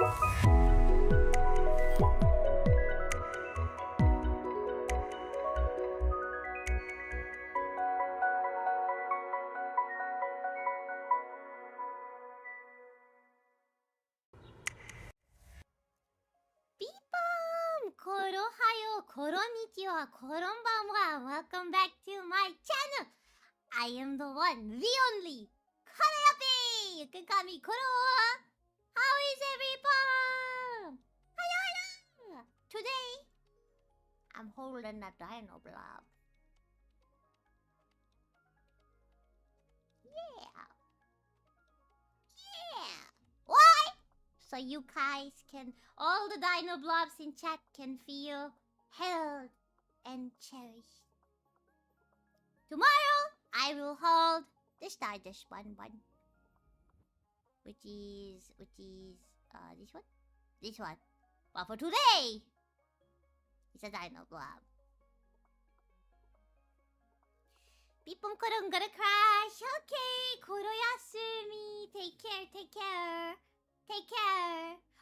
Konnichiwa, konbanwa. Welcome back to my channel. I am the one, the only, Koropeito. You can call me Koro. How is everyone? Hello. Today, I'm holding a dino blob. Yeah. Why? So you guys can, all the dino blobs in chat can feel held and cherished. Tomorrow, I will hold the Stardust one, which is this one, this one. But for today, it's a dino blob. People couldn't gonna crash. Okay, Koroyasumi. Take care.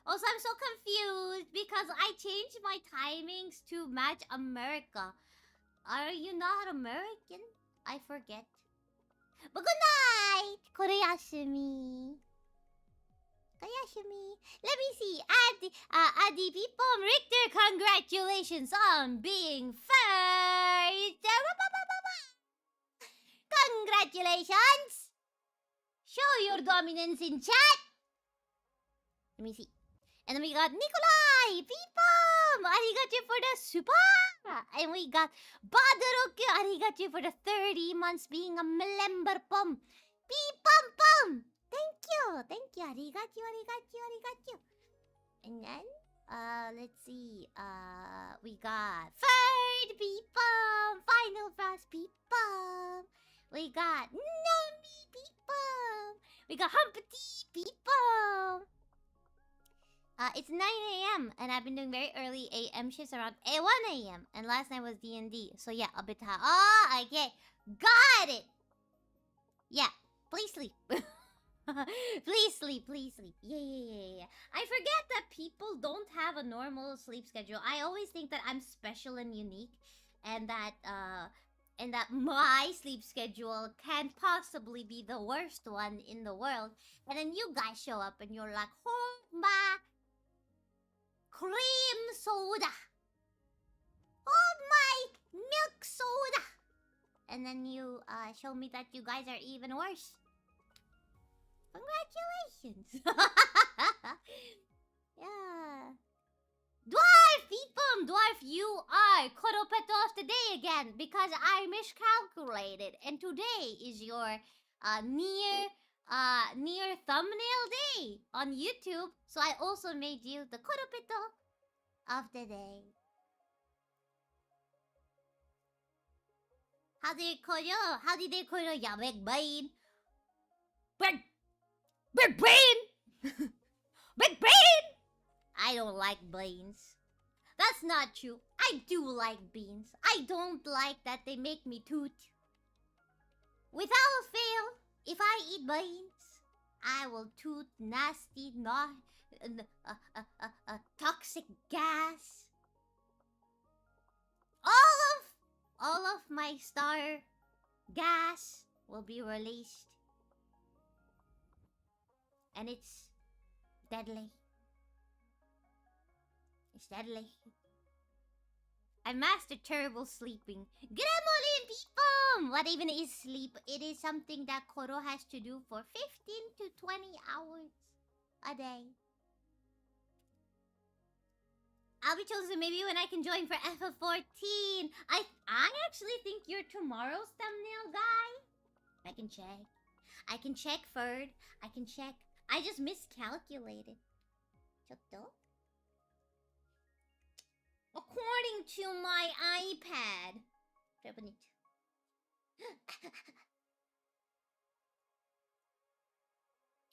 Also, I'm so confused because I changed my timings to match America. Are you not American? I forget. But good night, Koroyasumi. Let me see. Adi people, Richter, congratulations on being first. Congratulations. Show your dominance in chat. Let me see. And then we got Nikolai, Peepum, arigachu for the super. And we got Badaroku, arigachu for the 30 months being a member pum. Peepum. Thank you, arigachu. And then, let's see, we got Ferd, Peepum, FinalFrost, Peepum. We got Nummy, Peepum. We got Humpty, Peepum. It's 9 a.m. and I've been doing very early a.m. shifts around 1 a.m. And last night was D&D. So yeah, a bit high. Oh, okay. Got it. Yeah, please sleep. Please sleep. Yeah. I forget that people don't have a normal sleep schedule. I always think that I'm special and unique. And that my sleep schedule can't possibly be the worst one in the world. And then you guys show up and you're like, oh my cream soda. Hold my milk soda. And then you show me that you guys are even worse. Congratulations. Yeah. Dwarf, you are Koropeito of the day again because I miscalculated. And today is your Nier thumbnail day on YouTube. So I also made you the Koropeito of the day. How did they call you? Yeah, big brain. Big brain! Big brain! I don't like brains. That's not true. I do like beans. I don't like that they make me toot. Without fail, if I eat beans, I will toot nasty, toxic gas. All of my star gas will be released. And it's deadly. It's deadly. I mastered terrible sleeping. Gremlin people! What even is sleep? It is something that Koro has to do for 15 to 20 hours a day. I'll be chosen maybe when I can join for FF14. I actually think you're tomorrow's thumbnail guy. I can check, Ferd. I can check. I just miscalculated. Chotto? According to my iPad.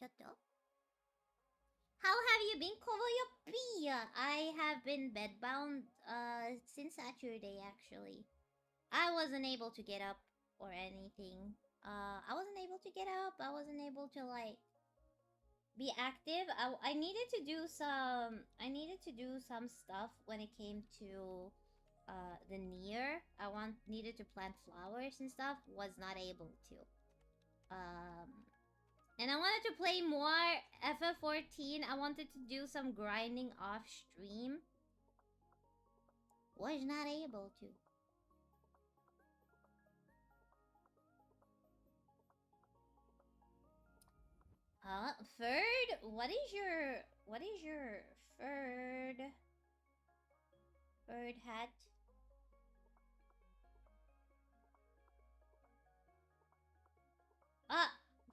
Chotto? How have you been, Kovoyopia? I have been bedbound since Saturday actually. I wasn't able to get up or anything. I wasn't able to get up. I wasn't able to like be active. I needed to do some. I needed to do some stuff when it came to the Nier. Needed to plant flowers and stuff. Was not able to. And I wanted to play more FF14. I wanted to do some grinding off stream. Was not able to. Ferd, what is your Ferdhat?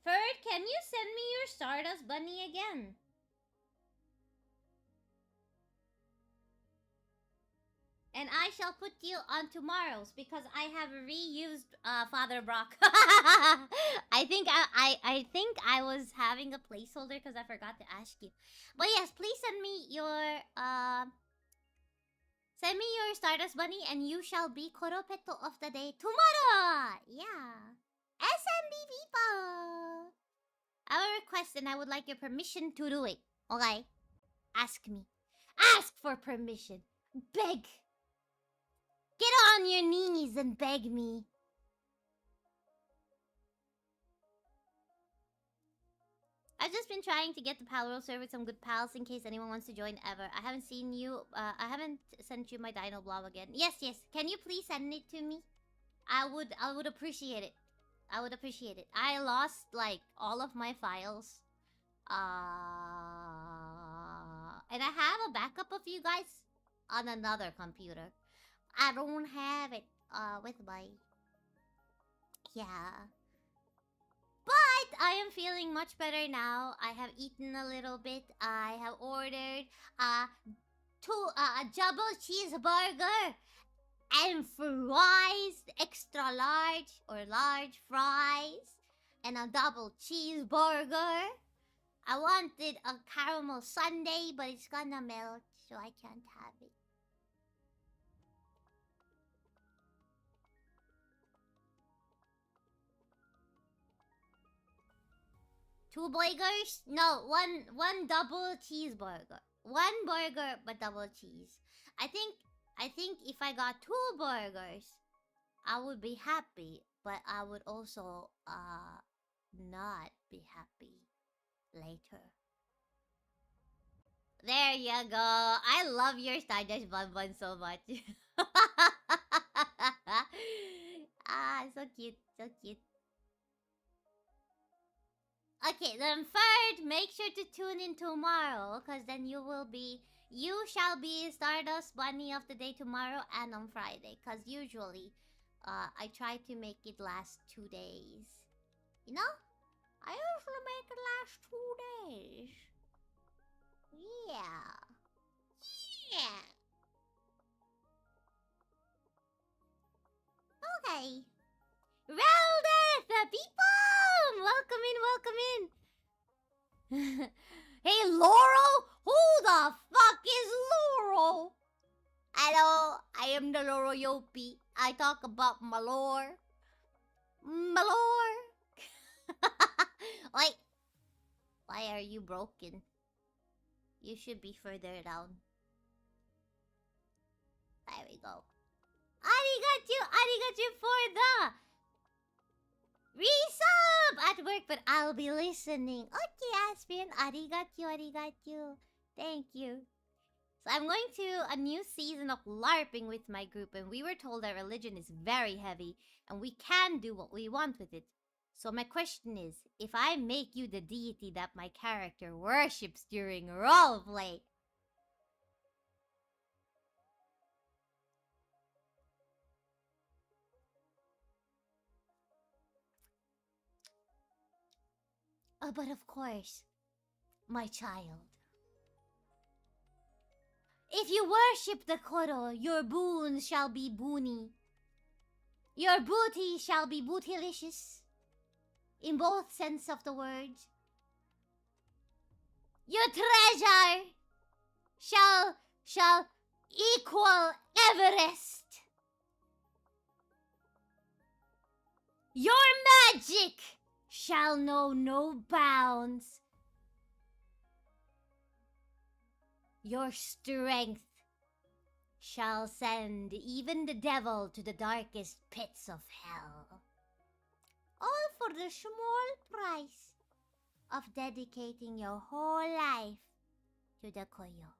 Ferd, can you send me your Stardust Bunny again? And I shall put you on tomorrow's because I have reused Father Brock. I think I was having a placeholder because I forgot to ask you. But yes, please send me your Stardust Bunny and you shall be Koropeito of the day tomorrow. Yeah. Esemby people. I will request and I would like your permission to do it. Okay? Ask me. Ask for permission. Beg. Get on your knees and beg me. I've just been trying to get the Pal World server with some good pals in case anyone wants to join ever. I haven't seen you. I haven't sent you my Dino Blob again. Yes. Can you please send it to me? I would appreciate it. I would appreciate it. I lost like all of my files. And I have a backup of you guys on another computer. I don't have it with my... Yeah. But I am feeling much better now. I have eaten a little bit. I have ordered a double cheeseburger and fries, extra large or large fries, and a double cheeseburger. I wanted a caramel sundae, but it's gonna melt, so I can't have it. Two burgers? No, one double cheeseburger. One burger but double cheese. I think if I got two burgers, I would be happy, but I would also not be happy later. There you go. I love your Stardust Bun so much. So cute, so cute. Okay, then Ferd, make sure to tune in tomorrow, because then you shall be Stardust Bunny of the day tomorrow and on Friday, because usually, I try to make it last 2 days. You know? I usually make it last 2 days. Yeah. Okay. Reldeth, the people! Welcome in. Hey, Laurel? Who the fuck is Laurel? Hello, I am the Laurel Yopi. I talk about my lore. Wait. Why are you broken? You should be further down. There we go. Arigachu for the resub at work, but I'll be listening. Okay, Aspirin. Arigachu. Thank you. So I'm going to a new season of LARPing with my group, and we were told that religion is very heavy, and we can do what we want with it. So my question is, if I make you the deity that my character worships during roleplay, but of course, my child. If you worship the Koro, your boons shall be boony. Your booty shall be bootylicious. In both sense of the word. Your treasure shall equal Everest. Your magic shall know no bounds. Your strength shall send even the devil to the darkest pits of hell. All for the small price of dedicating your whole life to the koyo.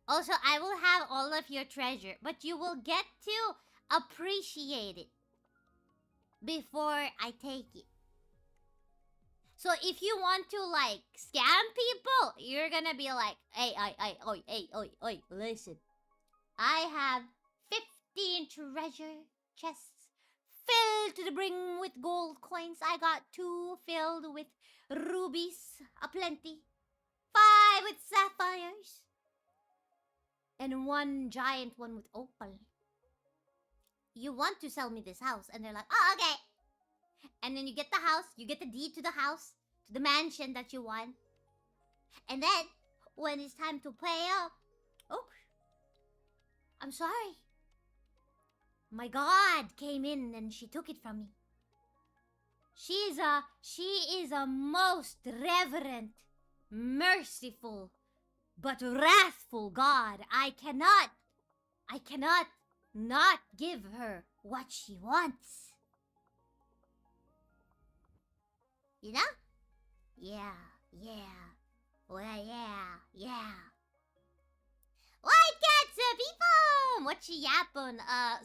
Also, I will have all of your treasure, but you will get to appreciate it before I take it. So if you want to, like, scam people, you're gonna be like, hey, oi, listen. I have 15 treasure chests filled to the brim with gold coins. I got 2 filled with rubies aplenty, 5 with sapphires, and 1 giant one with opal. You want to sell me this house? And they're like, oh, okay. And then you get the house, you get the deed to the house, to the mansion that you want. And then, when it's time to pay up, oh, I'm sorry. My god came in and she took it from me. She is a most reverent, merciful, but wrathful god. I cannot not give her what she wants. You know? Yeah. Well, yeah. White cats, people! What you yappin'?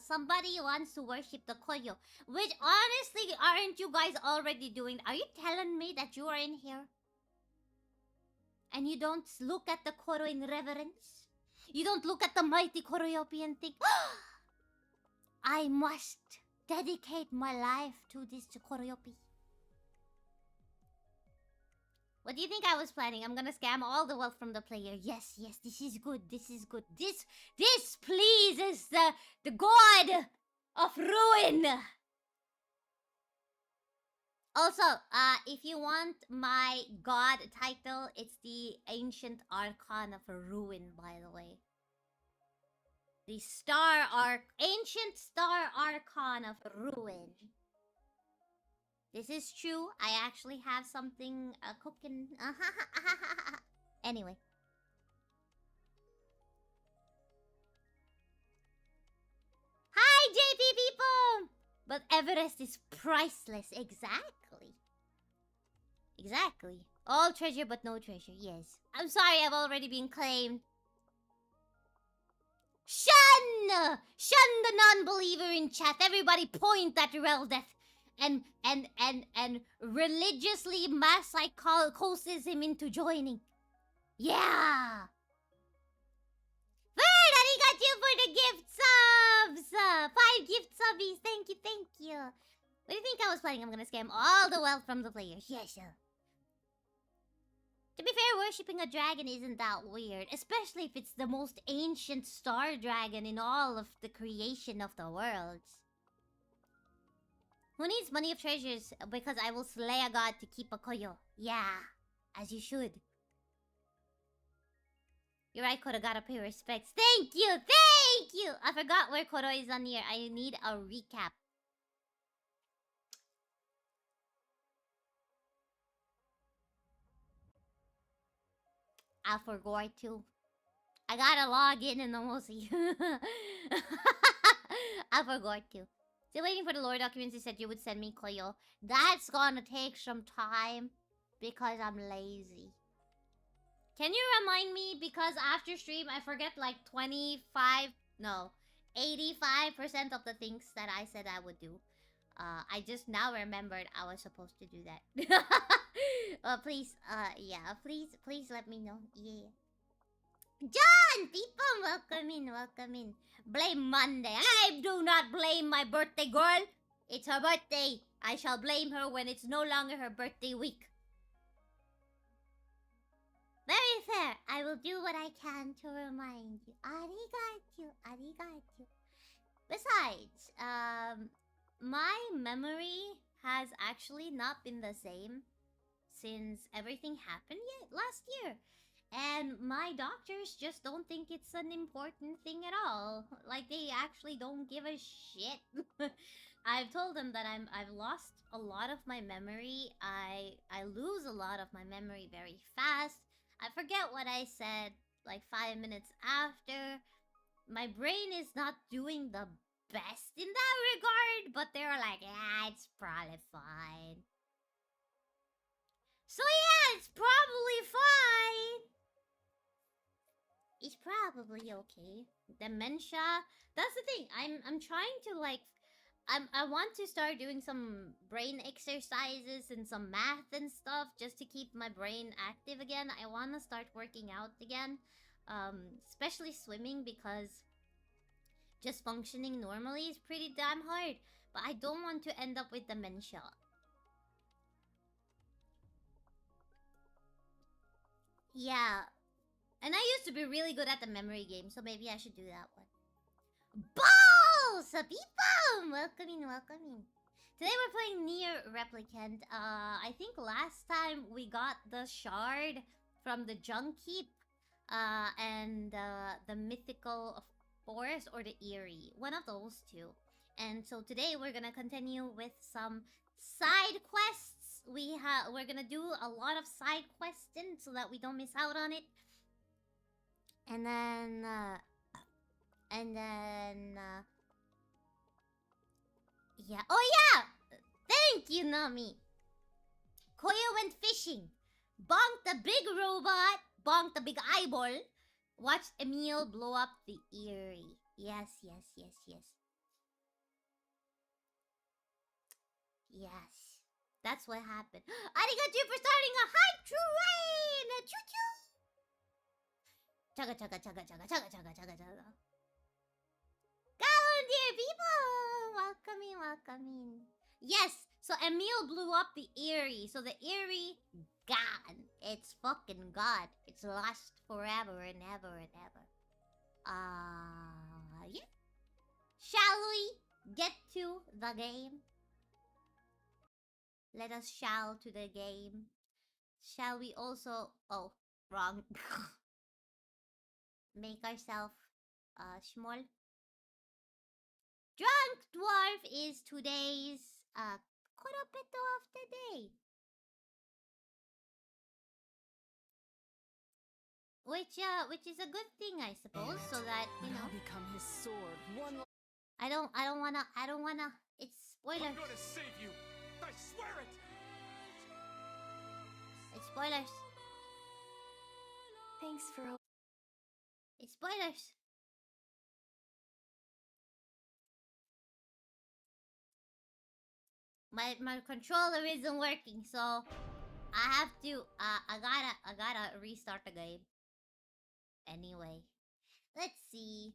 Somebody wants to worship the koyo. Which, honestly, aren't you guys already doing? Are you telling me that you are in here? And you don't look at the koro in reverence? You don't look at the mighty Koroyopi and think, I must dedicate my life to this Koroyopi. What do you think I was planning? I'm gonna scam all the wealth from the player. Yes, this is good. This pleases the god of ruin. Also, if you want my god title, it's the Ancient Archon of Ruin, by the way. The Ancient Star Archon of Ruin. This is true. I actually have something cooking. Anyway. Hi, JP people! But Everest is priceless. Exactly. All treasure but no treasure. Yes. I'm sorry, I've already been claimed. Shun! Shun the non-believer in chat. Everybody point at Reldeath. And religiously mass psychosis him into joining. Yeah! Bird, arigachu for the gift subs! 5 gift subbies, thank you. What do you think I was planning? I'm gonna scam all the wealth from the players. Yes, sir. To be fair, worshipping a dragon isn't that weird. Especially if it's the most ancient star dragon in all of the creation of the worlds. Who needs money of treasures? Because I will slay a god to keep a koyo. Yeah, as you should. You're right, Koro, gotta pay respects. Thank you! I forgot where Koro is on here. I need a recap. I forgot to. I gotta log in and almost see. I forgot to. Still waiting for the lore documents you said you would send me, Koyo. That's gonna take some time because I'm lazy. Can you remind me? Because after stream, I forget like 85% of the things that I said I would do. I just now remembered I was supposed to do that. Please, please let me know. Yeah. John! People, welcome in. Blame Monday. I do not blame my birthday girl. It's her birthday. I shall blame her when it's no longer her birthday week. Very fair. I will do what I can to remind you. Arigachu. Besides, my memory has actually not been the same since everything happened last year. And my doctors just don't think it's an important thing at all. Like, they actually don't give a shit. I've told them that I've lost a lot of my memory. I lose a lot of my memory very fast. I forget what I said like 5 minutes after. My brain is not doing the best in that regard, but they were like, yeah, it's probably fine. So yeah, it's probably fine. It's probably okay. Dementia. That's the thing. I'm trying to like I want to start doing some brain exercises and some math and stuff just to keep my brain active again. I want to start working out again. Especially swimming because just functioning normally is pretty damn hard. But I don't want to end up with dementia. Yeah. And I used to be really good at the memory game, so maybe I should do that one. Balls! People! Welcome in, welcome in. Today we're playing Nier Replicant. I think last time we got the shard from the junk heap. And the mythical forest or the eerie. One of those two. And so today we're gonna continue with some side quests. We're gonna do a lot of side questing so that we don't miss out on it. And then yeah. Oh yeah! Thank you, Nummy. Koya went fishing. Bonked the big robot. Bonked the big eyeball. Watched Emil blow up the eerie. Yes, yes, yes, yes. Yes. That's what happened. Arigachu for starting a hype train! Choo-choo! Chugga chugga chugga chugga chugga chugga chugga chugga. Hello, dear people! Welcome in, welcome in. Yes, so Emil blew up the eerie. So the eerie gone. It's fucking gone. It's lost forever and ever and ever. Yeah. Shall we get to the game? Let us shall to the game. Shall we also... Oh, wrong. Make ourselves small. DrunkDwarf is today's Koropeito of the day. Which is a good thing, I suppose, so that you know. Become his sword. One. I don't wanna. It's spoilers. I'm gonna save you. I swear it. It's spoilers. Thanks for. It's spoilers. My controller isn't working, so I have to. I gotta restart the game. Anyway, let's see.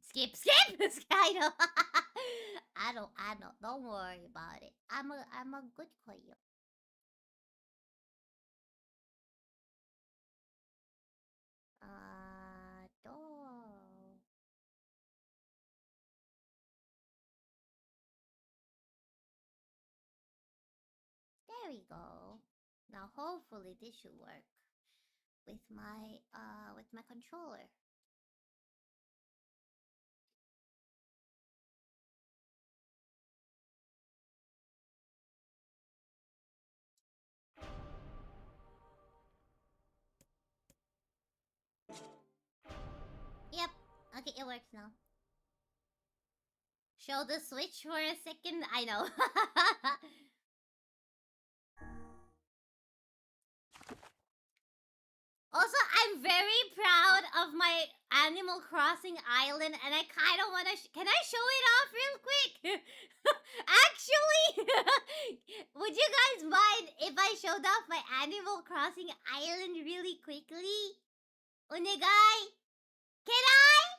Skip. I know. I know. Don't worry about it. I'm a good koyo. Do. There we go. Now hopefully this should work with my controller. Yep. Okay, it works now. Show the switch for a second. I know. Also, I'm very proud of my Animal Crossing island, and I kind of want to... Can I show it off real quick? Actually, would you guys mind if I showed off my Animal Crossing island really quickly? Onegai? Can I?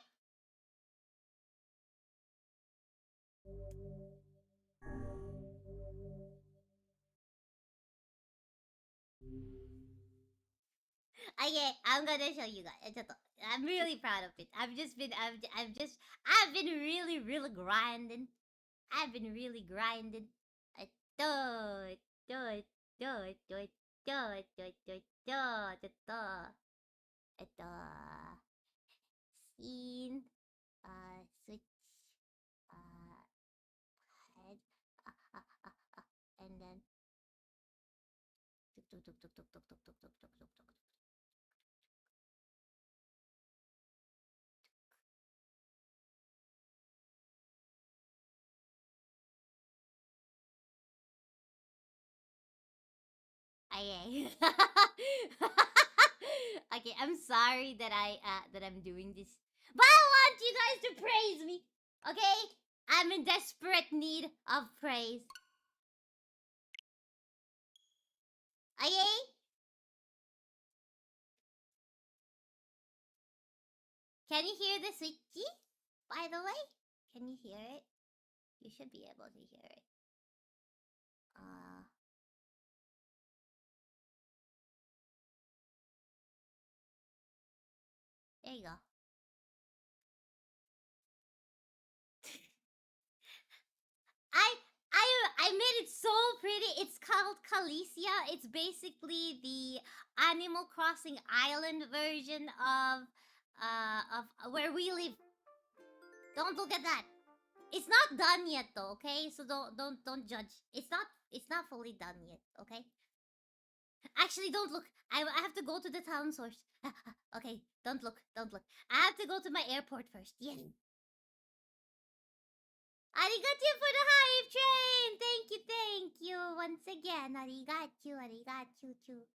Okay, I'm gonna show you guys. I'm really proud of it. I've been really grinding. I've been really grinding. Do it. Scene. Switch. Head. And then. Tuk, tuk, tuk, tuk, tuk, tuk, tuk, tuk, tuk, tuk, tuk, tuk. Okay. Okay, I'm sorry that I'm doing this, but I want you guys to praise me. Okay, I'm in desperate need of praise. Okay. Can you hear the switchy? By the way, can you hear it? You should be able to hear it. There you go. I made it so pretty. It's called Calicia. It's basically the Animal Crossing Island version of where we live. Don't look at that. It's not done yet though, okay? So don't judge. It's not fully done yet, okay? Actually, don't look. I have to go to the town source. Okay, don't look. I have to go to my airport first. Yes. Arigachu for the hive train! Thank you. Once again, arigachu. Chu.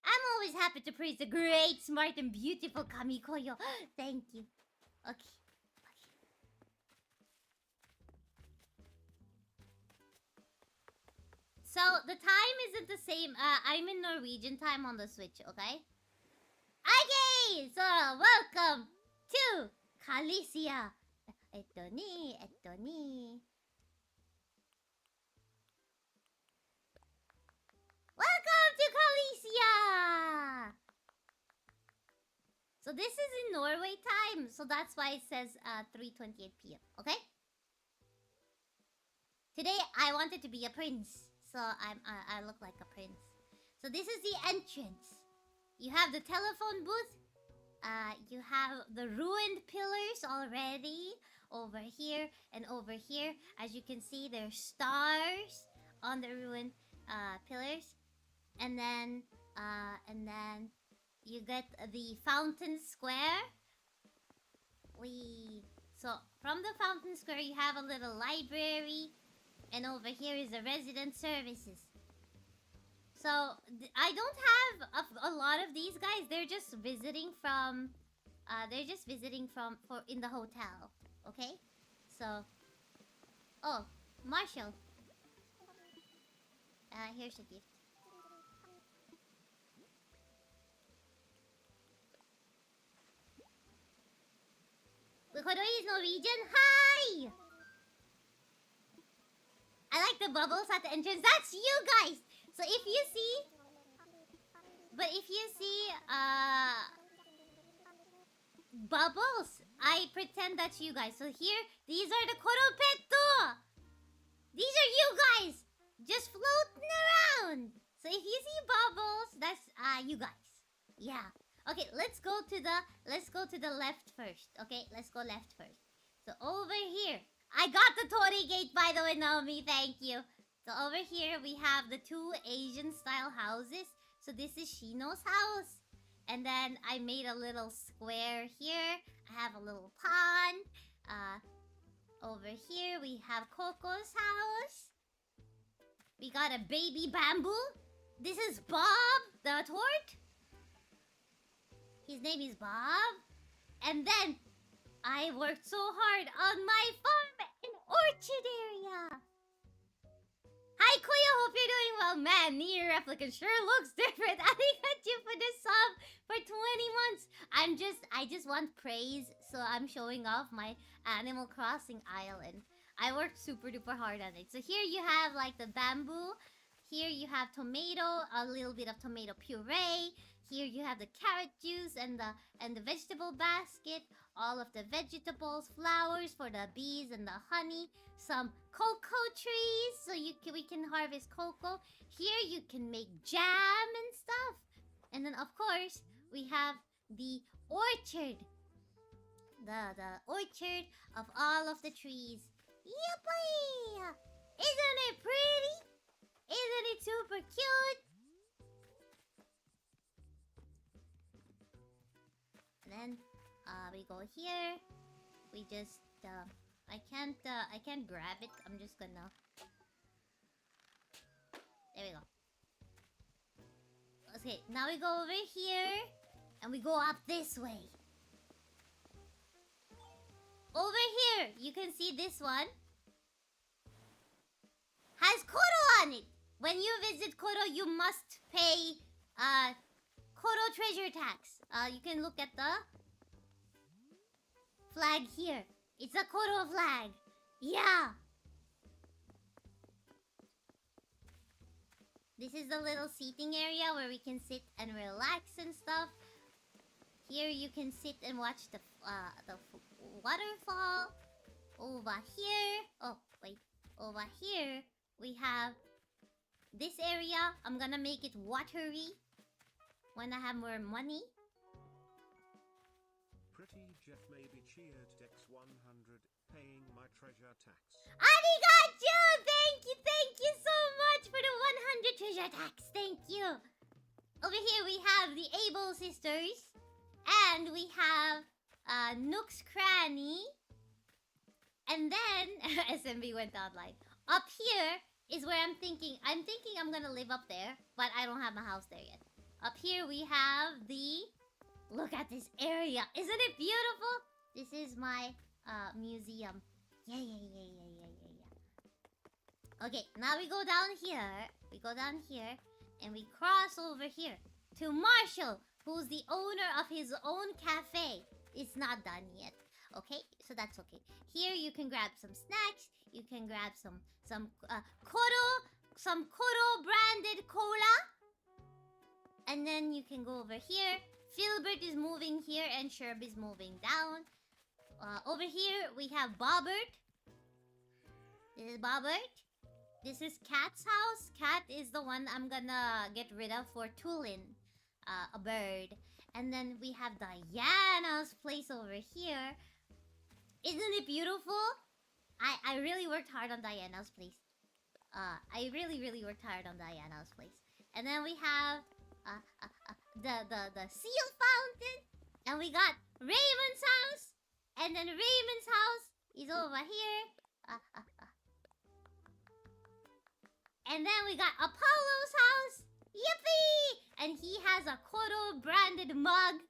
I'm always happy to praise the great, smart, and beautiful Kamikoyo. Thank you. Okay. So, the time isn't the same. I'm in Norwegian time on the Switch, okay? Okay! So, welcome to Calicia. Welcome to Calicia! So this is in Norway time, so that's why it says 3:28 p.m. Okay? Today I wanted to be a prince, so I look like a prince. So this is the entrance. You have the telephone booth. You have the ruined pillars already over here and over here. As you can see, there's stars on the ruined pillars, and then you get the fountain square. So from the fountain square, you have a little library, and over here is the resident services. So I don't have a lot of these guys. They're just visiting from for in the hotel. Okay, so Marshall, here's a gift. Kodoy is Norwegian. Hi! I like the bubbles at the entrance. That's you guys! So if you see bubbles, I pretend that's you guys. So here, these are the Koropeito! These are you guys! Just floating around! So if you see bubbles, that's you guys. Yeah. Okay, let's go to the left first. Okay, let's go left first. So over here, I got the Tori gate, by the way, Nummy. Thank you. So over here we have the two Asian style houses. So this is Shino's house. And then I made a little square here. I have a little pond. Over here we have Coco's house. We got a baby bamboo. This is Bob the tort. His name is Bob. And then I worked so hard on my farm and orchard area. Hi, Kuya. Hope you're doing well. Man, Nier Replicant sure looks different. Arigachu for the sub for 20 months. I just want praise, so I'm showing off my Animal Crossing island. I worked super duper hard on it. So here you have like the bamboo. Here you have tomato, a little bit of tomato puree. Here you have the carrot juice and the vegetable basket. all of the vegetables, flowers for the bees and the honey, some cocoa trees so we can harvest cocoa. Here you can make jam and stuff. And then of course, we have the orchard. The orchard of all of the trees. Yippee! Isn't it pretty? Isn't it super cute? And then we go here. We just I can't grab it. I'm just gonna. There we go. Okay, now we go over here and we go up this way. Over here, you can see this one has Koro on it. When you visit Koro, you must pay Koro treasure tax. You can look at the flag here. It's a Koro flag. Yeah. This is the little seating area where we can sit and relax and stuff. Here you can sit and watch the waterfall. Over here, oh wait, over here we have this area. I'm gonna make it watery when I have more money. PrettyJeffMaybe cheered Dex 100, paying my treasure tax. ARIGACHU! Thank you so much for the 100 treasure tax. Thank you. Over here we have the Able sisters, and we have Nook's Cranny. And then Esemby went online. Up here is where I'm thinking I'm gonna live up there, but I don't have my house there yet. Up here we have the, look at this area. Isn't it beautiful? This is my museum. Yeah. Okay, now we go down here. We go down here and we cross over here to Marshall, who's the owner of his own cafe. It's not done yet. Okay, so that's okay. Here you can grab some snacks. You can grab some Koro branded cola. And then you can go over here. Filbert is moving here and Sherb is moving down. Over here we have Bobbert. This is Bobbert. This is Cat's house. Cat is the one I'm gonna get rid of for Tulin, a bird. And then we have Diana's place over here. Isn't it beautiful? I really worked hard on Diana's place. I really worked hard on Diana's place. And then we have the seal fountain. And we got Raymond's house. And then Raymond's house is over here. And then we got Apollo's house. Yippee! And he has a Koro branded mug.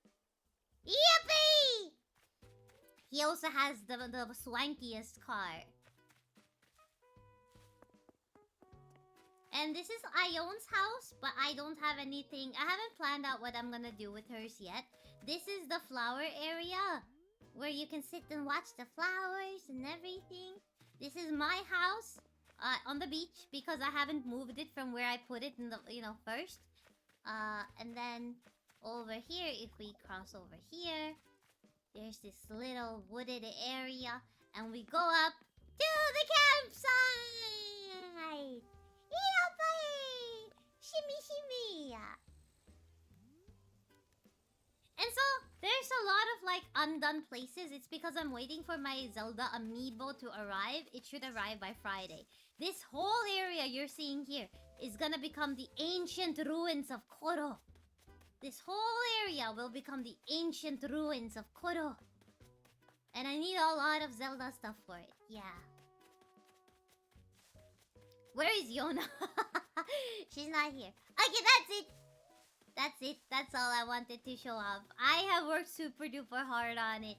Yippee! He also has the swankiest car. And this is Ion's house, but I don't have anything. I haven't planned out what I'm gonna do with hers yet. This is the flower area where you can sit and watch the flowers and everything. This is my house on the beach because I haven't moved it from where I put it in the first. And then over here, if we cross over here, there's this little wooded area, and we go up to the campsite. Yippee! Shimmy. And so there's a lot of undone places. It's because I'm waiting for my Zelda amiibo to arrive. It should arrive by Friday. This whole area you're seeing here is gonna become the ancient ruins of Koro. This whole area will become the ancient ruins of Koro. And I need a lot of Zelda stuff for it. Yeah. Where is Yona? She's not here. Okay, that's it. That's all I wanted to show off. I have worked super duper hard on it.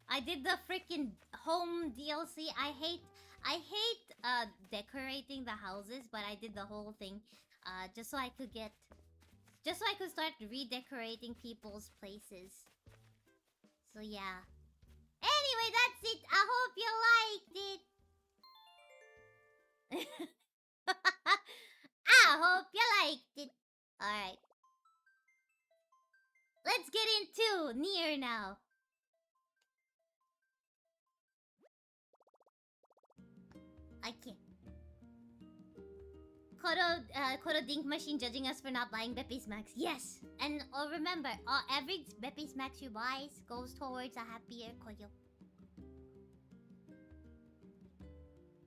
I did the freaking home DLC. I hate decorating the houses, but I did the whole thing just so I could start redecorating people's places. So yeah. Anyway, that's it. I hope you liked it. I hope you liked it. Alright. Let's get into Nier now. Koro Dink Machine judging us for not buying Beppy's Max. Yes! And remember, every Beppy's Max you buy goes towards a happier Koyo.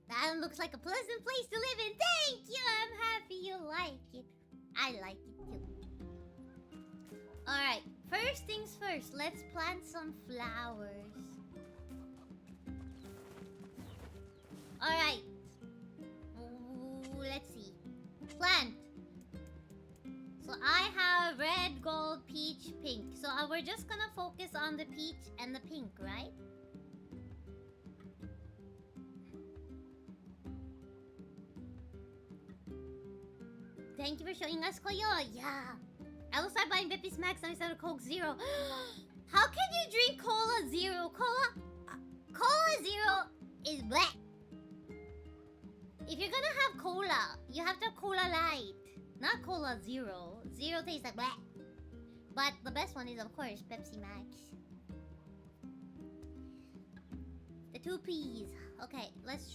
That looks like a pleasant place to live in. Thank you! I'm happy you like it. I like it too. Alright, first things first. Let's plant some flowers. Alright. Let's see. Plant. So I have red, gold, peach, pink. So we're just gonna focus on the peach and the pink, right? Thank you for showing us Koyo. Yeah. I will start buying Beppy's Max and instead of Coke Zero. How can you drink Cola Zero? Cola Zero is black. If you're gonna have cola, you have to have Cola Light. Not Cola Zero. Zero tastes like black. But the best one is, of course, Pepsi Max. The two P's. Okay, let's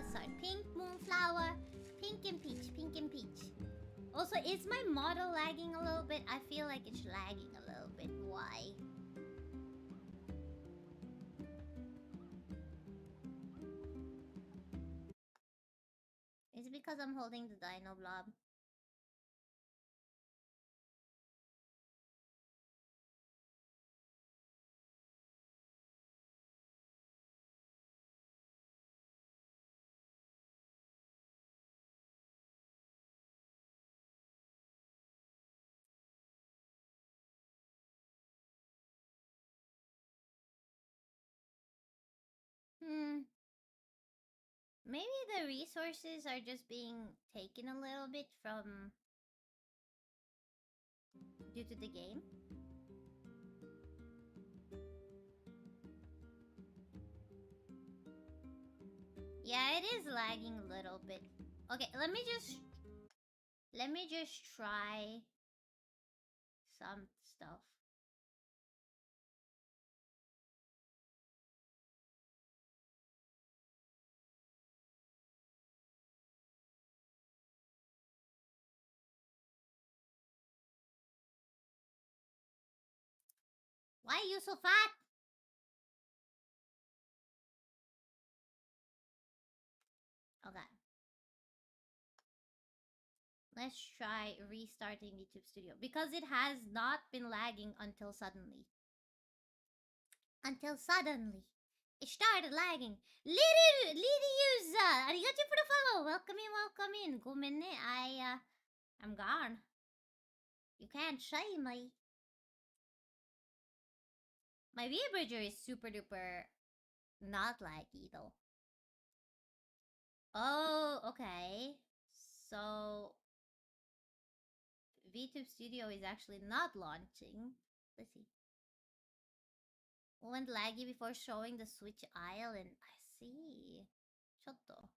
start. Pink moonflower, pink and peach, pink and peach. Also, is my model lagging a little bit? I feel like it's lagging a little bit. Why? Is it because I'm holding the dino blob? Maybe the resources are just being taken a little bit from... due to the game. Yeah, it is lagging a little bit. Okay, let me just try some stuff. Why are you so fat? Okay. Let's try restarting YouTube Studio. Because it has not been lagging until suddenly. Until suddenly. It started lagging. Lidiusa! Arigatou for the follow! Welcome in. Gomenne, I'm gone. You can't shame me. My VA Bridger is super duper not laggy though. Oh, okay. So VTube Studio is actually not launching. Let's see. Went laggy before showing the Switch Island. I see. Chotto.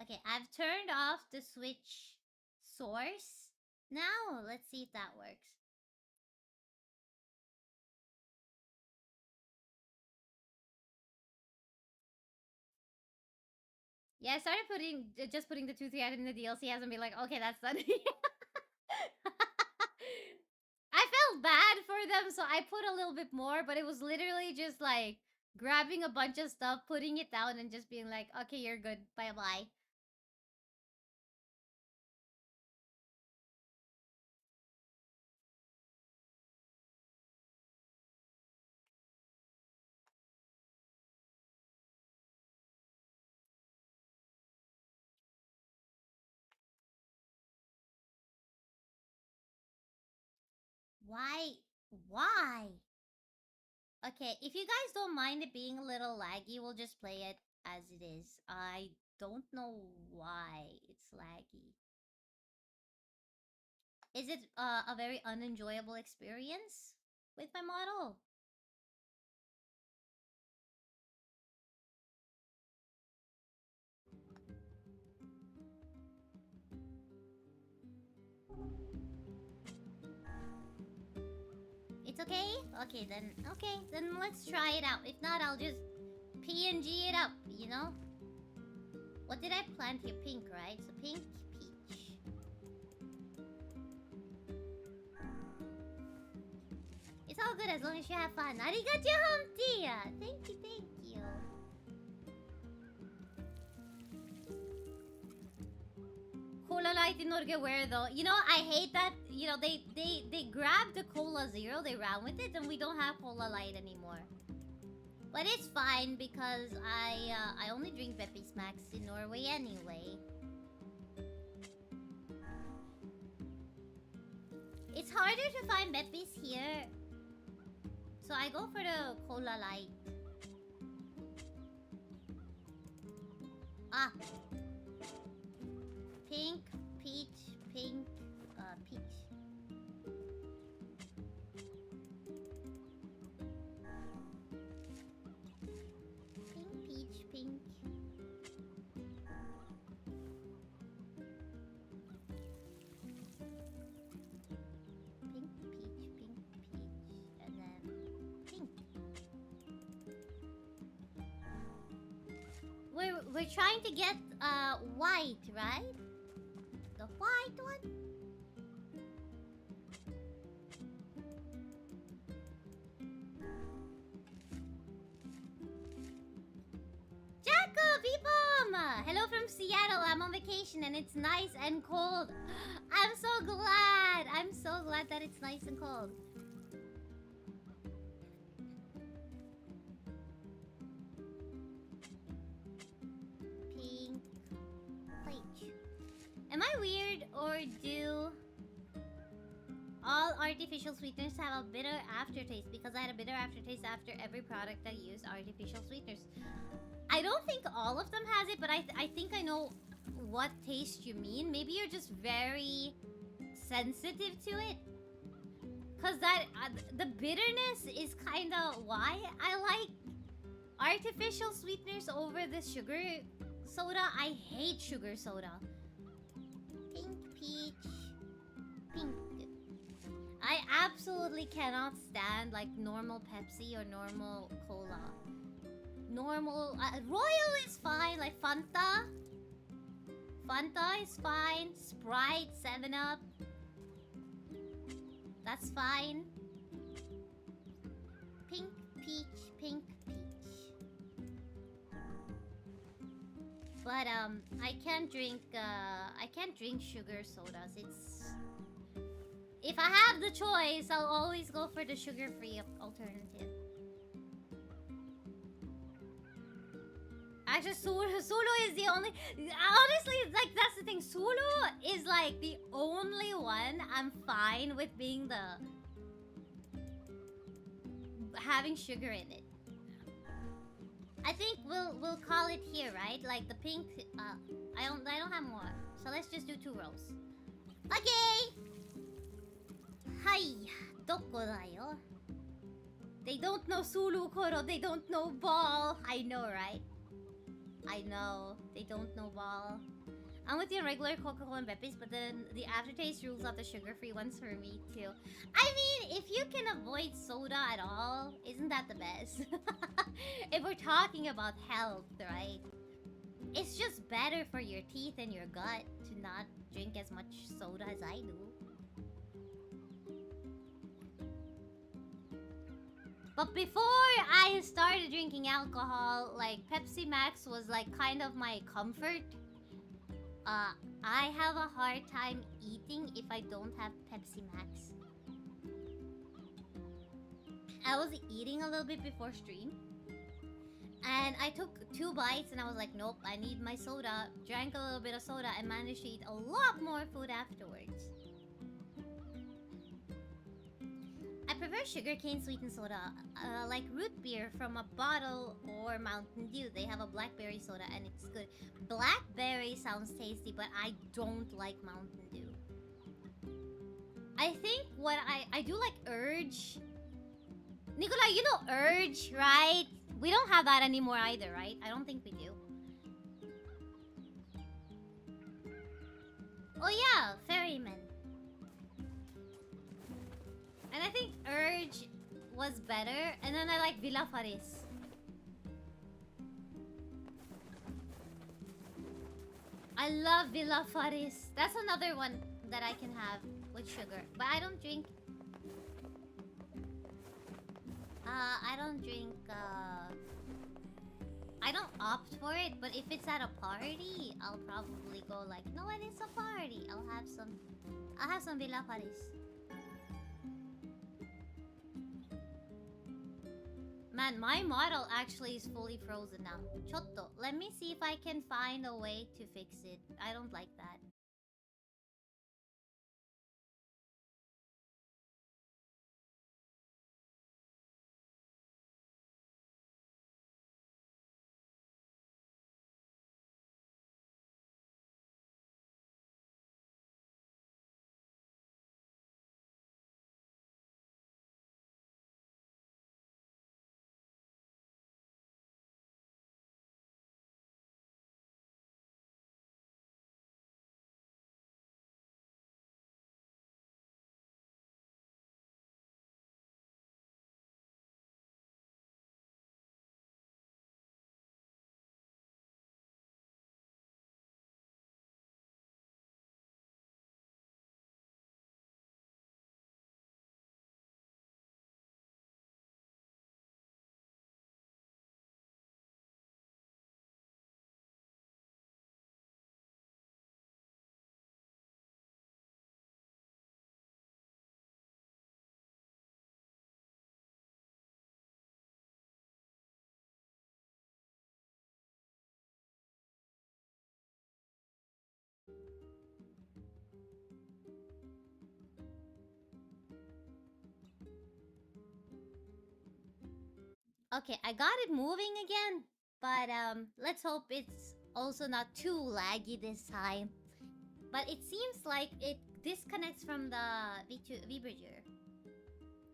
Okay, I've turned off the Switch source. Now, let's see if that works. Yeah, I started just putting the 2-3 items in the DLC has and be like, okay, that's done. I felt bad for them, so I put a little bit more, but it was literally just like grabbing a bunch of stuff, putting it down, and just being like, okay, you're good. Bye-bye. Why? Why? Okay, if you guys don't mind it being a little laggy, we'll just play it as it is. I don't know why it's laggy. Is it a very unenjoyable experience with my model? It's okay? Okay, then let's try it out. If not, I'll just PNG it up, you know? What did I plant here? Pink, right? So pink, peach. It's all good as long as you have fun. Arigachu, Humpty! Thank you, thank you. Cola Light in Norge where though? You know, I hate that, you know, they grabbed the Cola Zero, they ran with it, and we don't have Cola Light anymore. But it's fine because I only drink Beppis Max in Norway anyway. It's harder to find Beppis here. So I go for the Cola Light. Ah. Pink, peach, pink, peach. Pink, peach, pink. Pink, peach, and then pink. We're trying to get white, right? The white one? Jacko, Beepom! Hello from Seattle. I'm on vacation and it's nice and cold. I'm so glad. I'm so glad that it's nice and cold. Pink. Peach. Am I weird or do all artificial sweeteners have a bitter aftertaste? Because I had a bitter aftertaste after every product that used artificial sweeteners. I don't think all of them has it, but I think I know what taste you mean. Maybe you're just very sensitive to it. Cause that the bitterness is kind of why I like artificial sweeteners over the sugar soda. I hate sugar soda. Pink, peach, pink. I absolutely cannot stand like normal Pepsi or normal cola. Normal Royal is fine, like Fanta. Fanta is fine. Sprite, 7-Up. That's fine. Pink, peach, pink, peach. But I can't drink sugar sodas. It's if I have the choice, I'll always go for the sugar-free alternative. Actually, Sulu is the only... Honestly, like, that's the thing. Sulu is, like, the only one I'm fine with being the... having sugar in it. I think we'll call it here, right? Like, the pink... I don't have more. So let's just do 2 rows. Okay! Hi! Doko da yo? They don't know Sulu Koro. They don't know Ball. I know, right? I know. They don't know Ball. I'm with the regular Coca-Cola and Beppis, but then the aftertaste rules out the sugar-free ones for me, too. I mean, if you can avoid soda at all, isn't that the best? If we're talking about health, right? It's just better for your teeth and your gut to not drink as much soda as I do. But before I started drinking alcohol, like Pepsi Max was like kind of my comfort. I have a hard time eating if I don't have Pepsi Max. I was eating a little bit before stream. And I took 2 bites and I was like, nope, I need my soda. Drank a little bit of soda and managed to eat a lot more food afterwards. I prefer sugarcane sweetened soda, like root beer from a bottle or Mountain Dew. They have a blackberry soda and it's good. Blackberry sounds tasty, but I don't like Mountain Dew. I think what I do like Urge. Nikolai, you know Urge, right? We don't have that anymore either, right? I don't think we do. Oh yeah, Ferryman. And I think Urge was better, and then I like Villa Faris. I love Villa Faris. That's another one that I can have with sugar. But I don't drink... I don't drink, I don't opt for it, but if it's at a party, I'll probably go like, no, it is a party. I'll have some Villa Faris. Man, my model actually is fully frozen now. Chotto, let me see if I can find a way to fix it. I don't like that. Okay, I got it moving again. But let's hope it's also not too laggy this time. But it seems like it disconnects from the VBridger.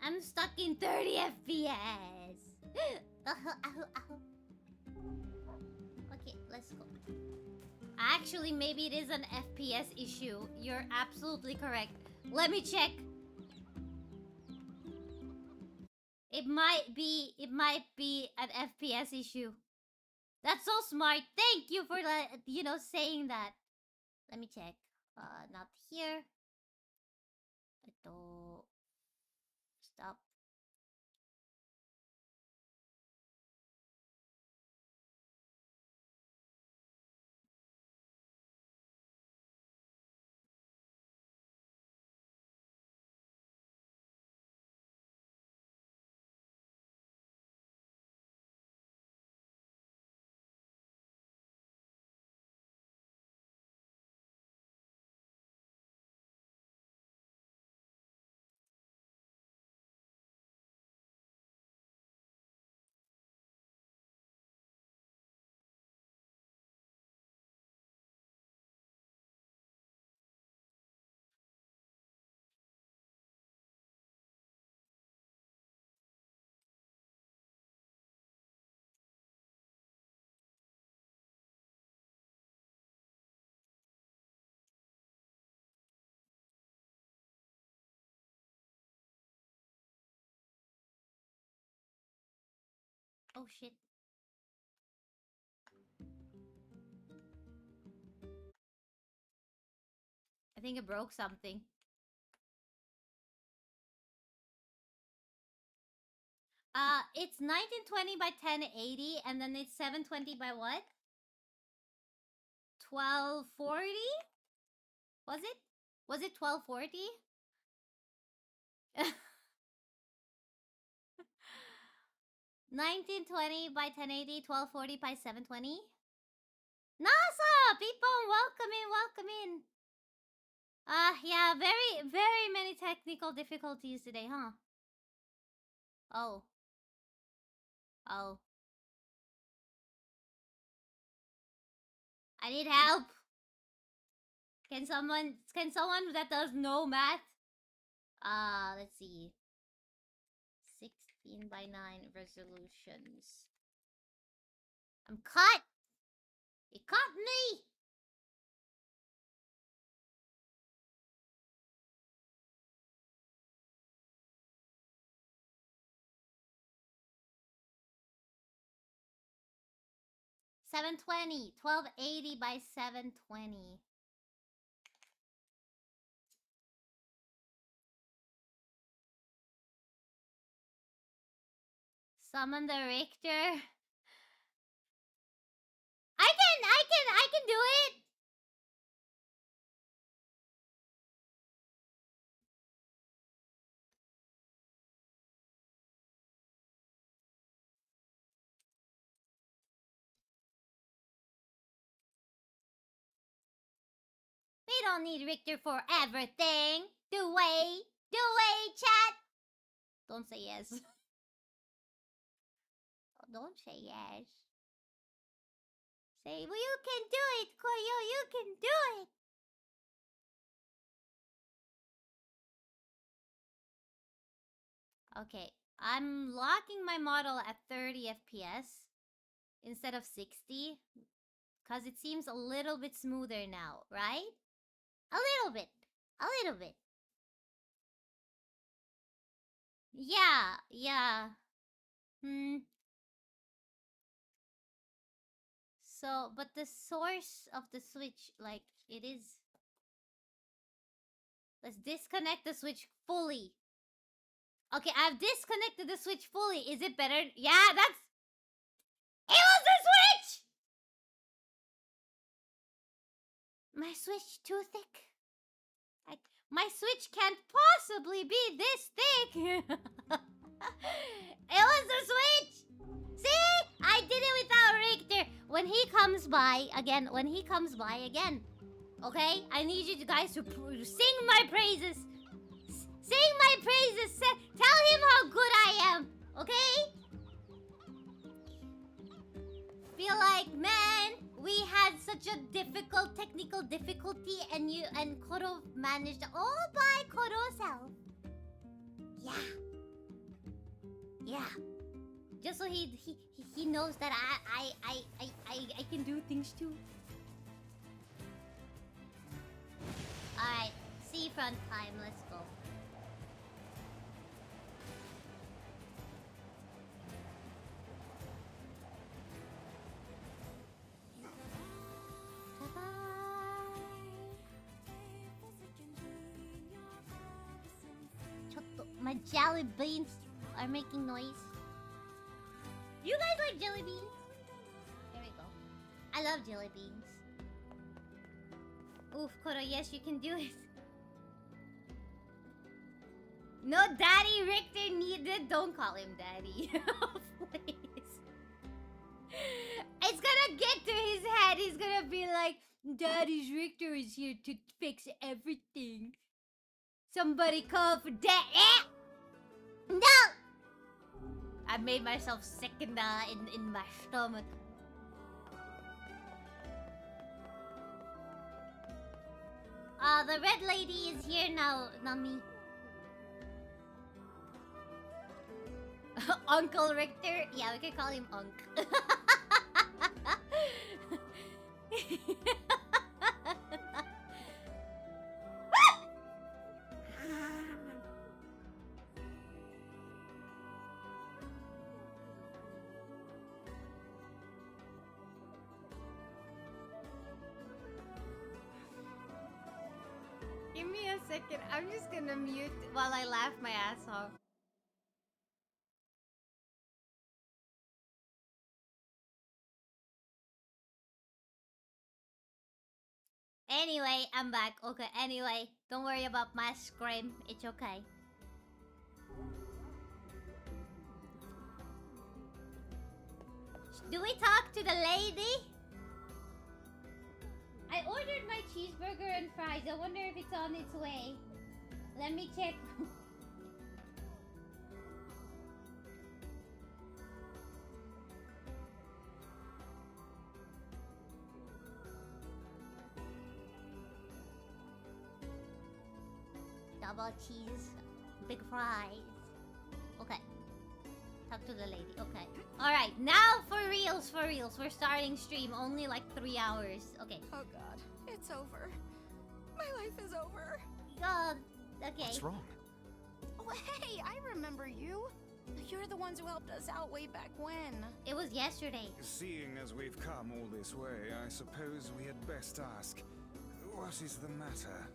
I'm stuck in 30 FPS. Okay, let's go. Actually, maybe it is an FPS issue. You're absolutely correct. Let me check. It might be an FPS issue. That's so smart. Thank you for saying that. Let me check. Not here. Stop. Oh shit. I think it broke something. It's 1920 by 1080, and then it's 720 by what? 1240? Was it? Was it 1240? 1920 by 1080, 1240 by 720? NASA! People, welcome in, welcome in. Yeah, very, very many technical difficulties today, huh? Oh. Oh. I need help. Can someone that does no math? Let's see. 16 by 9 resolutions. I'm cut! You cut me! 720. 1280 by 720. Summon the Richter. I can do it. We don't need Richter for everything. Do we, chat? Don't say yes. Oh, don't say yes. Say, well, you can do it, Koyo. You can do it. Okay, I'm locking my model at 30 FPS instead of 60 because it seems a little bit smoother now, right? A little bit. A little bit. Yeah. So, but the source of the switch, like, it is... Let's disconnect the switch fully. Okay, I've disconnected the switch fully. Is it better? Yeah, that's... It was the switch! My switch too thick. My switch can't possibly be this thick. It was the switch! See? I did it without Richter. When he comes by again, okay? I need you guys to sing my praises. Sing my praises. Tell him how good I am, okay? Feel like, man, we had such a difficult technical difficulty, and Koro managed all by Koro's self. Yeah. Just so he knows that I can do things too. Alright, seafront time, let's go. My jelly beans are making noise. You guys like jelly beans? There we go. I love jelly beans. Oof, Koro, yes, you can do it. No Daddy Richter needed. Don't call him Daddy. Please. It's gonna get to his head. He's gonna be like, Daddy's Richter is here to fix everything. Somebody call for Dad. No! I made myself sick in my stomach. The red lady is here now, Nummy. Uncle Richter? Yeah, we can call him Unc. Give me a second. I'm just gonna mute while I laugh my ass off. Anyway, I'm back. Okay, anyway, don't worry about my scream. It's okay. Do we talk to the lady? I ordered my cheeseburger and fries. I wonder if it's on its way. Let me check. Double cheese, big fries. Okay. Talk to the lady. Okay. Alright, now for reals, We're starting stream. Only like 3 hours. Okay. Oh god, it's over. My life is over. God. Okay. What's wrong? Oh, hey, I remember you. You're the ones who helped us out way back when. It was yesterday. Seeing as we've come all this way, I suppose we had best ask, what is the matter?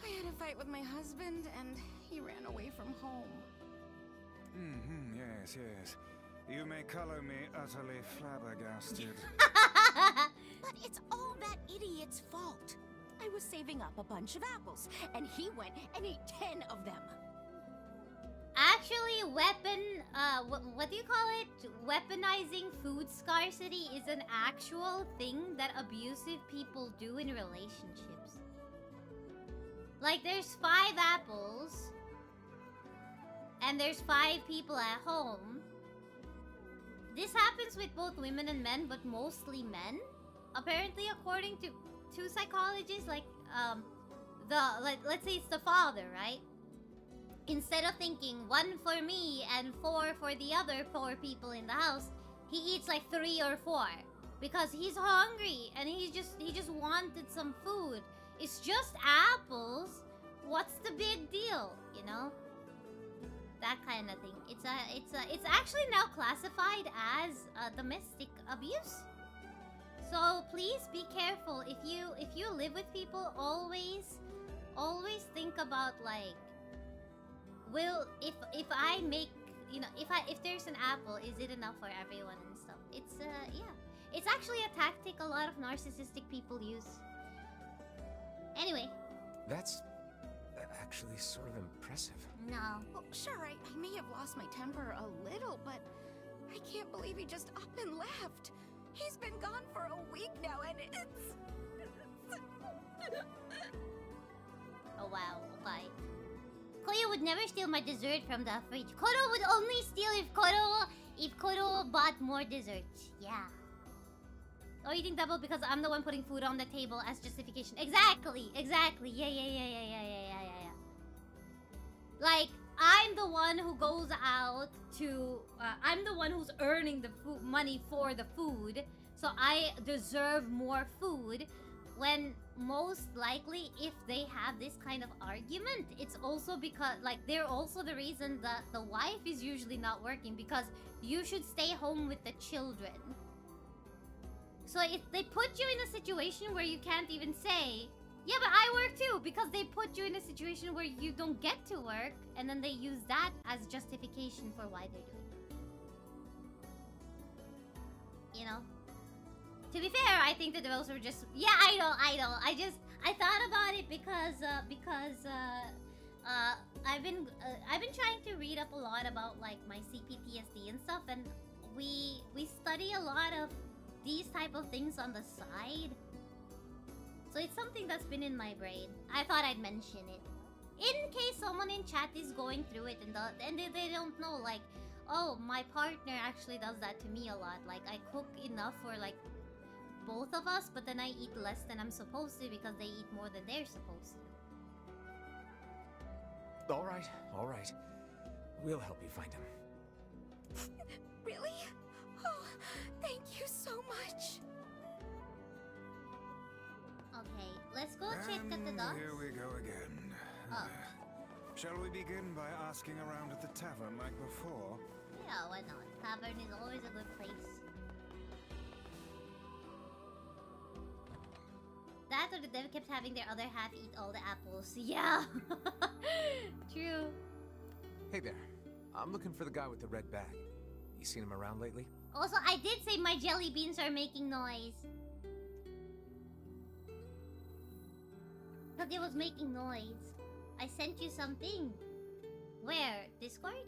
I had a fight with my husband, and he ran away from home. Yes. You may color me utterly flabbergasted. But it's all that idiot's fault. I was saving up a bunch of apples, and he went and ate 10 of them. Actually, what do you call it? Weaponizing food scarcity is an actual thing that abusive people do in relationships. Like, there's 5 apples, and there's 5 people at home. This happens with both women and men, but mostly men. Apparently, according to 2 psychologists, like, let's say it's the father, right? Instead of thinking 1 for me and 4 for the other 4 people in the house, he eats like 3 or 4 because he's hungry and he just wanted some food. It's just apples. What's the big deal, you know? That kind of thing. It's actually now classified as domestic abuse. So please be careful if you live with people. Always think about, like, if I make, you know, if there's an apple, is it enough for everyone and stuff? It's actually a tactic a lot of narcissistic people use. Anyway. That's actually sort of impressive. No. Well, sure, I may have lost my temper a little, but I can't believe he just up and left. He's been gone for a week now, and it's... Oh wow, okay. Koyo would never steal my dessert from the fridge. Koro would only steal if Koro bought more desserts. Yeah. Oh, you think double because I'm the one putting food on the table as justification. Exactly. Yeah. Like, I'm the one who goes out to... I'm the one who's earning the money for the food. So I deserve more food. When most likely, if they have this kind of argument, it's also because, like, they're also the reason that the wife is usually not working, because you should stay home with the children. So if they put you in a situation where you can't even say, yeah, but I work too, because they put you in a situation where you don't get to work, and then they use that as justification for why they're doing it. You know? To be fair, I think that those were just... Yeah, I know. I thought about it because I've been trying to read up a lot about, like, my CPTSD and stuff, and we study a lot of these type of things on the side. So it's something that's been in my brain. I thought I'd mention it. In case someone in chat is going through it and they don't know, like, oh, my partner actually does that to me a lot. Like, I cook enough for, like, both of us, but then I eat less than I'm supposed to because they eat more than they're supposed to. All right. We'll help you find him. Really? Oh, thank you so much. Okay, let's go check at the dogs. Here we go again. Oh. Shall we begin by asking around at the tavern like before? Yeah, why not? Tavern is always a good place. That or the dev kept having their other half eat all the apples. Yeah! True. Hey there. I'm looking for the guy with the red bag. You seen him around lately? Also, I did say my jelly beans are making noise. But it was making noise. I sent you something. Where? Discord?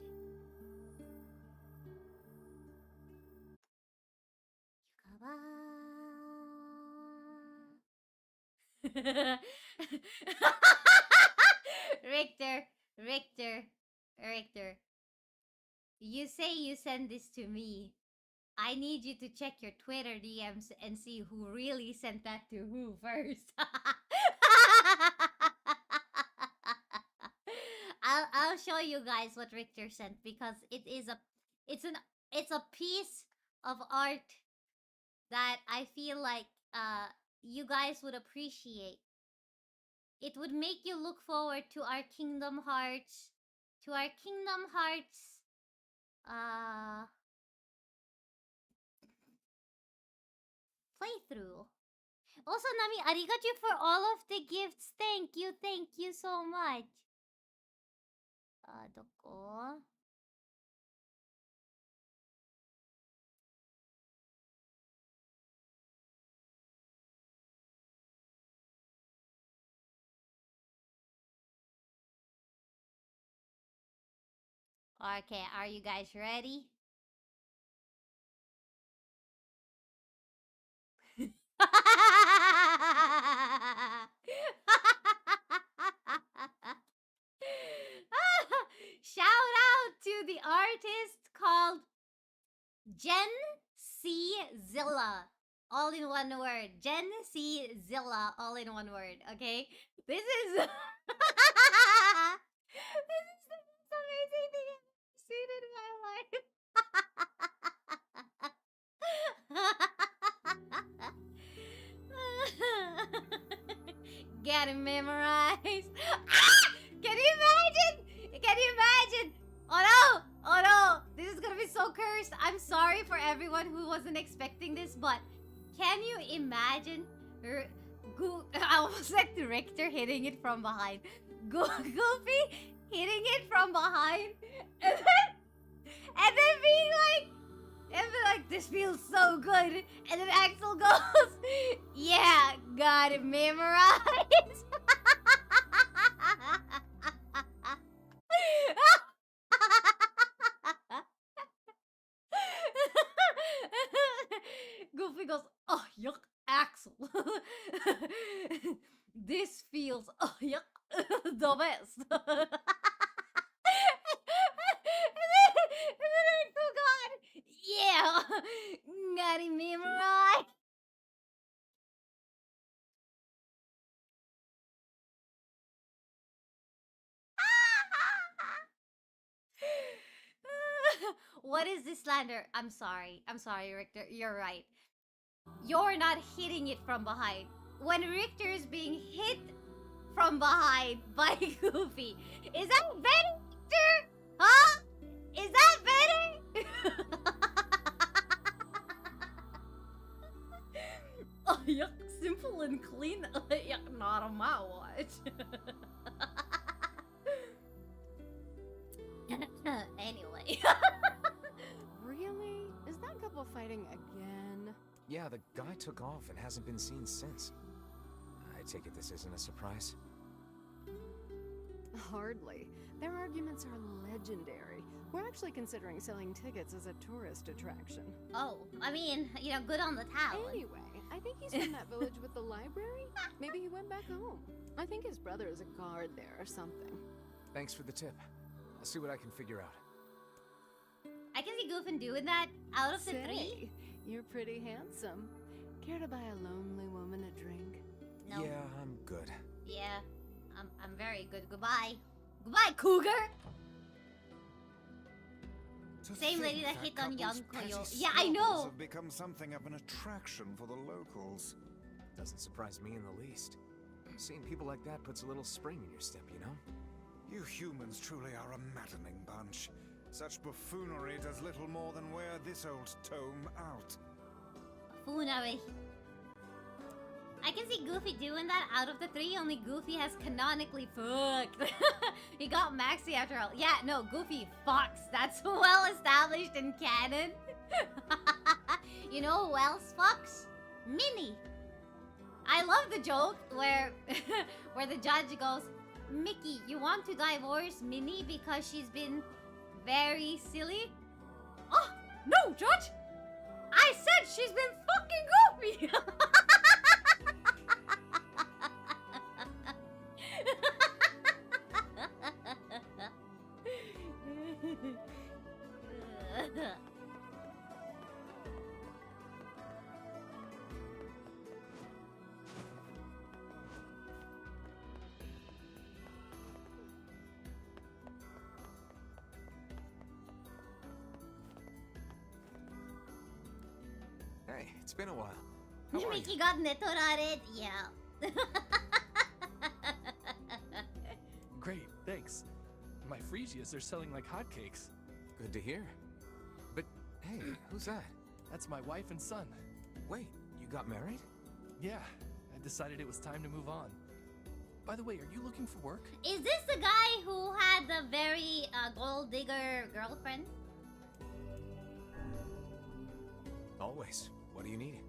Richter. You say you send this to me. I need you to check your Twitter DMs and see who really sent that to who first. I'll show you guys what Richter sent because it's a piece of art that I feel like you guys would appreciate. It would make you look forward to our Kingdom Hearts to our Kingdom Hearts playthrough. Also, Nummy, arigachu for all of the gifts. Thank you so much. Doko? Okay, are you guys ready? Shout out to the artist called Jen C. Zilla. All in one word. Jen C. Zilla. All in one word. Okay? This is... this is the most amazing thing I've ever seen in my life. Get it memorized. Can you imagine? Can you imagine? Oh no! Oh no! This is gonna be so cursed. I'm sorry for everyone who wasn't expecting this, but can you imagine? I almost said Richter hitting it from behind. Goofy hitting it from behind, and then being like, this feels so good. And then Axel goes, yeah, got it memorized. Goofy goes, oh, yuck, Axel. This feels, oh, yuck, the best. And then Axel got, yeah, got it memorized. What is this slander? I'm sorry, Richter. You're right. You're not hitting it from behind. When Richter is being hit from behind by Goofy, is that better, Richter? Huh? Is that better? Oh, yuck, simple and clean. Yuck, not on my watch. Anyway. Really? Is that couple fighting again? Yeah, the guy took off and hasn't been seen since. I take it this isn't a surprise? Hardly. Their arguments are legendary. We're actually considering selling tickets as a tourist attraction. Oh, I mean, you know, good on the talent. Anyway, I think he's from that village with the library. Maybe he went back home. I think his brother is a guard there or something. Thanks for the tip. I'll see what I can figure out. I can see Goofin doing that out of the Say, three. You're pretty handsome. Care to buy a lonely woman a drink? No. Yeah, I'm good. Yeah, I'm very good. Goodbye. Goodbye, Cougar! To Same lady think that hit on young couple's Koyo. petty Yeah, I know! squabbles have become something of an attraction for the locals. Doesn't surprise me in the least. Seeing people like that puts a little spring in your step, you know? You humans truly are a maddening bunch. Such buffoonery does little more than wear this old tome out. Buffoonery. I can see Goofy doing that out of the three, only Goofy has canonically fucked. He got Maxie after all. Yeah, no, Goofy fucks. That's well established in canon. You know who else fucks? Minnie. I love the joke where where the judge goes, Mickey, you want to divorce Minnie because she's been very silly? Oh, no, Judge! I said she's been fucking Goofy! Hey, it's been a while. How are Mickey you? got netorare. Yeah. Great, thanks. My Fresias are selling like hotcakes. Good to hear. But hey, who's that? That's my wife and son. Wait, you got married? Yeah, I decided it was time to move on. By the way, are you looking for work? Is this the guy who had the very gold digger girlfriend? Always. What do you need?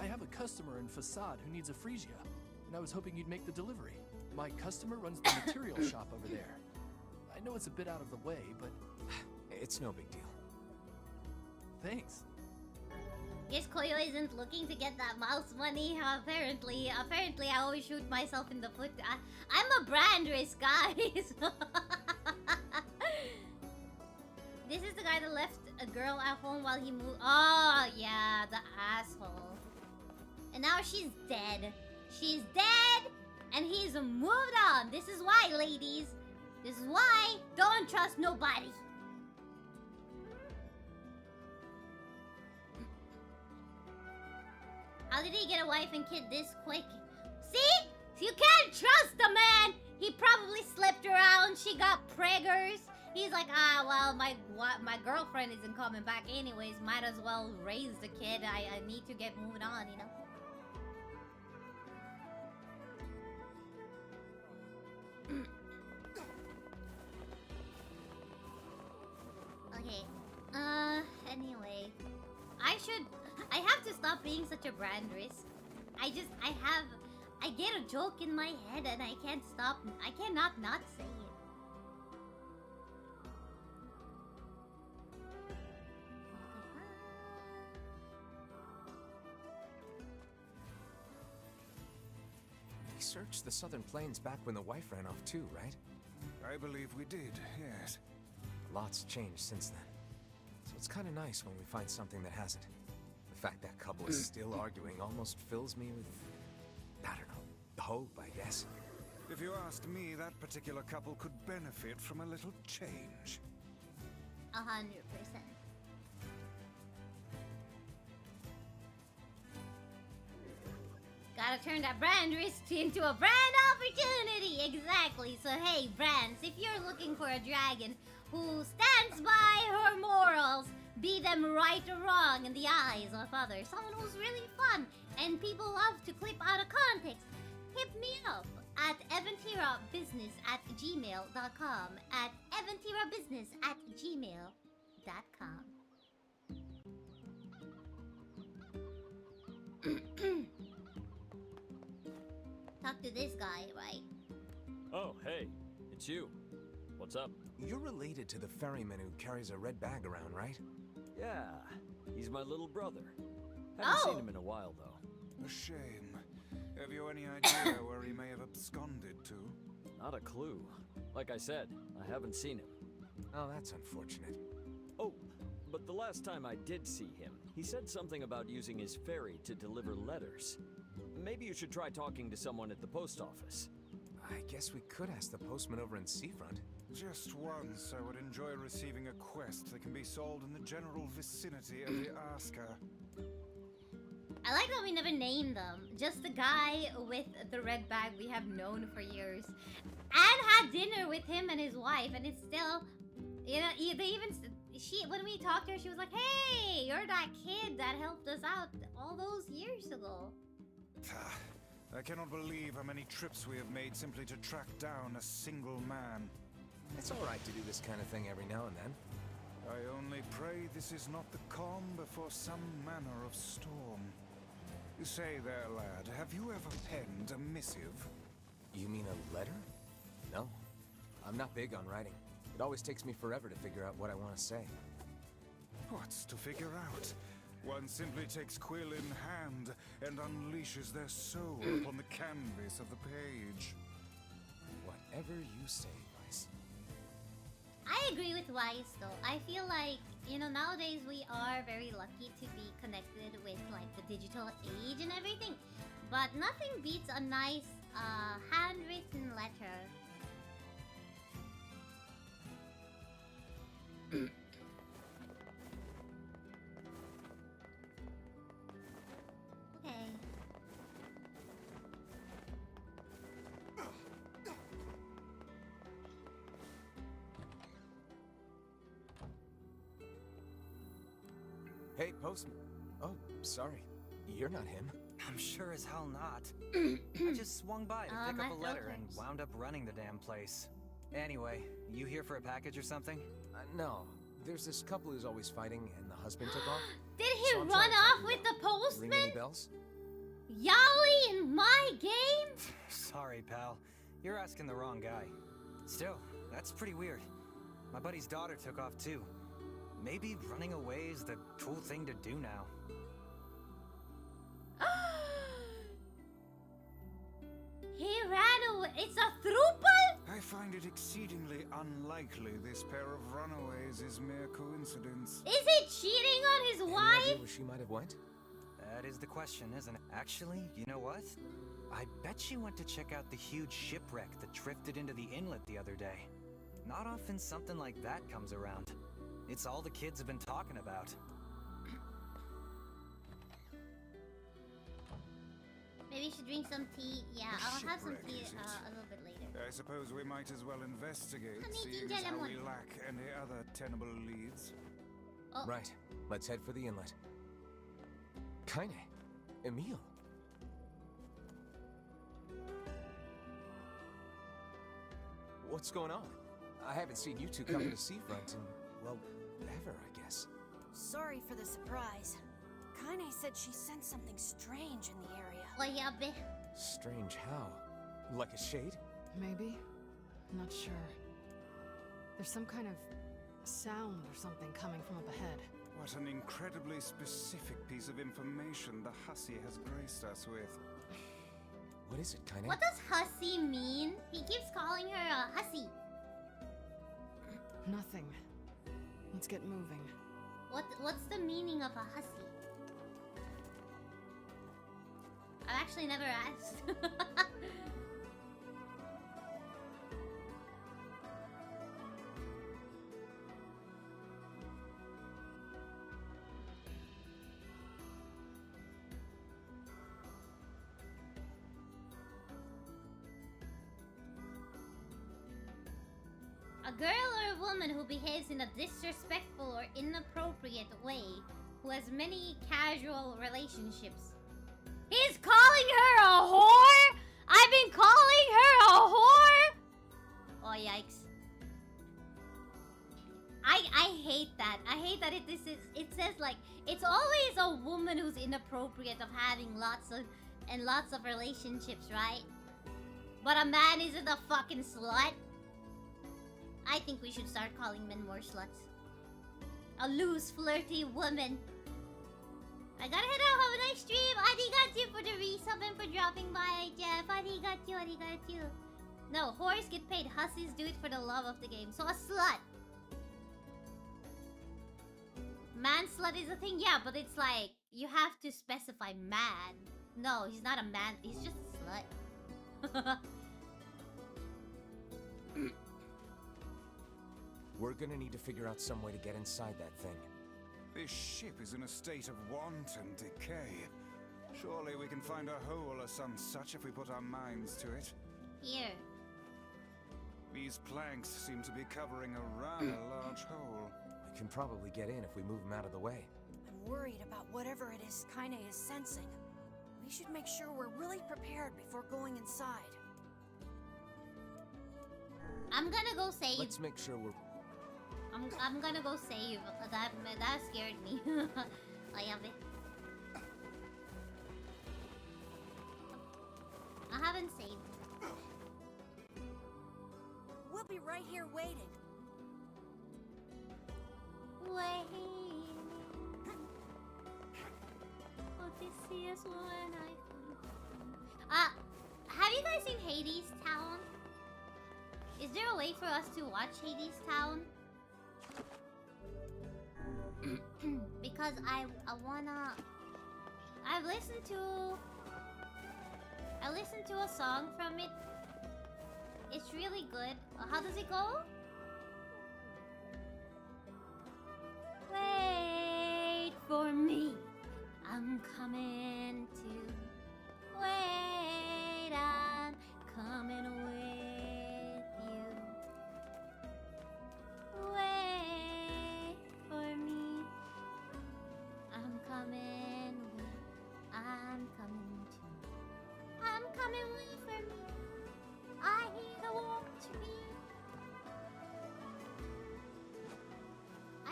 I have a customer in Facade who needs a Fresia, and I was hoping you'd make the delivery. My customer runs the material shop over there. I know it's a bit out of the way, but... It's no big deal. Thanks. Guess Koyo isn't looking to get that mouse money. Apparently I always shoot myself in the foot. I'm a brand risk, guys. This is the guy that left a girl at home while he moved. Oh, yeah, the asshole. And now she's dead. She's dead, and he's moved on. This is why, ladies. This is why. Don't trust nobody. How did he get a wife and kid this quick? See? You can't trust the man! He probably slept around. She got preggers. He's like, well, my girlfriend isn't coming back anyways. Might as well raise the kid. I need to get moving on, you know? Okay. Anyway. I have to stop being such a brand risk. I get a joke in my head and I can't stop. I cannot not say it. We searched the Southern Plains back when the wife ran off too, right? I believe we did, yes. Lots changed since then. So it's kind of nice when we find something that hasn't. The fact that couple is still arguing almost fills me with, I don't know, hope, I guess. If you asked me, that particular couple could benefit from a little change. 100%. Gotta turn that brand risk into a brand opportunity. Exactly. So hey, brands, if you're looking for a dragon who stands by her morals, be them right or wrong in the eyes of others, someone who's really fun and people love to clip out of context, hit me up at eventirabusiness@gmail.com, at eventirabusiness@gmail.com. Talk to this guy, right? Oh, hey, it's you. What's up? You're related to the ferryman who carries a red bag around, right? Yeah, he's my little brother. Haven't seen him in a while, though. A shame. Have you any idea where he may have absconded to? Not a clue. Like I said, I haven't seen him. Oh, that's unfortunate. Oh, but the last time I did see him, he said something about using his ferry to deliver letters. Maybe you should try talking to someone at the post office. I guess we could ask the postman over in Seafront. Just once, I would enjoy receiving a quest that can be sold in the general vicinity of the Asker. I like that we never named them. Just the guy with the red bag we have known for years. And had dinner with him and his wife, and it's still, you know, when we talked to her, she was like, hey, you're that kid that helped us out all those years ago. I cannot believe how many trips we have made simply to track down a single man. It's all right to do this kind of thing every now and then. I only pray this is not the calm before some manner of storm. You say there, lad, have you ever penned a missive? You mean a letter? No. I'm not big on writing. It always takes me forever to figure out what I want to say. What's to figure out? One simply takes quill in hand and unleashes their soul upon the canvas of the page. Whatever you say, Vice. I agree with Wise though. I feel like, you know, nowadays we are very lucky to be connected with like the digital age and everything. But nothing beats a nice handwritten letter. Okay. Hey, postman. Oh, sorry. You're not him. I'm sure as hell not. I just swung by to pick my up a letter and filters. wound up running the damn place. Anyway, you here for a package or something? No. There's this couple who's always fighting, and the husband took off. Did he So I'm run trying to off track with him the down. Ring any postman? bells? Yaoi in my game? Sorry, pal. You're asking the wrong guy. Still, that's pretty weird. My buddy's daughter took off too. Maybe running away is the cool thing to do now. He ran away. It's a throuple? I find it exceedingly unlikely this pair of runaways is mere coincidence. Is he cheating on his Any wife? idea where she might have went? That is the question, isn't it? Actually, you know what? I bet she went to check out the huge shipwreck that drifted into the inlet the other day. Not often something like that comes around. It's all the kids have been talking about. Maybe you should drink some tea. Yeah, I'll have some Shipwreck, tea is it? a little bit later. I suppose we might as well investigate, Honey, seeing ginger as how we lemon. lack any other tenable leads. Oh, Right. Let's head for the inlet. Kaine. Emil. What's going on? I haven't seen you two come to Seafront in, well, ever, I guess. Sorry for the surprise. Kaine said she sensed something strange in the area. oyabe. Strange how? Like a shade? Maybe? I'm not sure. There's some kind of sound or something coming from up ahead. What an incredibly specific piece of information the hussy has graced us with. What is it, Kaine? What does hussy mean? He keeps calling her a hussy. Nothing. Let's get moving. What's the meaning of a hussy? I've actually never asked. A girl or a woman who behaves in a disrespectful or inappropriate way, who has many casual relationships. He's calling her a whore? I've been calling her a whore? Oh, yikes. I hate that. I hate that it says like, it's always a woman who's inappropriate of having lots of relationships, right? But a man isn't a fucking slut. I think we should start calling men more sluts. A loose, flirty woman. I gotta head out. Have a nice stream. Arigachu for the resub and for dropping by, Jeff. Arigachu, arigachu. No, whores get paid. Hussies do it for the love of the game. So a slut. Man slut is a thing, yeah, but it's like, you have to specify man. No, he's not a man. He's just a slut. We're gonna need to figure out some way to get inside that thing. This ship is in a state of wanton decay. Surely we can find a hole or some such if we put our minds to it. Here. These planks seem to be covering a rather large hole. We can probably get in if we move them out of the way. I'm worried about whatever it is Kaine is sensing. We should make sure we're really prepared before going inside. I'm gonna go save. Let's make sure we're... I'm gonna go save. That scared me. I have it. I haven't saved. We'll be right here waiting. Waiting. Odysseus when I... have you guys seen Hades Town? Is there a way for us to watch Hades Town? Because I wanna... I listened to a song from it. It's really good. How does it go? Wait for me. I'm coming to. Wait, I'm coming with you. Wait for me.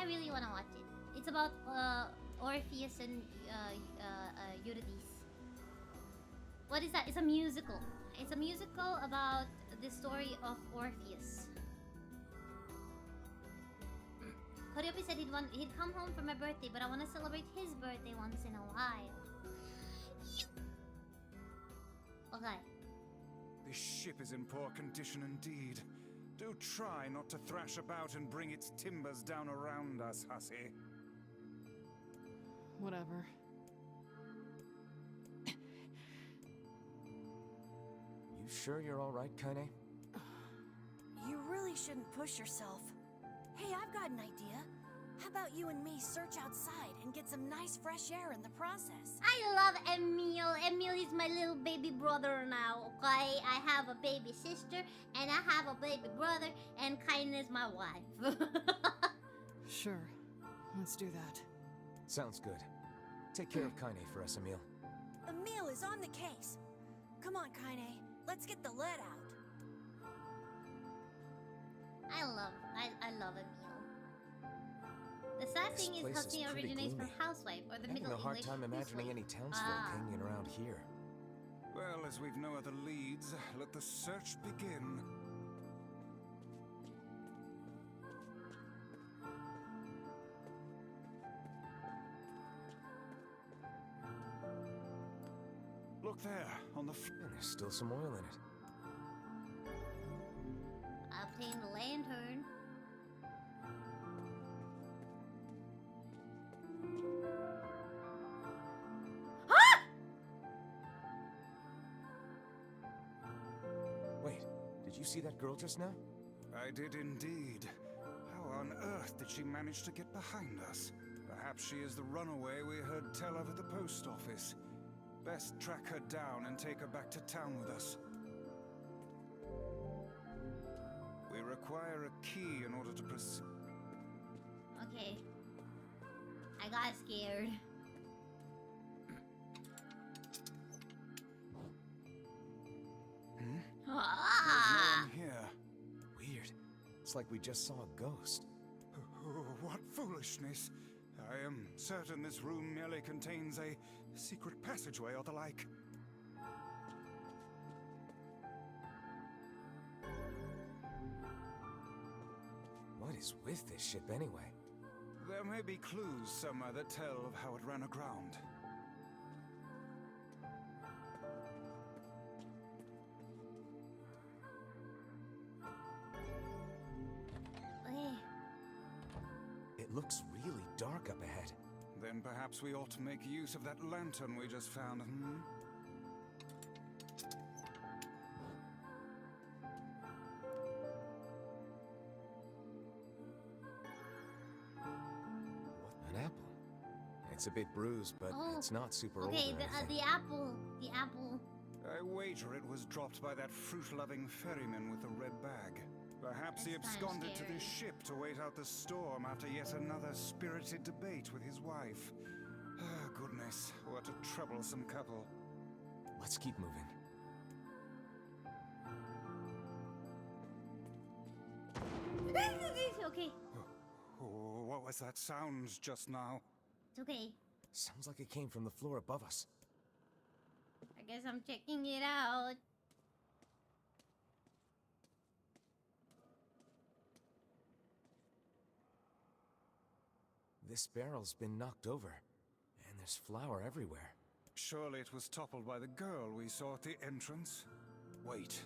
really wanna watch it. It's about Orpheus and Eurydice. What is that? It's a musical. It's a musical about the story of Orpheus. Koropeito said he'd come home for my birthday, but I want to celebrate his birthday once in a while. Okay. This ship is in poor condition indeed. Do try not to thrash about and bring its timbers down around us, hussy. Whatever. You sure you're alright, Kaine? You really shouldn't push yourself. Hey, I've got an idea. How about you and me search outside and get some nice fresh air in the process? I love Emil. Emil is my little baby brother now, okay? I have a baby sister, and I have a baby brother, and Kaine is my wife. Sure. Let's do that. Sounds good. Take care of Kaine for us, Emil. Emil is on the case. Come on, Kaine. Let's get the lead out. I love Emil. The sad thing is place Husky is pretty originates from gloomy. housewife or the I'm Middle having a hard English time imagining any housewife. townsfolk hanging around here. Well, as we've no other leads, let the search begin. Look there, on the And there's still some oil in it. I obtained a lantern. Wait, did you see that girl just now? I did indeed. How on earth did she manage to get behind us? Perhaps she is the runaway we heard tell of at the post office. Best track her down and take her back to town with us. We require a key in order to proceed. Okay. I got scared. There's no Ah! one here. Weird. It's like we just saw a ghost. Oh, what foolishness. I am certain this room merely contains a secret passageway or the like. What is with this ship anyway? There may be clues somewhere that tell of how it ran aground. Okay. It looks really dark up ahead. Then perhaps we ought to make use of that lantern we just found, hmm? An apple. It's a bit bruised, but Oh, it's not super Okay, old or anything. the apple. The apple. I wager it was dropped by that fruit-loving ferryman with the red bag. Perhaps he That's kinda absconded to this scary. ship to wait out the storm after yet another spirited debate with his wife. Ah, goodness, what a troublesome couple. Let's keep moving. Okay, Oh, what was that sound just now? it's okay. Sounds like it came from the floor above us. I guess I'm checking it out. This barrel's been knocked over, and there's flour everywhere. Surely it was toppled by the girl we saw at the entrance. Wait.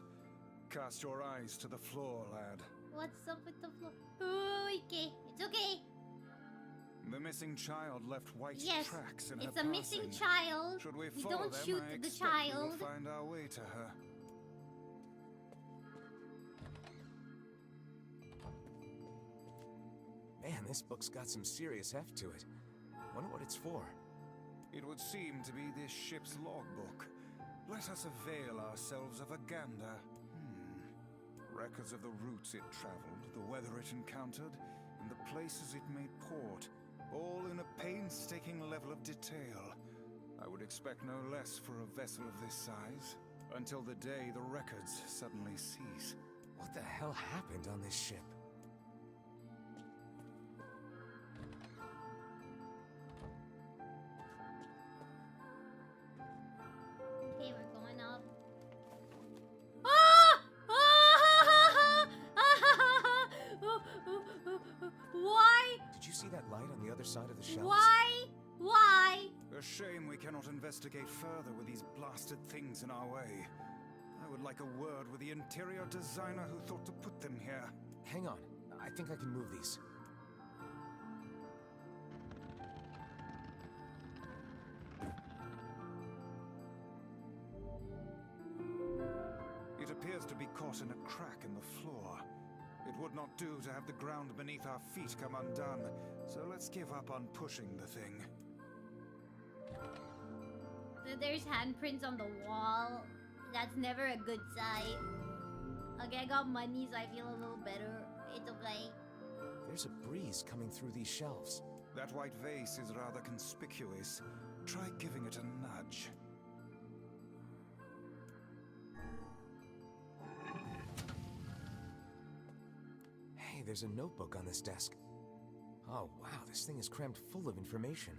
Cast your eyes to the floor, lad. What's up with the floor? Oh, okay. It's okay. The missing child left white Yes, tracks in her it's a missing passing. child. Should we We follow don't them, shoot I the expect we will child. find our way to her. Man, this book's got some serious heft to it. Wonder what it's for. It would seem to be this ship's logbook. Let us avail ourselves of a gander. Records of the routes it traveled, the weather it encountered, and the places it made port, all in a painstaking level of detail. I would expect no less for a vessel of this size, until the day the records suddenly cease. What the hell happened on this ship? side of the shelves? Why? Why? A shame we cannot investigate further with these blasted things in our way. I would like a word with the interior designer who thought to put them here. Hang on. I think I can move these. It appears to be caught in a crack in the floor. It would not do to have the ground beneath our feet come undone, so let's give up on pushing the thing. There's handprints on the wall. That's never a good sign. Okay, I got money, so I feel a little better. It's okay. There's a breeze coming through these shelves. That white vase is rather conspicuous. Try giving it a nudge. Hey, there's a notebook on this desk. Oh, wow, this thing is crammed full of information.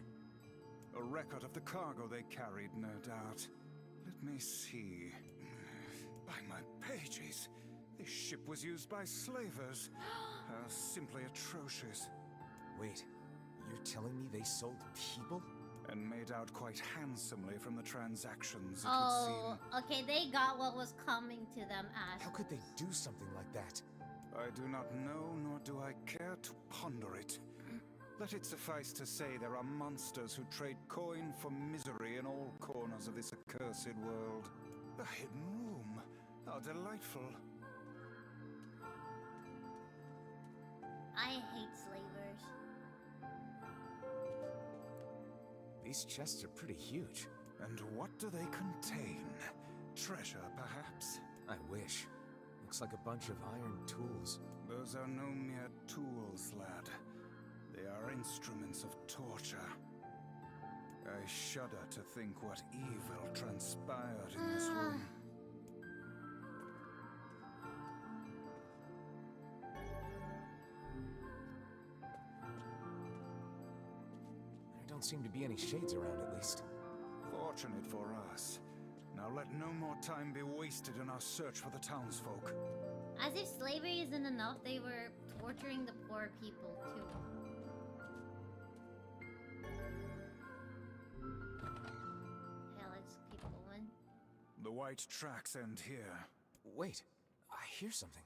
A record of the cargo they carried, no doubt. Let me see. By my pages, this ship was used by slavers. Simply atrocious. Wait, you're telling me they sold people? And made out quite handsomely from the transactions, it Oh, would okay, they got what was coming to them as. How could they do something like that? seem. I do not know, nor do I care to ponder it. Let it suffice to say there are monsters who trade coin for misery in all corners of this accursed world. The hidden room. How delightful. I hate slavers. These chests are pretty huge. And what do they contain? Treasure, perhaps? I wish. Looks like a bunch of iron tools. Those are no mere tools, lad. They are instruments of torture. I shudder to think what evil transpired in this room. There don't seem to be any shades around, at least. Fortunate for us. Now let no more time be wasted in our search for the townsfolk. As if slavery isn't enough, they were torturing the poor people too. Okay, let's keep going. The white tracks end here. Wait, I hear something.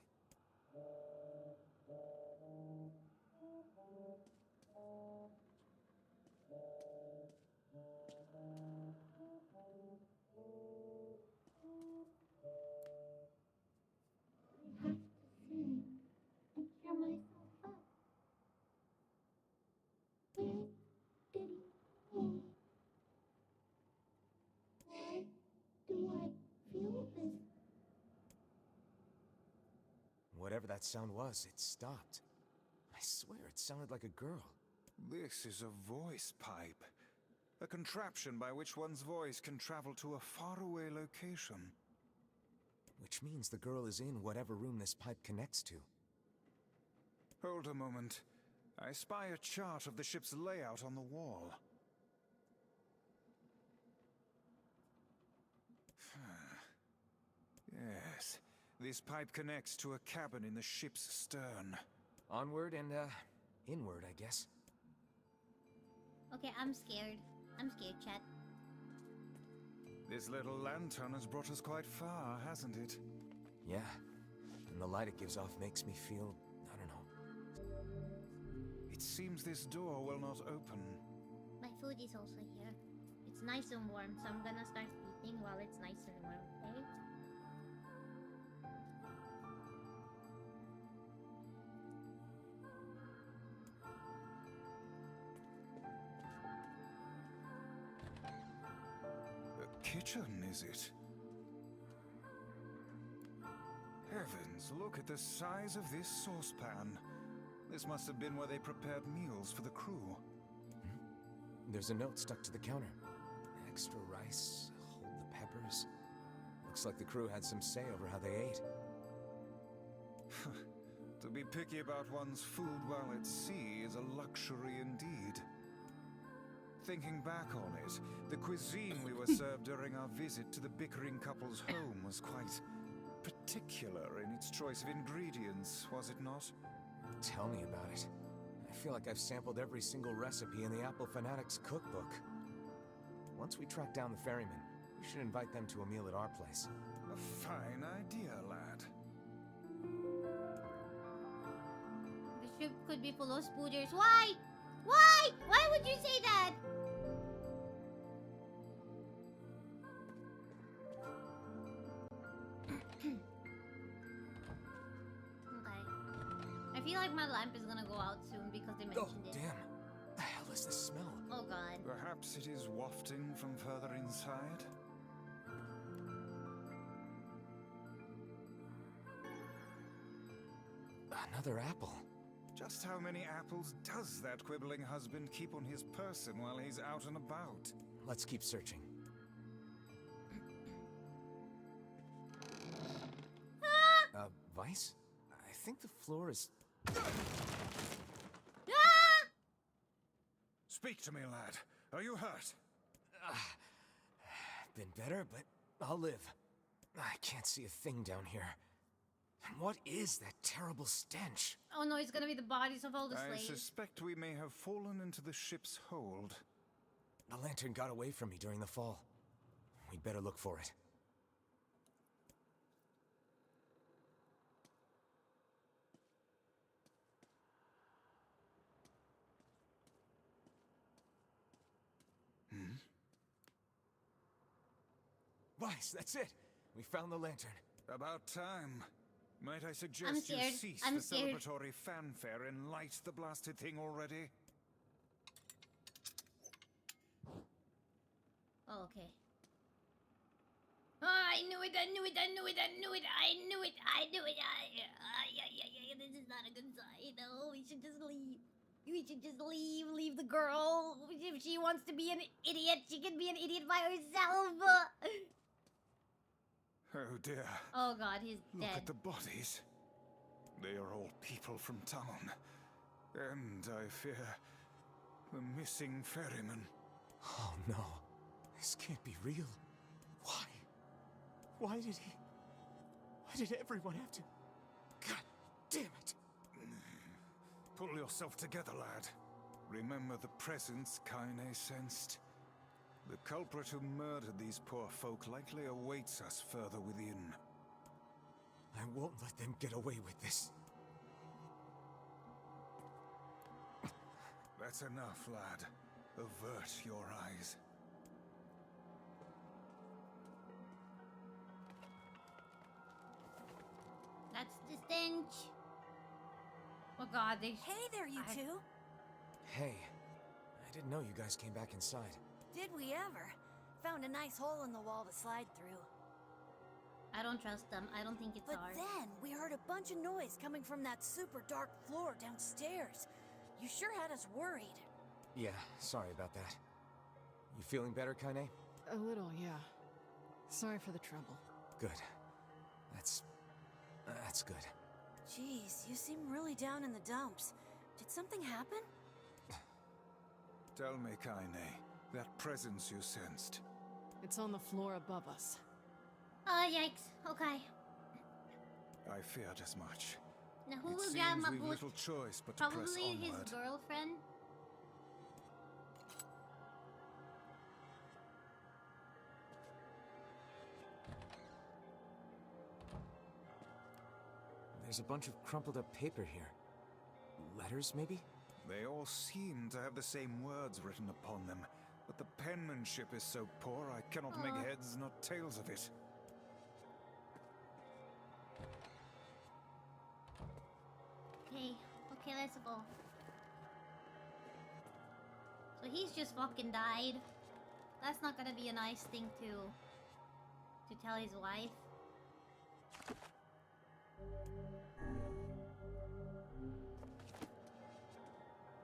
Whatever that sound was, it stopped. I swear it sounded like a girl. This is a voice pipe. A contraption by which one's voice can travel to a faraway location. Which means the girl is in whatever room this pipe connects to. Hold a moment. I spy a chart of the ship's layout on the wall. Yes, this pipe connects to a cabin in the ship's stern. Onward and, inward, I guess. Okay, I'm scared. I'm scared, chat. This little lantern has brought us quite far, hasn't it? Yeah, and the light it gives off makes me feel, I don't know. It seems this door will not open. My food is also here. It's nice and warm, so I'm gonna start eating while it's nice and warm, okay? A kitchen, is it? Heavens, look at the size of this saucepan. This must have been where they prepared meals for the crew. There's a note stuck to the counter. Extra rice, hold the peppers. Looks like the crew had some say over how they ate. To be picky about one's food while at sea is a luxury indeed. Thinking back on it, the cuisine we were served during our visit to the bickering couple's home was quite particular in its choice of ingredients, was it not? Tell me about it. I feel like I've sampled every single recipe in the Apple Fanatics cookbook. Once we track down the ferryman, we should invite them to a meal at our place. A fine idea, lad. The ship could be full of spooters. Why? Why? Why would you say that? Okay. I feel like my lamp is gonna go out soon because they mentioned Oh, it. damn. The hell is this smell? Oh god. Perhaps it is wafting from further inside? Another apple. Just how many apples does that quibbling husband keep on his person while he's out and about? Let's keep searching. Vice? I think the floor is... Speak to me, lad. Are you hurt? Been better, but I'll live. I can't see a thing down here. And what is that terrible stench? Oh no, it's gonna be the bodies of all the I slaves. suspect we may have fallen into the ship's hold. The lantern got away from me during the fall. We'd better look for it. Vice, that's it! We found the lantern. About time. Might I suggest you scared. cease I'm the scared. celebratory fanfare and light the blasted thing already? Oh, okay. Oh, I knew it, I knew it, I knew it, I knew it, I knew it, I knew it. This is not a good sign. No, we should just leave. We should just leave. Leave the girl. If she wants to be an idiot, she can be an idiot by herself. Oh dear. Oh god, he's Look dead. at the bodies. They are all people from town. And I fear the missing ferryman. Oh no. This can't be real. Why? Why did everyone have to... God damn it. Pull yourself together, lad. Remember the presence Kaine sensed. The culprit who murdered these poor folk likely awaits us further within. I won't let them get away with this. That's enough, lad. Avert your eyes. That's the stench. Oh god, they... Hey there, you two. Hey, I didn't know you guys came back inside. Did we ever? Found a nice hole in the wall to slide through. I don't trust them. I don't think it's But ours. then we heard a bunch of noise coming from that super dark floor downstairs. You sure had us worried. Yeah, sorry about that. You feeling better, Kaine? A little, yeah. Sorry for the trouble. Good. That's good. Jeez, you seem really down in the dumps. Did something happen? Tell me, Kaine, that presence you sensed. It's on the floor above us. Oh, yikes. Okay. I feared as much. Now who It will grab seems my we've boot? little choice but to press Probably his onward. girlfriend. There's a bunch of crumpled up paper here. Letters, maybe? They all seem to have the same words written upon them, but the penmanship is so poor I cannot make heads nor tails of it. Okay, let's go. So he's just fucking died. That's not gonna be a nice thing to tell his wife.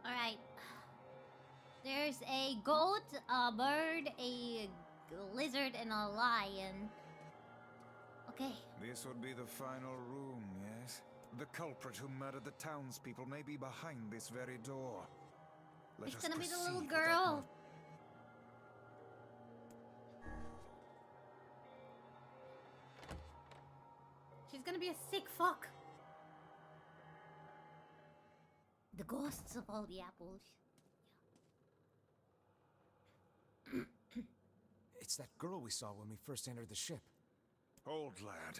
Alright. There's a goat, a bird, a lizard, and a lion. Okay. This would be the final room, yes? The culprit who murdered the townspeople may be behind this very door. Let It's us gonna be the little proceed with that girl. one. She's gonna be a sick fuck. The ghosts of all the apples. It's that girl we saw when we first entered the ship. Old lad.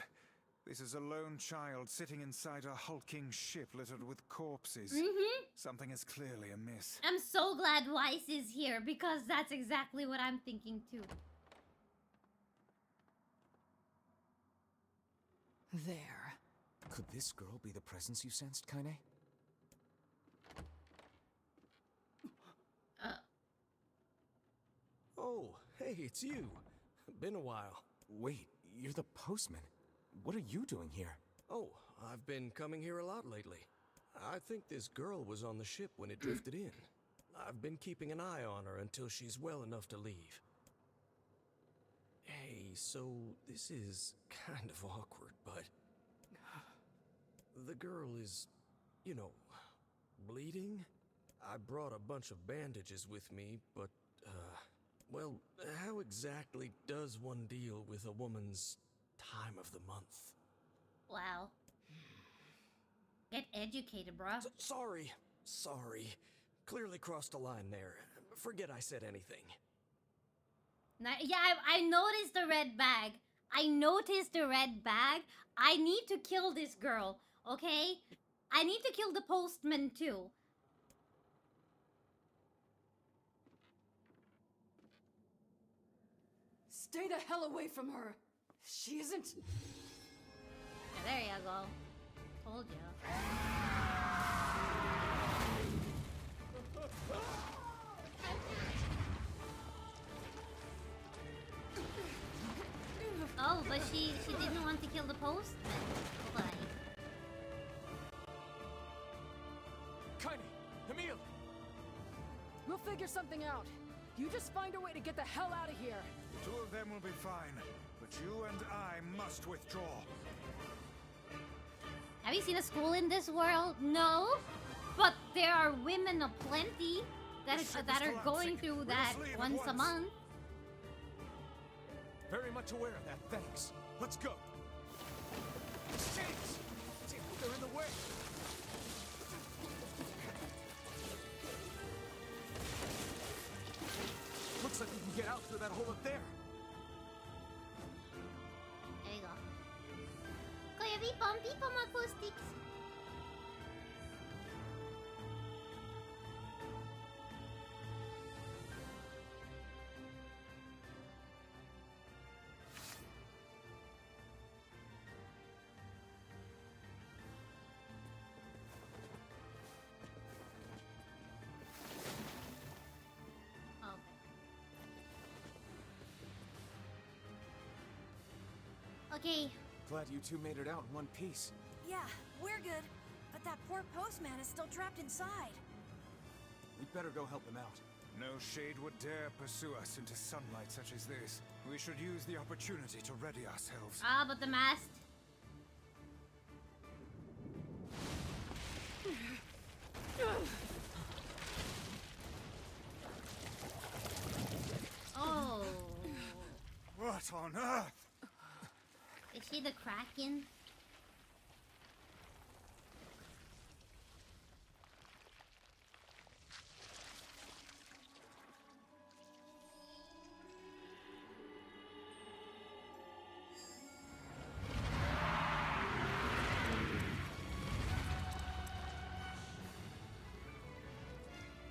This is a lone child sitting inside a hulking ship littered with corpses. Something is clearly amiss. I'm so glad Weiss is here because that's exactly what I'm thinking too. There. Could this girl be the presence you sensed, Kaine? Oh, hey, it's you. Been a while. Wait, you're the postman. What are you doing here? Oh, I've been coming here a lot lately. I think this girl was on the ship when it drifted in. I've been keeping an eye on her until she's well enough to leave. Hey, so this is kind of awkward, but... the girl is, you know, bleeding? I brought a bunch of bandages with me, but, well, how exactly does one deal with a woman's time of the month? Wow. Get educated, bruh. Sorry. Clearly crossed a line there. Forget I said anything. Yeah, I noticed the red bag. I need to kill this girl, okay? I need to kill the postman too. Stay the hell away from her. She isn't... Yeah, there you go. Told you. Oh, but she didn't want to kill the postman. Why? Kaine! Emil! We'll figure something out. You just find a way to get the hell out of here. The two of them will be fine, but you and I must withdraw. Have you seen a school in this world? No, but there are women aplenty that are going through that once a month. Very much aware of that, thanks. Let's go. Shakes! They're in the way. Looks like we can get out through that hole up there. There you go. Kuya Beepom acoustics. Okay. Glad you two made it out in one piece. Yeah, we're good. But that poor postman is still trapped inside. We'd better go help him out. No shade would dare pursue us into sunlight such as this. We should use the opportunity to ready ourselves. Ah, but the mast. Oh. What on earth? Is she the Kraken?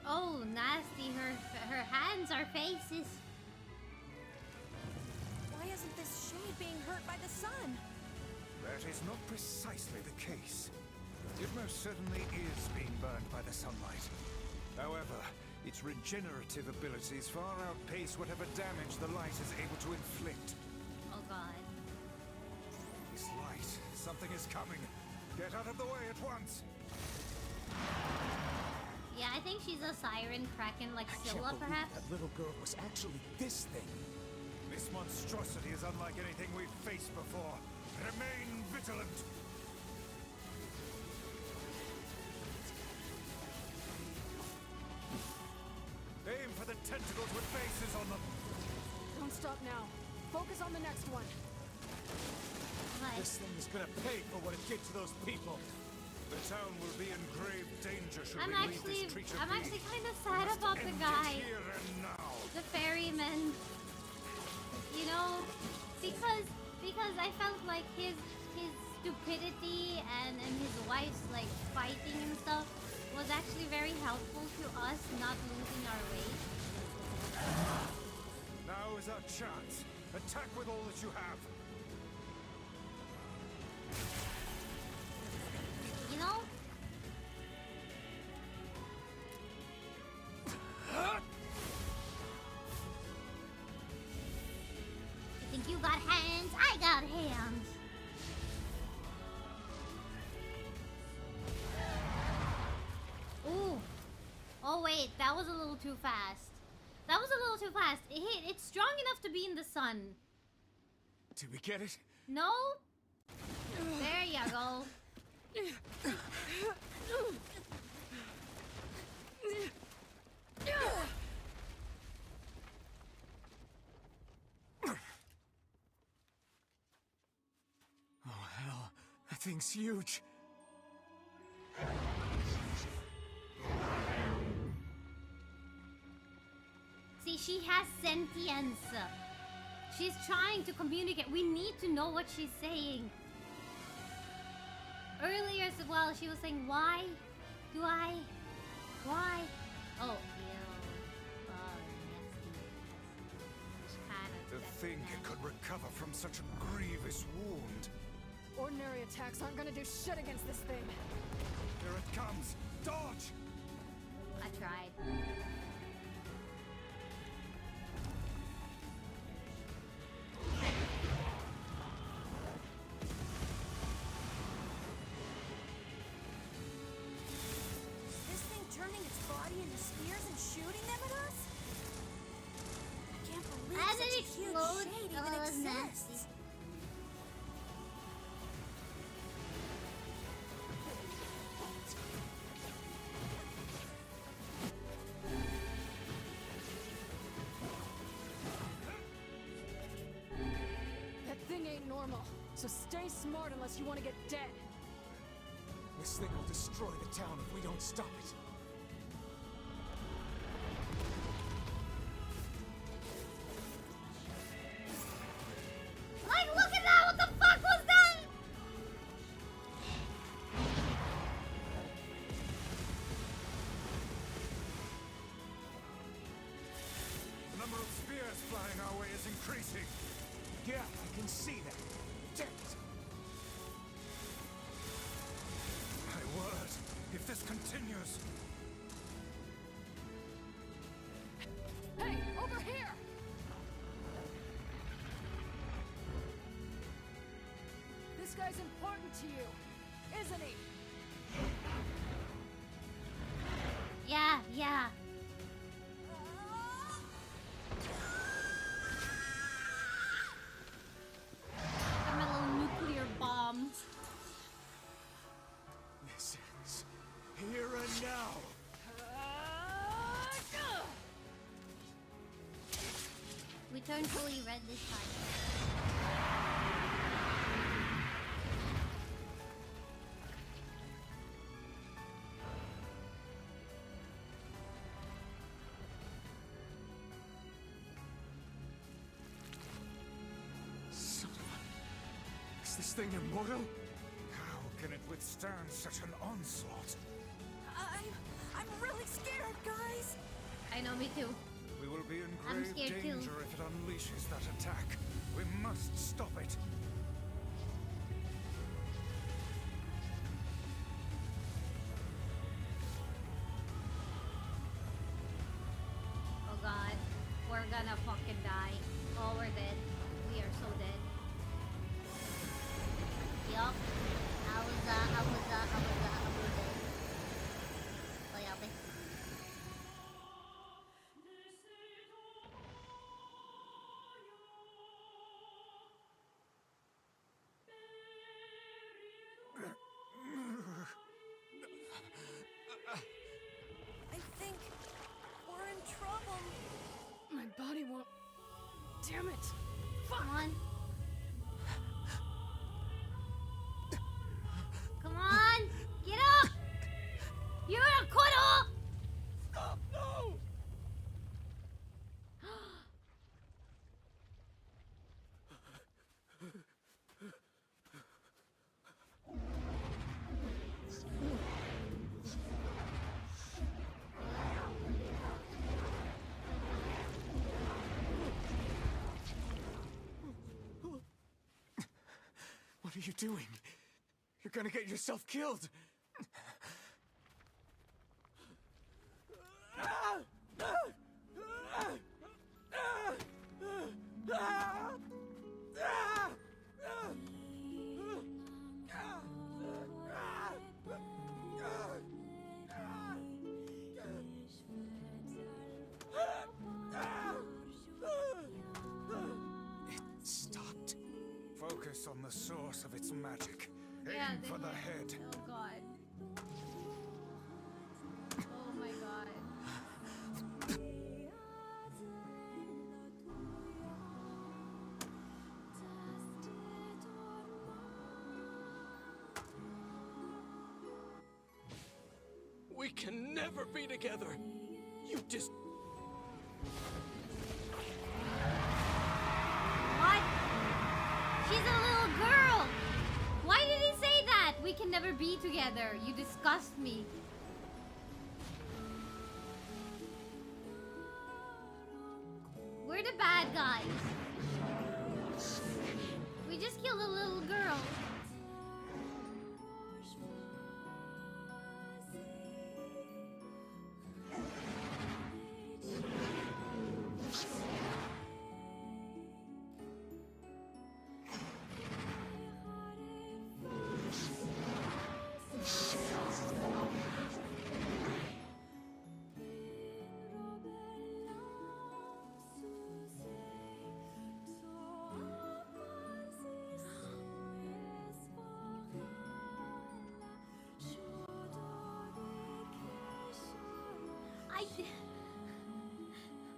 Oh, nasty. Her hands are faces. Why isn't this shade being hurt by the sun? That is not precisely the case. It most certainly is being burned by the sunlight. However, its regenerative abilities far outpace whatever damage the light is able to inflict. Oh god. This light, something is coming. Get out of the way at once. Yeah, I think she's a siren Kraken like Scylla, perhaps. That little girl was actually this thing. This monstrosity is unlike anything we've faced before. Remain vigilant. Aim for the tentacles with bases on them. Don't stop now. Focus on the next one. What? This thing is gonna pay for what it did to those people. The town will be in grave danger should I'm we leave actually this creature I'm be. actually kind of sad Must about the end it guy, here and now. the ferryman. You know, because I felt like his stupidity and his wife's like fighting and stuff was actually very helpful to us not losing our way. Now is our chance. Attack with all that you have. You know? You think you got hands? I got hands. Ooh. Oh wait, that was a little too fast. That was a little too fast. It's strong enough to be in the sun. Did we get it? No? There you go. Oh hell, that thing's huge. See, she has sentience. She's trying to communicate. We need to know what she's saying. Earlier as well, she was saying, why? Do I? Why? Oh, ew. Nasty. To think it could recover from such a grievous wound. Ordinary attacks aren't gonna do shit against this thing. Here it comes. Dodge! I tried. This thing turning its body into spears and shooting them at us? I can't believe As such it a huge explodes, shade oh, even it was exists. nasty. That thing ain't normal, so stay smart unless you want to get dead. This thing will destroy the town if we don't stop it. Like, look at that! What the fuck was that? The number of spears flying our way is increasing. Yeah, I can see that. Damn it. My word, if this continues... Hey, over here! This guy's important to you, isn't he? Yeah. Got my little nuclear bomb. This ends here and now. We turned fully red this time. Is this thing immortal? How can it withstand such an onslaught? I'm really scared, guys. I know, me too. We will be in I'm grave scared too. danger if it unleashes that attack. We must stop it. Oh god. We're gonna fucking die. Oh, we're dead. We are so dead. Yup. I was dead. Oh, yeah, okay. I think we're in trouble. My body won't. Damn it! Come on. Come on! Get are you doing? You're gonna get yourself killed! It stopped. Focus on the source of its magic. Yeah, Aim for the head. Oh god. Oh my god. We can never be together. You just... What? She's a little girl! Why did he say that? We can never be together. You disgust me. We're the bad guys. We just killed a little girl.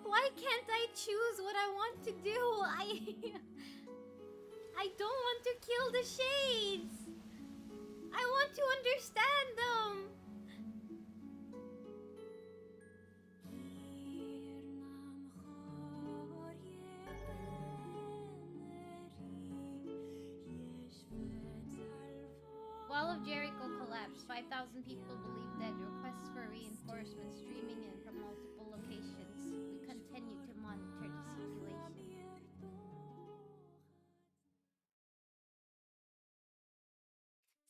Why can't I choose what I want to do? I don't want to kill the shades. I want to understand them. Wall of Jericho collapsed. 5,000 people believe dead. Requests for reinforcements streaming in from multiple locations. We continue to monitor the situation.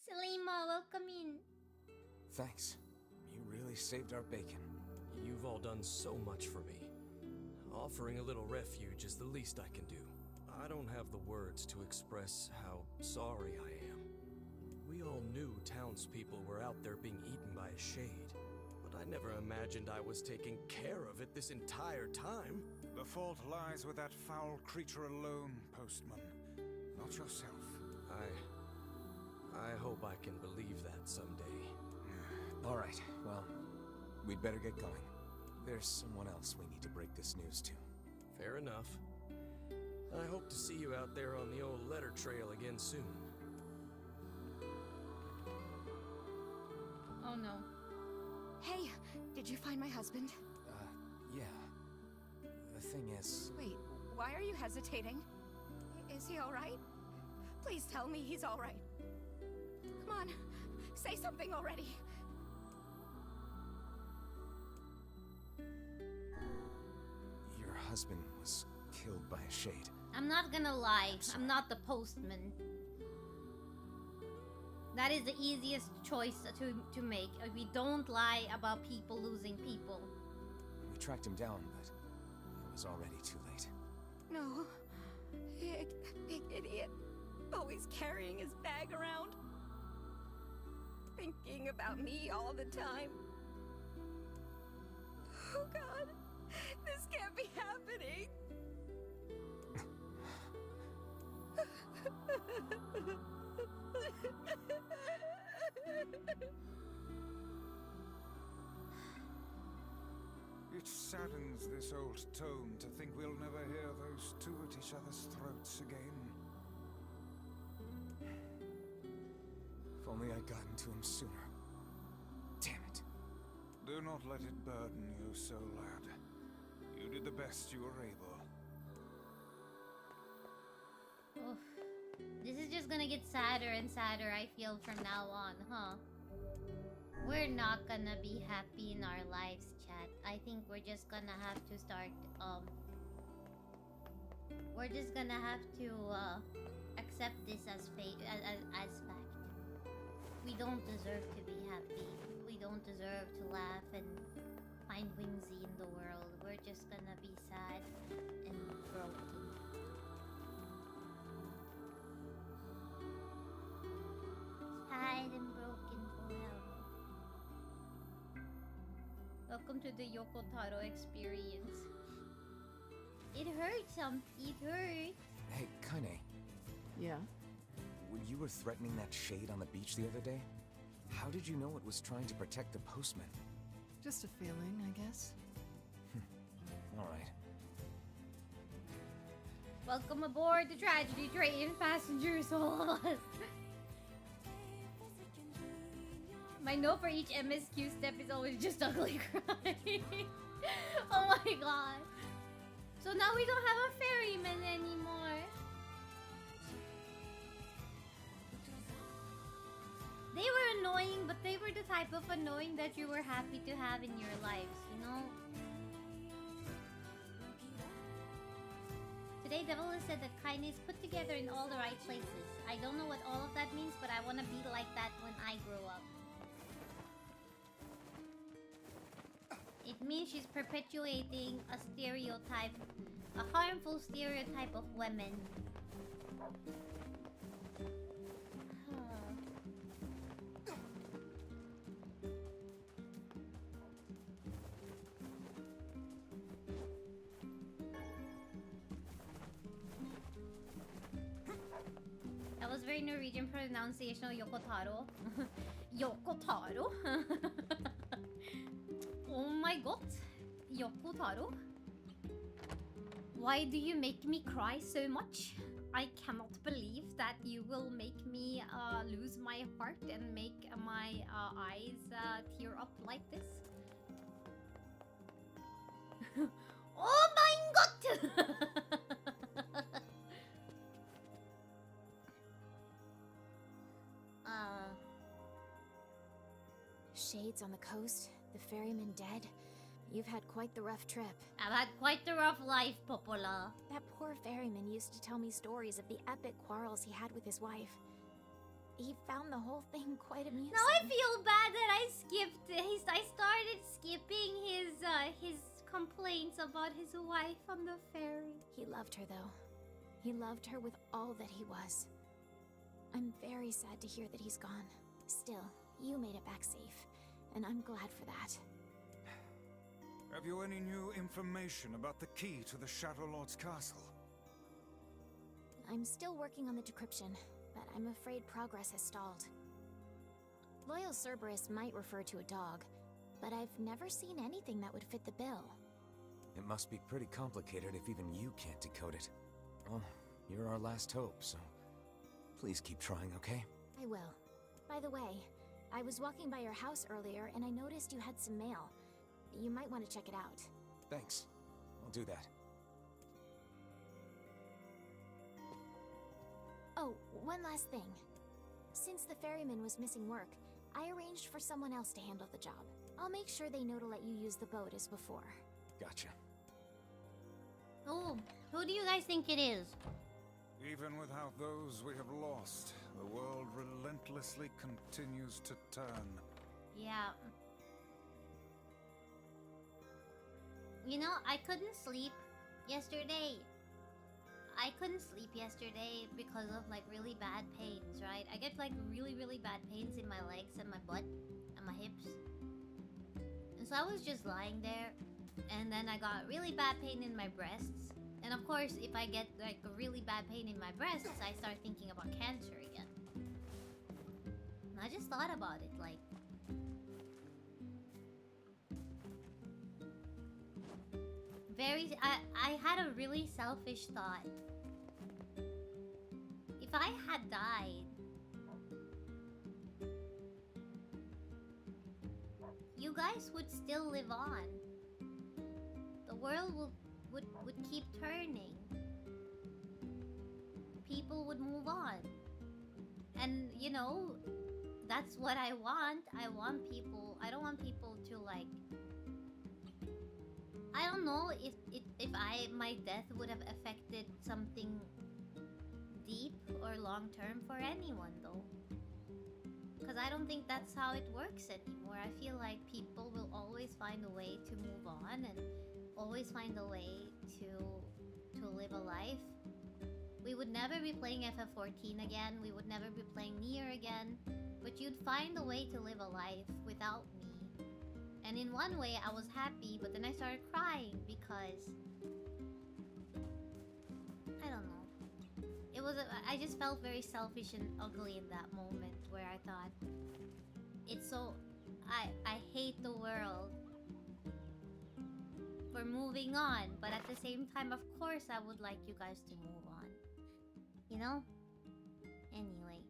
Selima, welcome in. Thanks. You really saved our bacon. You've all done so much for me. Offering a little refuge is the least I can do. I don't have the words to express how sorry I am. We all knew townspeople were out there being eaten by a shade, but I never imagined I was taking care of it this entire time. The fault lies with that foul creature alone, Postman. Not yourself. I hope I can believe that someday. All right, well, we'd better get going. There's someone else we need to break this news to. Fair enough. I hope to see you out there on the old letter trail again soon. Oh no. Hey, did you find my husband? Yeah. The thing is... Wait, why are you hesitating? Is he alright? Please tell me he's alright. Come on, say something already. Your husband was killed by a shade. I'm not gonna lie. I'm not the postman. That is the easiest choice to make. We don't lie about people losing people. We tracked him down, but it was already too late. No. Big idiot. Always carrying his bag around. Thinking about me all the time. Oh god. This can't be happening. It saddens this old tome to think we'll never hear those two at each other's throats again. If only I'd gotten to him sooner. Damn it. Do not let it burden you so, lad. You did the best you were able. Oof. This is just gonna get sadder and sadder, I feel, from now on, huh? We're not gonna be happy in our lives, chat. I think we're just gonna have to start, we're just gonna have to, accept this as fate, as fact. We don't deserve to be happy. We don't deserve to laugh and find whimsy in the world. We're just gonna be sad and broken. Sad and broken forever. Welcome to the Yoko Taro experience. It hurts, it hurts. Hey, Kaine. Yeah? When you were threatening that shade on the beach the other day, how did you know it was trying to protect the postman? Just a feeling, I guess. Alright. Welcome aboard the tragedy train, passengers, all of us. My note for each MSQ step is always just ugly crying. Oh my god. So now we don't have a ferryman anymore. They were annoying, but they were the type of annoying that you were happy to have in your lives, you know? Today, Devil has said that kindness put together in all the right places. I don't know what all of that means, but I want to be like that when I grow up. It means she's perpetuating a stereotype, a harmful stereotype of women. That was very Norwegian pronunciation of Yokotaro. Yokotaro? Oh my god. Yokotaro? Why do you make me cry so much? I cannot believe that you will make me lose my heart and make my eyes tear up like this. Oh my god! Shades on the coast, the ferryman dead. You've had quite the rough trip. I've had quite the rough life, Popola. That poor ferryman used to tell me stories of the epic quarrels he had with his wife. He found the whole thing quite amusing. Now I feel bad that I skipped. I started skipping his complaints about his wife on the ferry. He loved her, though. He loved her with all that he was. I'm very sad to hear that he's gone. Still, you made it back safe, and I'm glad for that. Have you any new information about the key to the Shadow Lord's castle? I'm still working on the decryption, but I'm afraid progress has stalled. Loyal Cerberus might refer to a dog, but I've never seen anything that would fit the bill. It must be pretty complicated if even you can't decode it. Well, you're our last hope, so please keep trying, okay? I will. By the way, I was walking by your house earlier and I noticed you had some mail. You might want to check it out. Thanks. I'll do that. Oh, one last thing. Since the ferryman was missing work, I arranged for someone else to handle the job. I'll make sure they know to let you use the boat as before. Gotcha. Oh, who do you guys think it is? Even without those we have lost, the world relentlessly continues to turn. Yeah. You know, I couldn't sleep yesterday. I couldn't sleep yesterday because of like really bad pains, right? I get like really, really bad pains in my legs and my butt and my hips. And so I was just lying there, and then I got really bad pain in my breasts. And of course, if I get like a really bad pain in my breasts, I start thinking about cancer again. And I just thought about it, like, I had a really selfish thought. If I had died, you guys would still live on. The world would keep turning. People would move on. And, you know, that's what I want. I don't want people to, like, I don't know if my death would have affected something deep or long term for anyone though. Because I don't think that's how it works anymore. I feel like people will always find a way to move on and always find a way to live a life. We would never be playing FF14 again. We would never be playing Nier again. But you'd find a way to live a life without me. And in one way, I was happy, but then I started crying because... I don't know. It was... I just felt very selfish and ugly in that moment where I thought... It's so... I hate the world for moving on. But at the same time, of course, I would like you guys to move on. You know? Anyway.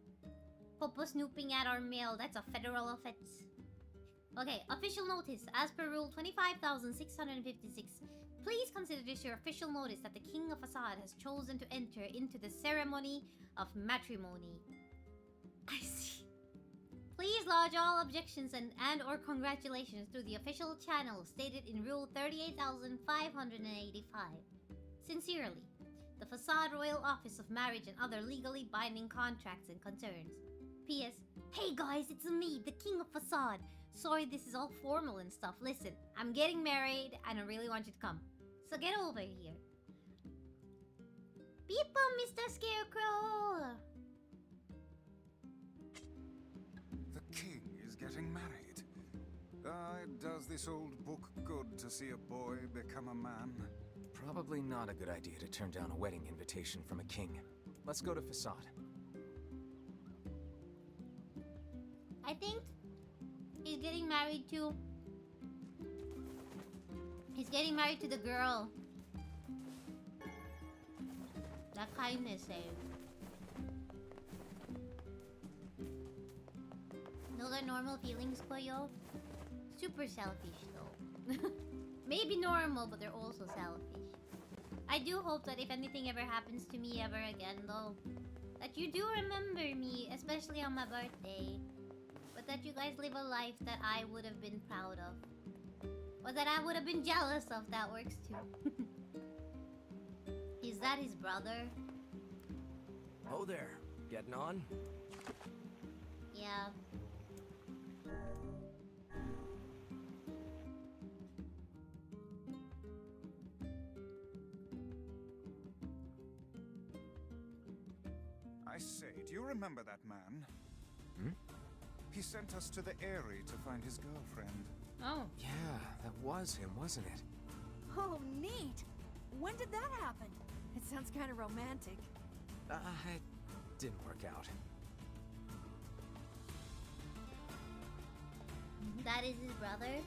Popo snooping at our mail. That's a federal offense. Okay, official notice. As per rule 25,656, please consider this your official notice that the King of Facade has chosen to enter into the ceremony of matrimony. I see. Please lodge all objections and or congratulations through the official channel stated in Rule 38,585. Sincerely, the Facade Royal Office of Marriage and other legally binding contracts and concerns. P.S. Hey guys, it's me, the King of Facade. Sorry this is all formal and stuff. Listen, I'm getting married and I really want you to come. So get over here. Beep Mr. Scarecrow! The king is getting married. It does this old book good to see a boy become a man. Probably not a good idea to turn down a wedding invitation from a king. Let's go to Facade. I think he's getting married to... He's getting married to the girl. That kindness saved. Those are normal feelings, Koyo. Super selfish though. Maybe normal, but they're also selfish. I do hope that if anything ever happens to me ever again though, that you do remember me, especially on my birthday. But that you guys live a life that I would have been proud of. Or that I would have been jealous of. That works too. Is that his brother? Oh there. Getting on? Yeah. I say, do you remember that man? Hmm? He sent us to the Aerie to find his girlfriend. Oh. Yeah, that was him, wasn't it? Oh, neat. When did that happen? It sounds kind of romantic. It didn't work out. That is his brother?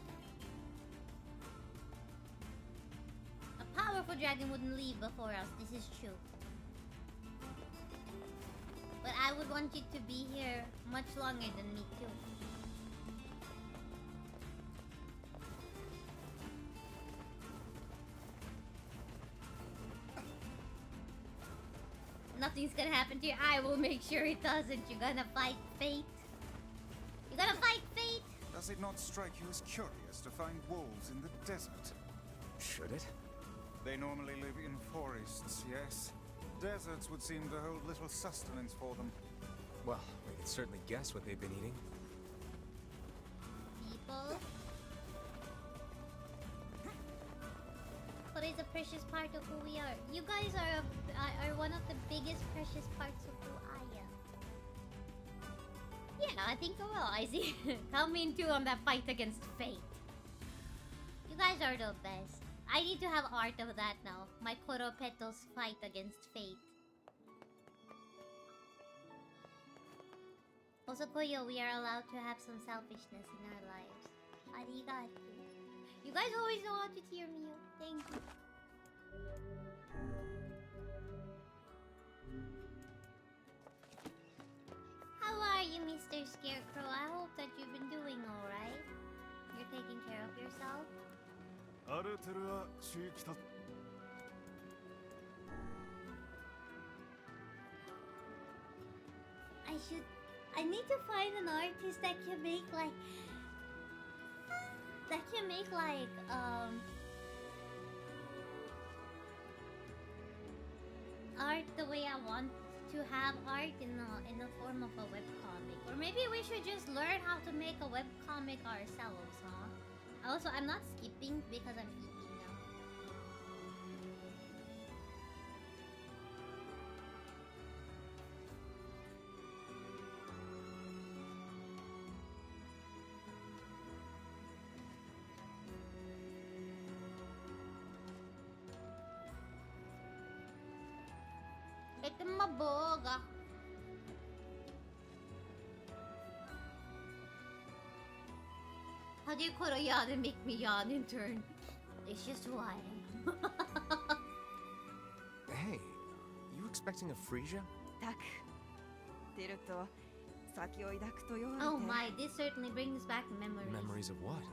A powerful dragon wouldn't leave before us, this is true. But I would want you to be here much longer than me too. Nothing's gonna happen to you. I will make sure it doesn't. You're gonna fight fate. You're gonna fight fate. Does it not strike you as curious to find wolves in the desert? Should it? They normally live in forests, yes? Deserts would seem to hold little sustenance for them. Well, we can certainly guess what they've been eating. People. What is a precious part of who we are? You guys are one of the biggest precious parts of who I am. Yeah, I think I will. I see. Come in too on that fight against fate. You guys are the best. I need to have art of that now. My Koropeito's fight against fate. Also, Koyo, we are allowed to have some selfishness in our lives. Arigachu. You guys always know how to cheer me up. Thank you. How are you, Mr. Scarecrow? I hope that you've been doing alright. You're taking care of yourself? I need to find an artist that can make like art the way I want to have art in the form of a webcomic. Or maybe we should just learn how to make a webcomic ourselves, huh? Also, I'm not skipping because I'm eating now. Ito maboga. How do you call a yawn and make me yawn in turn? It's just who I am. Hey, you expecting a Frisia? Oh my, this certainly brings back memories. Memories of what?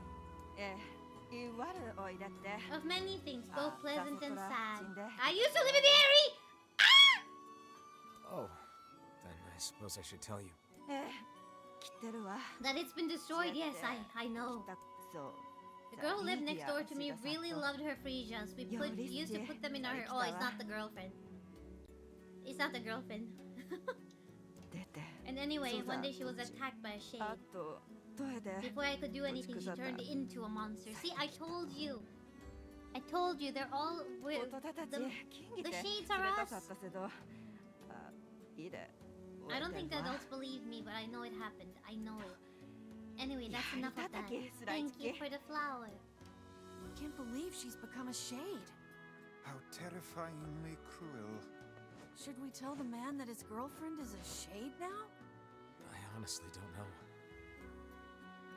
Of many things, both pleasant and sad. I used to live in the area! Oh, then I suppose I should tell you. That it's been destroyed, yes, I know. The girl who lived next door to me really loved her Frisias. We used to put them in our... Oh, it's not the girlfriend. It's not the girlfriend. And anyway, one day she was attacked by a shade. Before I could do anything, she turned into a monster. See, I told you. I told you, they're all... The shades are us. I don't think the adults believe me, but I know it happened. I know it. Anyway, that's enough of that. Thank you for the flower. Can't believe she's become a shade. How terrifyingly cruel. Should we tell the man that his girlfriend is a shade now? I honestly don't know.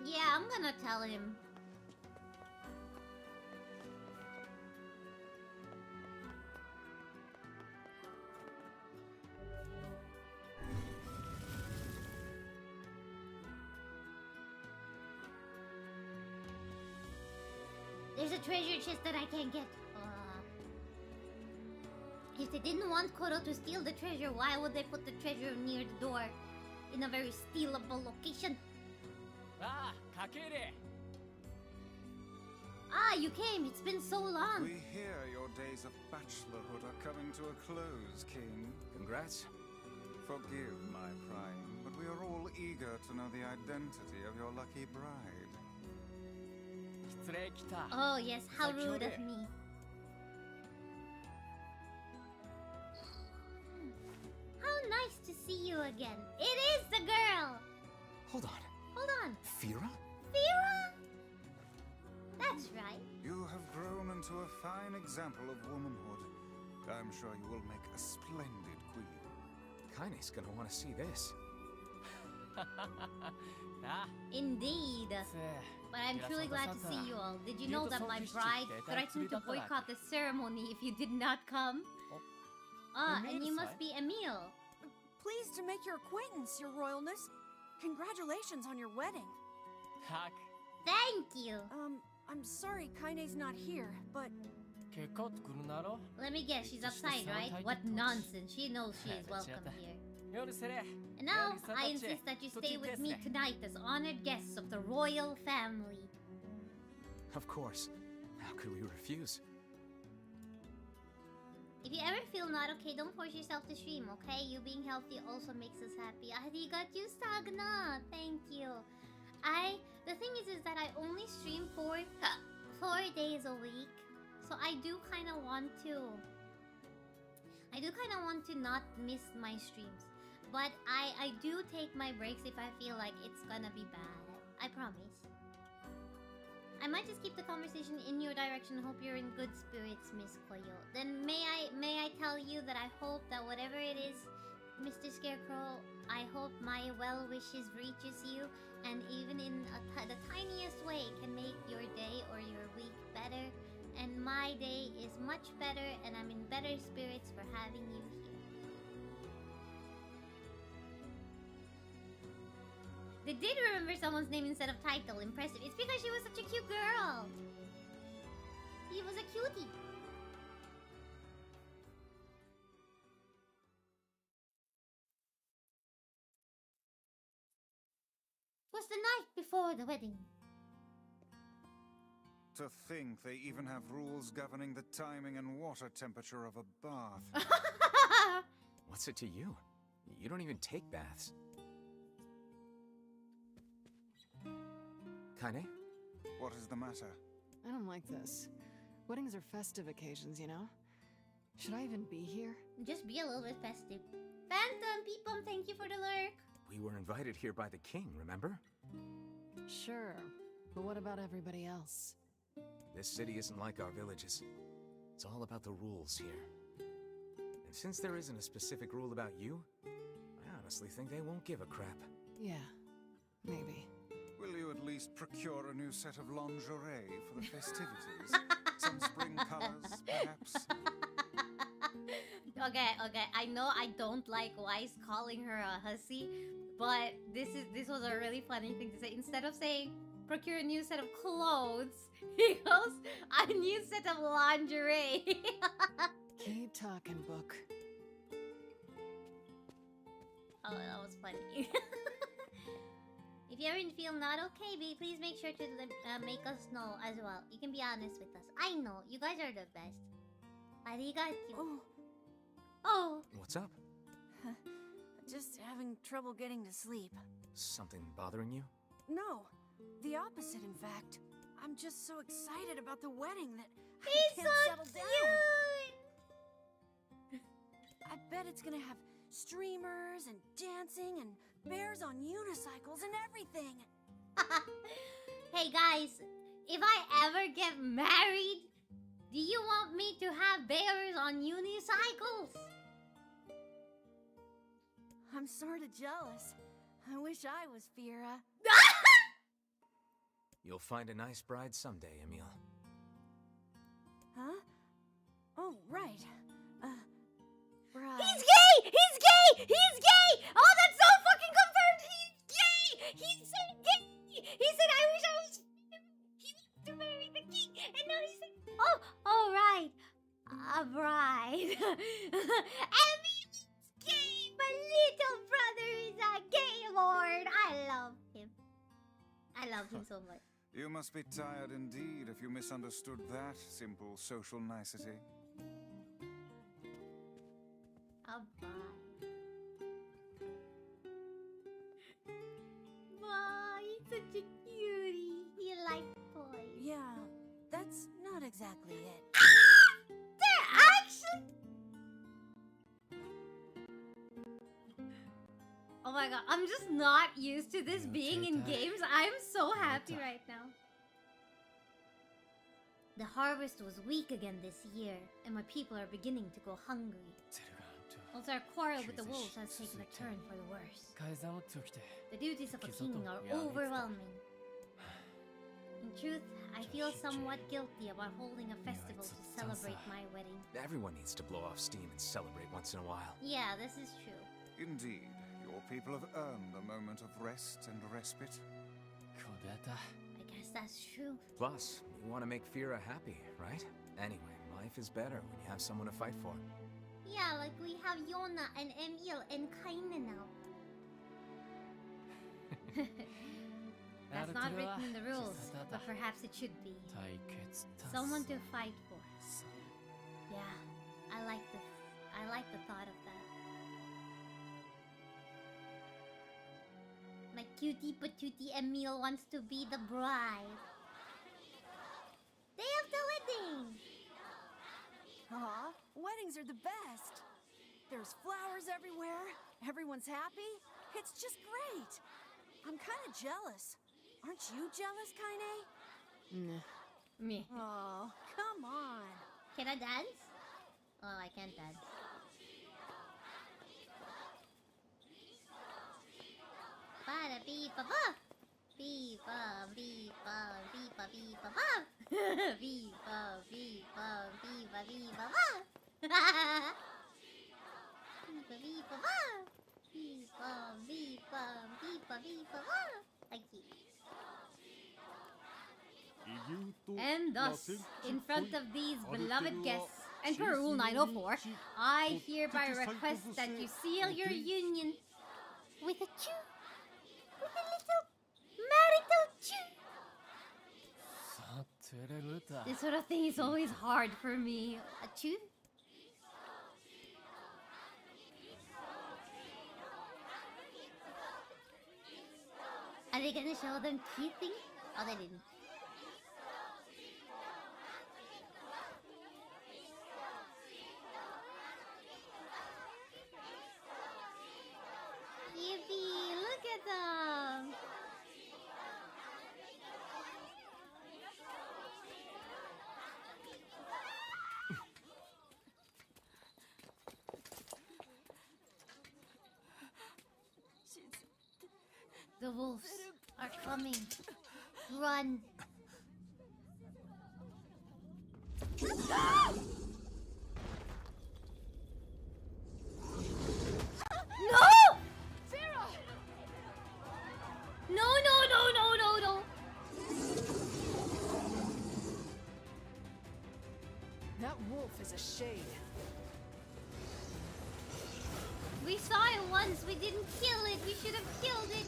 Yeah, I'm gonna tell him. There's a treasure chest that I can't get. If they didn't want Koro to steal the treasure, why would they put the treasure near the door in a very stealable location? Ah, Kakere! Ah, you came. It's been so long. We hear your days of bachelorhood are coming to a close, King. Congrats. Forgive my prying, but we are all eager to know the identity of your lucky bride. Oh yes, how rude of me. How nice to see you again. It is the girl. Hold on. Hold on. Fira? Fira? That's right. You have grown into a fine example of womanhood. I'm sure you will make a splendid queen. Kaine's gonna want to see this. Indeed. But I'm truly glad to see you all. Did you know that my bride threatened to boycott the ceremony if you did not come? Ah, and you must be Emil. Pleased to make your acquaintance, Your Royalness. Congratulations on your wedding. Thank you. I'm sorry Kaine's not here, but... Let me guess, she's outside, right? What nonsense. She knows she is welcome here. And now, I insist that you stay with me tonight as honored guests of the royal family. Of course. How could we refuse? If you ever feel not okay, don't force yourself to stream, okay? You being healthy also makes us happy. ARIGACHU. Thank you. The thing is that I only stream 4 days a week. So I do kind of want to not miss my streams. But I do take my breaks if I feel like it's gonna be bad. I promise. I might just keep the conversation in your direction. Hope you're in good spirits, Miss Koyo. Then may I tell you that I hope that whatever it is, Mr. Scarecrow, I hope my well wishes reaches you, and even in the tiniest way can make your day or your week better. And my day is much better, and I'm in better spirits for having you here. They did remember someone's name instead of title. Impressive. It's because she was such a cute girl. She was a cutie. It was the night before the wedding. To think they even have rules governing the timing and water temperature of a bath. What's it to you? You don't even take baths. Kaine? What is the matter? I don't like this. Weddings are festive occasions, you know? Should I even be here? Just be a little bit festive. Phantom, Peepum, thank you for the lurk. We were invited here by the king, remember? Sure, but what about everybody else? This city isn't like our villages. It's all about the rules here. And since there isn't a specific rule about you, I honestly think they won't give a crap. Yeah, maybe. Will you at least procure a new set of lingerie for the festivities? Some spring colors, perhaps? Okay, I know I don't like Wise calling her a hussy, but this was a really funny thing to say. Instead of saying procure a new set of clothes, he goes a new set of lingerie. Keep talking, book. Oh, that was funny. If you ever feel not okay, please make sure to make us know as well. You can be honest with us. I know, you guys are the best. Arigachu. Oh. What's up? Just having trouble getting to sleep. Something bothering you? No, the opposite, in fact. I'm just so excited about the wedding that I He's can't so settle cute. down. I bet it's gonna have streamers and dancing and bears on unicycles and everything. Hey guys, if I ever get married, do you want me to have bears on unicycles? I'm sort of jealous. I wish I was Fira. You'll find a nice bride someday, Emil. Huh? Oh, right. Bride. He's gay! He's gay! He's gay! Oh, that's so fucking confirmed! He's gay! He said gay! He said, I wish I was... He wants to marry the king! And now he said... Oh, right. A bride. Emil's gay! My little brother is a gay lord! I love him. I love him so much. You must be tired indeed if you misunderstood that simple social nicety. A bride. Wow, he's such a cutie. He likes toys. Yeah, that's not exactly it. They're actually... Oh my god, I'm just not used to this being in games. I'm so happy right now. The harvest was weak again this year, and my people are beginning to go hungry. Also, our quarrel with the wolves has taken a turn for the worse. The duties of a king are overwhelming. In truth, I feel somewhat guilty about holding a festival to celebrate my wedding. Everyone needs to blow off steam and celebrate once in a while. Yeah, this is true. Indeed, your people have earned a moment of rest and respite. I guess that's true. Plus, we want to make Fira happy, right? Anyway, life is better when you have someone to fight for. Yeah, like we have Yona and Emil and Kaine now. That's not written in the rules, but perhaps it should be. Someone to fight for. Yeah, I like the thought of that. My cutie patootie Emil wants to be the bride. Day of the wedding! Aw, weddings are the best. There's flowers everywhere. Everyone's happy. It's just great. I'm kind of jealous. Aren't you jealous, Kaine? Nah. Me. Oh, come on. Can I dance? Oh, I can't dance. Bada beep ba ba. Beep ba beep ba beep ba beep ba ba. Beep ba beep ba beep ba beep ba ba. Beep ba beep ba ba. Beep ba beep ba beep ba beep ba ba. Thank you. And thus, in front of these beloved guests, and per Rule 904, I hereby request that you seal your union with a chew. With a little marital chew. This sort of thing is always hard for me. A chew? Are they gonna show them key thing? Oh, they didn't. Yippee! Look at them! The wolves are coming. Run. No! Sarah! No. That wolf is a shade. We saw it once. We didn't kill it. We should have killed it.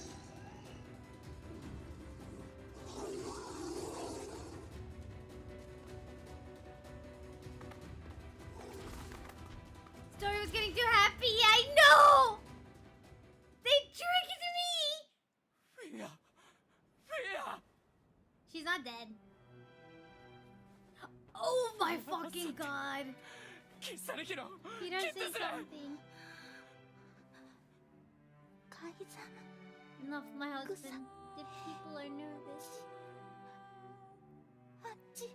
Story was getting too happy. I know. They tricked me. Fia! She's not dead. Oh my fucking god. He does say something. Enough, my husband. The people are nervous. Thank you.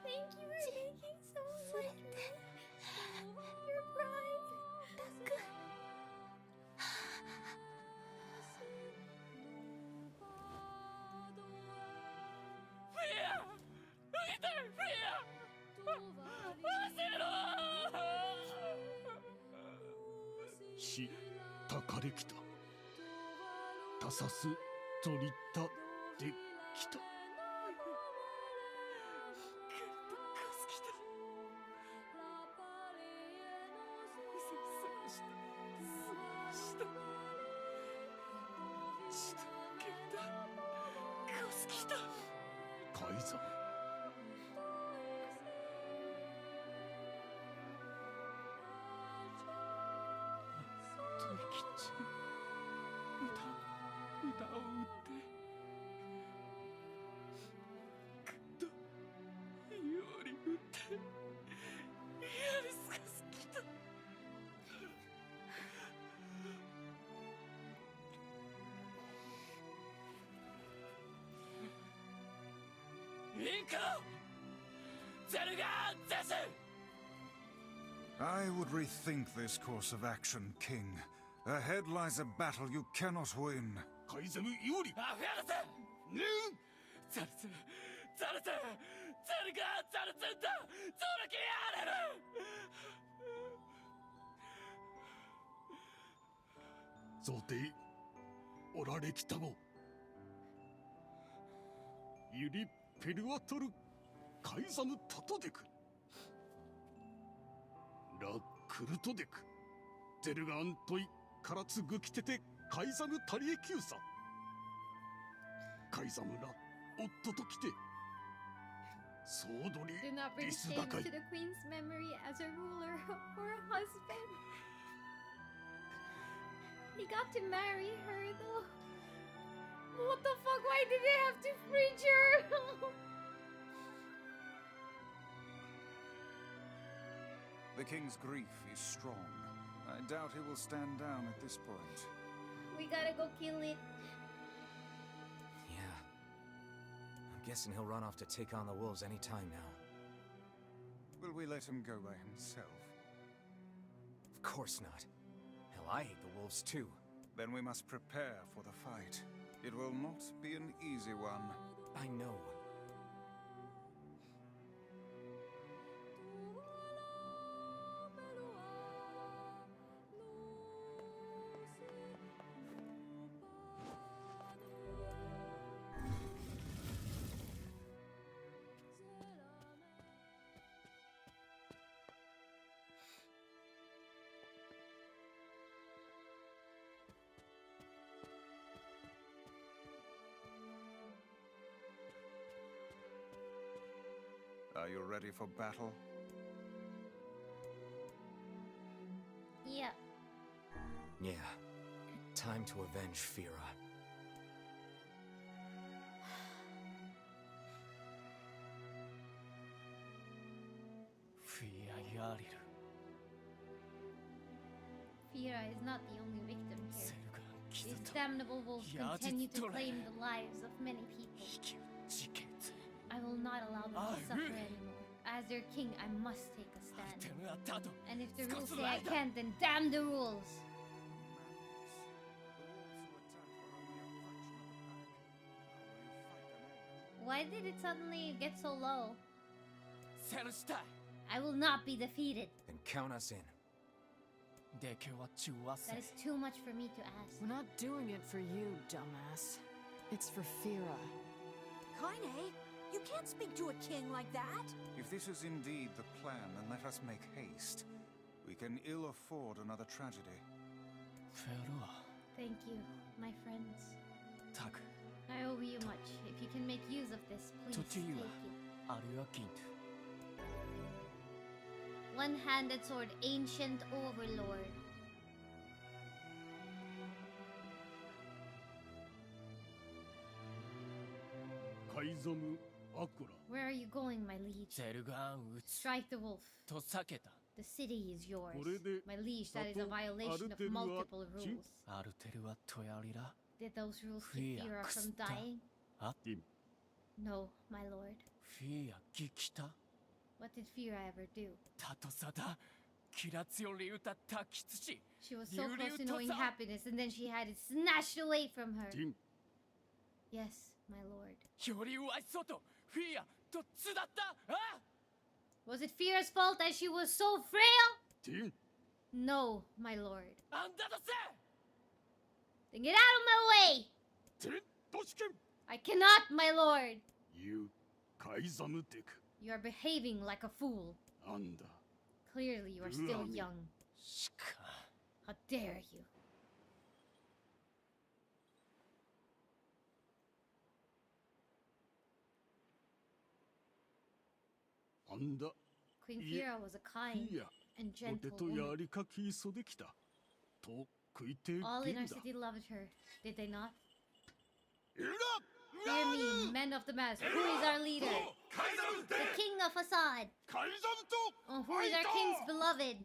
Thank you for making so much. Your pride. Shi takare kita. Tasasu torita de kita. Kaiza. I would rethink this course of action, King. Ahead lies a battle you cannot win. Do not bring shame to the queen's memory as a ruler or a husband. He got to marry her though. What the fuck? Why did they have to fridge her? The king's grief is strong. I doubt he will stand down at this point. We gotta go kill it. Yeah. I'm guessing he'll run off to take on the wolves any time now. Will we let him go by himself? Of course not. Hell, I hate the wolves too. Then we must prepare for the fight. It will not be an easy one. I know. Are you ready for battle? Yeah. Yeah. Time to avenge Fira. Fira is not the only victim here. These damnable wolves continue to claim the lives of many people. I will not allow them to suffer anymore. As their king, I must take a stand. And if the rules say I can't, then damn the rules! Why did it suddenly get so low? I will not be defeated. Then count us in. That is too much for me to ask. We're not doing it for you, dumbass. It's for Fira. Kaine, you can't speak to a king like that. If this is indeed the plan, then let us make haste. We can ill afford another tragedy. Thank you, my friends. I owe you much. If you can make use of this, please take it. One-handed sword, ancient overlord. Where are you going, my liege? Strike the wolf. The city is yours. My liege, that is a violation of multiple rules. Did those rules keep Fira from dying? No, my lord. What did Fira ever do? She was so close to knowing happiness, and then she had it snatched away from her. Yes, my lord. Was it Fira's fault that she was so frail? No, my lord. Then get out of my way! I cannot, my lord! You are behaving like a fool. Clearly you are still young. How dare you? Queen Fira was a kind and gentle woman. All in our city loved her, did they not? Hear me, men of the mask. Who is our leader? The king of Facade. Oh, who is our king's beloved?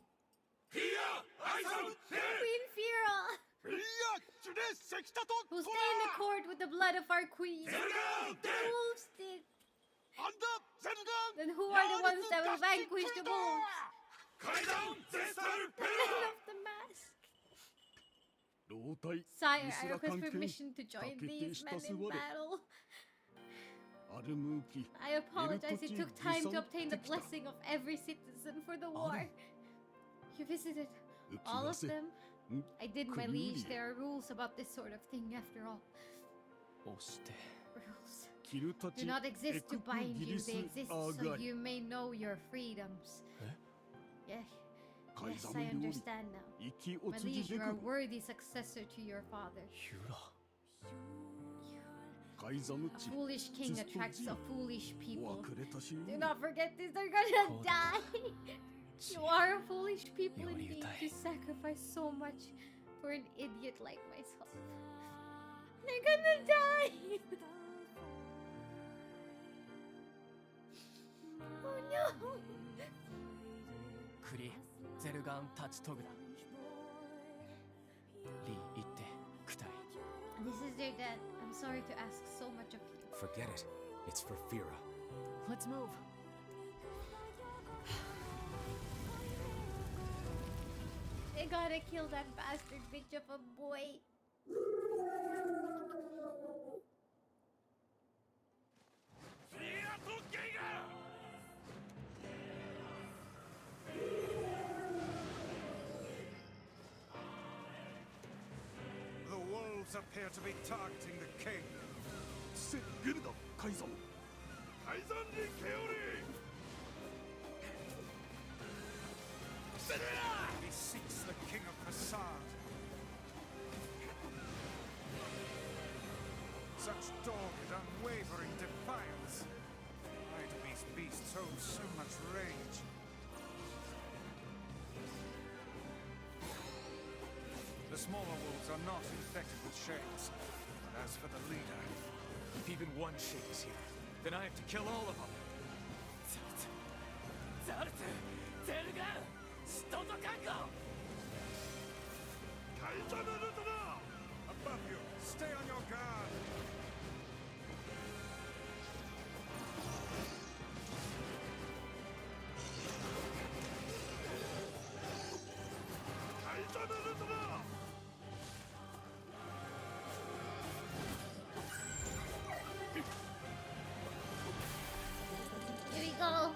Queen Fira. Who stained the court with the blood of our queen? The wolves did. Then who are the ones that will vanquish the wolves? The men of the mask. Sire, I request permission to join these men in battle. I apologize, it took time to obtain the blessing of every citizen for the war. You visited all of them? I did, my liege. There are rules about this sort of thing after all. Rules do not exist to bind you, they exist so you may know your freedoms. Yes, I understand now. My liege, you are a worthy successor to your father. A foolish king attracts a foolish people. Do not forget this, they're gonna die! You are a foolish people indeed to sacrifice so much for an idiot like myself. They're gonna die! Oh no! This is their dad. I'm sorry to ask so much of you. Forget it. It's for Fira. Let's move. They gotta kill that bastard bitch of a boy. The wolves appear to be targeting the king. He seeks the king of Facade. Such dogged, unwavering defiance. Beasts hold so much rage. The smaller wolves are not infected with shades. But as for the leader... If even one shade is here, then I have to kill all of them. Above you! Stay on your guard! Here we go.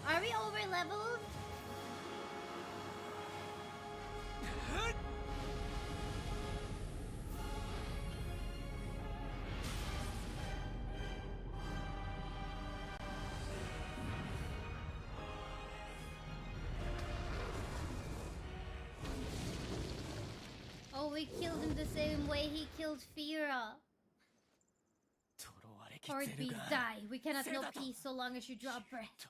Are we over leveled? Oh, we killed him the same way he killed Fira. Horde beasts die. We cannot know peace so long as you draw breath.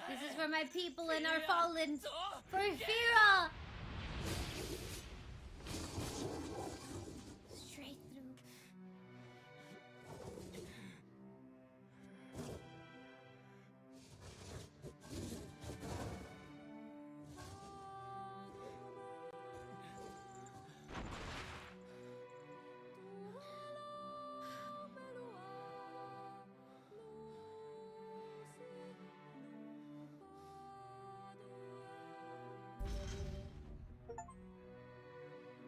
This is for my people and our fallen. For Fira! Straight through.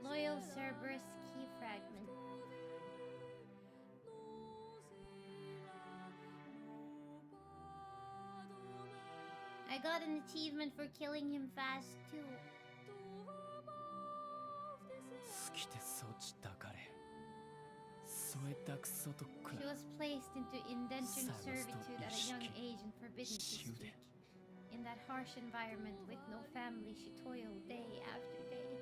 Loyal Cerberus key fragment. I got an achievement for killing him fast too. She was placed into indentured servitude at a young age and forbidden to speak. In that harsh environment with no family, she toiled day after day.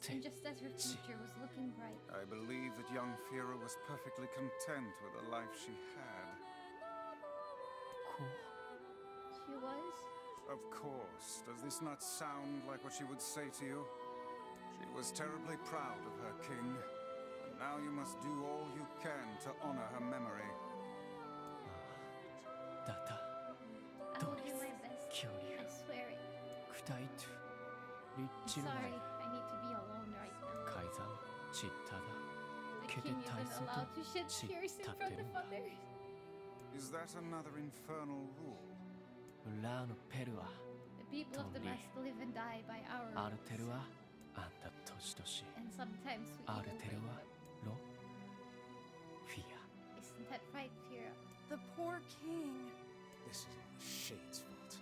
And just as her future was looking bright, I believe that young Fira was perfectly content with the life she had. she was. Of course. Does this not sound like what she would say to you? She was terribly proud of her king. And now you must do all you can to honor her memory. I will do my best. I swear it. I'm sorry, I need to be alone right now. The king isn't allowed to shed tears in front of others. Is that another infernal rule? The people of the West live and die by our rules. And sometimes we even break them. Isn't that right, Fira? The poor king. This is all the Shade's fault.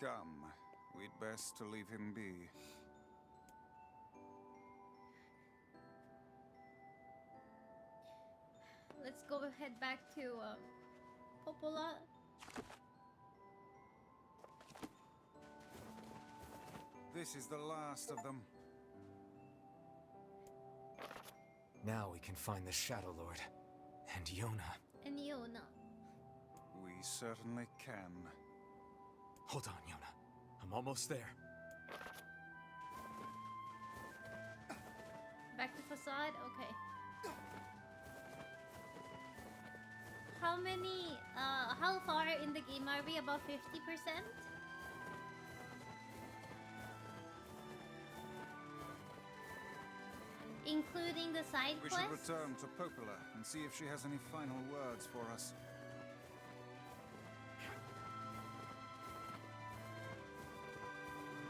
Come, we'd best to leave him be. Let's go head back to Popola. This is the last of them. Now we can find the Shadow Lord and Yona. And Yona. We certainly can. Hold on, Yona. I'm almost there. Back to Facade? Okay. How far in the game are we? About 50%? Including the side We quests? should return to Popola and see if she has any final words for us.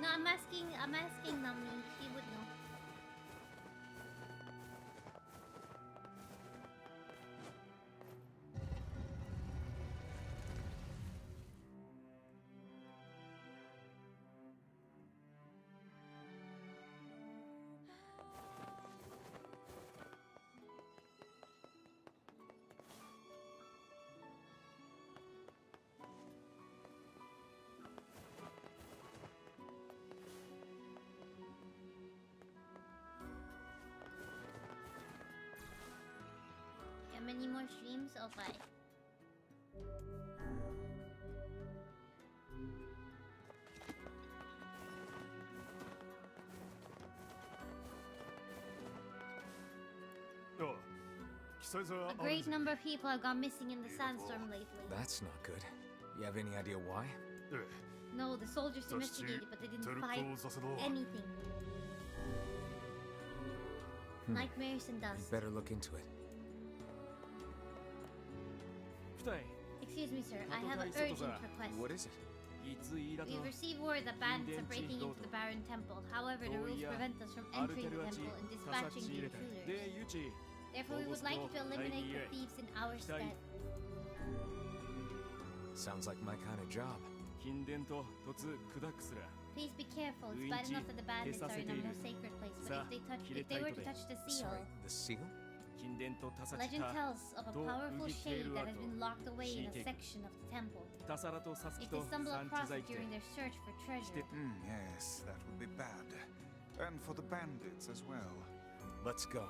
No, I'm asking Nummy. She would know. many more streams? Okay. A great number of people have gone missing in the sandstorm lately. That's not good. You have any idea why? No, the soldiers investigated, but they didn't find anything. Nightmares and dust. You better look into it. Excuse me, sir. I have an urgent request. What is it? We've received word that bandits are breaking into the Baron Temple. However, the rules prevent us from entering the temple and dispatching the intruders. Therefore, we would like you to eliminate the thieves in our stead. Sounds like my kind of job. Please be careful. It's bad enough that the bandits are in a most sacred place, but if they were to touch the seal... Sorry, the seal? Legend tells of a powerful shade that has been locked away in a section of the temple. If they stumble across it during their search for treasure... Yes, that would be bad. And for the bandits as well. Let's go.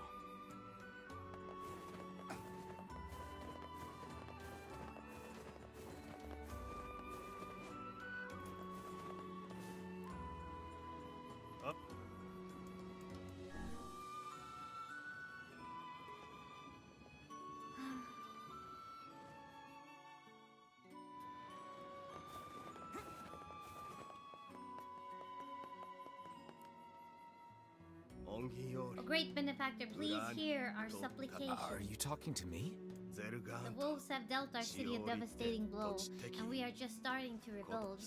O great benefactor, please hear our supplication. Are you talking to me? The wolves have dealt our city a devastating blow, and we are just starting to rebuild.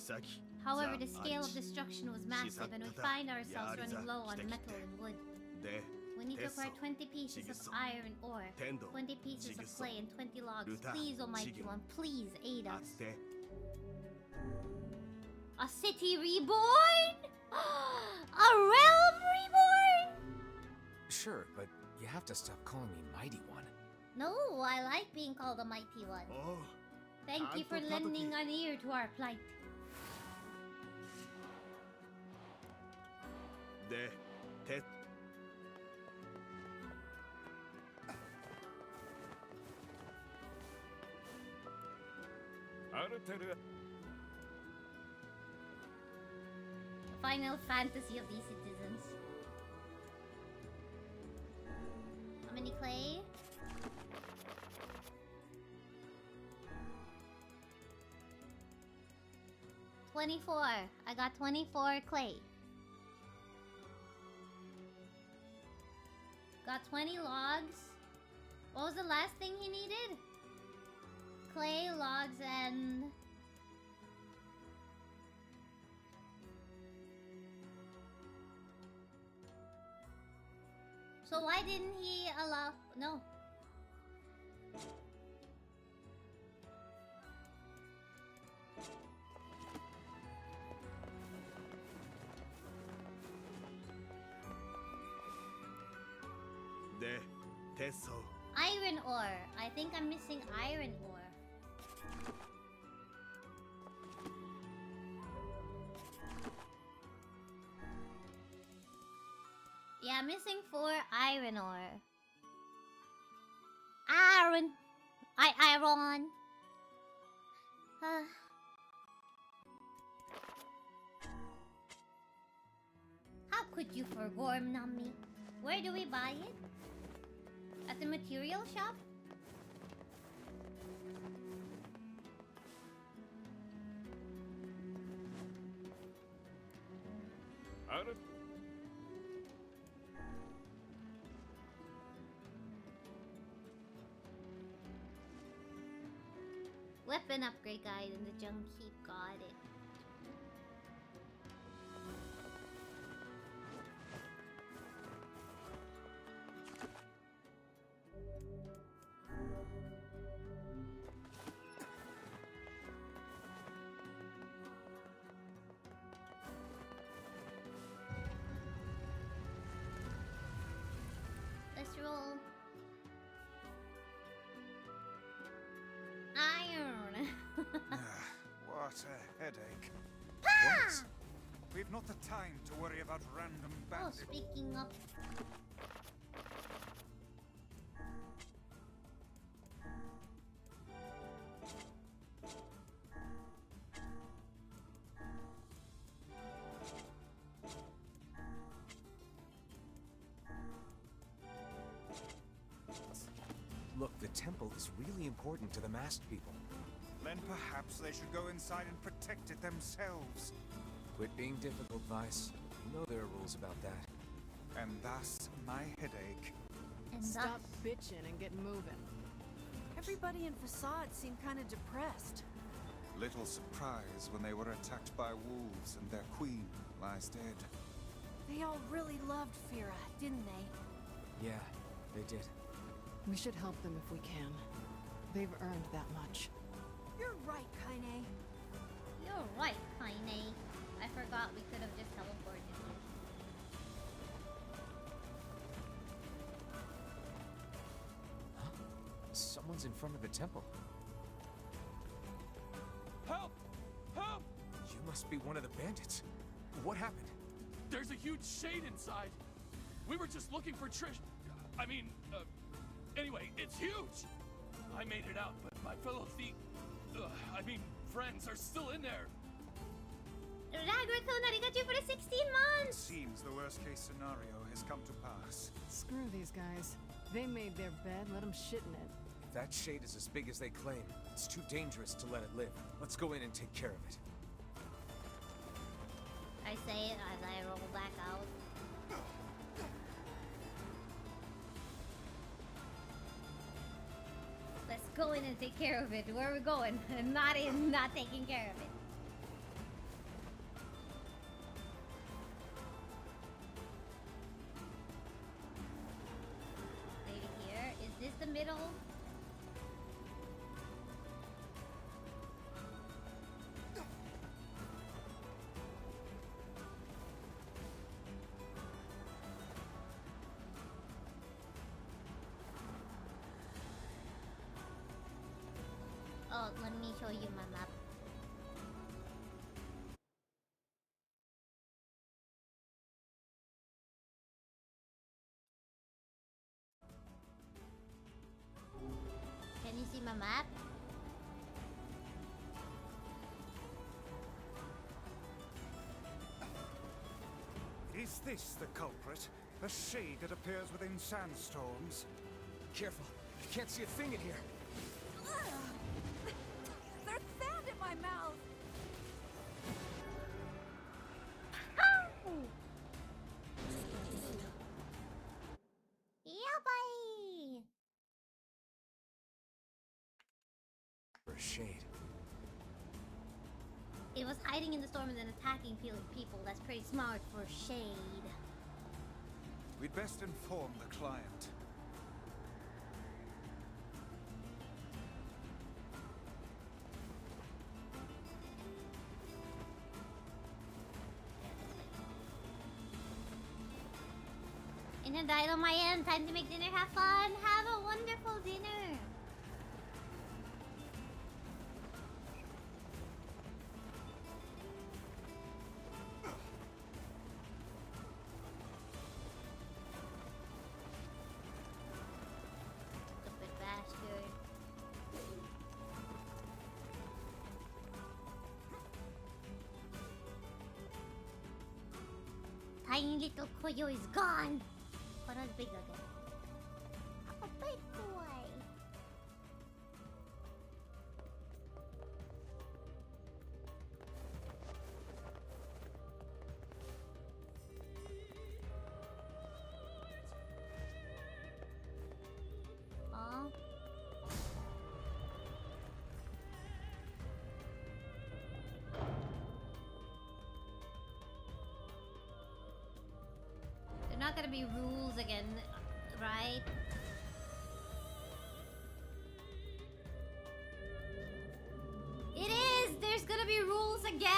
However, the scale of destruction was massive, and we find ourselves running low on metal and wood. We need to acquire 20 pieces of iron ore, 20 pieces of clay, and 20 logs. Please, Almighty One, please aid us. A city reborn? A realm reborn? Sure, but you have to stop calling me Mighty One. No, I like being called a Mighty One. Thank you for lending an ear to our plight. The final fantasy of these citizens. How many clay? $24. I got 24 clay. Got 20 logs. What was the last thing he needed? Clay, logs, and... So why didn't he allow... No. Iron ore. I think I'm missing iron ore. Yeah, I'm missing 4 iron ore. Iron. Iron. How could you forgo Nummy? Where do we buy it? At the material shop? Weapon upgrade guide in the junk heap. Got it. Let's roll. Iron. What a headache. Ah! We've not the time to worry about random Oh, bandits. speaking of... Look, the temple is really important to the masked people. Then perhaps they should go inside and protect it themselves. Quit being difficult, Vice. You know there are rules about that. And thus, my headache. And Stop bitching and get moving. Everybody in Facade seemed kind of depressed. Little surprise when they were attacked by wolves and their queen lies dead. They all really loved Fira, didn't they? Yeah, they did. We should help them if we can. They've earned that much. You're right, Kaine. You're right, Kaine. I forgot we could have just teleported. Huh? Someone's in front of the temple. Help! Help! You must be one of the bandits. What happened? There's a huge shade inside. We were just looking for Trish. Anyway, it's huge. I made it out, but my fellow friends are still in there. Rag-Raccoon, arigachu for the 16 months! Seems the worst case scenario has come to pass. Screw these guys. They made their bed, let them shit in it. If that shade is as big as they claim, it's too dangerous to let it live. Let's go in and take care of it. I say it as I roll back out. Let's go in and take care of it. Where are we going? Not taking care of it. Maybe here. Is this the middle? Oh, let me show you my map. Can you see my map? Is this the culprit? A shade that appears within sandstorms? Careful. I can't see a thing in here. There's sand in my mouth! Yuppie! For a shade. It was hiding in the storm and then attacking people. That's pretty smart for shade. We'd best inform the client. Dinner died on my end. Time to make dinner. Have fun. Have a wonderful dinner. Stupid bastard. Tiny little Koyo is gone. Koro's big again. I'm a big boy. Huh? They're not gonna be rules again, right? It is! There's gonna be rules again!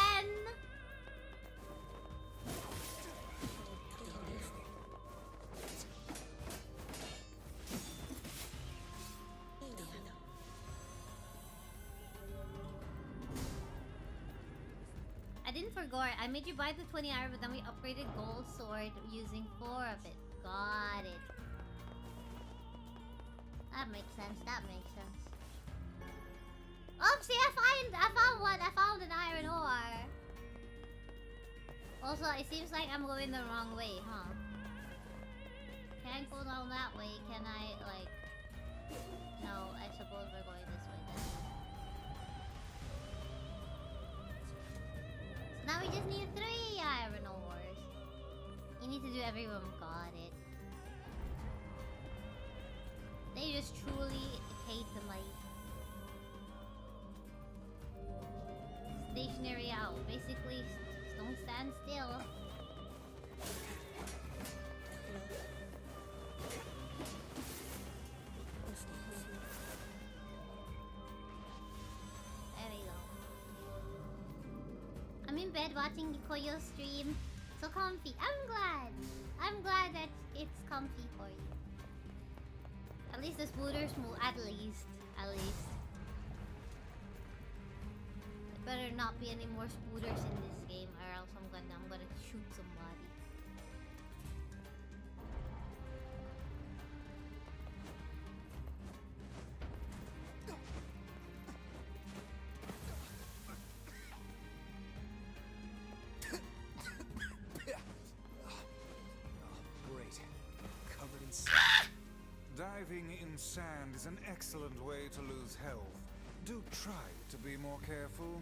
I didn't forget. I made you buy the 20 iron, but then we upgraded gold sword using 4 of it. Got it. That makes sense. That makes sense. Oh, see, I found one. I found an iron ore. Also, it seems like I'm going the wrong way, huh? Can't go down that way. Can I, like, to do everyone got it. They just truly hate the light. Stationary out. Basically, don't stand still. There we go. I'm in bed watching Koyo stream. So comfy. I'm glad. I'm glad that it's comfy for you. At least the spooters move. At least. There better not be any more spooters in this game, or else I'm gonna shoot somebody. Great. Covered in sand. Diving in sand is an excellent way to lose health. Do try to be more careful,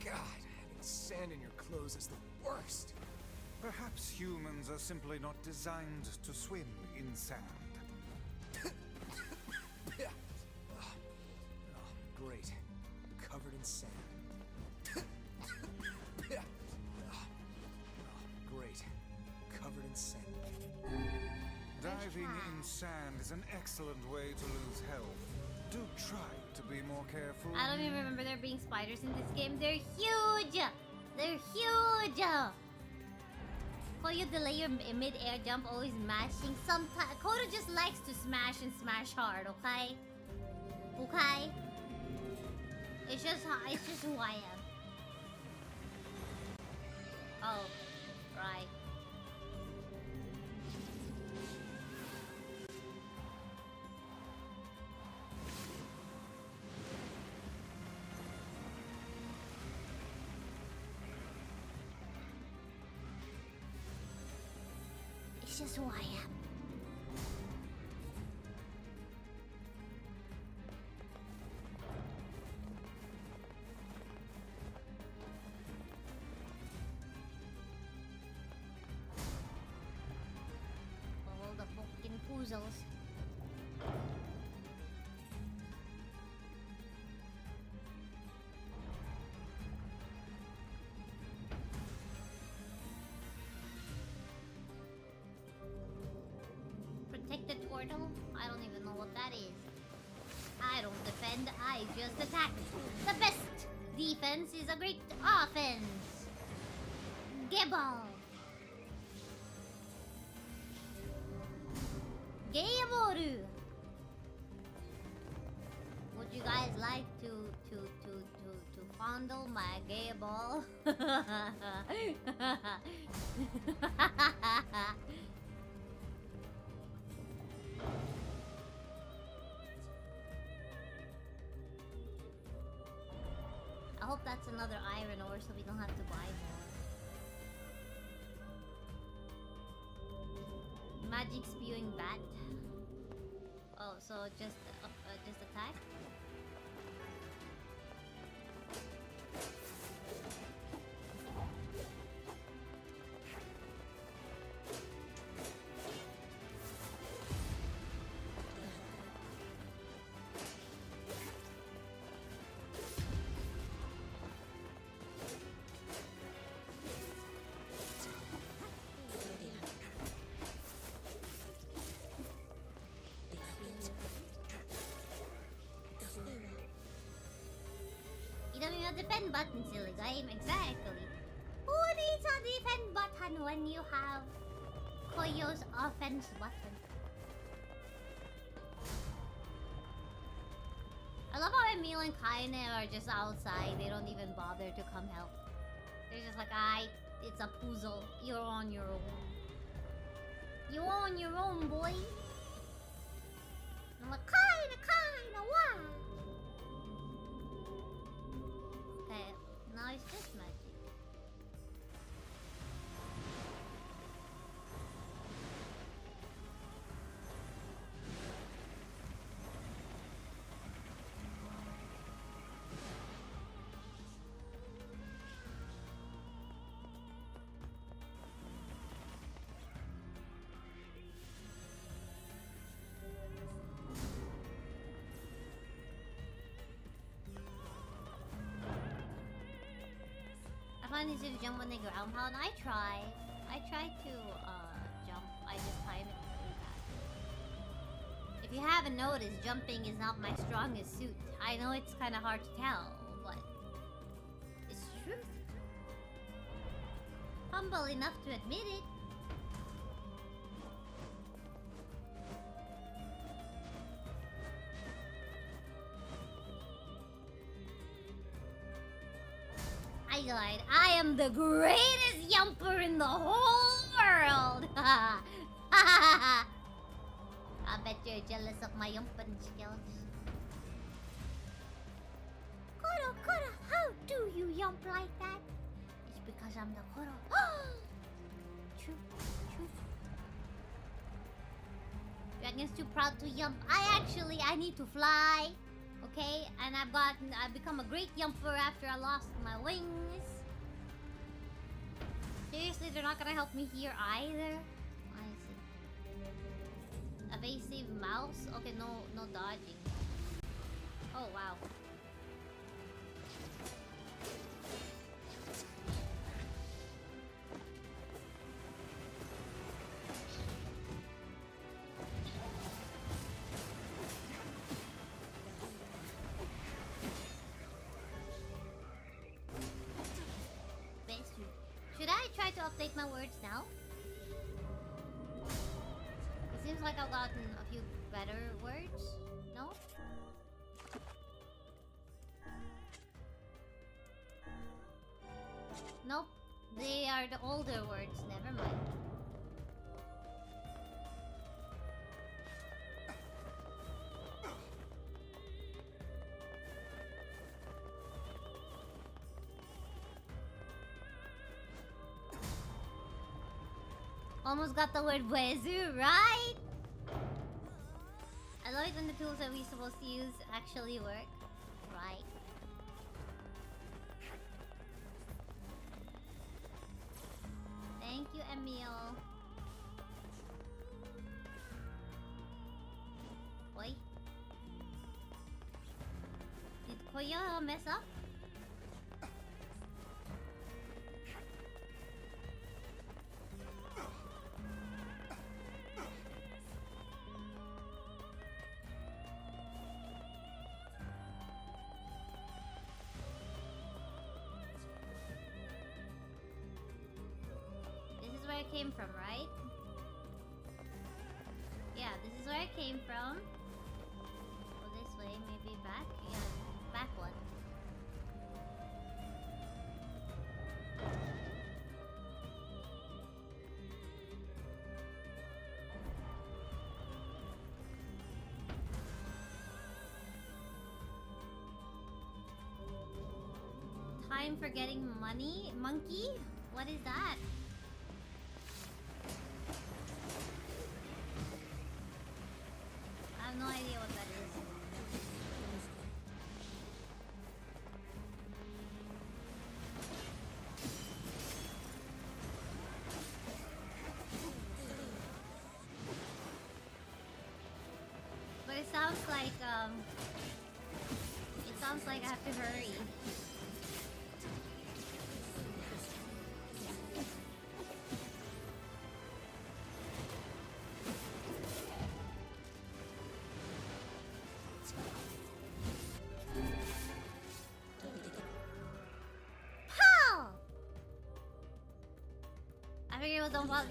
God, having sand in your clothes is the worst. Perhaps humans are simply not designed to swim in sand. Great. Covered in sand. Great. Covered in sand. Diving in sand is an excellent way to lose health. Do try to be more careful. I don't even remember there being spiders in this game. They're huge! They're huge! Koyo delay your mid-air jump, always mashing. Sometimes Kodo just likes to smash and smash hard, okay? Okay? It's just who I am. Oh, right. It's just who I am. All the fucking puzzles. Protect the turtle? I don't even know what that is. I don't defend, I just attack. The best defense is a great offense. Gibble. Gayaboru. Would you guys like to fondle my gay ball? I hope that's another iron ore so we don't have to buy more. Magic spewing bat. Oh, so just attack? You don't need a defend button, silly game. Exactly. Who needs a defend button when you have Koyo's offense button? I love how Emil and Kaine are just outside. They don't even bother to come help. They're just like, it's a puzzle. You're on your own. You're on your own, boy. I'm like, Kaine, why? Okay, now it's just magic. one easier to jump on the ground pound? I try to jump. I just time it really bad. If you haven't noticed, jumping is not my strongest suit. I know it's kind of hard to tell, but it's truth. Humble enough to admit it. I lied. I am the greatest yumper in the whole world. I bet you're jealous of my yumping skills. Koro, how do you yump like that? It's because I'm the Koro. True. Dragon's too proud to yump. I need to fly. Okay, and I've become a great yumper after I lost my wings. Seriously, they're not gonna help me here either. I see. Evasive mouse? Okay, no dodging. Oh wow. Should I try to update my words now? It seems like I've gotten a few better words. No? Nope. They are the older words. Never mind. Almost got the word BWEzu, right? I love it when the tools that we're supposed to use actually work. Right. Thank you, Emil. Oi. Did Koya mess up? Came from, right? Yeah, this is where I came from. Go this way, maybe back? Yeah, back one. Time for getting money? Monkey? What is that? I have no idea what that is. But it sounds like I have to hurry.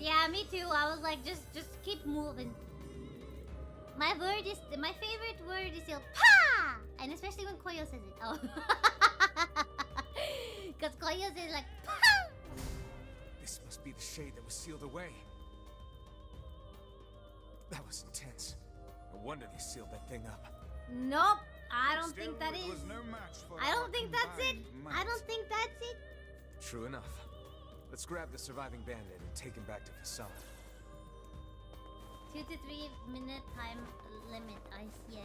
Yeah, me too. I was like, just keep moving. My favorite word is still pa, and especially when Koyo says it. Oh, because Koyo says like pa. This must be the shade that was sealed away. That was intense. No wonder they sealed that thing up. Nope, I don't think that is. Was no match for I our don't think that's it. combined I might. don't think that's it. True enough. Let's grab the surviving bandit and take him back to Ferdhat. 2 to 3 minute time limit. I see.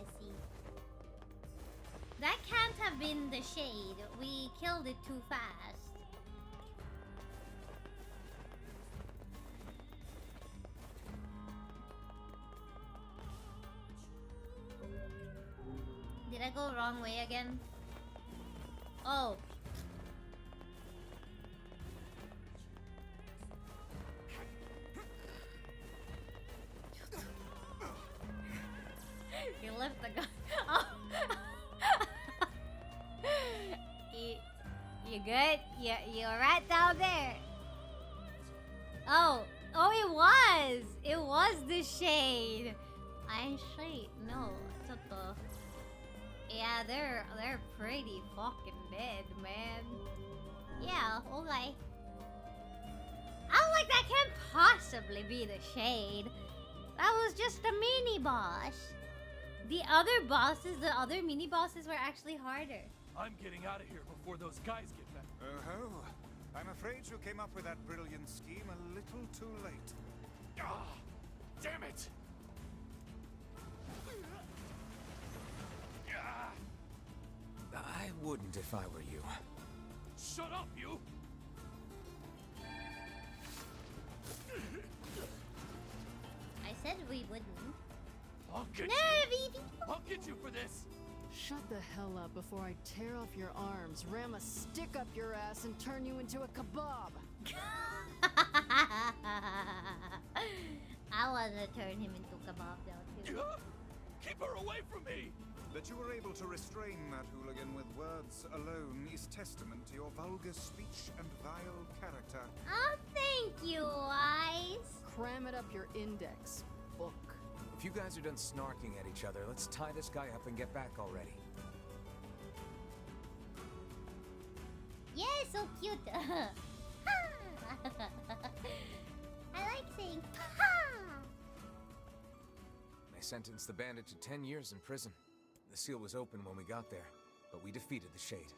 That can't have been the shade. We killed it too fast. Did I go wrong way again? Oh. You left the gun. Oh. You good? You're right down there. Oh, it was. It was the shade. I straight. No, it's not the. Yeah, they're pretty fucking dead, man. Yeah, okay. I was like, that can't possibly be the shade. That was just a mini boss. The other bosses, the other mini bosses were actually harder. I'm getting out of here before those guys get back. Oh, I'm afraid you came up with that brilliant scheme a little too late. Ah, damn it! I wouldn't if I were you. Shut up, you! I said we wouldn't. I'll get you! I'll get you for this! Shut the hell up before I tear off your arms, ram a stick up your ass, and turn you into a kebab! I want to turn him into kebab now too. Keep her away from me! That you were able to restrain that hooligan with words alone is testament to your vulgar speech and vile character. Oh, thank you, Wise. Cram it up your index, book. If you guys are done snarking at each other, let's tie this guy up and get back already. Yeah, so cute. I like saying They sentenced the bandit to 10 years in prison. The seal was open when we got there, but we defeated the Shade.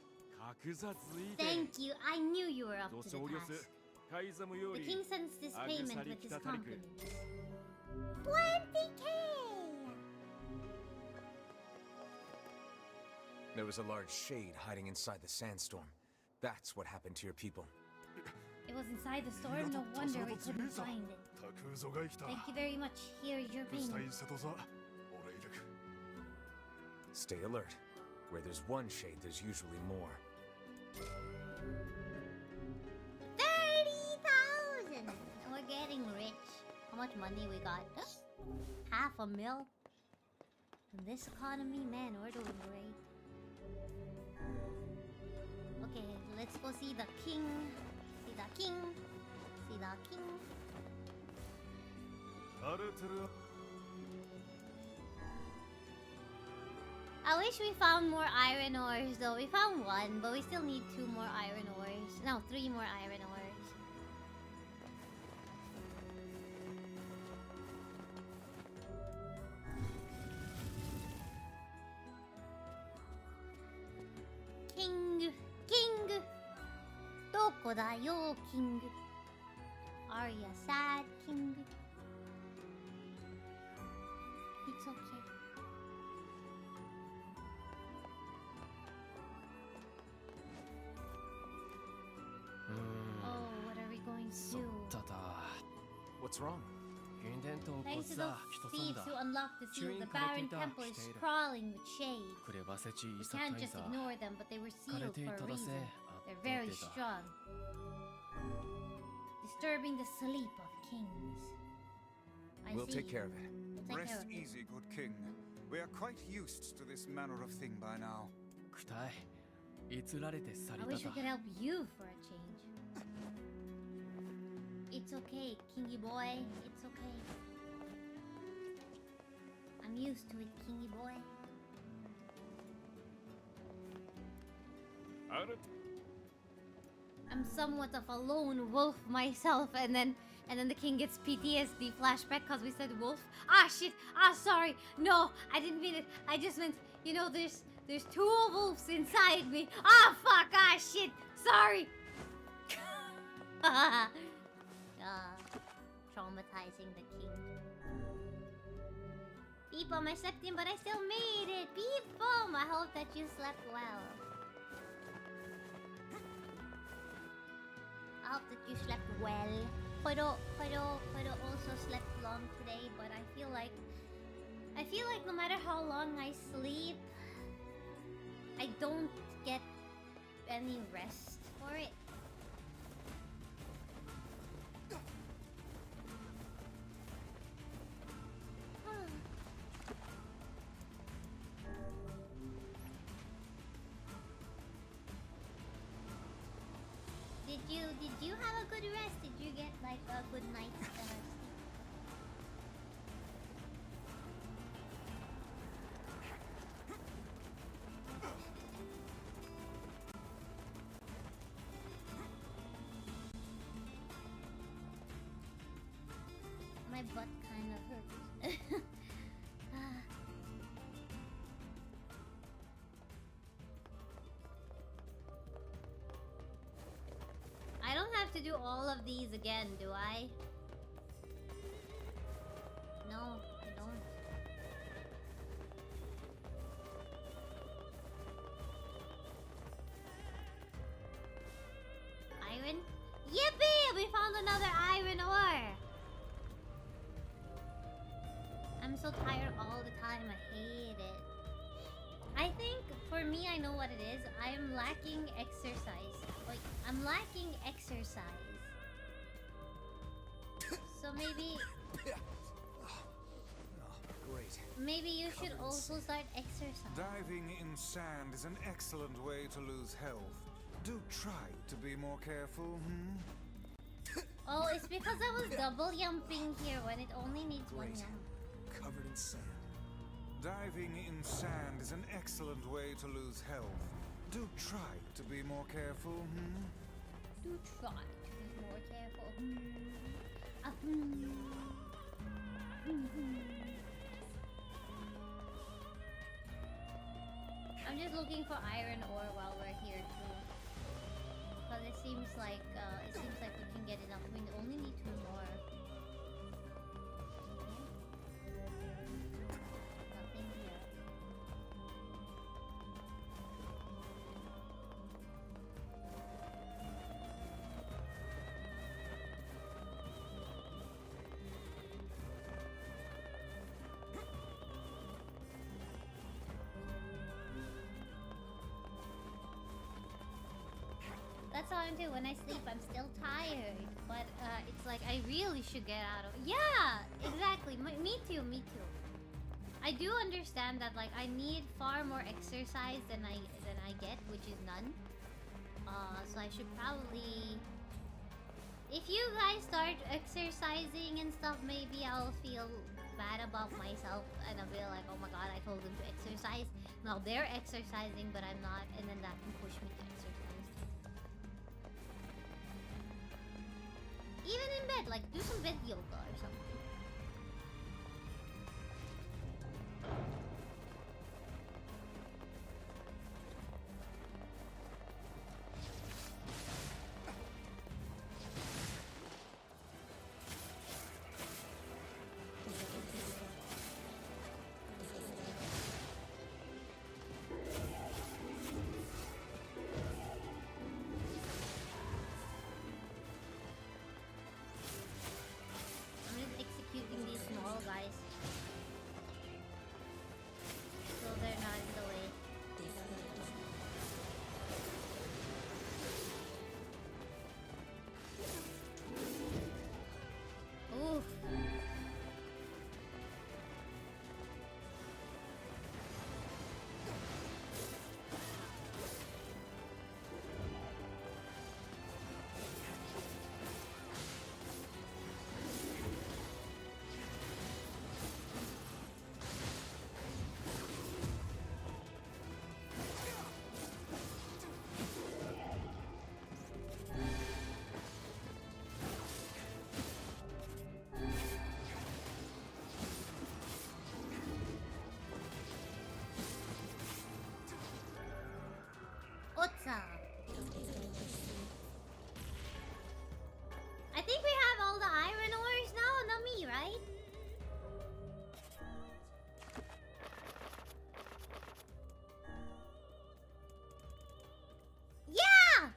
Thank you. I knew you were up to the task. The king sends this payment with his compliments. 20k! There was a large shade hiding inside the sandstorm. That's what happened to your people. It was inside the storm, no wonder we couldn't find it. Thank you very much. Here's your payment. Stay alert. Where there's one shade, there's usually more. 30,000! And we're getting rich. How much money we got? $500,000. In this economy, man, we're doing great. Okay, let's go see the king. See the king. See the king. I wish we found more iron ores though. We found one, but we still need 2 more iron ores. No, 3 more iron ores. King! King! Doko da yo, King? Are you sad, King? It's okay. Oh, what are we going to do? What's wrong? Thanks to those thieves who unlocked the seal, the barren temple is crawling with shade. We can't just ignore them, but they were sealed for a reason. They're very strong. Disturbing the sleep of kings. We'll take care of it. We'll take Rest care of it. easy, good king. We are quite used to this manner of thing by now. I wish we could help you for a change. It's okay, Kingy boy. It's okay. I'm used to it, Kingy boy. I'm somewhat of a lone wolf myself, and then the king gets PTSD flashback because we said wolf. Ah shit! Ah sorry. No, I didn't mean it. I just meant, you know, there's 2 wolves inside me. Ah fuck! Ah shit! Sorry. Traumatizing the king. Beepom, I slept in, but I still made it. Beepom, I hope that you slept well. I hope that you slept well. Pero also slept long today, but I feel like no matter how long I sleep, I don't get any rest for it. Did you have a good rest? Did you get like a good night's sleep? My butt kind of hurts. I don't have to do all of these again, do I? No, I don't. Iron? Yippee! We found another iron ore! I'm so tired all the time. I hate it. I think for me, I know what it is. I am lacking exercise. Like, I'm lacking exercise. So maybe... Great. Maybe you should also start exercising. Diving in sand is an excellent way to lose health. Do try to be more careful, Oh, it's because I was double jumping here when it only needs one Great. jump. Covered in sand. Diving in sand is an excellent way to lose health. Do try to be more careful, Do try to be more careful. I'm just looking for iron ore while we're here too. Because it seems like we can get enough. We only need 2 more. Nothing here. That's how I do. When I sleep, I'm still tired. But it's like I really should get out of... Yeah! Exactly. Me too, me too. I do understand that like I need far more exercise than I get, which is none. So I should probably... If you guys start exercising and stuff, maybe I'll feel bad about myself and I'll be like, oh my god, I told them to exercise. Now they're exercising, but I'm not, and then that can push me to exercise. Even in bed, like do some bed yoga or something. I think we have all the iron ores now, Nummy, right? Yeah!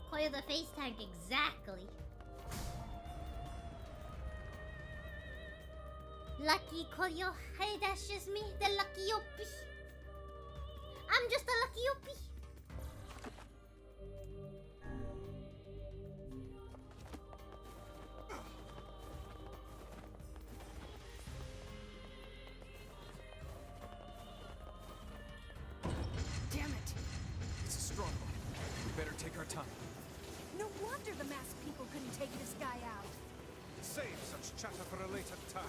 Coil the face tank, exactly. Lucky Koyo. Hey, that's just me, the lucky Yopi. I'm just a lucky Yopi. Damn it! chatter for a later time.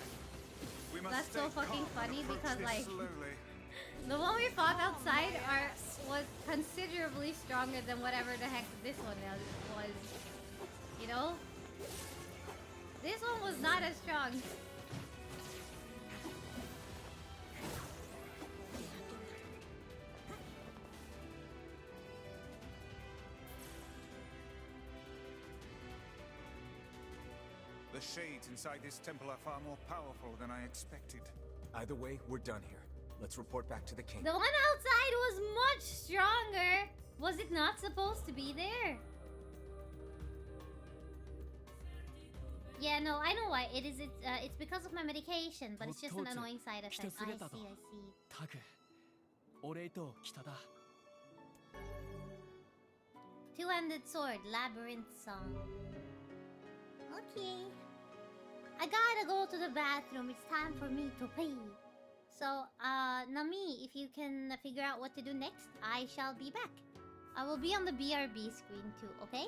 We must That's so stay fucking calm and funny approach because, this like, slowly. the one we fought outside was considerably stronger than whatever the heck this one was. You know? This one was not as strong. The shades inside this temple are far more powerful than I expected. Either way, we're done here. Let's report back to the king. The one outside was much stronger. Was it not supposed to be there? Yeah, no, I know why. It's because of my medication, but it's just an annoying side effect. I see. タク、お礼と北だ。Two-handed sword, labyrinth song. Okay. I gotta go to the bathroom. It's time for me to pee. So, Nummy, if you can figure out what to do next, I shall be back. I will be on the BRB screen too, okay?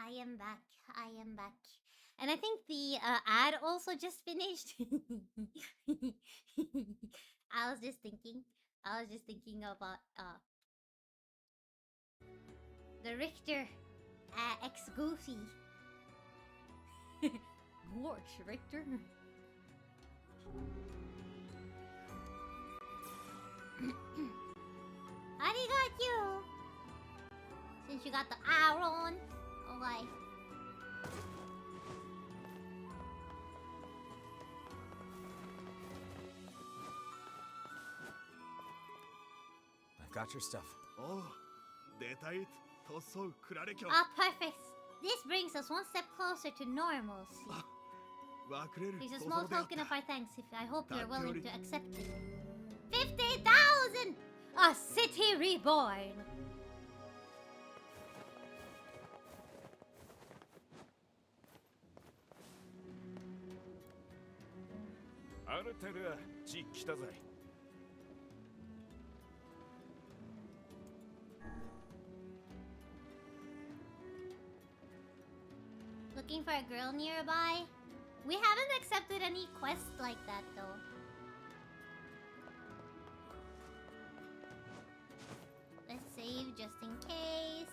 I am back. I am back. And I think the ad also just finished. I was just thinking about the Richter ex Goofy. Gosh, Richter. Arigachu! Since you got the iron. Okay. I've got your stuff. Oh, 出たい塗装クラレキョン。 Ah, perfect. This brings us one step closer to normalcy. わくれる There's a 小 small 僧であっ token た。 of our thanks if I hope you're That willing theory. to accept it. 50,000! A city reborn! アルテルは地来たぜ。 Looking for a girl nearby? We haven't accepted any quests like that though. Let's save just in case.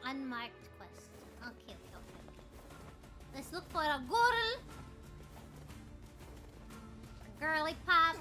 Unmarked quest. Okay. Let's look for a girl. A girly pop.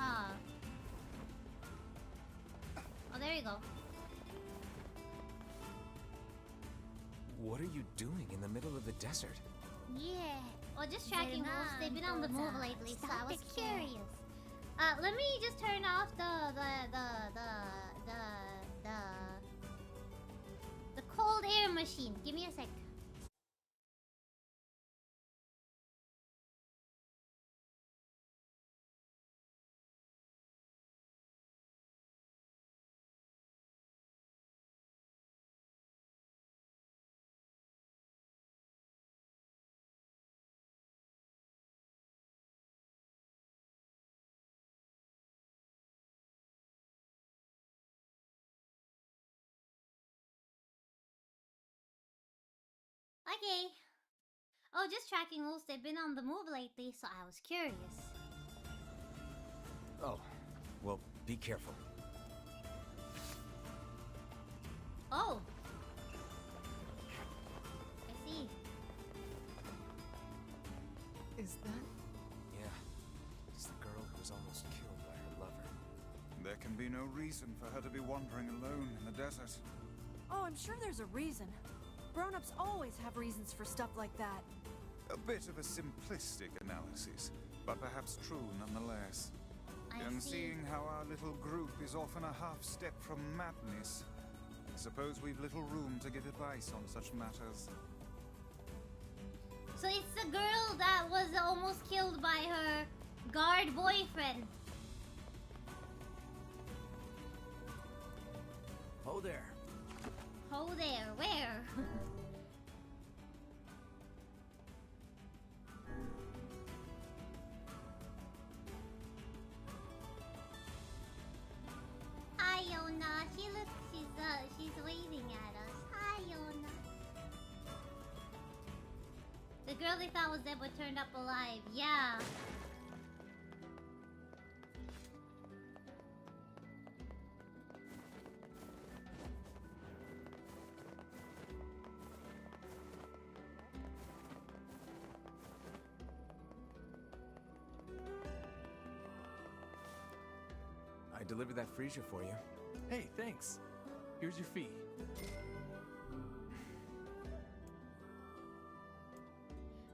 Ah. Oh, there you go. What are you doing in the middle of the desert? Yeah. Oh, just tracking wolves. They've been on the move lately, so I was curious. Let me just turn off the cold air machine. Give me a sec. Okay. Oh, just tracking wolves. They've been on the move lately, so I was curious. Oh, well, be careful. Oh. I see. Is that? Yeah. It's the girl who was almost killed by her lover. There can be no reason for her to be wandering alone in the desert. Oh, I'm sure there's a reason. Grown-ups always have reasons for stuff like that. A bit of a simplistic analysis, but perhaps true nonetheless. And seeing how our little group is often a half step from madness, I suppose we've little room to give advice on such matters. So it's the girl that was almost killed by her guard boyfriend. Oh there. Oh there, where? Hi Yona, she's waving at us. Hi Yona. The girl they thought was dead but turned up alive. Yeah. delivered that freezer for you. Hey, thanks. Here's your fee.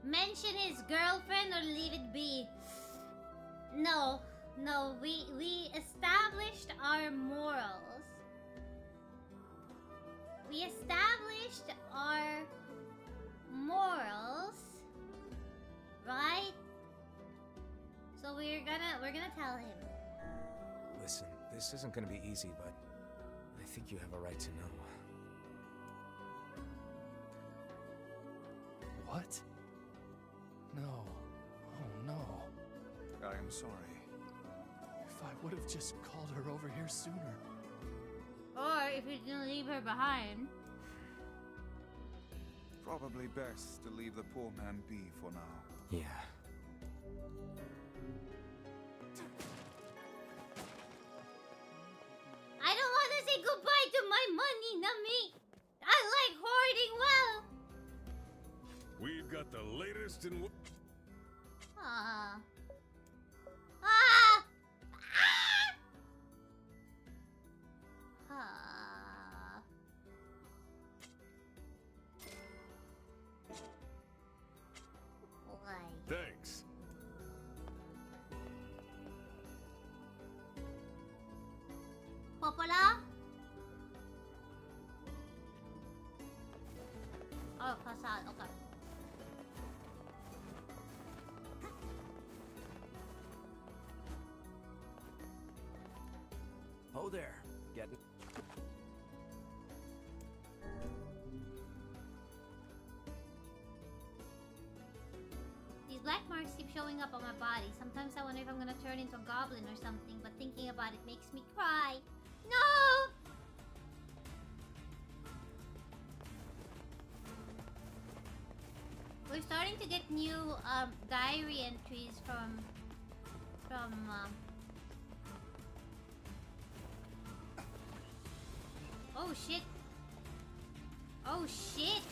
Mention his girlfriend or leave it be. No, we established our morals. We established our morals, right? So we're gonna tell him. Listen, this isn't gonna be easy, but I think you have a right to know. What? No. Oh no. I am sorry. If I would have just called her over here sooner. Or if you didn't leave her behind. Probably best to leave the poor man be for now. Yeah. I don't want to say goodbye to my money, Nummy. I like hoarding well. We've got the latest in. Ah. Ah. Ah. Ah. Why? Thanks. Popola? Oh, facade. Okay. Oh there. Getting. These black marks keep showing up on my body. Sometimes I wonder if I'm gonna turn into a goblin or something, but thinking about it makes me cry. No! We're starting to get new diary entries from oh shit. Oh shit.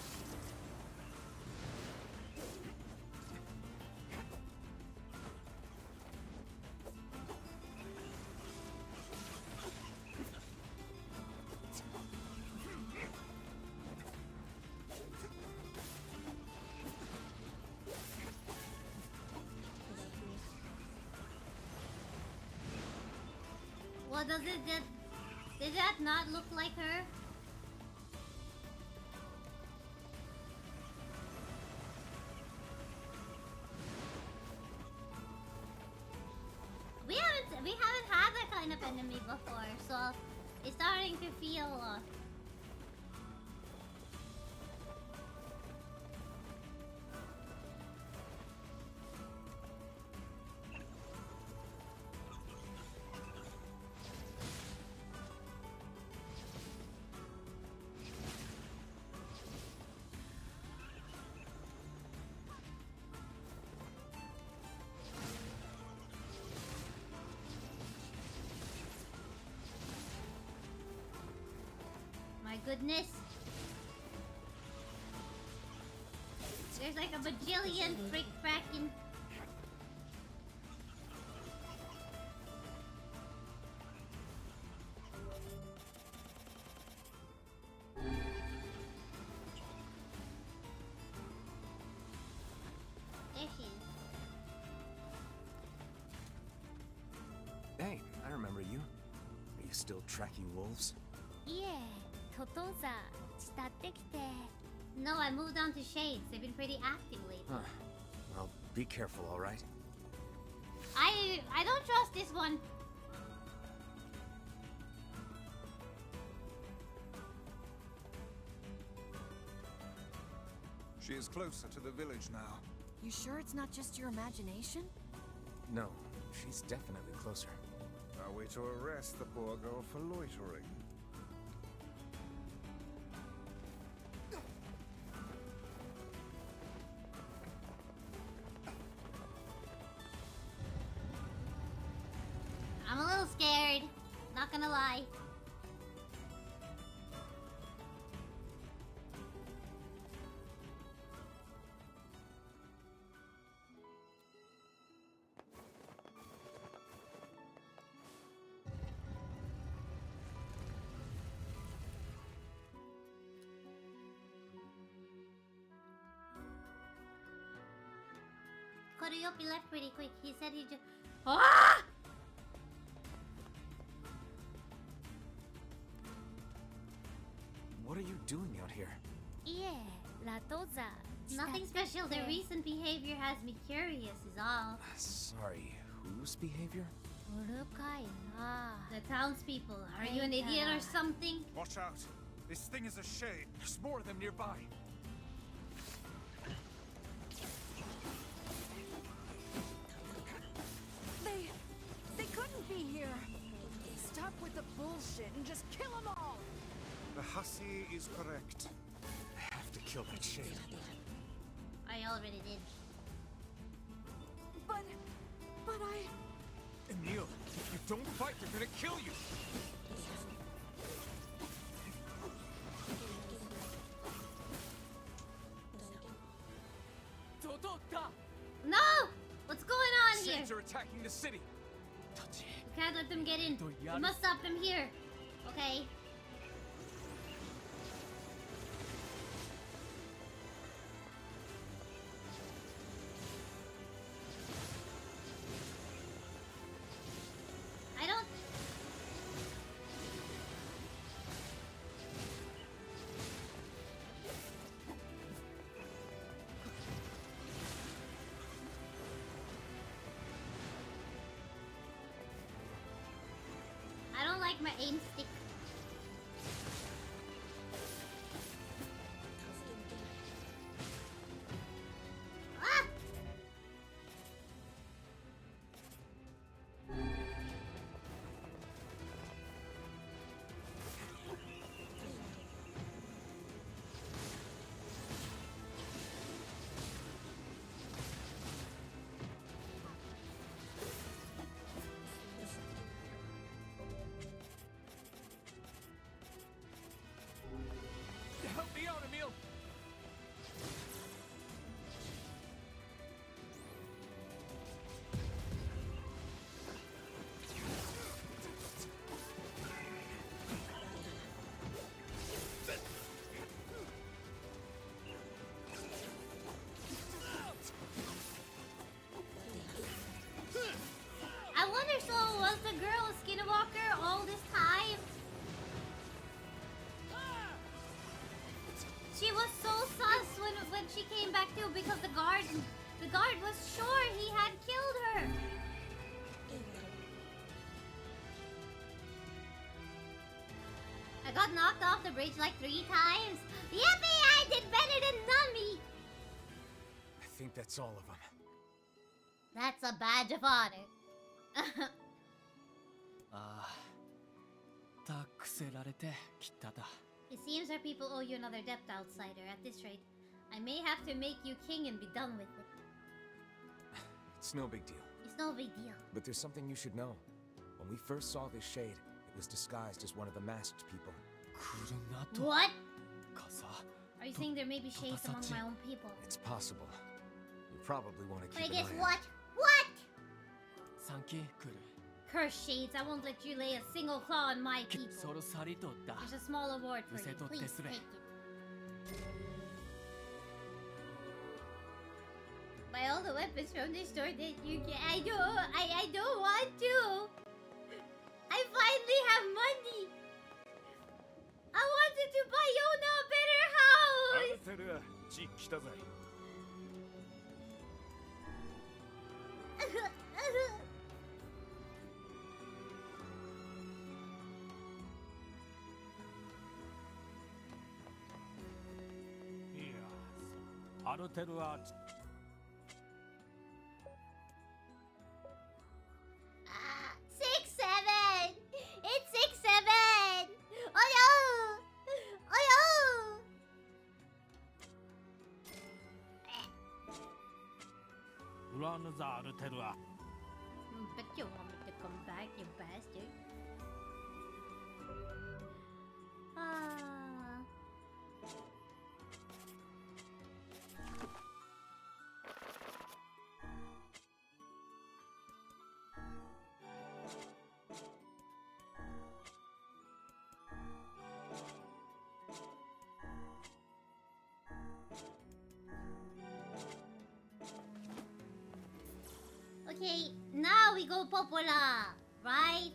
Well, does it did that not look like her? We haven't had that kind of enemy before, so it's starting to feel my goodness. There's like a bajillion frick fracking. There she is. Hey, I remember you. Are you still tracking wolves? Yeah. No, I moved on to Shades. They've been pretty active lately. Huh. Well, be careful, alright? I don't trust this one. She is closer to the village now. You sure it's not just your imagination? No, she's definitely closer. Are we to arrest the poor girl for loitering? I'm a little scared. Not gonna lie. Koropeito left pretty quick. He said he just. Ah! What are you doing out here? Yeah, la toza. Nothing special. Their recent behavior has me curious, is all. Sorry, whose behavior? The townspeople. Are you an idiot or something? Watch out! This thing is a shade. There's more of them nearby. They couldn't be here. Stop with the bullshit and just kill them all. The hussy is correct. I have to kill that shade. I already did. But I... Emil, if you don't fight, they're gonna kill you! No! What's going on here? Shades are attacking the city! We can't let them get in. We must stop them here. Okay. I don't... I don't like my aim stick. Ah! Help me out, Emil! I wonder, so was the girl a skinwalker all this time? She was so sus when she came back too, because the guard was sure he had killed her. I got knocked off the bridge like 3 times. Yippee! I did better than Nummy. I think that's all of them. That's a badge of honor. It seems our people owe you another debt, outsider. At this rate, I may have to make you king and be done with it. It's no big deal. It's no big deal. But there's something you should know. When we first saw this shade, it was disguised as one of the masked people. What? Are you saying there may be shades among my own people? It's possible. You probably want to But I keep guess an eye what? out. What? Curse shades, I won't let you lay a single claw on my people. There's a small award for you. Please take it. Buy all the weapons from the store that you can. I don't want to. I finally have money. I wanted to buy Yona a better house. Ah, 6-7. It's 6-7. Oh no! Oh no! Bet you want me to come back, you bastard. Ah. Okay, now we go Popola, right?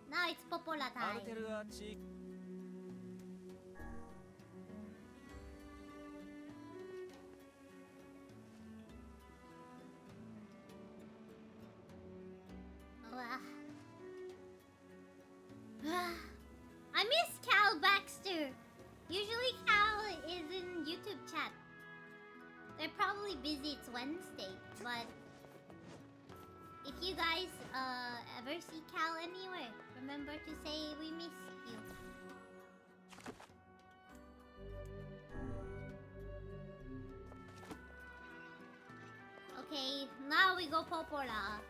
Now it's Popola time. I miss Cal Baxter. Usually Cal is in YouTube chat. They're probably busy, it's Wednesday, but if you guys ever see Cal anywhere, remember to say we miss you. Okay, now we go Popola.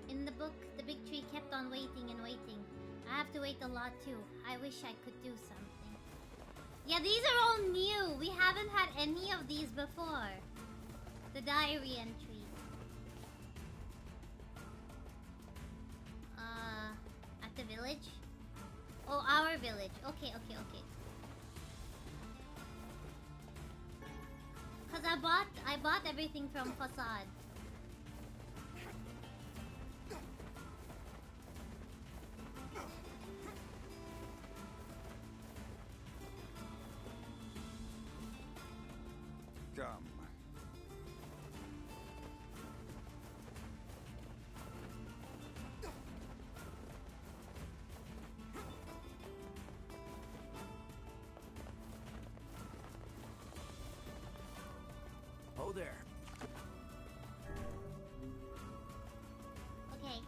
In the book, the big tree kept on waiting and waiting. I have to wait a lot too. I wish I could do something. Yeah, these are all new. We haven't had any of these before. The diary entry. At the village? Oh, our village. Okay. Cause I bought everything from Facade. Come. Oh there. Okay.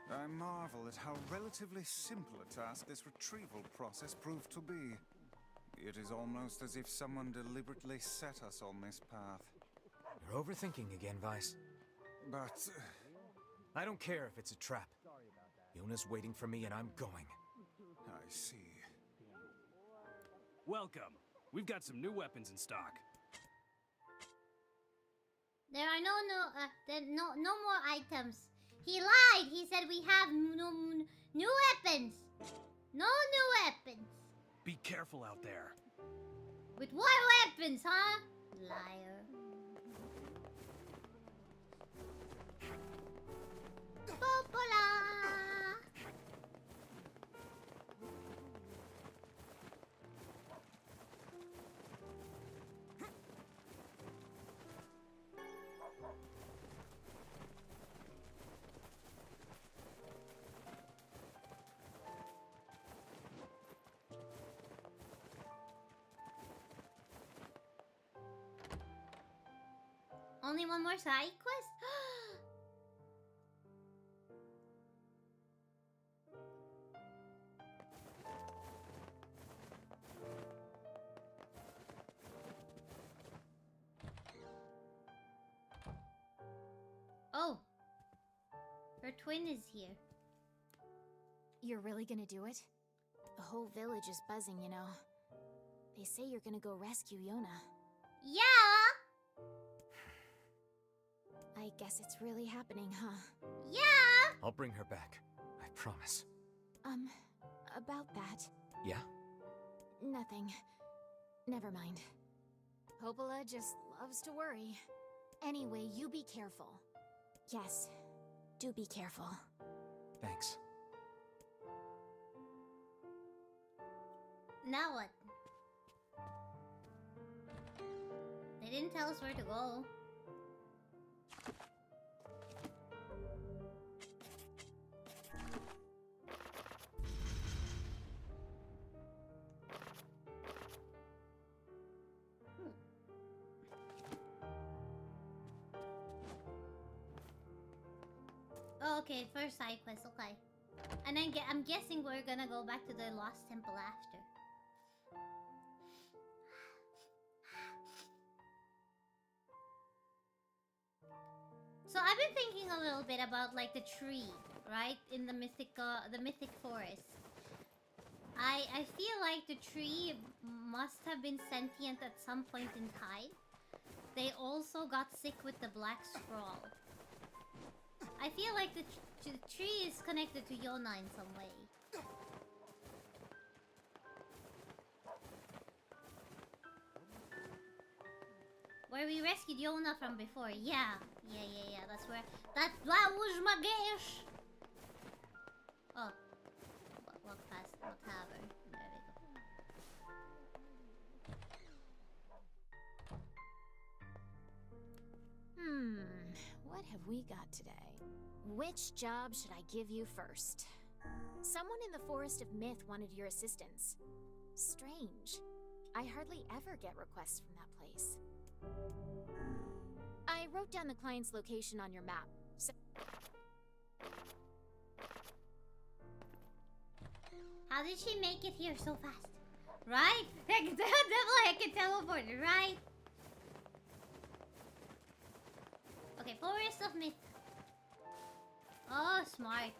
I marvel at how relatively simple a task this retrieval process proved to be. It is almost as if someone deliberately set us on this path. You're overthinking again, Vice. But... I don't care if it's a trap. Yona's waiting for me and I'm going. I see. Welcome. We've got some new weapons in stock. There are no more items. He lied. He said we have new weapons. No new weapons. Be careful out there. With what weapons, huh? Liar. Popola. Only one more side quest? Oh. Her twin is here. You're really gonna do it? The whole village is buzzing, you know. They say you're gonna go rescue Yona. Yeah! I guess it's really happening, huh? Yeah! I'll bring her back. I promise. About that. Yeah? Nothing. Never mind. Popola just loves to worry. Anyway, you be careful. Yes, do be careful. Thanks. Now what? They didn't tell us where to go. Oh, okay, first side quest, okay. And then I'm guessing we're gonna go back to the Lost Temple after. So I've been thinking a little bit about like the tree, right? In the mythic forest. I feel like the tree must have been sentient at some point in time. They also got sick with the black scroll. I feel like the tree is connected to Yona in some way. Where we rescued Yona from before. Yeah. That's where... That was my guess! Oh. Walk past the tavern. There we go. What have we got today? Which job should I give you first? Someone in the Forest of Myth wanted your assistance. Strange. I hardly ever get requests from that place. I wrote down the client's location on your map, so... How did she make it here so fast? Right? Definitely I can teleport, right? Okay, Forest of Myth. Oh, smart.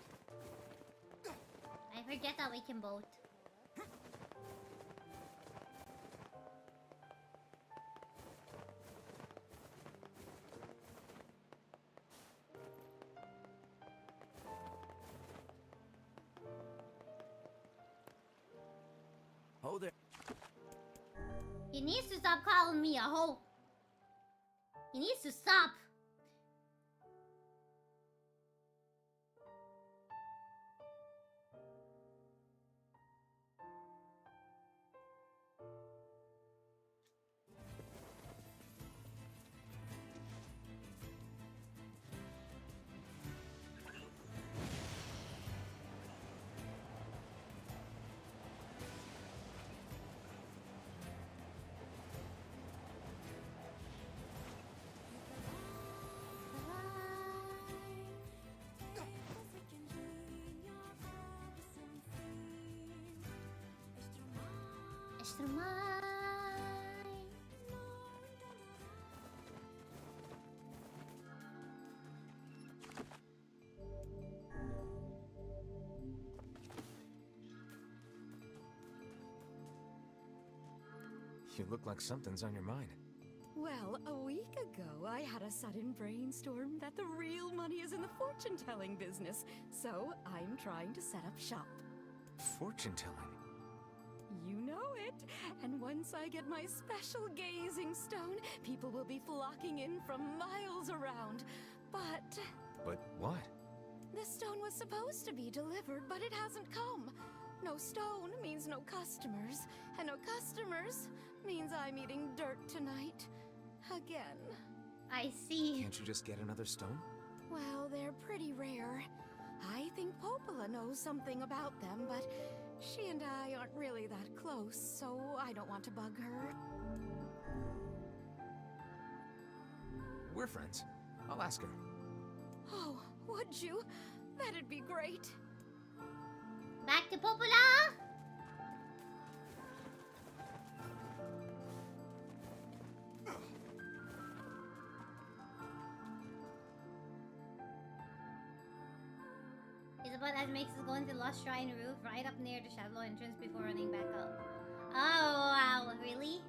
I forget that we can boat. Oh, there. He needs to stop calling me a hoe. He needs to stop. You look like something's on your mind. Well, a week ago, I had a sudden brainstorm that the real money is in the fortune-telling business, so I'm trying to set up shop. Fortune-telling? You know it. And once I get my special gazing stone, people will be flocking in from miles around. But... But what? the stone was supposed to be delivered, but it hasn't come. No stone means no customers, and no customers means I'm eating dirt tonight. Again. I see. Can't you just get another stone? Well, they're pretty rare. I think Popola knows something about them, but she and I aren't really that close, so I don't want to bug her. We're friends. I'll ask her. Oh, would you? That'd be great. Back to Popola! Isabel as makes us go into the Lost Shrine roof right up near the Shadow entrance before running back up. Oh, wow. Really?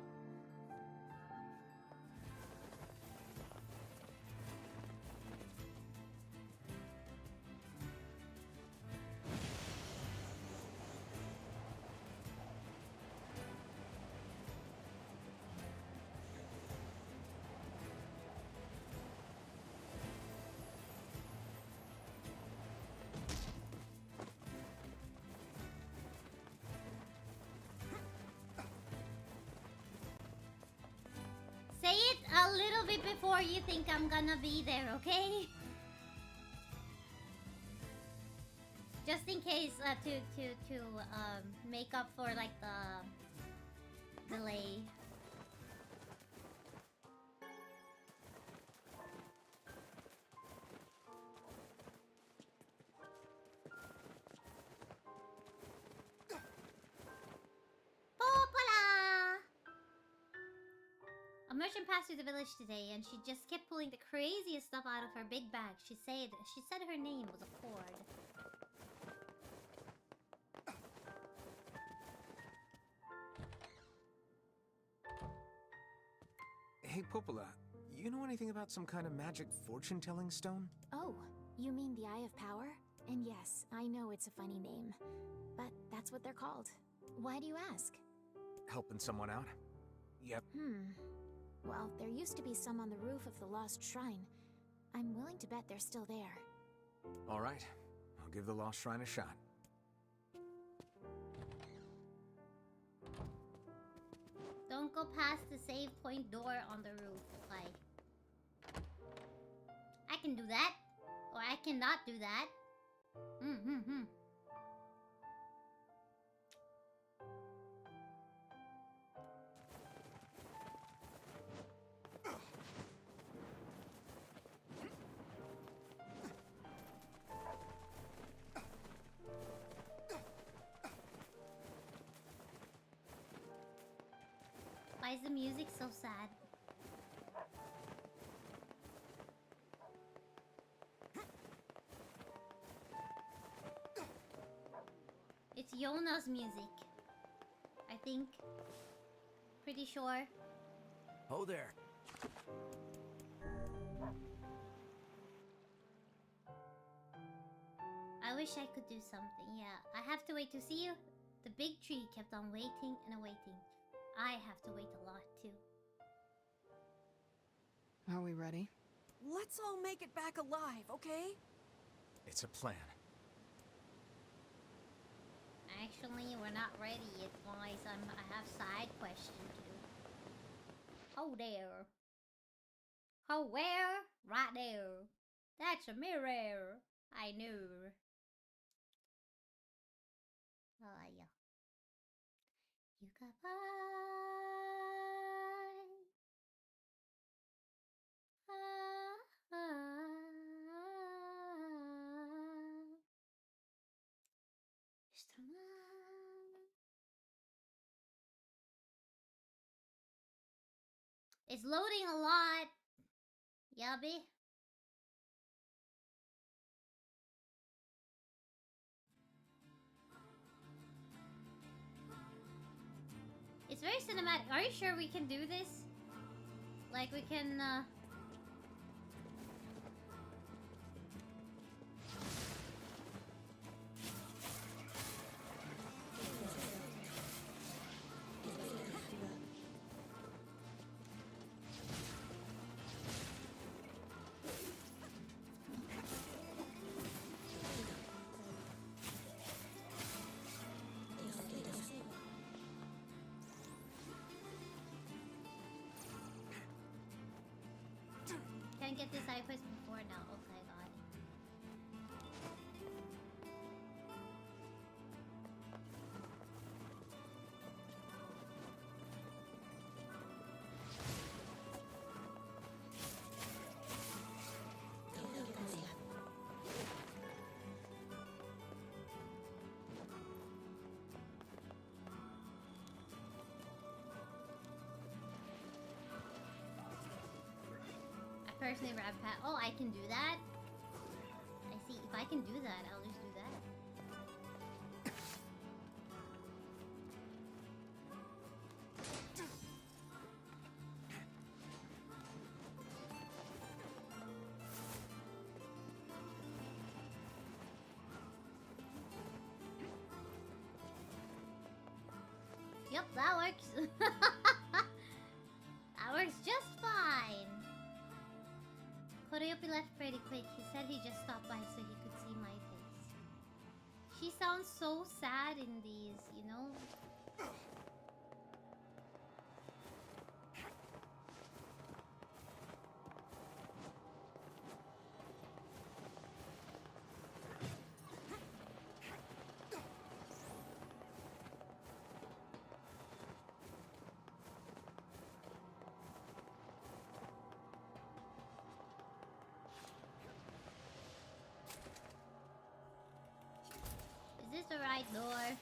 Say it a little bit before you think I'm gonna be there, okay? Just in case to make up for like the delay. A merchant passed through the village today, and she just kept pulling the craziest stuff out of her big bag. She said her name was a cord. Hey, Popola, you know anything about some kind of magic fortune-telling stone? Oh, you mean the Eye of Power? And yes, I know it's a funny name, but that's what they're called. Why do you ask? Helping someone out? Yep. Well, there used to be some on the roof of the Lost Shrine. I'm willing to bet they're still there. All right. I'll give the Lost Shrine a shot. Don't go past the save point door on the roof. Like, I can do that, or I cannot do that. Why is the music so sad? It's Yona's music, I think. Pretty sure. Oh there. I wish I could do something, yeah. I have to wait to see you. The big tree kept on waiting and waiting. I have to wait a lot too. Are we ready? Let's all make it back alive, okay? It's a plan. Actually, we're not ready yet, boys. I have side questions to do. Oh, there. Oh, where? Right there. That's a mirror. I knew. Oh, yeah. You got by. It's loading a lot. Yubby. It's very cinematic. Are you sure we can do this? Like we can Can't get this side quest before now. Okay, got it. Personally, grab pat. Oh, I can do that. I see. If I can do that, I'll just do that. Yep, that works. That works just fine. Koropeito left pretty quick. He said he just stopped by so he could see my face. She sounds so sad in these, you know? Is this the right door?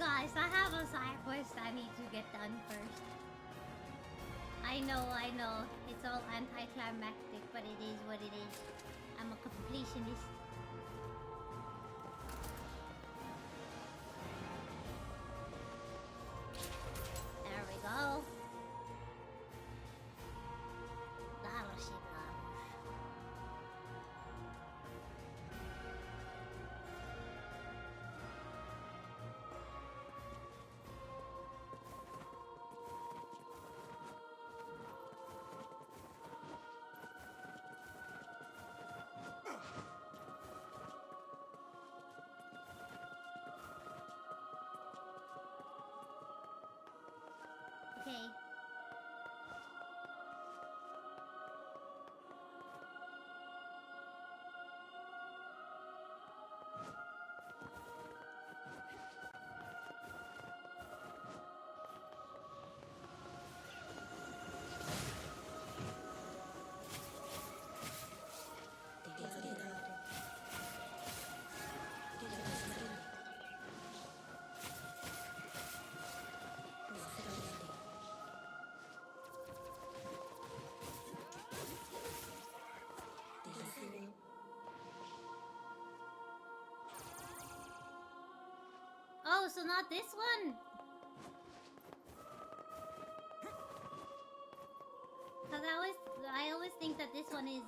guys, I have a side quest I need to get done first. I know. It's all anticlimactic, but it is what it is. I'm a completionist. There we go. Battleship love. Okay. Oh, so not this one. Cause I always think that this one is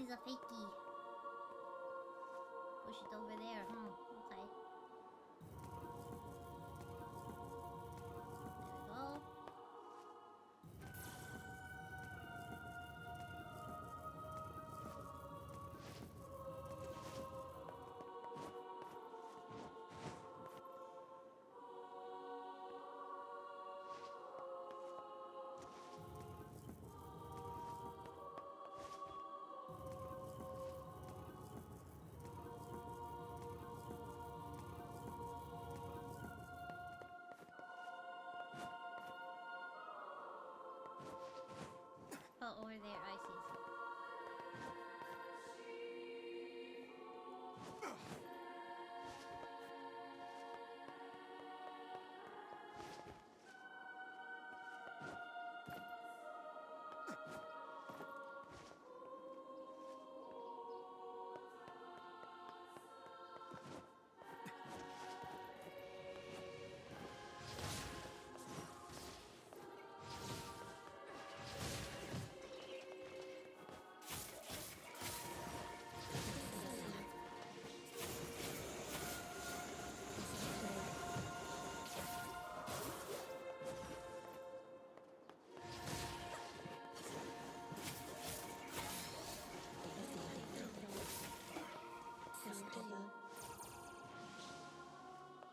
a fakey. Push it over there, huh? Okay. There we go. Oh, over there, I see.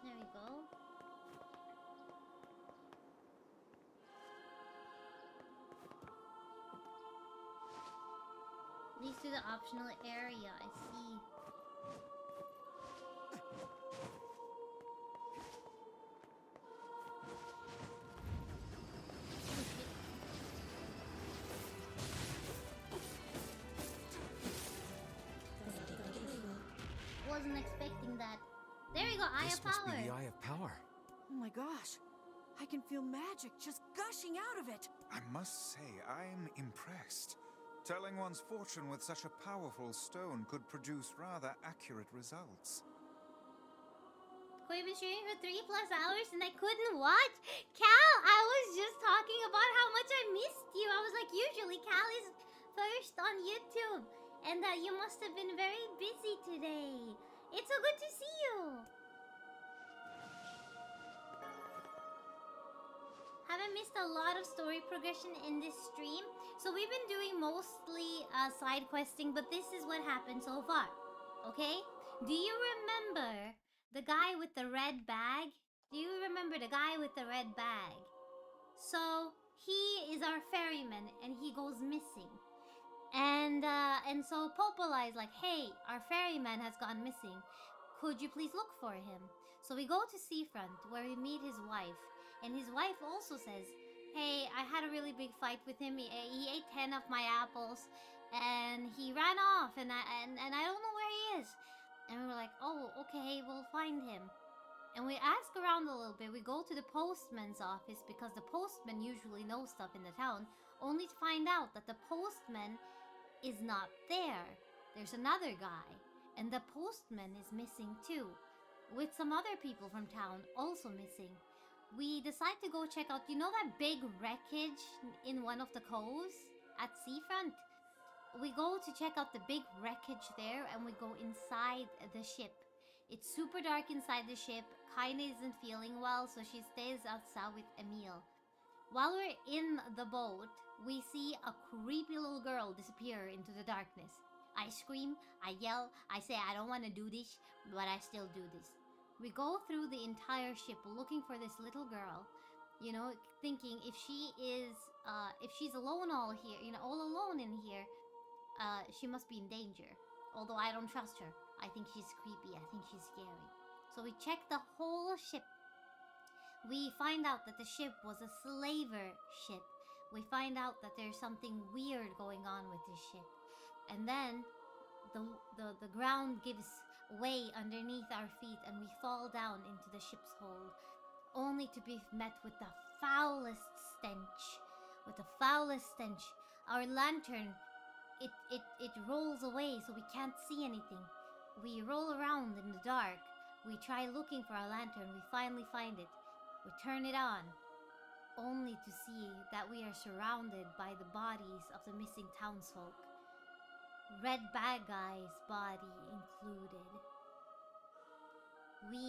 There we go. Leads to the optional area, I see. Wasn't expecting that. There you go, Eye of Power. This must be the Eye of Power. Oh my gosh. I can feel magic just gushing out of it. I must say, I'm impressed. Telling one's fortune with such a powerful stone could produce rather accurate results. We've been streaming for 3+ hours and I couldn't watch. Cal, I was just talking about how much I missed you. I was like, usually Cal is first on YouTube. And you must have been very busy today. It's so good to see you. Haven't missed a lot of story progression in this stream. So we've been doing mostly side questing, but this is what happened so far. Okay? Do you remember the guy with the red bag? Do you remember the guy with the red bag? So he is our ferryman and he goes missing. And so Popola is like, hey, our ferryman has gone missing. Could you please look for him? So we go to Seafront where we meet his wife. And his wife also says, hey, I had a really big fight with him. He ate 10 of my apples. And he ran off. And I don't know where he is. And we were like, oh, okay, we'll find him. And we ask around a little bit. We go to the postman's office because the postman usually knows stuff in the town, only to find out that the postman is not there. There's another guy, and the postman is missing too, with some other people from town also missing. We decide to go check out, you know that big wreckage in one of the coves at seafront? We go to check out the big wreckage there, and we go inside the ship. It's super dark inside the ship. Kaine isn't feeling well, so she stays outside with Emil. While we're in the boat, we see a creepy little girl disappear into the darkness. I scream, I yell, I say I don't want to do this, but I still do this. We go through the entire ship looking for this little girl, you know, thinking if she's alone all here, you know, all alone in here, she must be in danger. Although I don't trust her. I think she's creepy. I think she's scary. So we check the whole ship. We find out that the ship was a slaver ship. We find out that there's something weird going on with this ship. And then the ground gives way underneath our feet and we fall down into the ship's hold, only to be met with the foulest stench. With the foulest stench. Our lantern, it rolls away so we can't see anything. We roll around in the dark. We try looking for our lantern. We finally find it. We turn it on, only to see that we are surrounded by the bodies of the missing townsfolk. Red bad guy's body included. We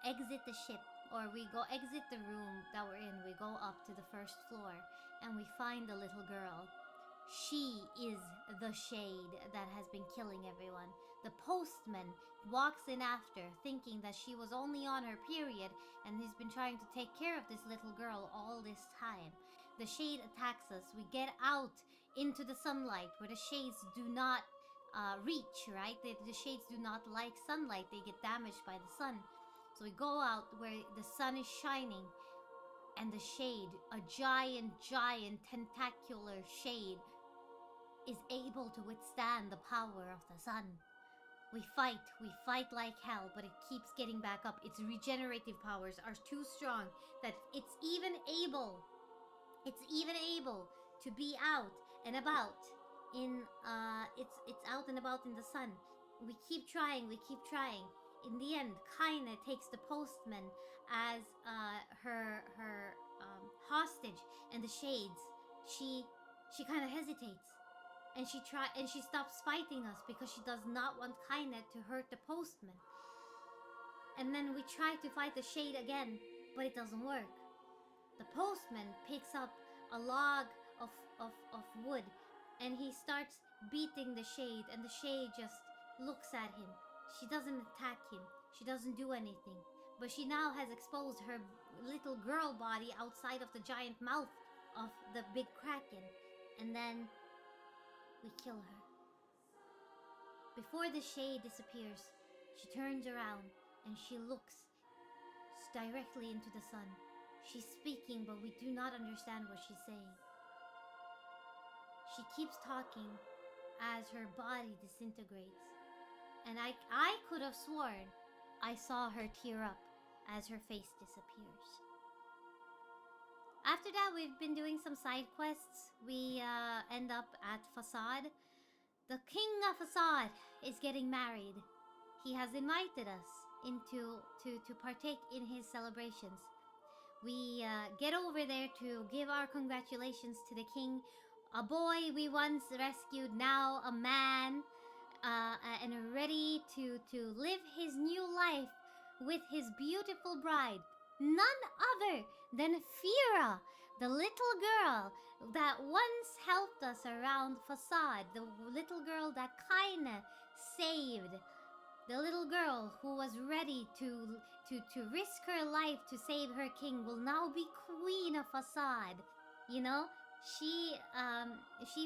exit the ship, or we go exit the room that we're in. We go up to the first floor, and we find the little girl. She is the shade that has been killing everyone. The postman walks in after, thinking that she was only on her period, and he's been trying to take care of this little girl all this time. The shade attacks us. We get out into the sunlight where the shades do not reach, right? The shades do not like sunlight. They get damaged by the sun. So we go out where the sun is shining, and the shade, a giant tentacular shade, is able to withstand the power of the sun. We fight like hell, but it keeps getting back up. Its regenerative powers are too strong that it's even able to be out and about in it's out and about in the sun. We keep trying. In the end, Kaine takes the postman as her hostage, and the shades, she kind of hesitates. And she stops fighting us because she does not want Kaine to hurt the postman. And then we try to fight the shade again, but it doesn't work. The postman picks up a log of wood, and he starts beating the shade, and the shade just looks at him. She doesn't attack him. She doesn't do anything. But she now has exposed her little girl body outside of the giant mouth of the big kraken. And then we kill her. Before the shade disappears, she turns around and she looks directly into the sun. She's speaking, but we do not understand what she's saying. She keeps talking as her body disintegrates. And I could have sworn I saw her tear up as her face disappears. After that, we've been doing some side quests. We end up at Facade. The king of Facade is getting married. He has invited us to partake in his celebrations. We get over there to give our congratulations to the king. A boy we once rescued, now a man, and ready to live his new life with his beautiful bride. None other than Fira, the little girl that once helped us around Facade, the little girl that Kaine saved, the little girl who was ready to risk her life to save her king, will now be queen of Facade. You know, she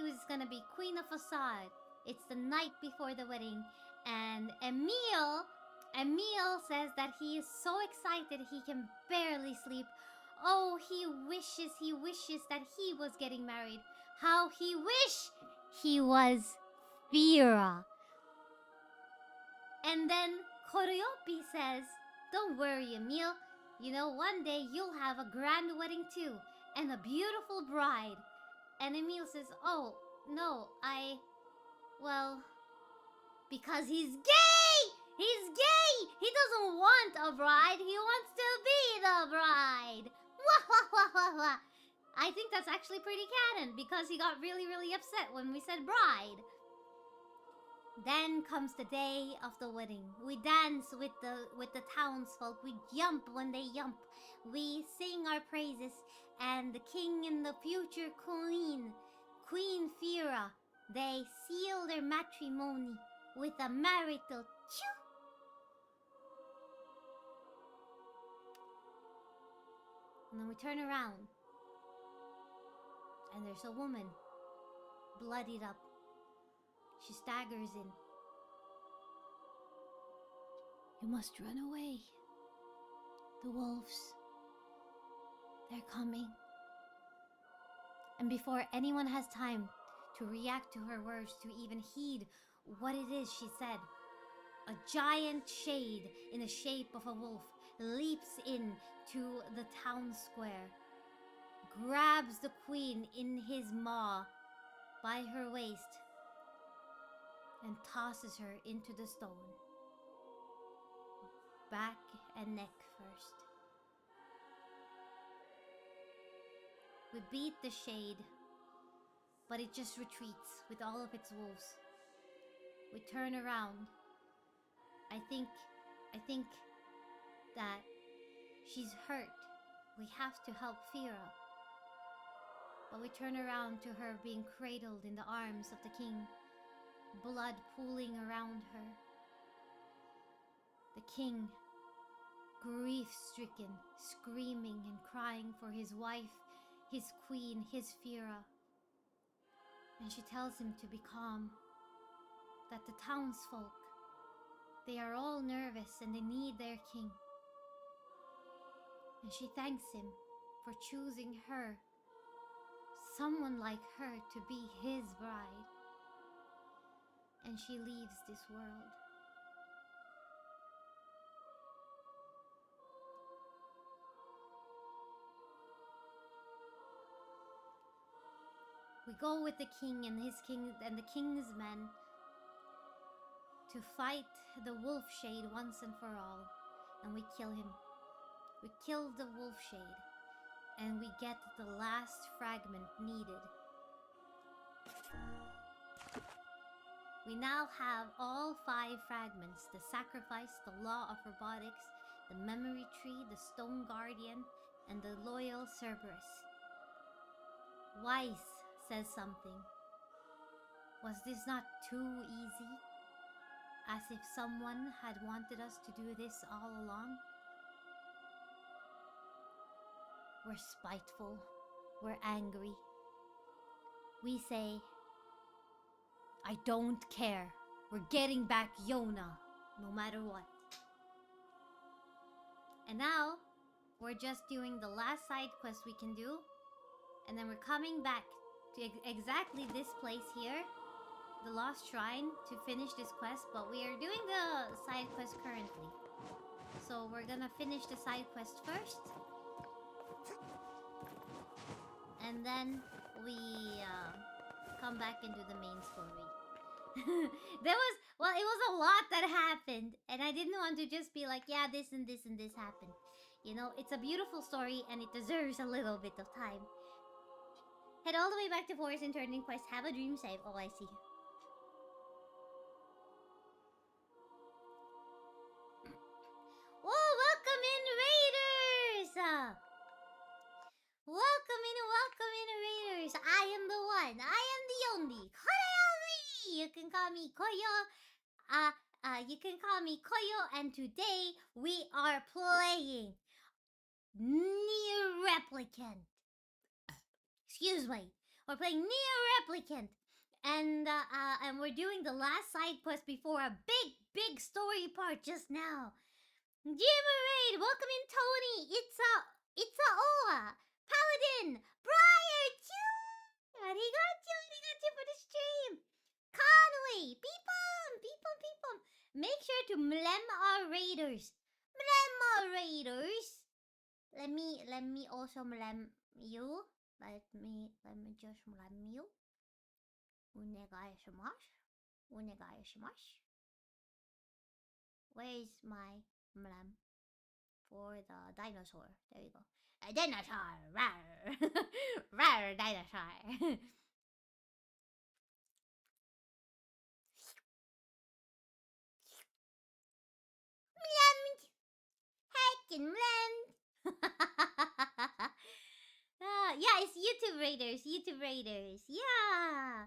was gonna be queen of Facade. It's the night before the wedding, and Emil says that he is so excited he can barely sleep. Oh, he wishes that he was getting married. How he wish he was Fira. And then Koropeito says, "Don't worry, Emil. You know, one day you'll have a grand wedding too, and a beautiful bride." And Emil says, "Oh, no, well, because he's gay! He's gay! He doesn't want a bride, he wants to be the bride!" I think that's actually pretty canon, because he got really, really upset when we said bride. Then comes the day of the wedding. We dance with the townsfolk. We jump when they jump. We sing our praises. And the king and the future queen, Queen Fira, they seal their matrimony with a marital chew. And then we turn around. And there's a woman, bloodied up. She staggers in. "You must run away. The wolves. They're coming." And before anyone has time to react to her words, to even heed what it is she said, a giant shade in the shape of a wolf leaps in to the town square, grabs the queen in his maw by her waist, and tosses her into the stone. Back and neck first. We beat the shade, but it just retreats with all of its wolves. We turn around. I think that she's hurt. We have to help Fira. But we turn around to her being cradled in the arms of the king, blood pooling around her. The king, grief-stricken, screaming and crying for his wife, his queen, his Fira. And she tells him to be calm, that the townsfolk, they are all nervous and they need their king. And she thanks him for choosing her, someone like her, to be his bride. And she leaves this world. We go with the king and the king's men to fight the wolf shade once and for all, and we kill him. We kill the wolf shade, and we get the last fragment needed. We now have all 5 fragments: the sacrifice, the law of robotics, the memory tree, the stone guardian, and the loyal Cerberus. Weiss says something. Was this not too easy? As if someone had wanted us to do this all along? We're spiteful. We're angry. We say, "I don't care. We're getting back Yona, no matter what." And now, we're just doing the last side quest we can do. And then we're coming back to exactly this place here, the Lost Shrine, to finish this quest. But we are doing the side quest currently. So we're gonna finish the side quest first. And then we come back and do the main story. It was a lot that happened. And I didn't want to just be like, yeah, this and this and this happened. You know, it's a beautiful story and it deserves a little bit of time. Head all the way back to Forest and turn in quest. Have a dream save. Oh, I see. Oh, welcome in, Raiders! Welcome in, Raiders. I am the one. I am the only. Koreori! You can call me Koyo. You can call me Koyo. And today we are playing Nier Replicant. Excuse me. We're playing Nier Replicant. And we're doing the last side quest before a big story part just now. Jimmerade, welcome in, Tony. It's a Oa, Paladin, Briar, Chew. Arigachu for the stream. Conway, Peepum. Make sure to mlem our raiders. Mlem our raiders. Let me also mlem you. Let me just mlem you. Onegaishimasu. Where's my mlem for the dinosaur? There we go. A dinosaur! Rawr! Rawr, dinosaur! Heccin yeah, it's YouTube Raiders. YouTube Raiders. Yeah.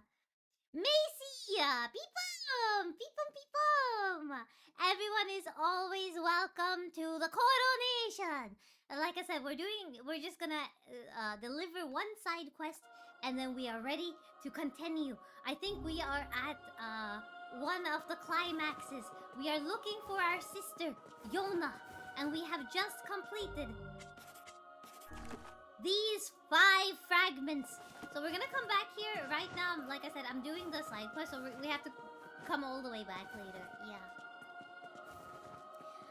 Macy! Peepum! Peepum! Peepum! Everyone is always welcome to the coronation. Like I said, we're just gonna deliver one side quest, and then we are ready to continue. I think we are at one of the climaxes. We are looking for our sister, Yona, and we have just completed these 5 fragments. So we're gonna come back here right now. Like I said, I'm doing the side quest, so we have to come all the way back later. Yeah.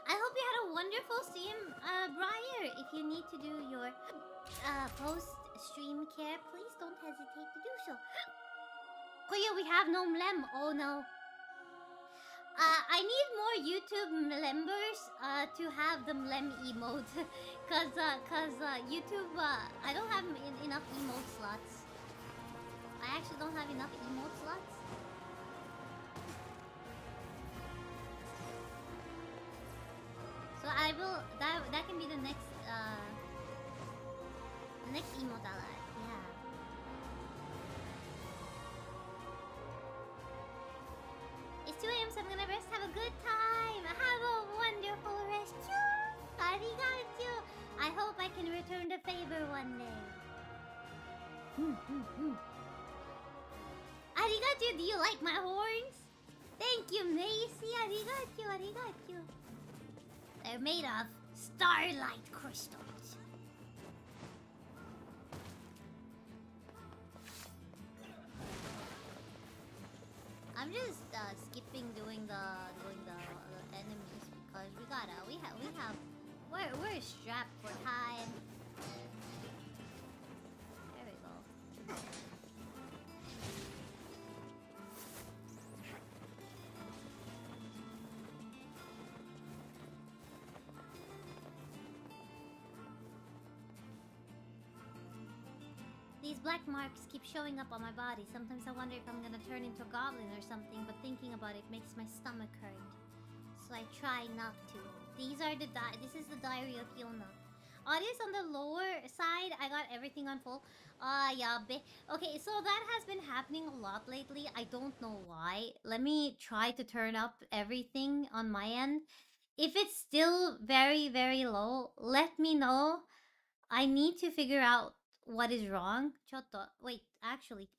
I hope you had a wonderful stream, Briar. If you need to do your post-stream care, please don't hesitate to do so. Kuya, we have no mlem. Oh no. I need more YouTube members to have the mlem emote. Cause YouTube, I don't have enough emote slots. I actually don't have enough emote slots. So I will, that can be the next emote I'll add, yeah. It's 2 AM, so I'm gonna rest. Have a good time. Have a wonderful rest. Arigachu. I hope I can return the favor one day. Arigachu, do you like my horns? Thank you, Macy. Arigachu, arigachu. They're made of starlight crystals. I'm just skipping doing the enemies because we're strapped for time. There we go. These black marks keep showing up on my body. Sometimes I wonder if I'm gonna turn into a goblin or something, but thinking about it makes my stomach hurt. So I try not to. This is the diary of Yona. Audience on the lower side, I got everything on full. Yeah, okay, so that has been happening a lot lately. I don't know why. Let me try to turn up everything on my end. If it's still very, very low, let me know. I need to figure out what is wrong. Chotto. Wait, actually.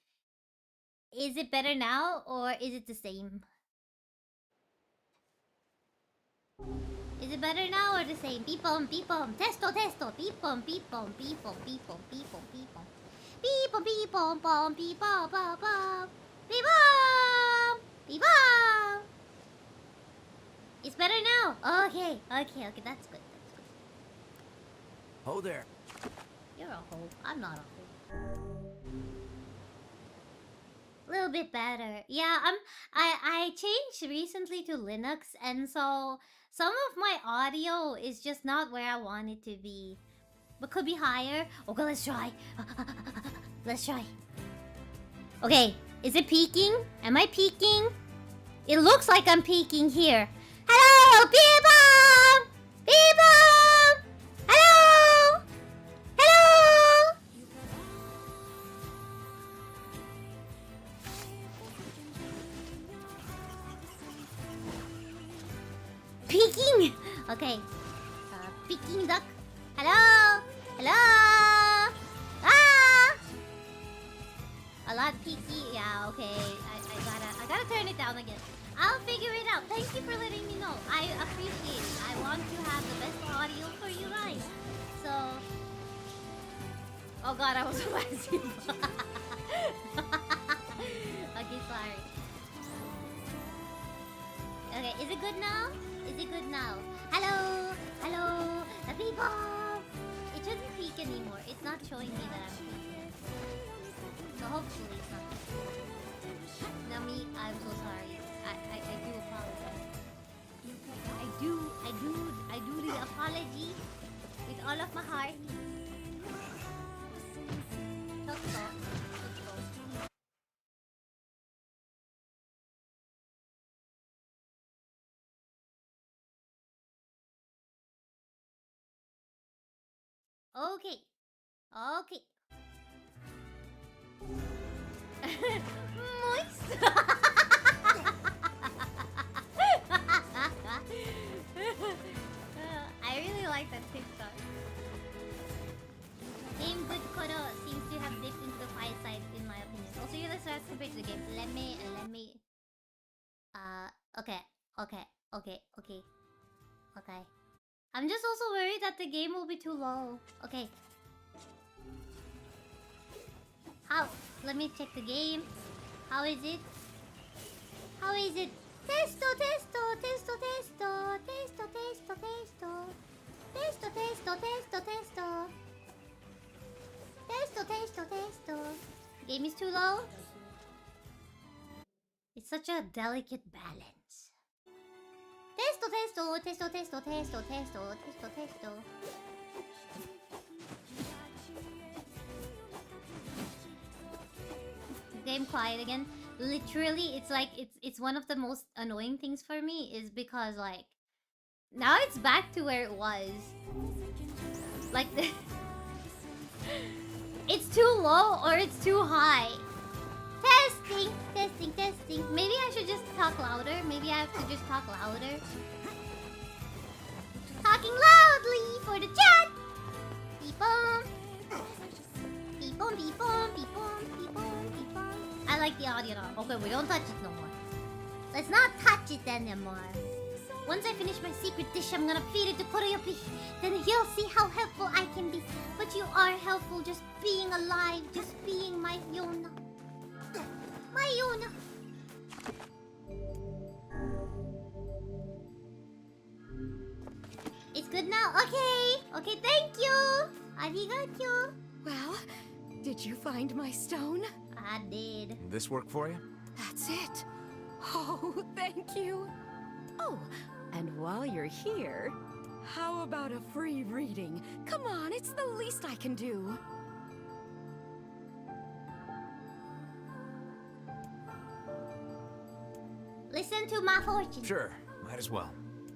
Is it better now or is it the same? Is it better now or the same? Beepom, beepom. Testo, testo. Beepom, beepom, beepom, beepom, beepom, beepom. Beepom, beepom, bom, beepom, bom, bom. Beepom! Beepom! It's better now. Okay, okay, okay. That's good. That's good. Oh there. You're a hoe. I'm not a hoe. A little bit better. Yeah, I changed recently to Linux, and so some of my audio is just not where I want it to be. But could be higher. Okay, let's try. Let's try. Okay, is it peaking? Am I peaking? It looks like I'm peaking here. Hello, people! People! Hello! Hello! Peking! Okay. Peking duck. Hello! Hello! Ah! A lot peaky. Yeah, okay. I gotta turn it down again. I'll figure it out. Thank you for letting me know. I appreciate it. I want to have the best audio for you guys. So... Oh god, I was about to say Okay, sorry. Okay, Is it good now? Is it good now? Hello! Hello! The people! It shouldn't peak anymore. It's not showing me that I'm peaking. So hopefully it's not. Nummy, I'm so sorry. I do apologize. I do the apology with all of my heart. Let's go. Okay. Okay. Moist. I really like that TikTok. Game good Koro seems to have dipped into the fight side in my opinion. Also, you're the stars compared to the game. Let me. Okay. I'm just also worried that the game will be too low. Okay. How? Let me check the game. How is it? How is it? Testo. Game is too low. It's such a delicate balance. Testo. Game quiet again. Literally, it's like it's one of the most annoying things for me is because like now it's back to where it was. Like it's too low or it's too high. Testing. Maybe I should just talk louder. Maybe I have to just talk louder. Talking loudly for the chat. Beepom. I like the audio now. Okay, we don't touch it no more. Let's not touch it anymore. Once I finish my secret dish, I'm gonna feed it to Koropeito. Then he'll see how helpful I can be. But you are helpful just being alive, just being my Yona. My Yona. It's good now. Okay, thank you. Arigachu. Well, did you find my stone? I did. This work for you? That's it. Oh, thank you. Oh, and while you're here, how about a free reading? Come on, it's the least I can do. Listen to my fortune. Sure, might as well.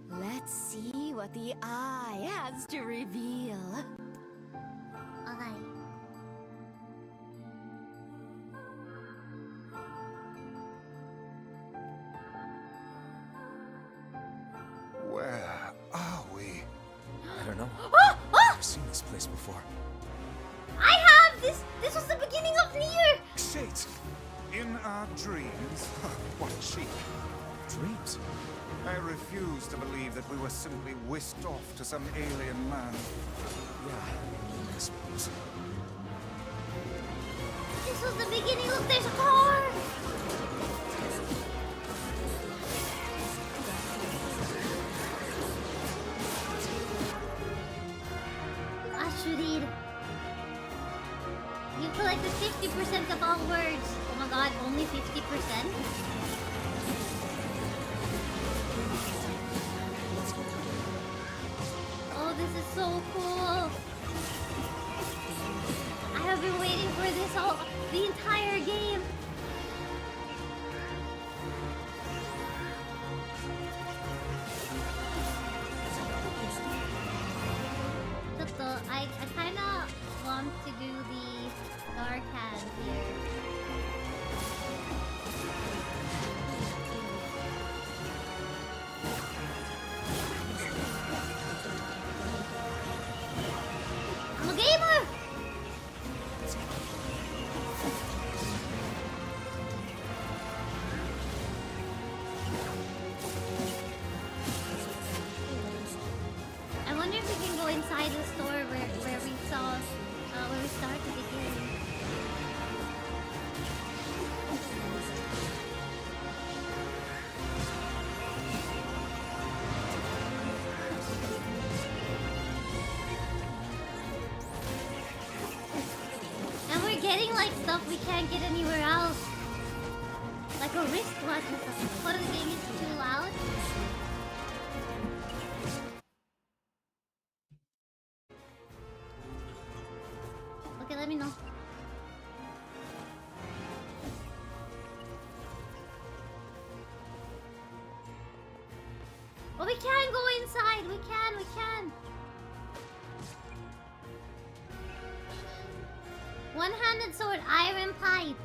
Let's see what the eye has to reveal. Okay. Where are we? I don't know. Oh! I've seen this place before. I have this. This was the beginning of Nier. Shit! In our dreams? What cheek. Dreams? I refuse to believe that we were simply whisked off to some alien land. Yeah, I suppose. This was the beginning. Look, there's a car. Ashurir. You collected 50% of all words. Oh my god, only 50%? Oh, this is so cool. I have been waiting for this the entire game. I kind of want to do the dark hand here. I'm a gamer! I wonder if we can go inside the store where we saw, where we started the game. stuff we can't get anywhere else. Like a wristwatch and stuff. What if the game is too loud? Okay, let me know. Oh, we can go inside. We can. One-handed sword, iron pipe.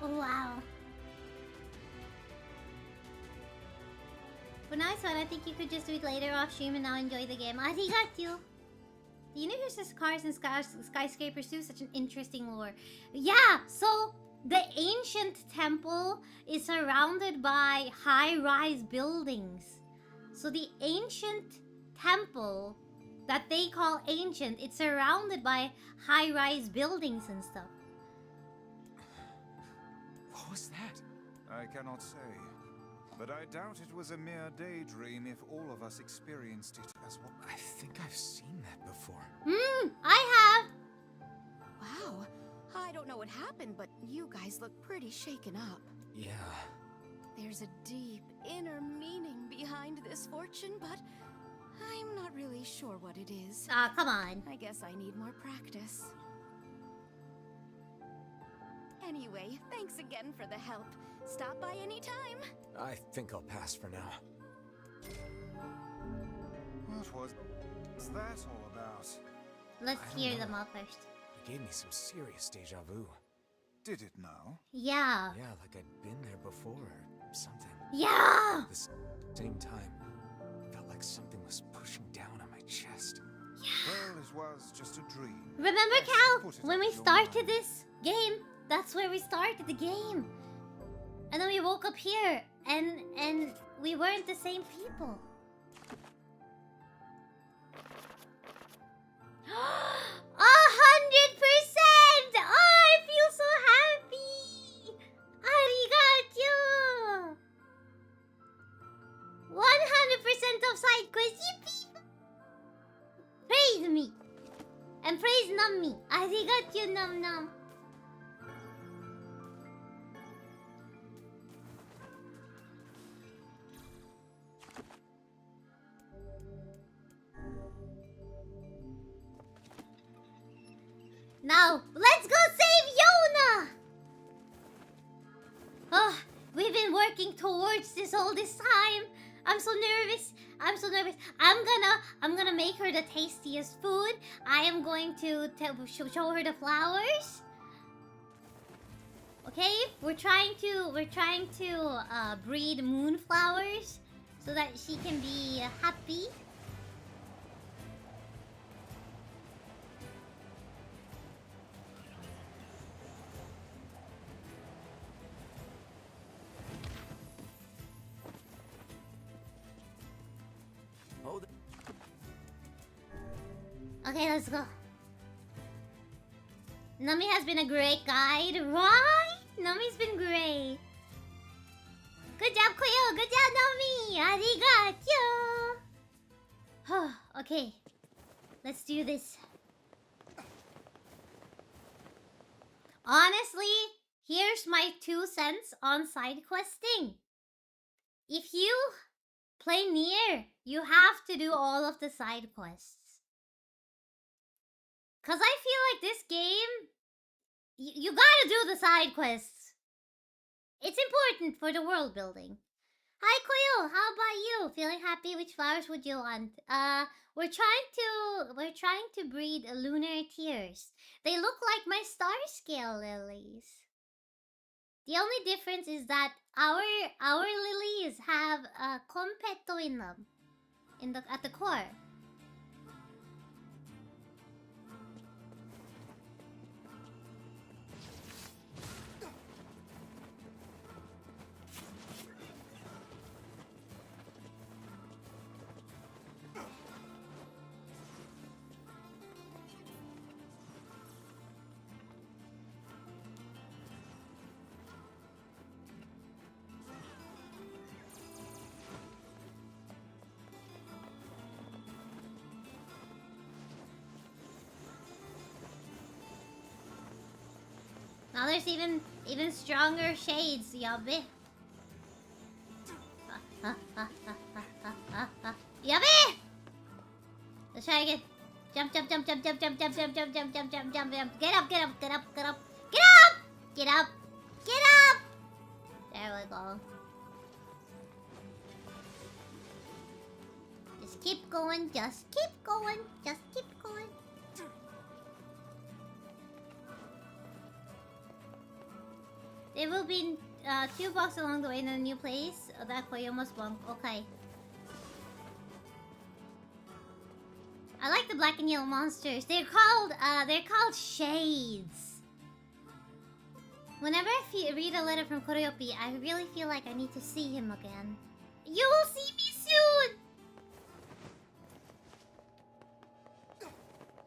Oh, wow. For nice one, I think you could just do it later off stream and now enjoy the game. Arigachu! The universe has cars and skyscrapers too, such an interesting lore. Yeah, so the ancient temple is surrounded by high-rise buildings. So the ancient temple that they call ancient, it's surrounded by high-rise buildings and stuff. What was that? I cannot say. But I doubt it was a mere daydream if all of us experienced it as well. I think I've seen that before. I have! Wow. I don't know what happened, but you guys look pretty shaken up. Yeah. There's a deep inner meaning behind this fortune, but I'm not really sure what it is. Ah, come on. I guess I need more practice. Anyway, thanks again for the help. Stop by anytime. I think I'll pass for now. What was that all about? Let's hear them all first. It gave me some serious deja vu. Did it now? Yeah. Yeah, like I'd been there before or something. Yeah! At the same time, it felt like something was pushing down on my chest. Well, it was just a dream. Remember, Let's Cal, put it when out we of your started mind. this game? That's where we started the game. And then we woke up here, and we weren't the same people. 100%! Oh, I feel so happy! Arigachu! 100% of side quests, yippee! Praise me! And praise Nummy! Arigachu, Num Num! Now, let's go save Yona! Oh, we've been working towards this all this time. I'm so nervous. I'm gonna make her the tastiest food. I am going to show her the flowers. Okay, we're trying to breed moonflowers so that she can be happy. Okay, let's go. Nummy has been a great guide, right? Nummy's been great. Good job, Koyo. Good job, Nummy. Arigato. Okay, let's do this. Honestly, here's my 2 cents on side questing. If you play Nier, you have to do all of the side quests. Cause I feel like this game, you gotta do the side quests. It's important for the world building. Hi, How about you? Feeling happy? Which flowers would you want? We're trying to breed lunar tears. They look like my star scale lilies. The only difference is that our lilies have a Koropeito in them, at the core. Now there's even stronger shades, Yabe. Yabe! Let's try again. Jump. Get up. There we go. Just keep going. There will be 2 blocks along the way in a new place. That Koyoma's bunk. Okay. I like the black and yellow monsters. They're called shades. Whenever I read a letter from Koropeito, I really feel like I need to see him again. You will see me soon.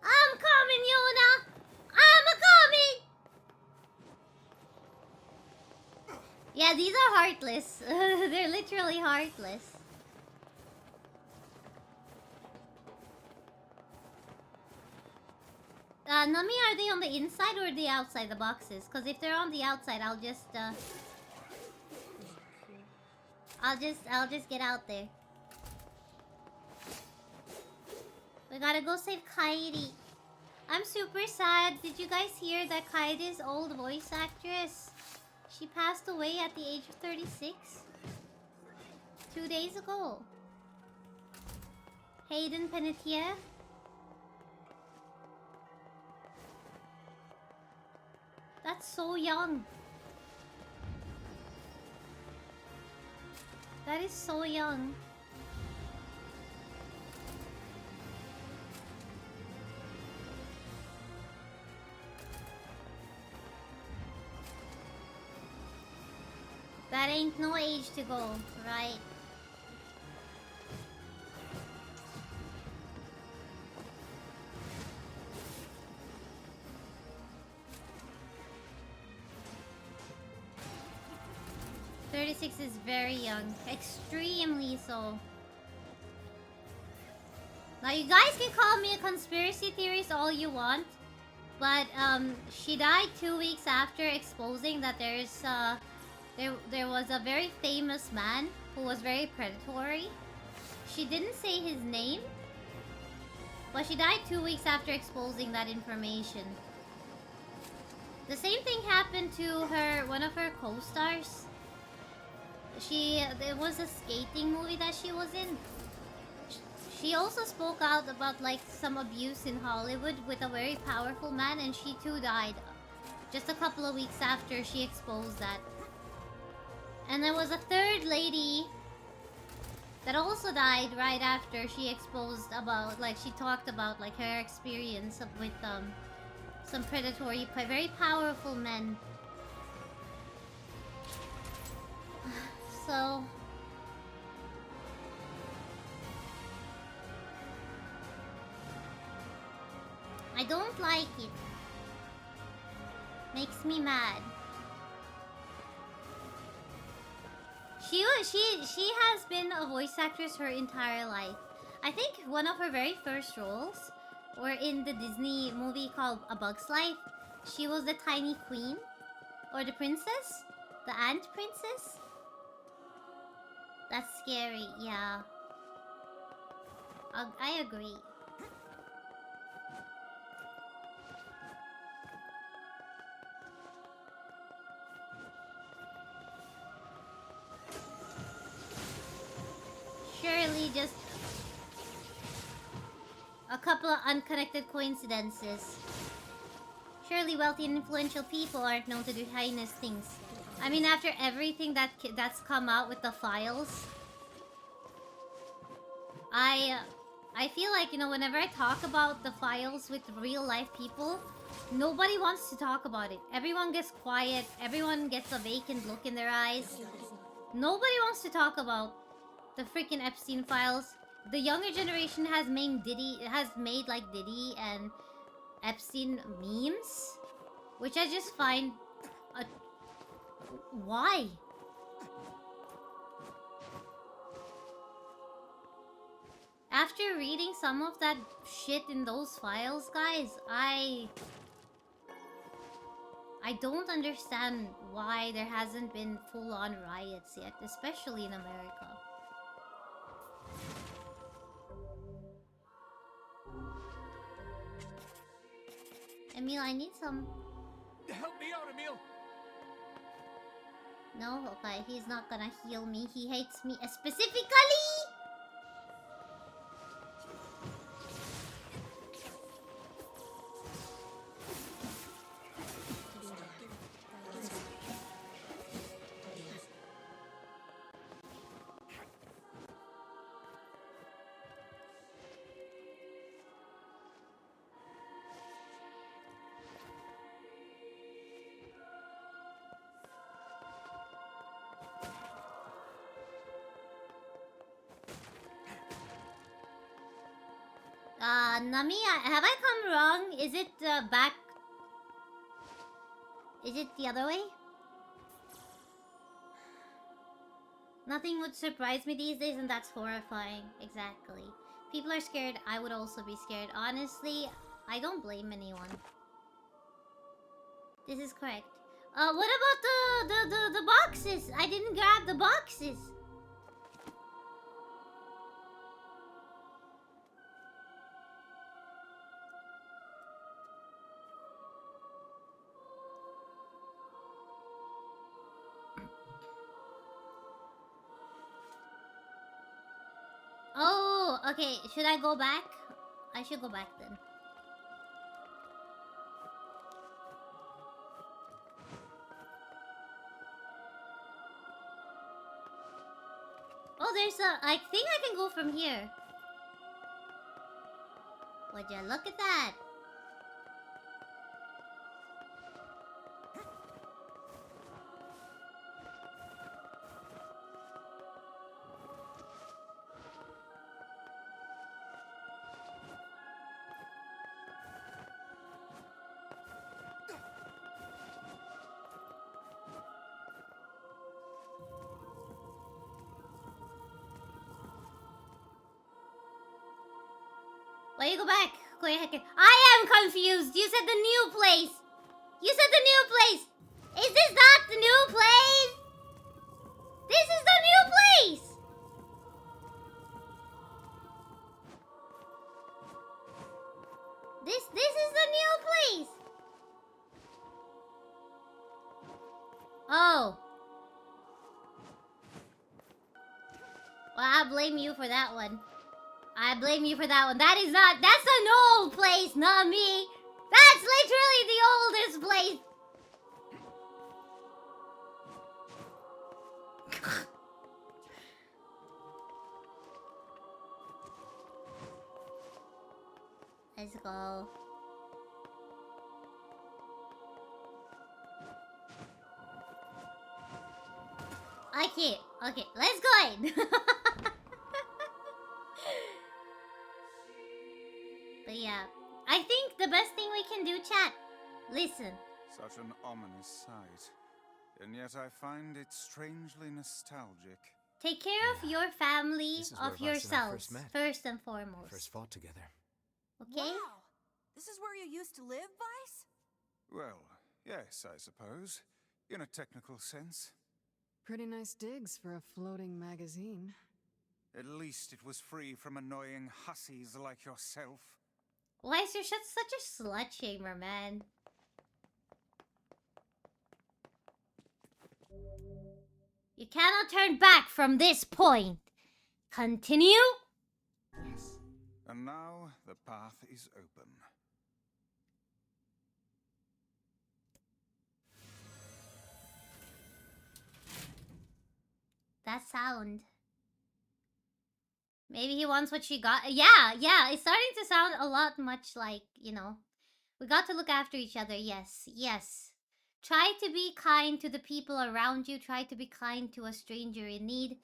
I'm coming, Yona. I'm a-coming. Yeah, these are heartless. They're literally heartless. Nummy, are they on the inside or the outside, the boxes? Because if they're on the outside, I'll just get out there. We gotta go save Kairi. I'm super sad. Did you guys hear that Kairi's old voice actress? She passed away at the age of 36. 2 days ago. Hayden Panettiere. That's so young. That is so young. That ain't no age to go, right? "36 is very young. Extremely so. Now you guys can call me a conspiracy theorist all you want, but she died 2 weeks after exposing that there was a very famous man who was very predatory. She didn't say his name, but she died 2 weeks after exposing that information. The same thing happened to one of her co-stars. There was a skating movie that she was in. She also spoke out about like some abuse in Hollywood with a very powerful man, and she too died just a couple of weeks after she exposed that. And there was a third lady that also died right after she exposed about, like, she talked about like her experience with some predatory, very powerful men. So I don't like it. Makes me mad. She has been a voice actress her entire life. I think one of her very first roles were in the Disney movie called A Bug's Life. She was the tiny queen, or the princess, the ant princess. That's scary, yeah. I agree. just a couple of unconnected coincidences. Surely wealthy and influential people aren't known to do heinous things. I mean, after everything that's come out with the files, I feel like, you know, whenever I talk about the files with real life people, nobody wants to talk about it. Everyone gets quiet. Everyone gets a vacant look in their eyes. Nobody wants to talk about the freaking Epstein files. The younger generation has made like Diddy and Epstein memes, which I just find why? After reading some of that shit in those files, guys, I don't understand why there hasn't been full-on riots yet, especially in America. Emil, I need some. Help me out, Emil! No? Okay, he's not gonna heal me. He hates me specifically! Nummy, have I come wrong? Is it back? Is it the other way? Nothing would surprise me these days, and that's horrifying. Exactly. People are scared. I would also be scared. Honestly, I don't blame anyone. This is correct. What about the boxes? I didn't grab the boxes. Oh, okay. Should I go back? I should go back then. Oh, there's a... I think I can go from here. Would you look at that? Why you go back? I am confused. You said the new place. You said the new place. Is this not the new place? This is the new place. This is the new place. Oh. Well, I blame you for that one. I blame you for that one. That's an old place, not me. That's literally the oldest place. Let's go. Okay, let's go in. But yeah, I think the best thing we can do, chat, listen. Such an ominous sight, and yet I find it strangely nostalgic. Take care of your family, of yourselves, first and We foremost. first fought together. Okay? Wow! This is where you used to live, Vice? Well, yes, I suppose, in a technical sense. Pretty nice digs for a floating magazine. At least it was free from annoying hussies like yourself. Why is your shit such a slut shamer, man? You cannot turn back from this point. Continue And now the path is open. That sound. Maybe he wants what she got. Yeah, it's starting to sound a lot much like, you know, we got to look after each other. Yes, yes. Try to be kind to the people around you. Try to be kind to a stranger in need.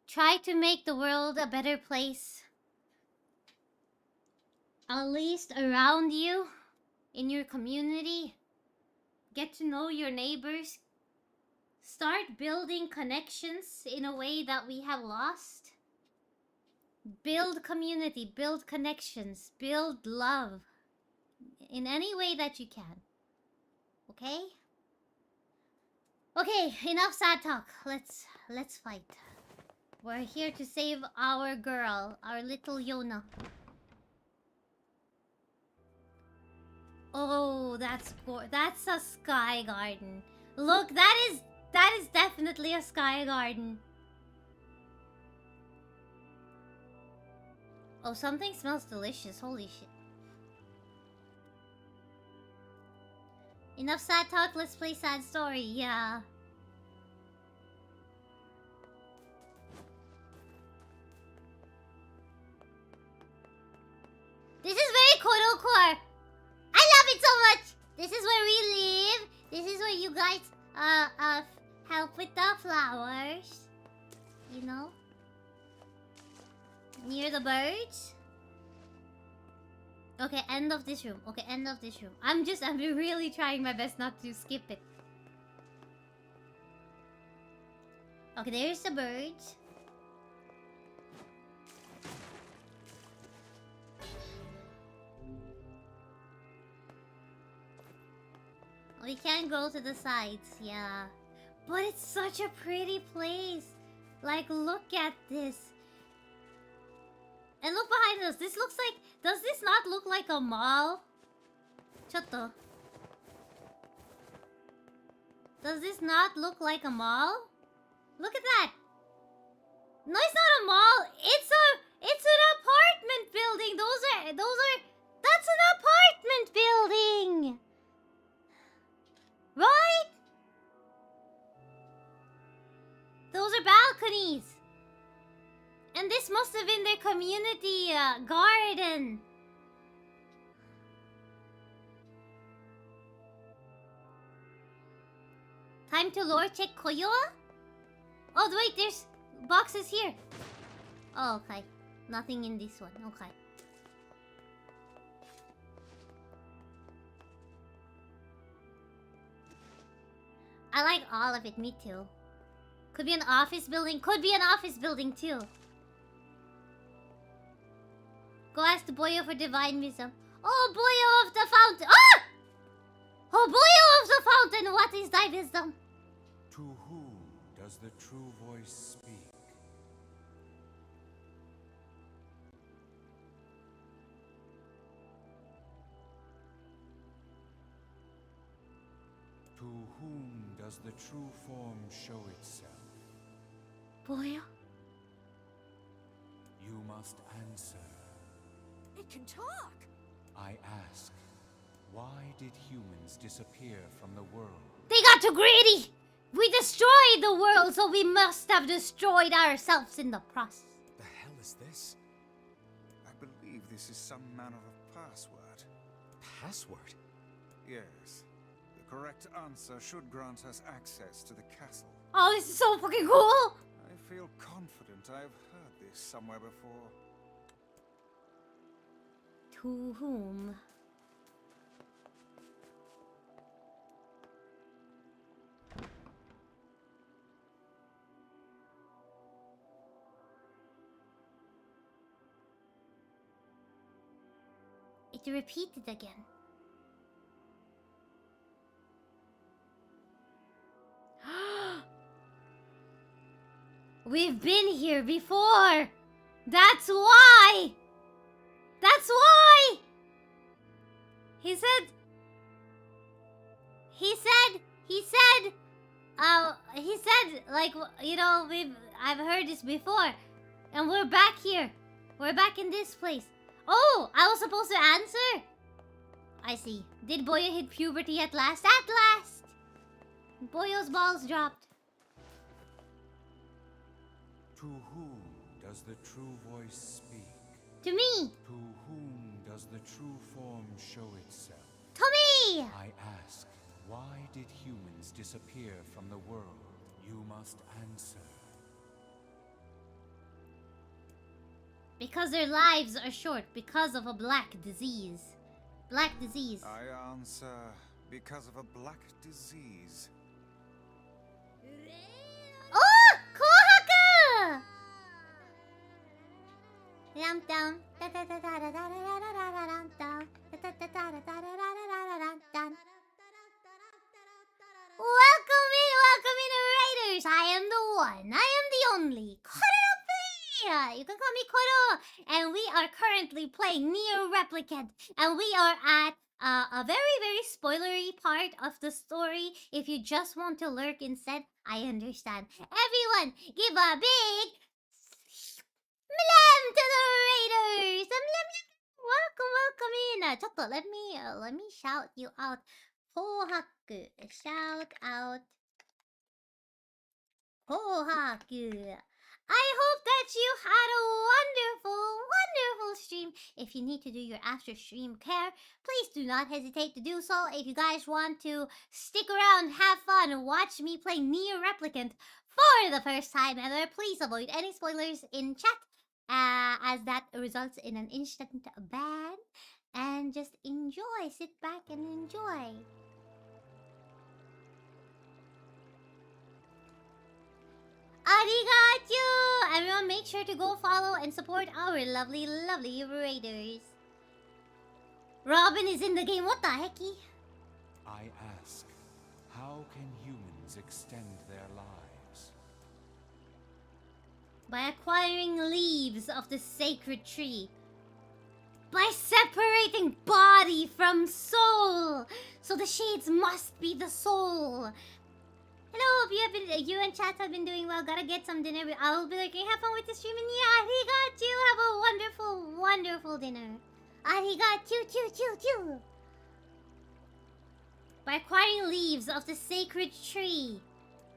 Try to make the world a better place. At least around you, in your community. Get to know your neighbors. Start building connections in a way that we have lost. Build community, build connections, build love. In any way that you can. Okay? Okay, enough sad talk. Let's fight. We're here to save our girl, our little Yona. Oh, that's a sky garden. Look, that is definitely a sky garden. Oh, something smells delicious. Holy shit. Enough sad talk, let's play sad story. Yeah. This is very Koropeito. I love it so much. This is where we live. This is where you guys help with the flowers. You know? Near the birds. Okay, end of this room. Okay, end of this room. I'm really trying my best not to skip it. Okay, there's the birds. We can't go to the sides, yeah. But it's such a pretty place. Like, look at this. And look behind us. This looks like... Does this not look like a mall? Chotto. Does this not look like a mall? Look at that. No, it's not a mall. It's an apartment building. That's an apartment building. Right? Those are balconies. And this must have been their community garden. Time to lore check Koyo? Oh, wait, there's boxes here. Oh, okay. Nothing in this one. Okay. I like all of it. Me too. Could be an office building. Could be an office building too. Go ask the Boyo for divine wisdom. Oh, Boyo of the fountain. Ah! Oh, Boyo of the fountain. What is thy wisdom? To whom does the true voice speak? To whom does the true form show itself? Boyo? You must answer. It can talk! I ask, why did humans disappear from the world? They got too greedy! We destroyed the world, so we must have destroyed ourselves in the process. The hell is this? I believe this is some manner of password. Password? Yes. The correct answer should grant us access to the castle. Oh, this is so fucking cool! I feel confident I've heard this somewhere before. To whom? It repeated again. We've been here before! That's why! That's why! He said, like, you know, I've heard this before. And we're back here. We're back in this place. Oh, I was supposed to answer. I see. Did Boyo hit puberty at last? At last! Boyo's balls dropped. To whom does the true voice speak? To me! To whom does the true form show itself? To me! I ask, why did humans disappear from the world? You must answer. Because their lives are short because of a black disease. Black disease. I answer, because of a black disease. Oh! Kohaka! Lam dum. Welcome in, Raiders! I am the one, I am the only, Koropeito! You can call me Koro! And we are currently playing Nier Replicant. And we are at a very, very spoilery part of the story. If you just want to lurk instead, I understand. Everyone, give a big mlam to the Raiders! Welcome in! ちょっと let me shout you out. Kohaku, shout out. Kohaku. I hope that you had a wonderful stream. If you need to do your after stream care, please do not hesitate to do so. If you guys want to stick around, have fun, and watch me play Nier Replicant for the first time ever, please avoid any spoilers in chat, as that results in an instant ban. And just enjoy, sit back and enjoy. Arigachu! Everyone make sure to go follow and support our lovely raiders. Robin is in the game, what the hecky? I ask, how can humans extend their lives? By acquiring leaves of the sacred tree. By separating body from soul. So the shades must be the soul. Hello, if you and chat have been doing well, gotta get some dinner. I will be lurking. Have fun with the stream, and yeah, arigachu. Have a wonderful dinner. Arigachu. By acquiring leaves of the sacred tree.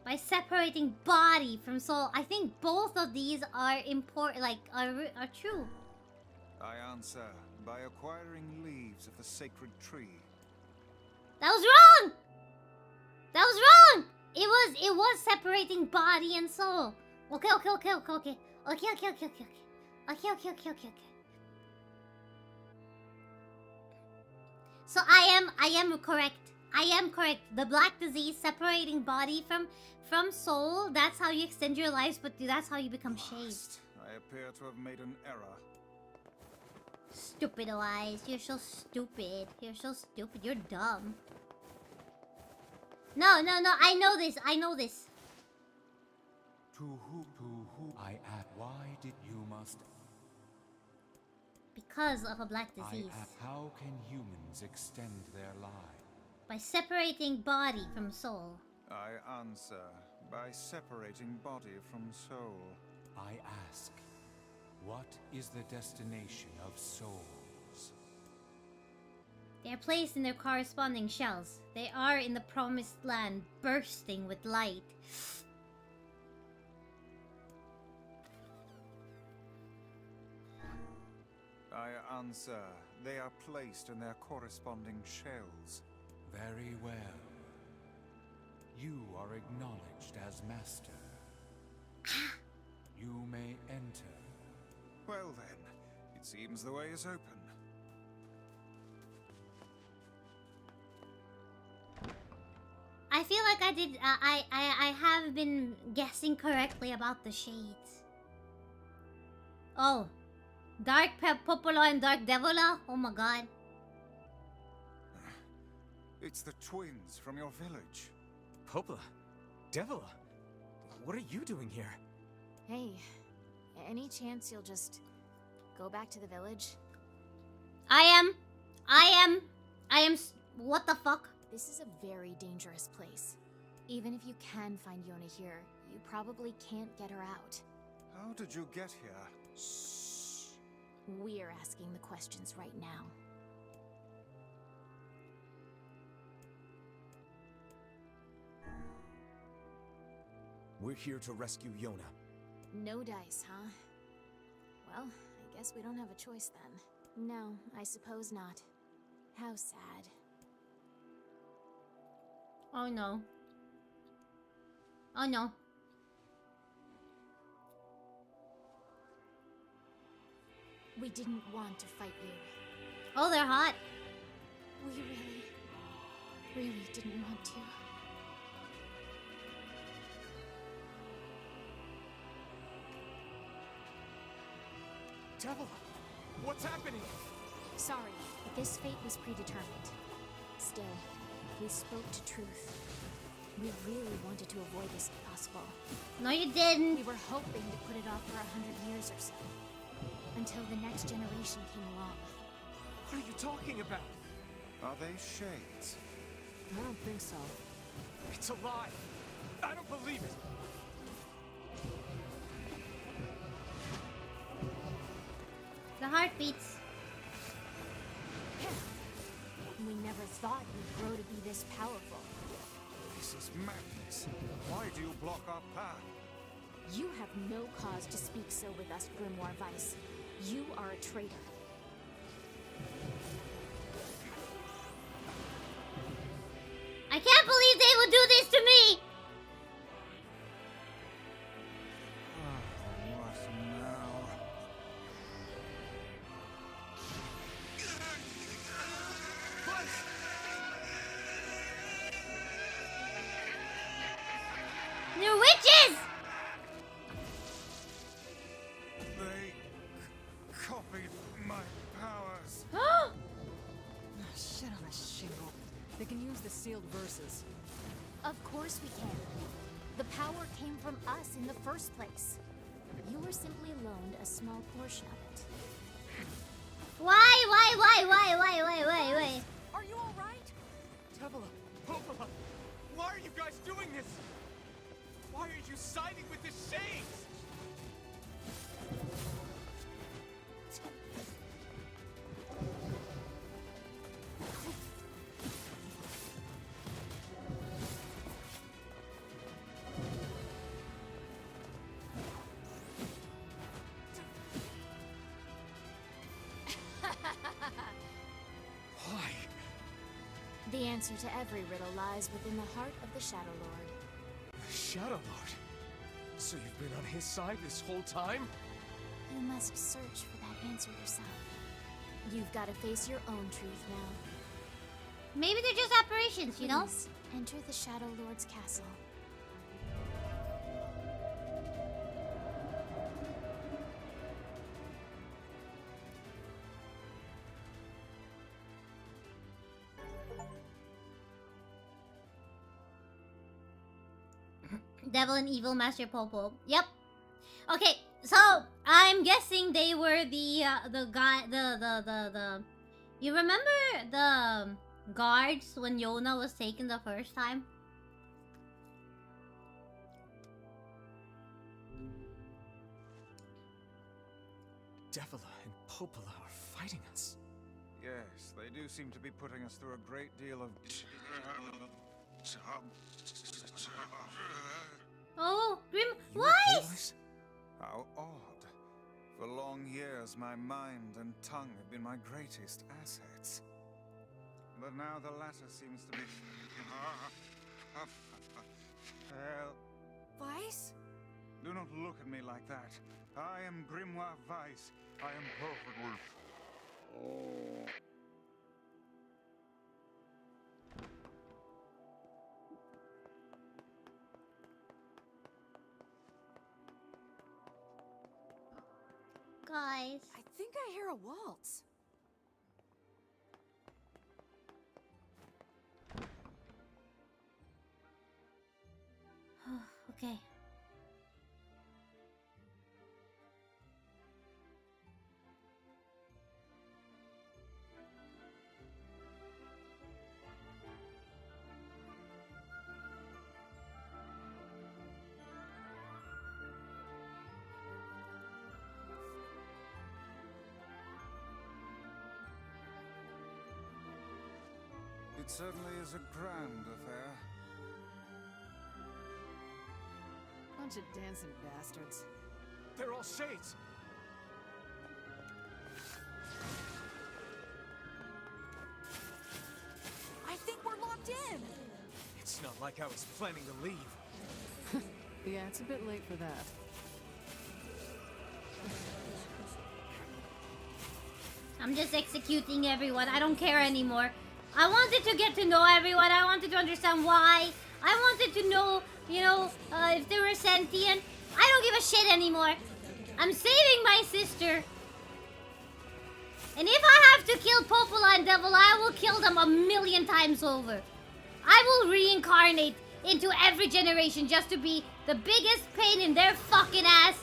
By separating body from soul. I think both of these are important, like, are true. I answer, by acquiring leaves of the sacred tree. That was wrong! That was wrong! It was separating body and soul. Okay. So I am correct. I am correct. The black disease separating body from soul. That's how you extend your lives, but that's how you become shaved. I appear to have made an error. Stupid eyes. You're so stupid. You're dumb. No. I know this. To who? I ask, why did you must? Because of a black disease. I ask, how can humans extend their lives? By separating body from soul. I answer, by separating body from soul. I ask, what is the destination of souls? They are placed in their corresponding shells. They are in the promised land, bursting with light. I answer, they are placed in their corresponding shells. Very well. You are acknowledged as master. You may enter. Well then, it seems the way is open. I feel like I did. I have been guessing correctly about the shades. Oh, Dark Popola and Dark Devola. Oh my god. It's the twins from your village. Popola, Devola, what are you doing here? Hey, any chance you'll just go back to the village? I am. What the fuck? This is a very dangerous place. Even if you can find Yona here, you probably can't get her out. How did you get here? Shh. We're asking the questions right now. We're here to rescue Yona. No dice, huh? Well, I guess we don't have a choice then. No, I suppose not. How sad. Oh no. Oh no. We didn't want to fight you. Oh, they're hot. We really didn't want to. Devil, what's happening? Sorry, but this fate was predetermined. Still, we spoke to truth. We really wanted to avoid this if possible. No, you didn't. We were hoping to put it off for 100 years or so. Until the next generation came along. What are you talking about? Are they shades? I don't think so. It's a lie. I don't believe it. The heartbeats. We never thought you'd grow to be this powerful. This is madness. Why do you block our path? You have no cause to speak so with us, Grimoire Weiss. You are a traitor. I can't believe they would do this to me! What now? They're witches! They copied my powers. Shit on a shingle. They can use the sealed verses. Of course we can. The power came from us in the first place. You were simply loaned a small portion of it. Why? Are you all right? Devila, Popola, why are you guys doing this? Why are you siding with the shades? Why? The answer to every riddle lies within the heart of the Shadow Lord. Shadow Lord? So you've been on his side this whole time? You must search for that answer yourself. You've got to face your own truth now. Maybe they're just apparitions, you know? Please, enter the Shadow Lord's castle. Devil and Evil Master Popo. Yep. Okay, so I'm guessing they were the guy, the. You remember the guards when Yona was taken the first time? Devila and Popola are fighting us. Yes, they do seem to be putting us through a great deal of... Oh, Grim... You Weiss! How odd. For long years, my mind and tongue have been my greatest assets. But now the latter seems to be... Well... Weiss? Do not look at me like that. I am Grimoire Weiss. I am perfectly... Oh... Guys. I think I hear a waltz. Okay. It certainly is a grand affair. Bunch of dancing bastards. They're all shades. I think we're locked in. It's not like I was planning to leave. Yeah, it's a bit late for that. I'm just executing everyone. I don't care anymore. I wanted to get to know everyone. I wanted to understand why. I wanted to know, if they were sentient. I don't give a shit anymore. I'm saving my sister. And if I have to kill Popola and Devil, I will kill them 1,000,000 times over. I will reincarnate into every generation just to be the biggest pain in their fucking ass.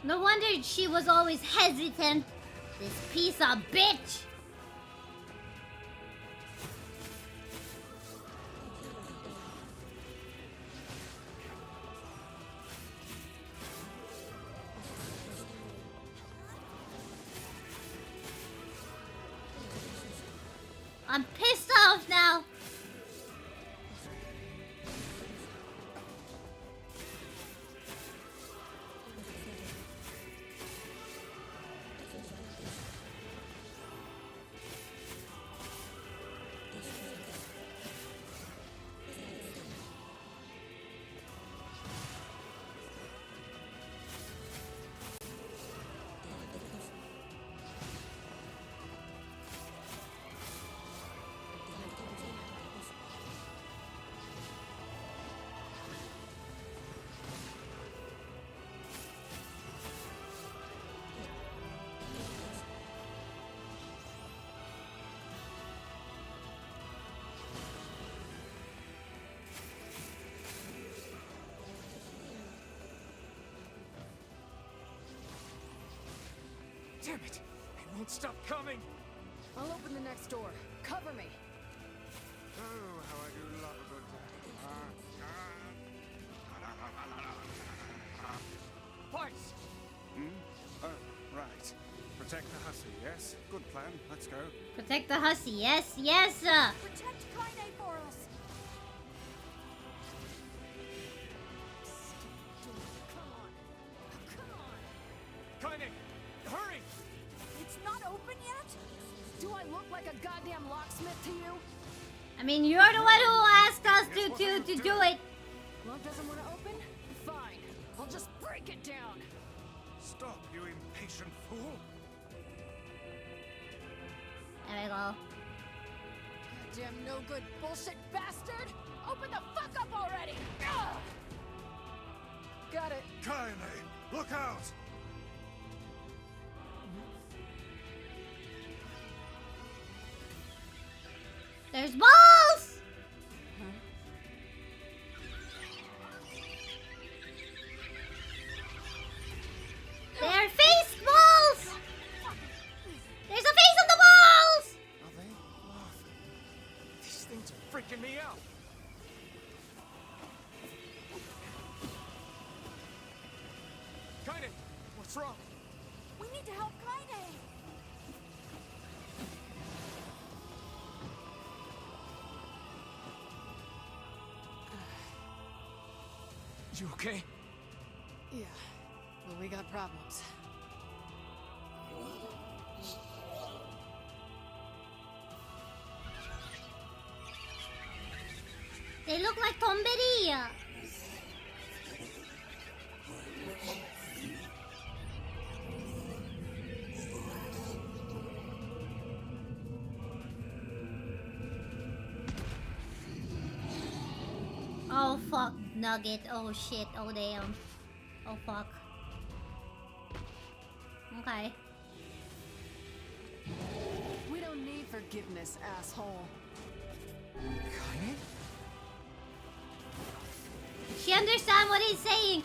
No wonder she was always hesitant. This piece of bitch. I'm pissed off now. Damn it! It won't stop coming! I'll open the next door. Cover me. Oh, how I do love a good Parts! Oh, right. Protect the hussy, yes? Good plan. Let's go. Protect the hussy. Yes, yes. Protect Kaine for us. Kaine! Hurry! It's not open yet? Do I look like a goddamn locksmith to you? I mean, you're the one who asked us to do it. Lock doesn't want to open? Fine. I'll just break it down. Stop, you impatient fool! There we go. Goddamn no good bullshit bastard! Open the fuck up already! Ugh! Got it. Kaine, look out! There's balls! They're face balls! There's a face on the balls! Are they? These things are freaking me out! Kaine! What's wrong? We need to help Kaine. You okay? Yeah. Well, we got problems. They look like Tomberia. Oh fuck, Nugget. Oh shit. Oh damn. Oh fuck. Okay. We don't need forgiveness, asshole. Kaine? She understands what he's saying.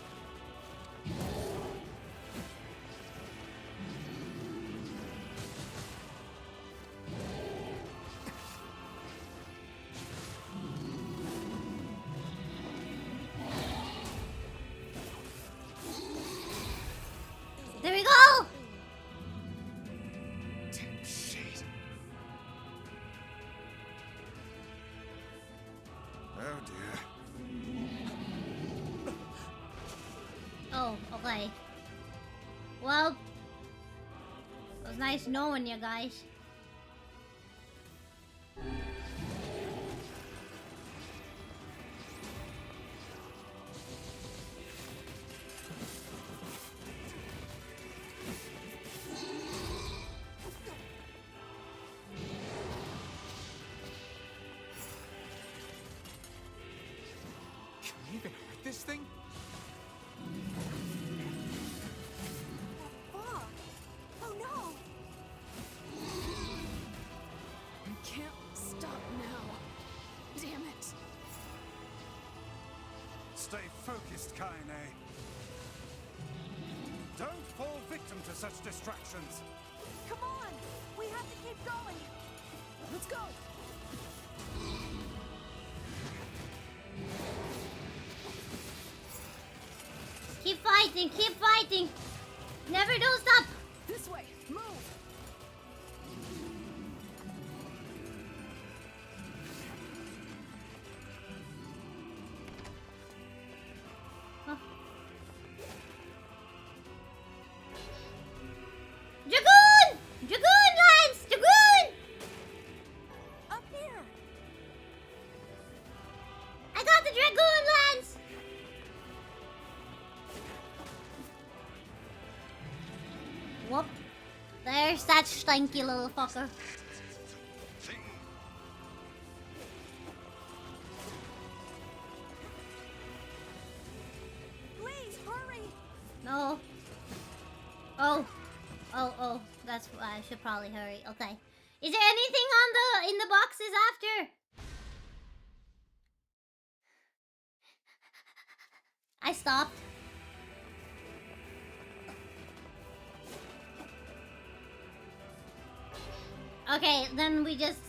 Oh, okay. Well, it was nice knowing you guys. Can we even hurt this thing? Oh, oh no! I can't stop now. Damn it. Stay focused, Kaine. Don't fall victim to such distractions. Come on! We have to keep going! Let's go! Keep fighting, keep fighting. Never don't stop. This way, move! Oh. Dragoon! Dragoon, Lance! Dragoon! Up here! I got the Dragoon, Lance! Whoop. There's that stanky little fucker. Please, hurry! No. Oh. Oh. That's I should probably hurry. Okay. Is there anything on in the boxes after? I stopped. Okay, then we just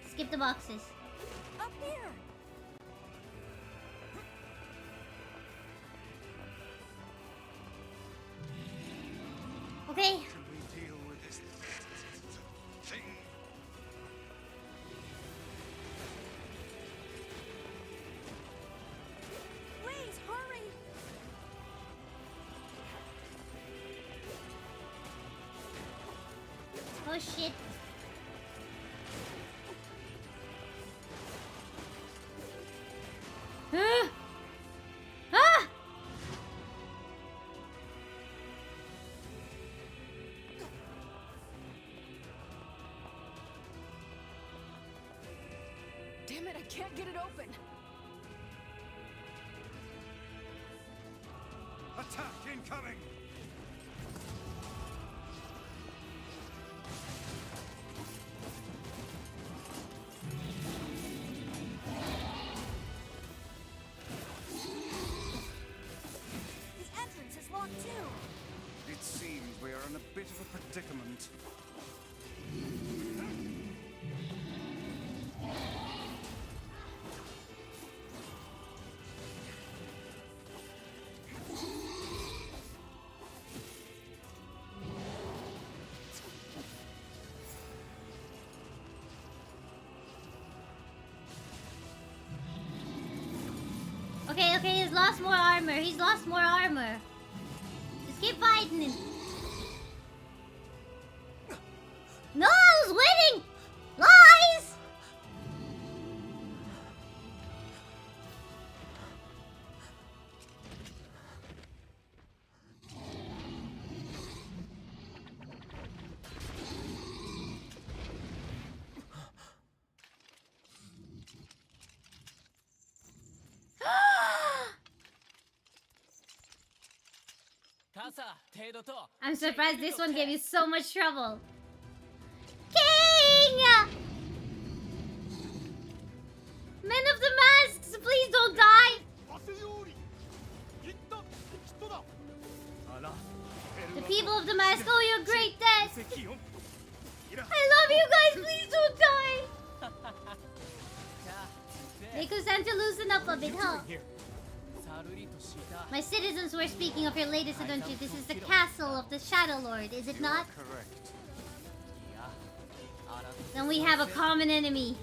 skip the boxes. Up here! Okay. Can we deal with this thing? Please, hurry! Oh shit. Ah! Damn it, I can't get it open. Attack incoming! The entrance is locked too! It seems we are in a bit of a predicament. Okay, he's lost more armor. He's lost more armor. Just keep fighting him. No, I was winning! Lies! I'm surprised this one gave you so much trouble. King! Men of the Masks, please don't die! The people of the Mask owe you a great debt! I love you guys, please don't die! Make Santa loosen up a bit, huh? My citizens were speaking of your latest adventure. This is the castle of the Shadow Lord, is it not? Correct. Then we have a common enemy.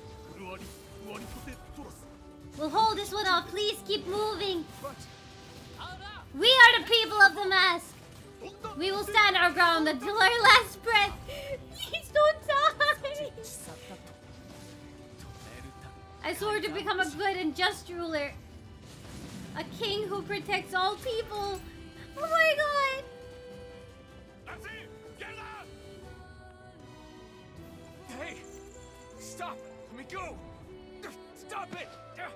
We'll hold this one off. Please keep moving. We are the people of the mask. We will stand our ground until our last breath. Please don't die. I swore to become a good and just ruler. A king who protects all people. Oh my god. That's it! Get out! Hey! Stop! Let me go! Stop it! Damn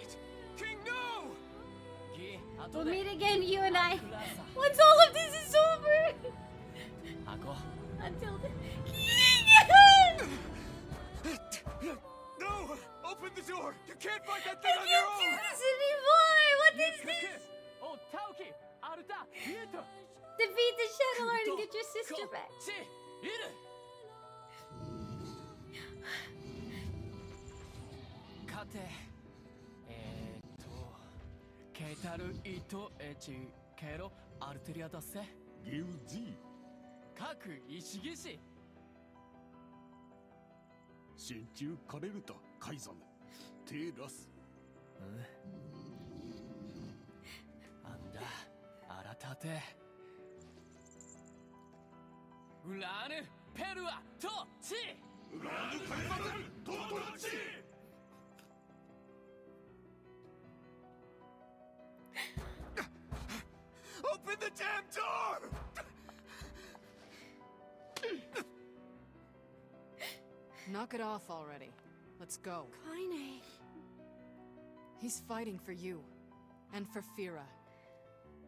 it! King, no! We'll meet again, you and I. Once all of this is over. Until then. No! Open the door! You can't fight that thing I on your can't do own! this anymore! What is this? Defeat the Shadow Lord and get your sister back. Open the damn door! Knock it off already. Let's go. Kaine. He's fighting for you. And for Fira.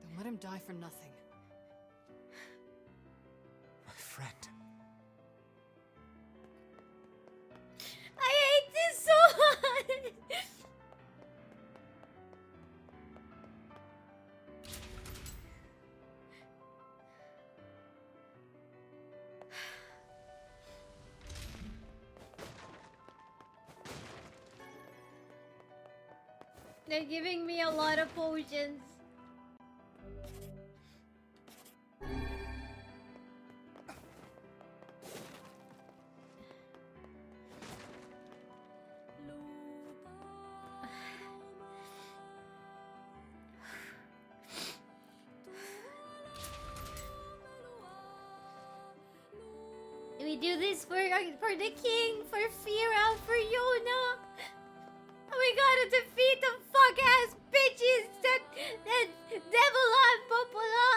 Don't let him die for nothing. My friend. I hate this so much. They're giving me a lot of potions. We do this for the king, for Fira, for Yona. We gotta defeat the fuck-ass bitches that Devila and Popola.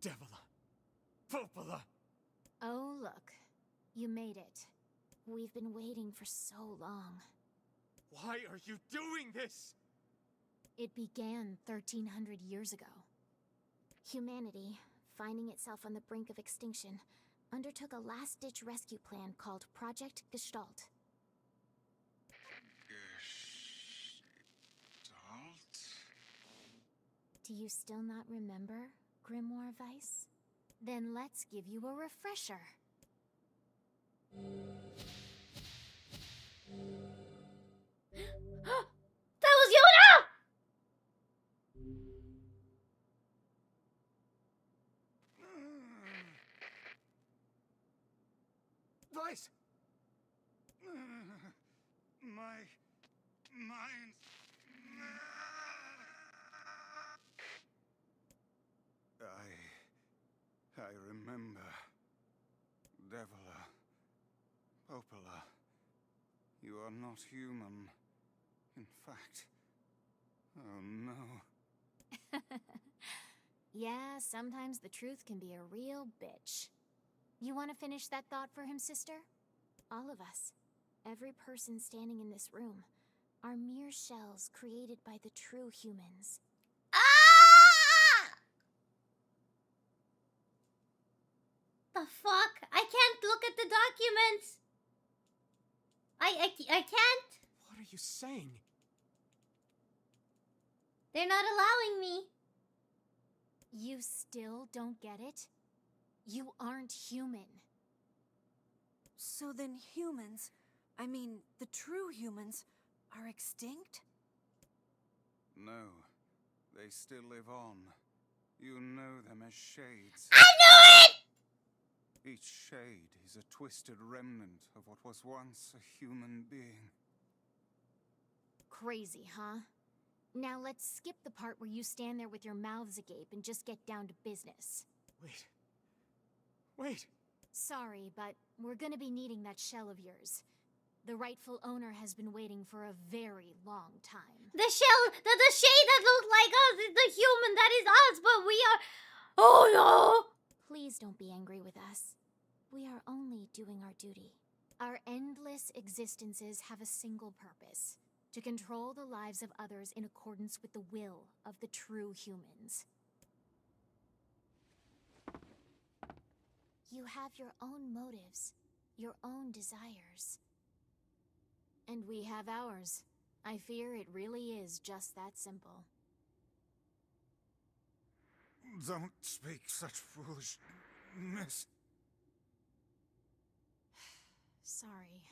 Devila! Popola! Oh, look. You made it. We've been waiting for so long. Why are you doing this? It began 1300 years ago. Humanity, finding itself on the brink of extinction, undertook a last-ditch rescue plan called Project Gestalt. Gestalt? Do you still not remember, Grimoire Vice? Then let's give you a refresher. That was Yona! Vice! My mind. I remember. Devila. Popola. You are not human. In fact. Oh no. Yeah, sometimes the truth can be a real bitch. You want to finish that thought for him, sister? All of us, every person standing in this room, are mere shells created by the true humans. The fuck? I can't look at the documents. I can't. What are you saying? They're not allowing me. You still don't get it? You aren't human. So then humans, I mean, the true humans, are extinct? No, they still live on. You know them as shades. I knew it! Each shade is a twisted remnant of what was once a human being. Crazy, huh? Now let's skip the part where you stand there with your mouths agape and just get down to business. Wait. Sorry, but we're gonna be needing that shell of yours. The rightful owner has been waiting for a very long time. The shell, the shade that looks like us is the human that is us, but we are... Oh no! Please don't be angry with us. We are only doing our duty. Our endless existences have a single purpose: to control the lives of others in accordance with the will of the true humans. You have your own motives, your own desires. And we have ours. I fear it really is just that simple. Don't speak such foolishness. Sorry.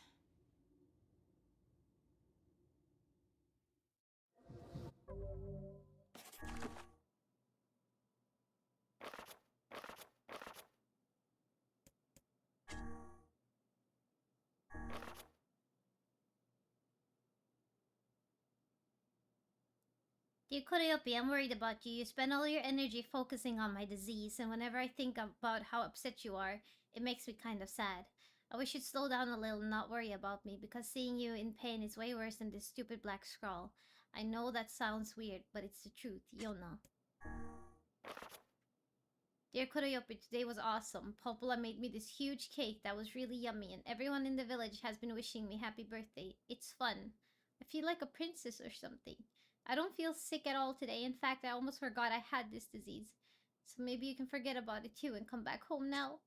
Dear Koropeito, I'm worried about you. You spend all your energy focusing on my disease, and whenever I think about how upset you are, it makes me kind of sad. I wish you'd slow down a little and not worry about me, because seeing you in pain is way worse than this stupid black scrawl. I know that sounds weird, but it's the truth, you know. Dear Koropeito, today was awesome. Popola made me this huge cake that was really yummy, and everyone in the village has been wishing me happy birthday. It's fun. I feel like a princess or something. I don't feel sick at all today. In fact, I almost forgot I had this disease. So maybe you can forget about it too and come back home now.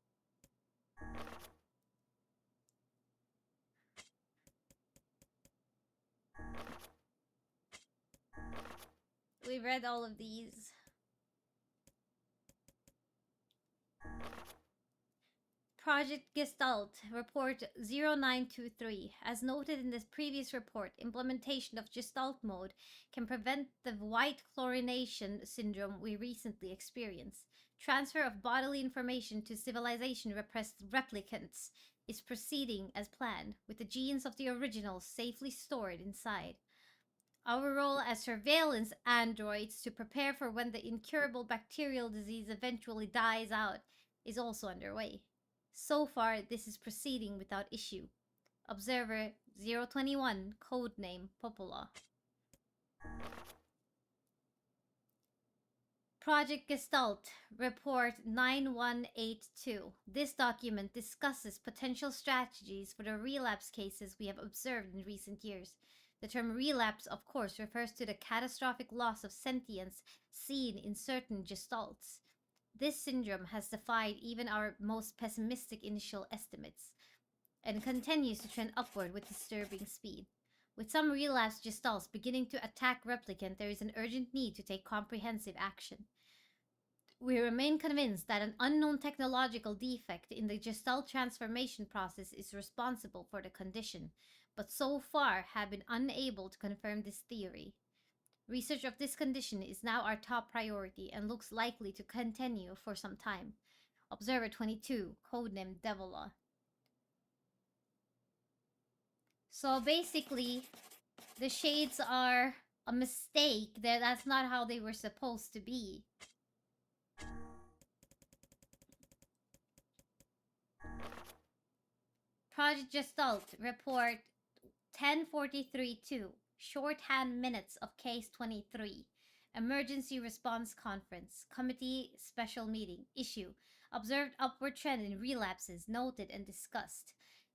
We read all of these. Project Gestalt, Report 0923. As noted in this previous report, implementation of Gestalt mode can prevent the white chlorination syndrome we recently experienced. Transfer of bodily information to civilization-repressed replicants is proceeding as planned, with the genes of the originals safely stored inside. Our role as surveillance androids to prepare for when the incurable bacterial disease eventually dies out is also underway. So far, this is proceeding without issue. Observer 021, codename Popola. Project Gestalt, Report 9182. This document discusses potential strategies for the relapse cases we have observed in recent years. The term relapse, of course, refers to the catastrophic loss of sentience seen in certain gestalts. This syndrome has defied even our most pessimistic initial estimates, and continues to trend upward with disturbing speed. With some relapsed gestalts beginning to attack replicant, there is an urgent need to take comprehensive action. We remain convinced that an unknown technological defect in the gestalt transformation process is responsible for the condition, but so far have been unable to confirm this theory. Research of this condition is now our top priority and looks likely to continue for some time. Observer 22, codename Devola. So basically, the shades are a mistake. That's not how they were supposed to be. Project Gestalt, Report 1043-2. Shorthand minutes of Case 23. Emergency Response Conference. Committee Special Meeting. Issue. Observed upward trend in relapses noted and discussed.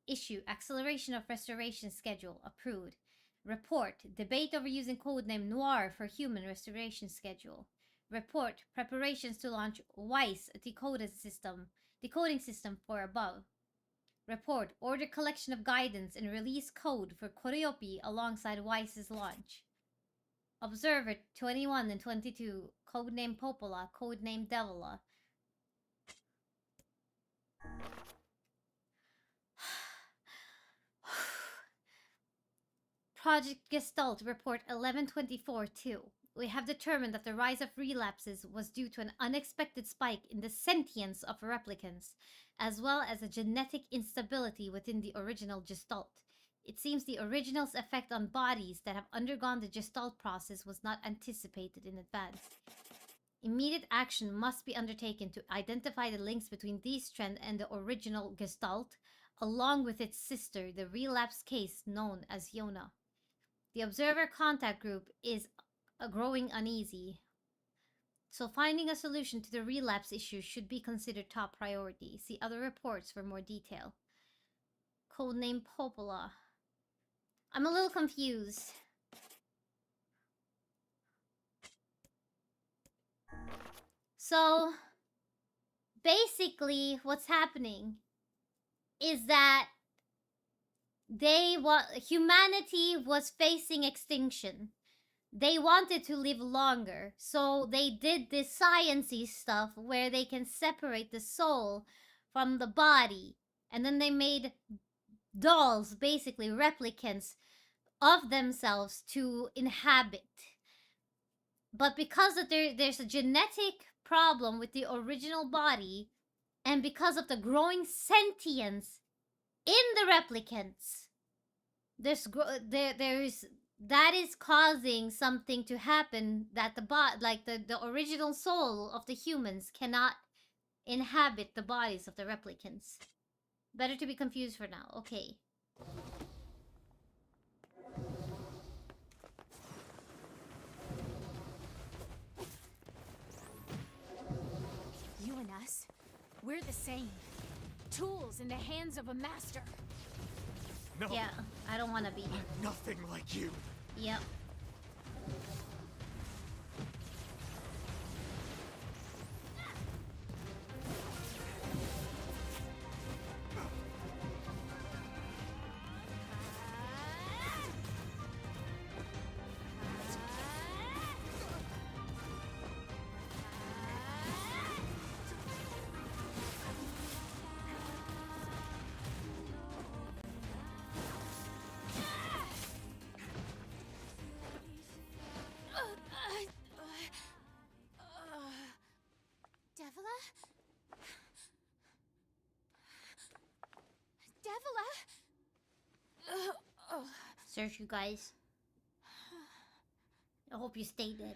Issue. Acceleration of restoration schedule. Approved. Report. Debate over using codename Noir for human restoration schedule. Report. Preparations to launch YukiyaKitsuNebi decoding system for above. Report. Order collection of guidance and release code for Koropeito alongside YukiyaKitsu's launch. Observer 21 and 22. Codename Popola. Codename Devola. Project Gestalt Report 1124-2, we have determined that the rise of relapses was due to an unexpected spike in the sentience of replicants, as well as a genetic instability within the original Gestalt. It seems the original's effect on bodies that have undergone the Gestalt process was not anticipated in advance. Immediate action must be undertaken to identify the links between this trend and the original Gestalt, along with its sister, the relapse case known as Yona. The observer contact group is growing uneasy, so finding a solution to the relapse issue should be considered top priority. See other reports for more detail. Codename Popola. I'm a little confused. So, basically, what's happening is that humanity was facing extinction. They wanted to live longer, so they did this science-y stuff where they can separate the soul from the body, and then they made dolls, basically replicants of themselves to inhabit. But because of there's a genetic problem with the original body, and because of the growing sentience in the replicants, that is causing something to happen that the original soul of the humans cannot inhabit the bodies of the replicants. Better to be confused for now. Okay. You and us, we're the same. Tools in the hands of a master. No. Yeah, I don't want to be. I'm nothing like you. Yep. Search, you guys. I hope you stay dead.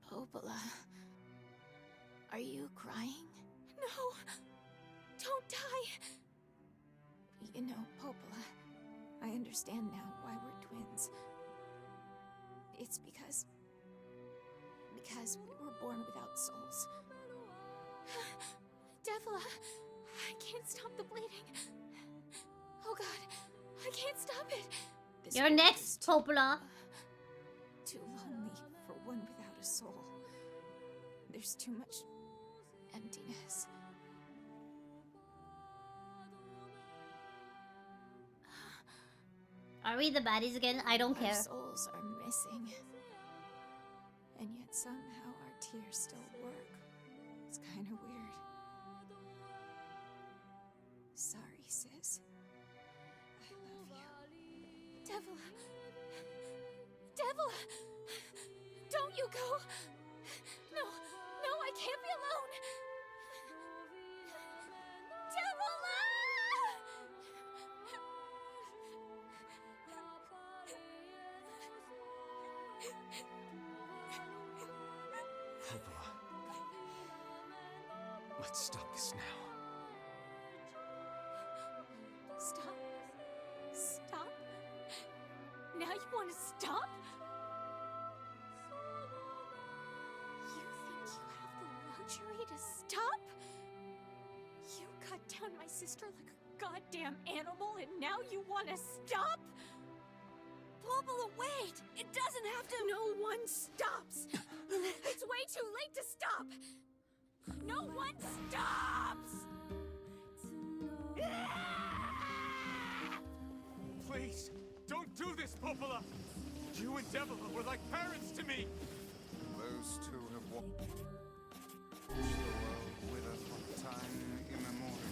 Popola, are you crying? No, don't die. You know, Popola, I understand now why we're twins. It's because we were born without souls. Devla, I can't stop the bleeding. Oh God, I can't stop it. You're next, Popola. Too lonely for one without a soul. There's too much emptiness. Are we the baddies again? I don't care. Our souls are missing. And yet somehow our tears still work. It's kind of weird. Sorry, sis. I love you. Devla! Devla! Don't you go! No, I can't be alone! Popola. Let's stop this now. Stop? Now you want to stop? You think you have the luxury to stop? You cut down my sister like a goddamn animal and now you want to stop? Popola, wait! It doesn't have to— No one stops! It's way too late to stop! No one stops! Please, don't do this, Popola! You and Devla were like parents to me! Those two have walked the world with us from time immemorial.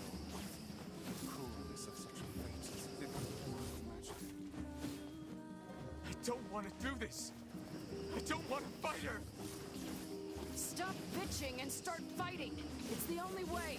don't want to do this. I don't want to fight her. Stop bitching and start fighting. It's the only way.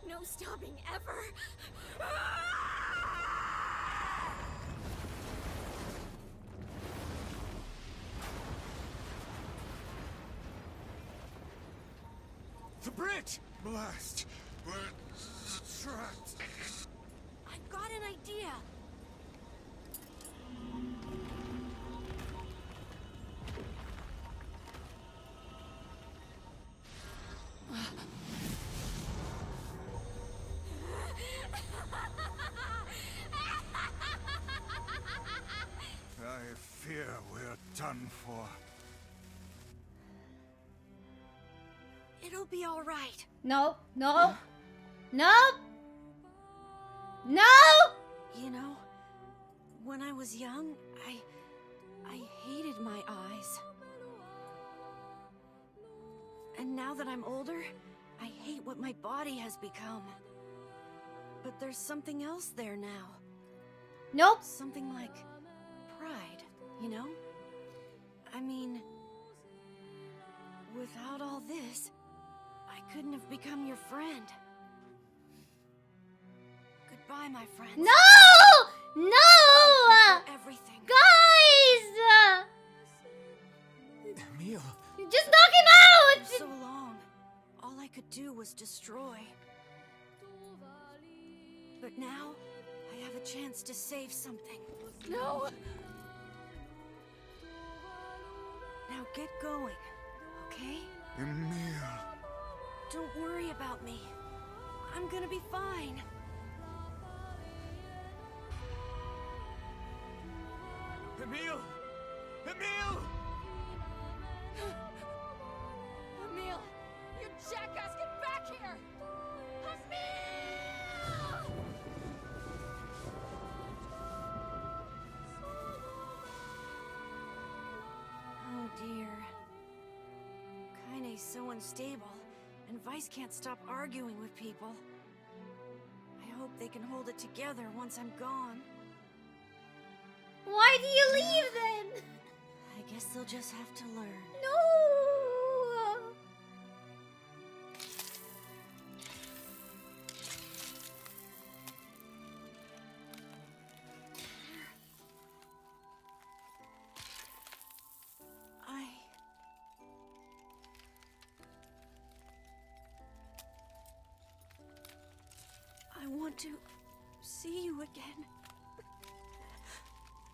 No stopping ever! The bridge! Blast! We're trapped. I've got an idea. I fear we're done for. It'll be all right. No, no, no, no! You know, when I was young, I hated my eyes. And now that I'm older, I hate what my body has become. But there's something else there now. Nope. Something like pride, you know? I mean, without all this, I couldn't have become your friend. Goodbye, my friends. No! No! Everything. Guys! Emil. Just knock him out! For so long, all I could do was destroy. But now, I have a chance to save something. No! Now get going, okay? Emil. Don't worry about me. I'm gonna be fine. Emil! Emil! Emil! You jackass, get back here! Emil! Oh dear. Kaine's so unstable, and Vice can't stop arguing with people. I hope they can hold it together once I'm gone. Why do you leave then? I guess they'll just have to learn. No! I want to see you again.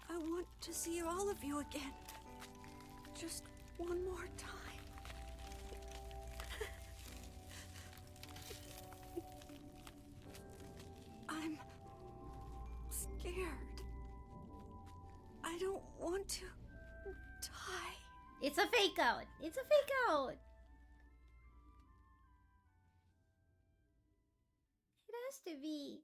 I want to see all of you again. Just one more time. I'm scared. I don't want to die. It's a fake out. It's a fake out. It has to be.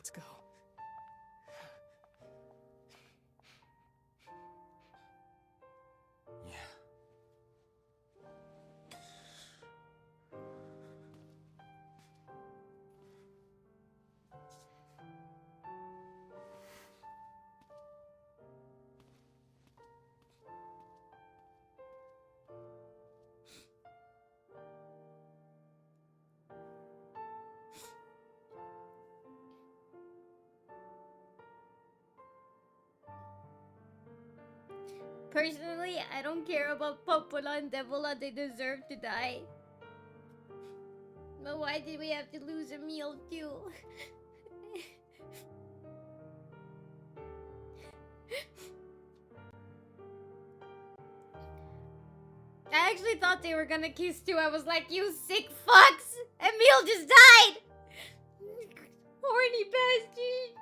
Let's go. Yeah. Personally, I don't care about Popola and Devola. They deserve to die. But why did we have to lose a meal too? I actually thought they were gonna kiss too. I was like, you sick fucks! Emil just died! Horny bastards!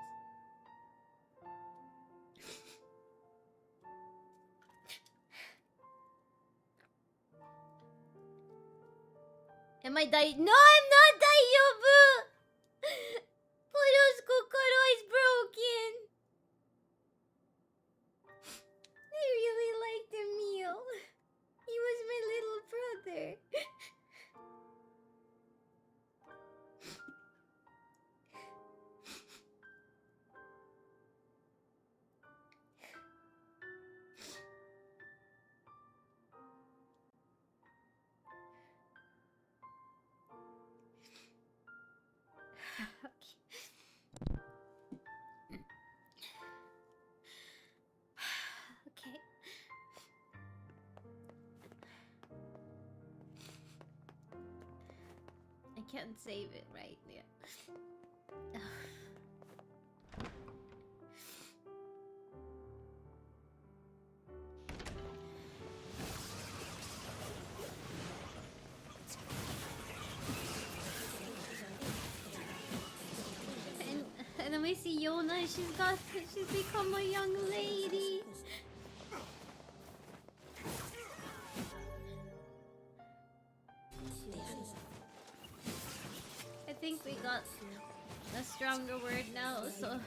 Am I dying? No, I'm not Daiyubu! Poro's kokoro is broken. I really liked Emil. He was my little brother. Okay. I can't save it right yet. And then we see Yona, she's become a young lady. I think we got a stronger word now, so...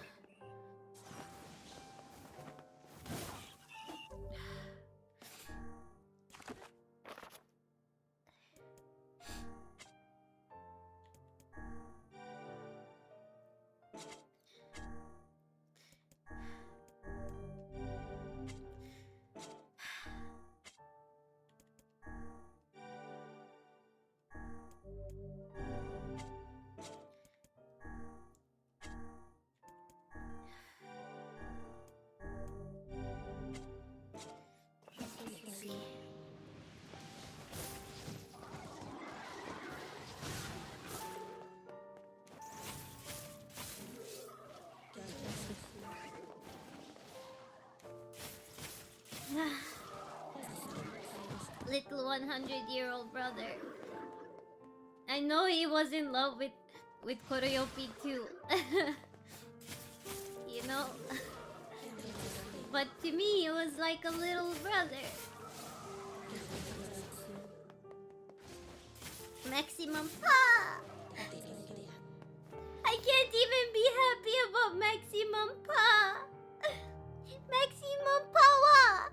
Little 100-year-old brother. I know he was in love with Koropeito too. You know? But to me, he was like a little brother. Maximum Pa! I can't even be happy about Maximum Pa! Maximum Power!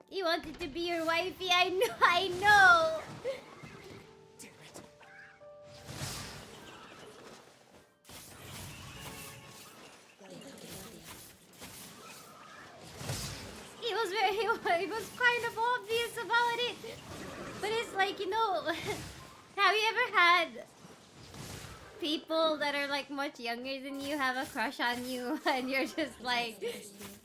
He wanted to be your wifey, I know! He was kind of obvious about it. But it's like, you know, have you ever had people that are like much younger than you have a crush on you and you're just like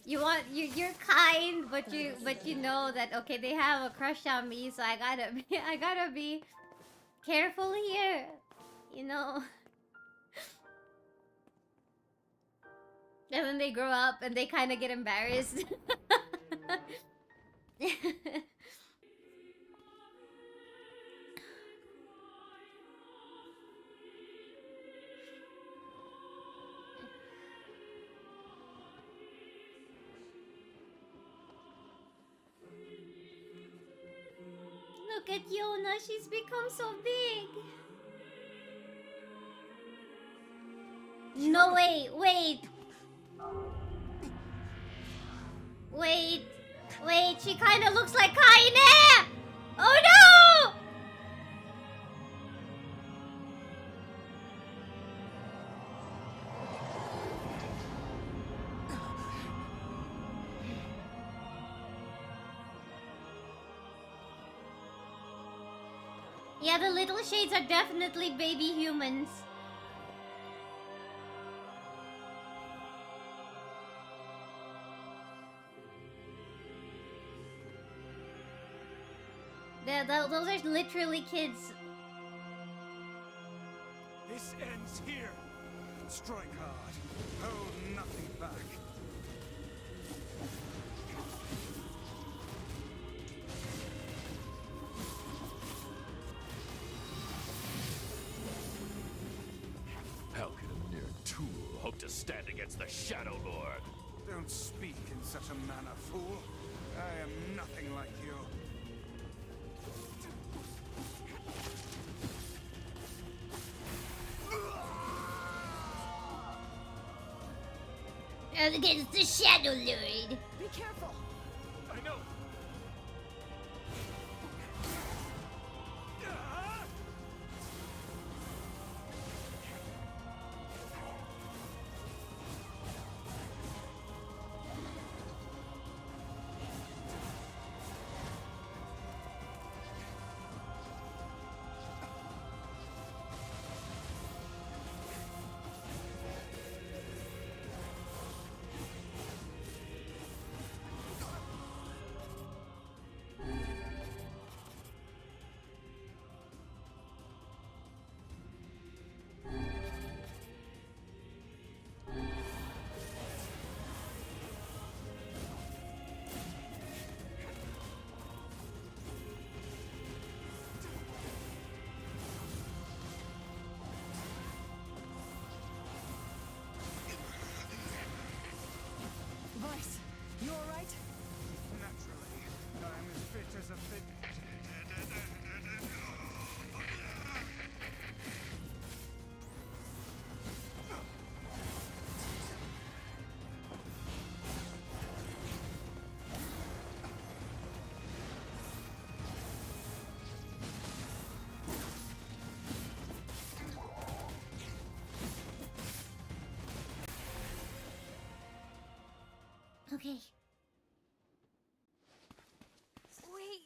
you're kind but you know that okay, they have a crush on me, so I gotta be careful here, you know. And then they grow up and they kind of get embarrassed. Look at Yona, she's become so big. No, wait. Wait, she kinda looks like Kaine! Oh no! Yeah, the little shades are definitely baby humans. Those are literally kids. This ends here. Strike hard. Hold nothing back. How can a mere tool hope to stand against the Shadow Lord? Don't speak in such a manner, fool. I am nothing like you. Against the Shadow Lord. Be careful. I know. Vice, you alright? Naturally, I'm as fit as a fit. Okay. Wait.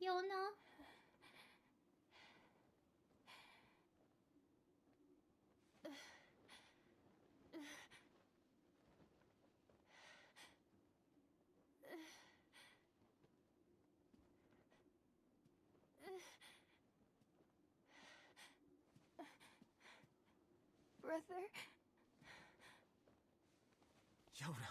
Yona. Brother. Yona.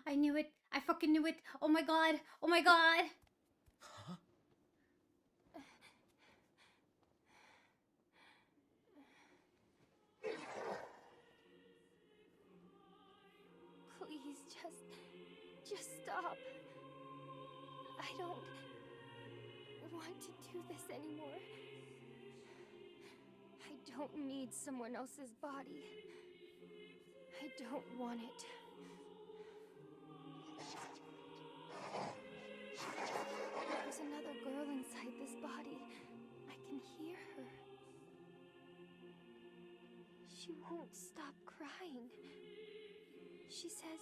I knew it. I fucking knew it. Oh my god. Oh my god. Huh? Please, just stop. I don't want to do this anymore. I don't need someone else's body. I don't want it. There's another girl inside this body. I can hear her. She won't stop crying. She says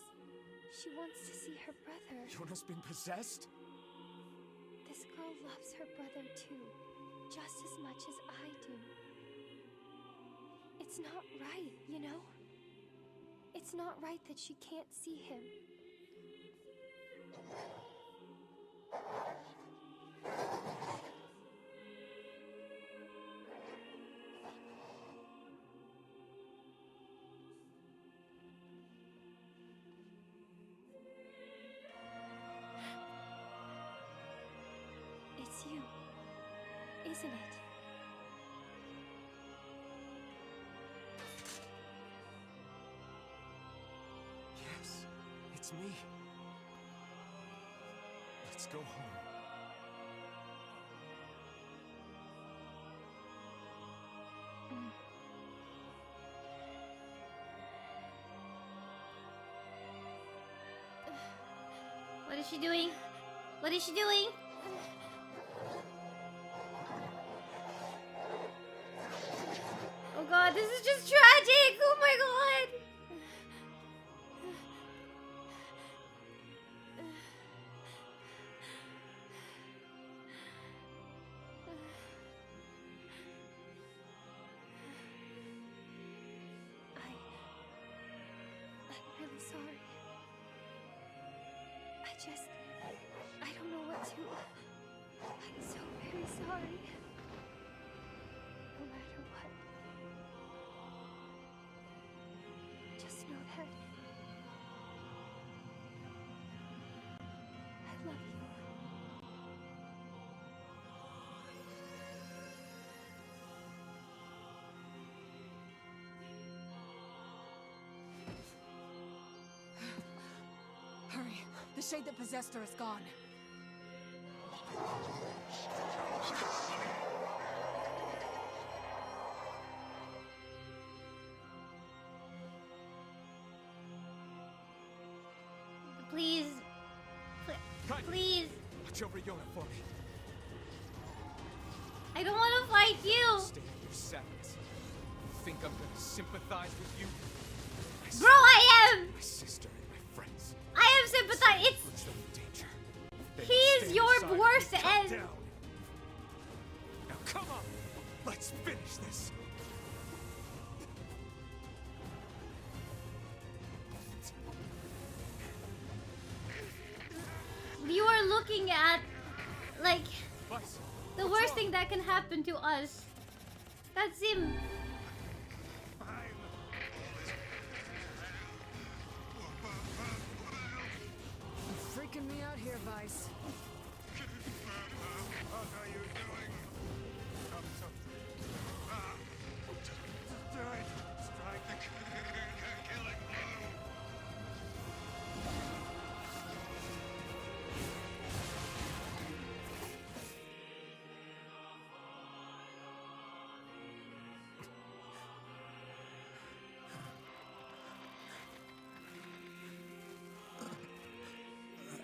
she wants to see her brother. Yona's been possessed? This girl loves her brother too, just as much as I do. It's not right, you know? It's not right that she can't see him. It's you, isn't it? me. Let's go home. What is she doing? What is she doing? Oh god, this is just tragic! Oh my god! I'm really sorry. I don't know what to. I'm so very sorry. No matter what. Just know that I love you. Hurry. The shade that possessed her is gone. Please. Please. Watch over Yona for me. I don't want to fight you. Stay on your sadness. You think I'm gonna sympathize with you? Bro, I am. My sister and my friends. I am sympathizing. Puts them in danger. They He must is stay your inside and worst be cut end. down. Now come on. Let's finish this. You are looking at, like, Vice, the worst thing that can happen to us. That's him. You're freaking me out here, Vice. What are you doing? Come to... do it. Strike the killing blow.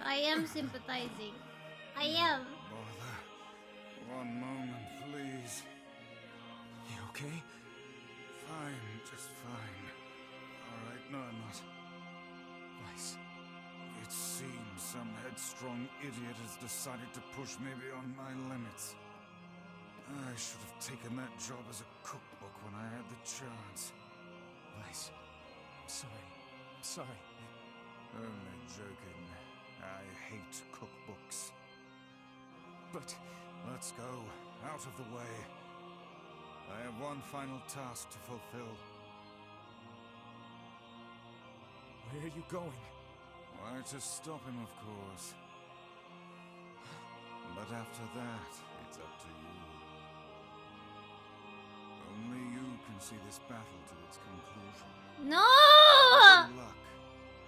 I am sympathizing. I am. Bother. One moment, please. You okay? Fine, just fine. Alright, no, I'm not. Vice. It seems some headstrong idiot has decided to push me beyond my limits. I should have taken that job as a cookbook when I had the chance. Vice. I'm sorry. I'm sorry. Only joking. I hate cookbooks. But... let's go. Out of the way. I have one final task to fulfill. Where are you going? Why, to stop him, of course. But after that, it's up to you. Only you can see this battle to its conclusion. No! Good luck,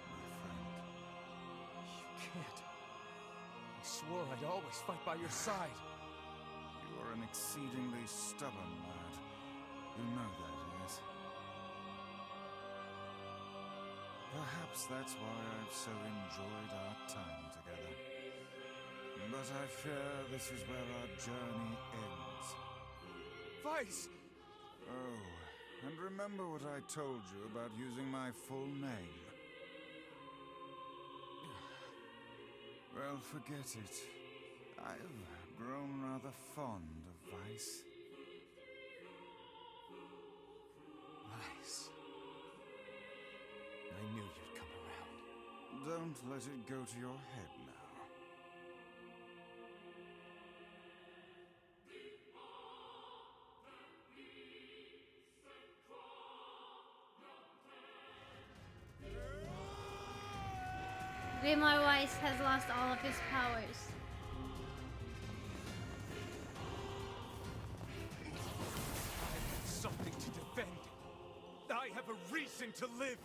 my friend. You can't. I swore I'd always fight by your side. You are an exceedingly stubborn lad. You know that, yes? Perhaps that's why I've so enjoyed our time together. But I fear this is where our journey ends. Vice! Oh, and remember what I told you about using my full name? Well, forget it. I've grown rather fond of Vice. Vice. I knew you'd come around. Don't let it go to your head now. Grimoire Weiss has lost all of his powers. I have something to defend. I have a reason to live.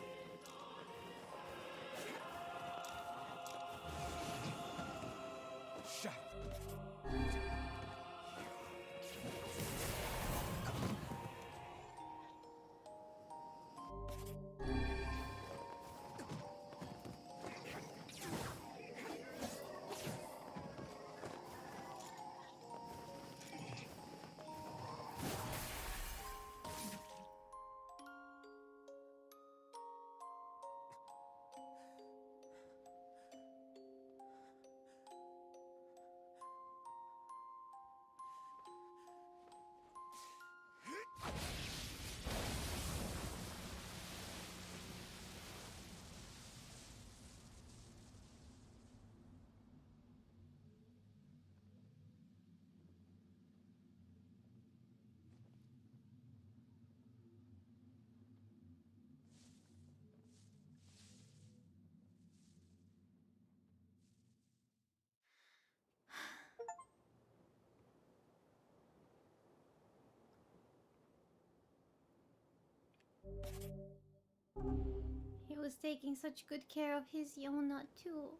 was taking such good care of his Yona too.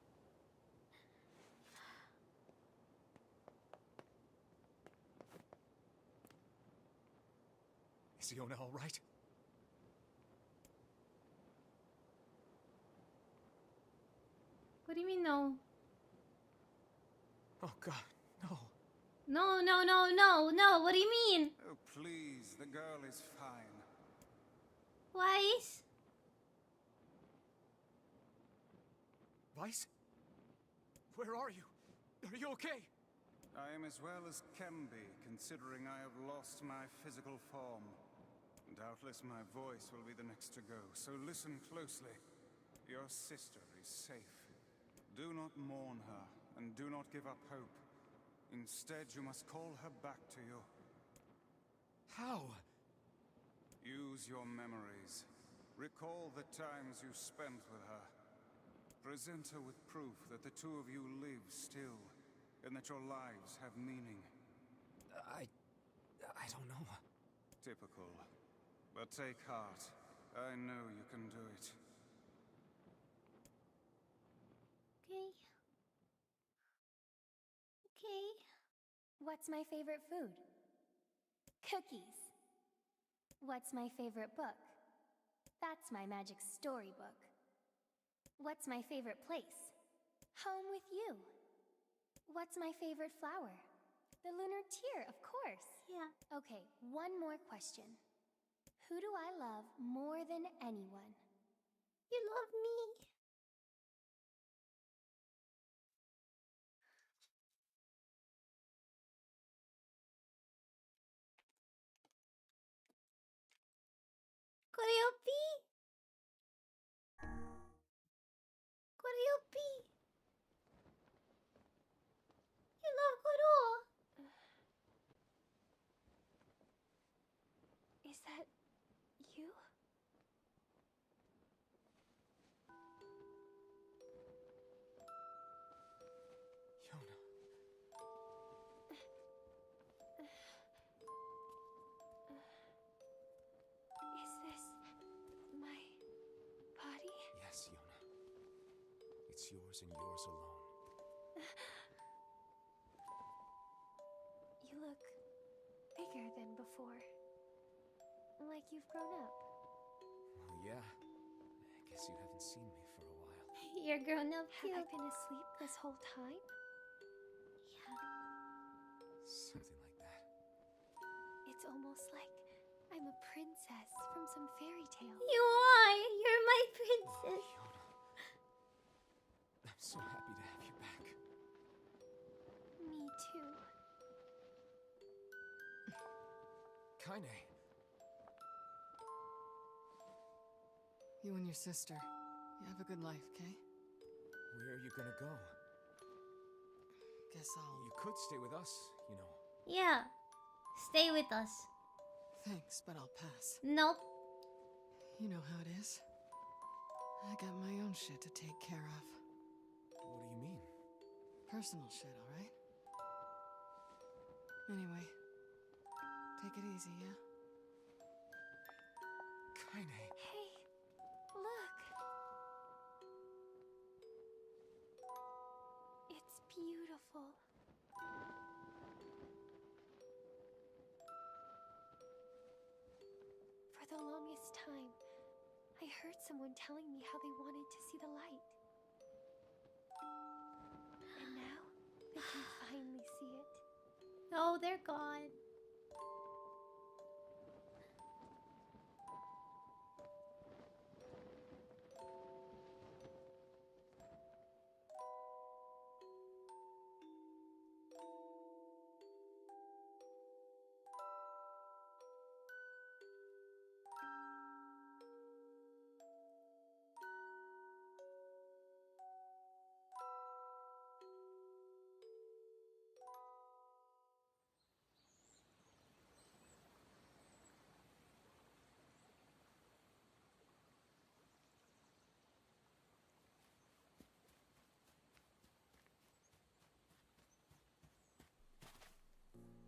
Is Yona all right? What do you mean no? Oh God, no. No, no, no, no, no. What do you mean? Oh, please, the girl is fine. Weiss? Weiss? Where are you? Are you okay? I am as well as can be, considering I have lost my physical form. Doubtless my voice will be the next to go, so listen closely. Your sister is safe. Do not mourn her, and do not give up hope. Instead, you must call her back to you. How? Use your memories. Recall the times you spent with her. Present her with proof that the two of you live still, and that your lives have meaning. I don't know. Typical. But take heart. I know you can do it. Okay. Okay. What's my favorite food? Cookies. What's my favorite book? That's my magic storybook. What's my favorite place? Home with you. What's my favorite flower? The lunar tear, of course. Yeah. Okay, one more question. Who do I love more than anyone? You love me. Koropeito. Koropeito. You love Koro. Is that you? Yona. Is this my body? Yes, Yona. It's yours and yours alone. You look bigger than before. Like you've grown up. Well, yeah. I guess you haven't seen me for a while. You're grown up too. Have I been asleep this whole time? Yeah. Something like that. It's almost like I'm a princess from some fairy tale. You are. You're my Oh, princess. Yona. I'm so happy to have you back. Me too. Kaine. You and your sister, you have a good life, okay? Where are you gonna go? Guess I'll... You could stay with us, you know. Yeah. Stay with us. Thanks, but I'll pass. Nope. You know how it is. I got my own shit to take care of. What do you mean? Personal shit, alright? Anyway, take it easy, yeah? Kaine. Hey, look. It's beautiful. For the longest time, I heard someone telling me how they wanted to see the light. And now, they can finally see it. Oh, they're gone.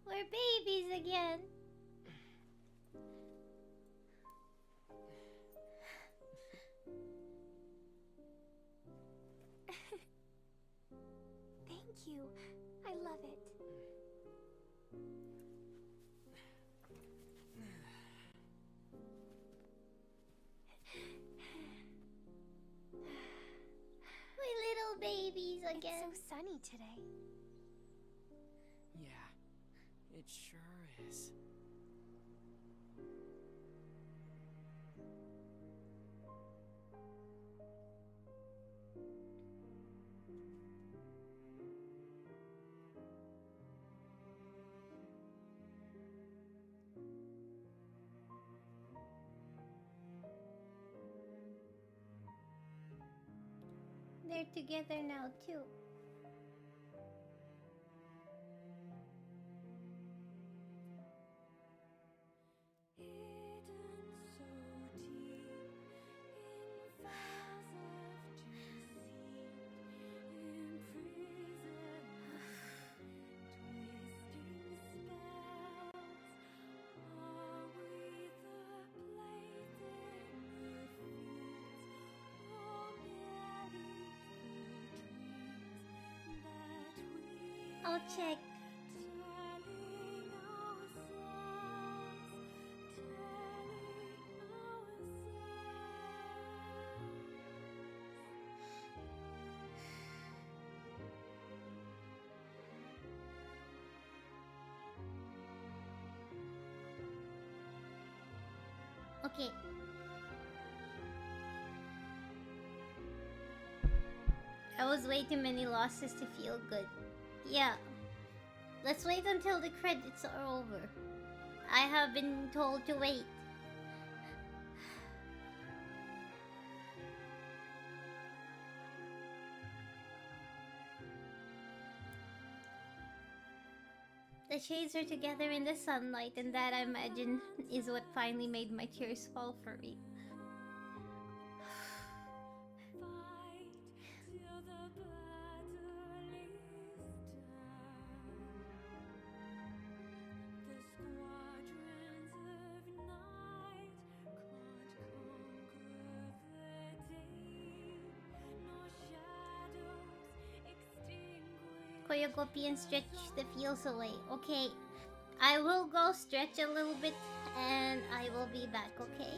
We're babies again. again. It's so sunny today. Yeah, it sure is. They're together now too. I'll check. Okay. That was way too many losses to feel good. Yeah. Let's wait until the credits are over. I have been told to wait. The shades are together in the sunlight, and that, I imagine, is what finally made my tears fall for me. Koyogopi and stretch the feels away. Okay, I will go stretch a little bit and I will be back, okay?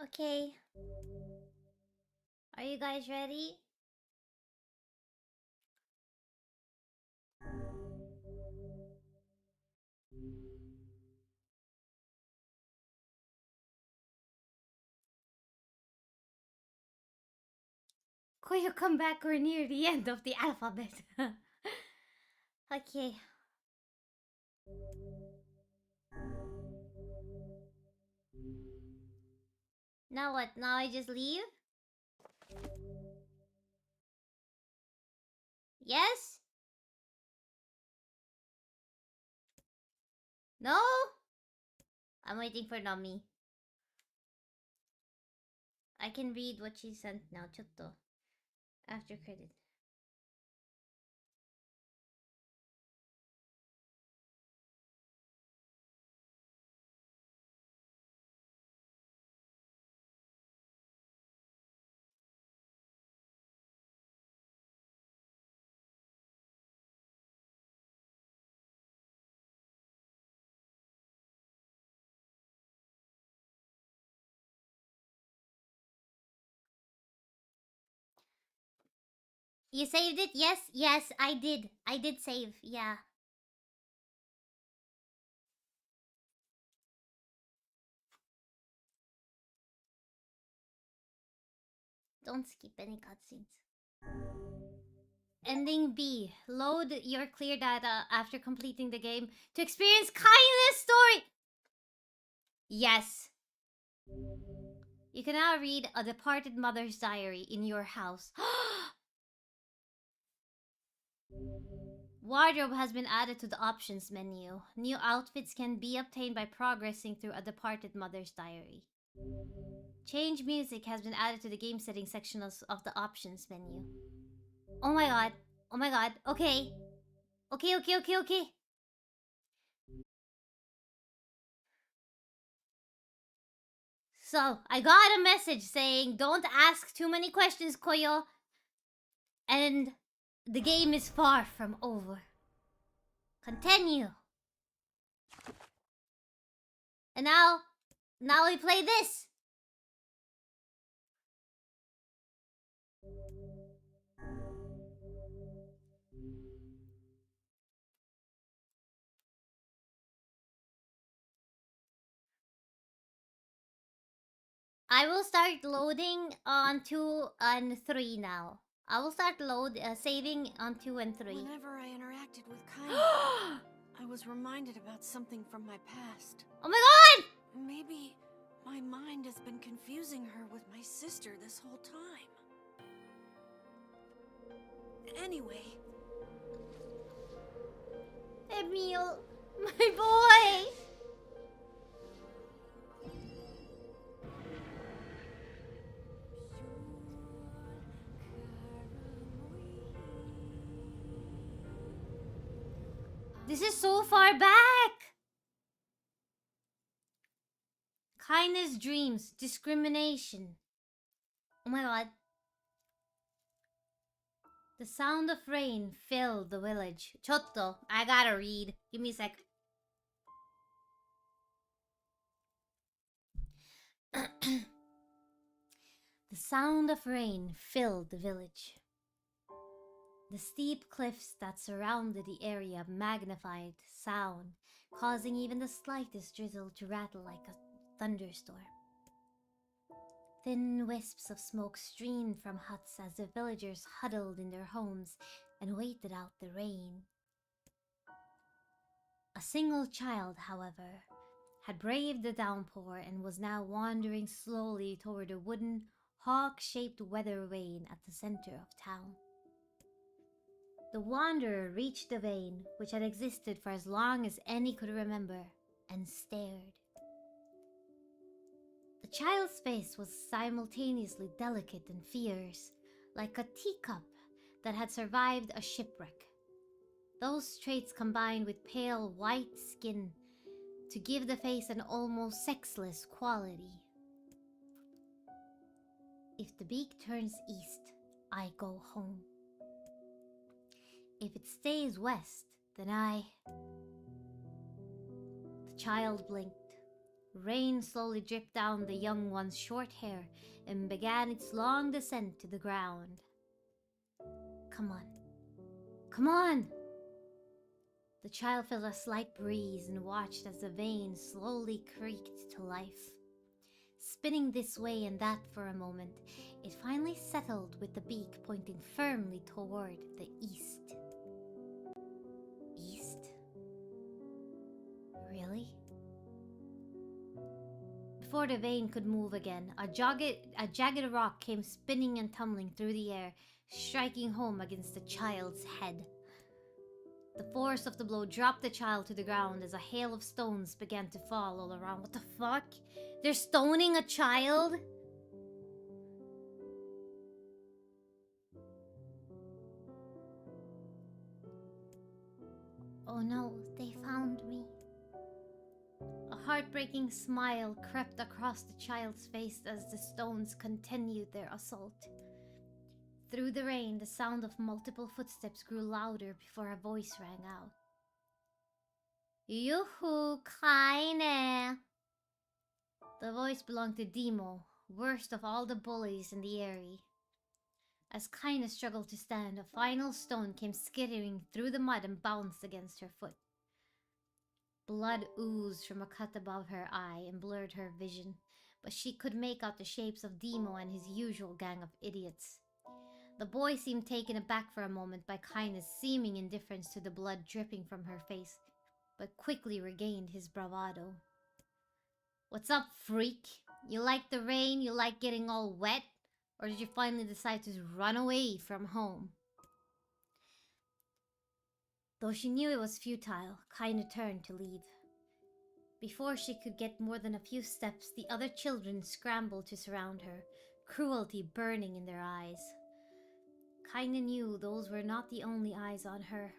Okay. Are you guys ready? Koyo, come back. We're near the end of the alphabet. Okay. Now what? Now I just leave? Yes? No? I'm waiting for Nummy. I can read what she sent now. Chotto. After credit. You saved it? Yes, yes, I did. I did save, yeah. Don't skip any cutscenes. Ending B. Load your clear data after completing the game to experience kindness story. Yes. You can now read a departed mother's diary in your house. Wardrobe has been added to the options menu. New outfits can be obtained by progressing through a departed mother's diary. Change music has been added to the game settings section of the options menu. Oh my god. Oh my god. Okay. Okay. So, I got a message saying, don't ask too many questions, Koyo. And the game is far from over. Continue. And now we play this. I will start loading on 2 and 3 now. I will start saving on 2 and 3. Whenever I interacted with kindness, I was reminded about something from my past. Oh my god! Maybe my mind has been confusing her with my sister this whole time. Anyway. Emil, my boy! This is so far back! Kindness, dreams, discrimination. Oh my god. The sound of rain filled the village. Chotto, I gotta read. Give me a sec. The sound of rain filled the village. The steep cliffs that surrounded the area magnified sound, causing even the slightest drizzle to rattle like a thunderstorm. Thin wisps of smoke streamed from huts as the villagers huddled in their homes and waited out the rain. A single child, however, had braved the downpour and was now wandering slowly toward a wooden, hawk-shaped weather vane at the center of town. The wanderer reached the vane, which had existed for as long as any could remember, and stared. The child's face was simultaneously delicate and fierce, like a teacup that had survived a shipwreck. Those traits combined with pale white skin to give the face an almost sexless quality. If the beak turns east, I go home. If it stays west, then I... The child blinked, Rain slowly dripped down the young one's short hair and began its long descent to the ground. Come on. Come on! The child felt a slight breeze and watched as the vein slowly creaked to life. Spinning this way and that for a moment, it finally settled with the beak pointing firmly toward the east. East? Really? Before the vein could move again, a jagged rock came spinning and tumbling through the air, striking home against the child's head. The force of the blow dropped the child to the ground as a hail of stones began to fall all around. What the fuck? They're stoning a child? Oh no, they found me. A heartbreaking smile crept across the child's face as the stones continued their assault. Through the rain, the sound of multiple footsteps grew louder before a voice rang out. Yoo-hoo, Kaine! The voice belonged to Demo, worst of all the bullies in the area. As Kaine struggled to stand, a final stone came skittering through the mud and bounced against her foot. Blood oozed from a cut above her eye and blurred her vision, but she could make out the shapes of Demo and his usual gang of idiots. The boy seemed taken aback for a moment by Kaine's seeming indifference to the blood dripping from her face, but quickly regained his bravado. What's up, freak? You like the rain? You like getting all wet? Or did you finally decide to run away from home? Though she knew it was futile, Kaine turned to leave. Before she could get more than a few steps, the other children scrambled to surround her, cruelty burning in their eyes. Kaine knew those were not the only eyes on her.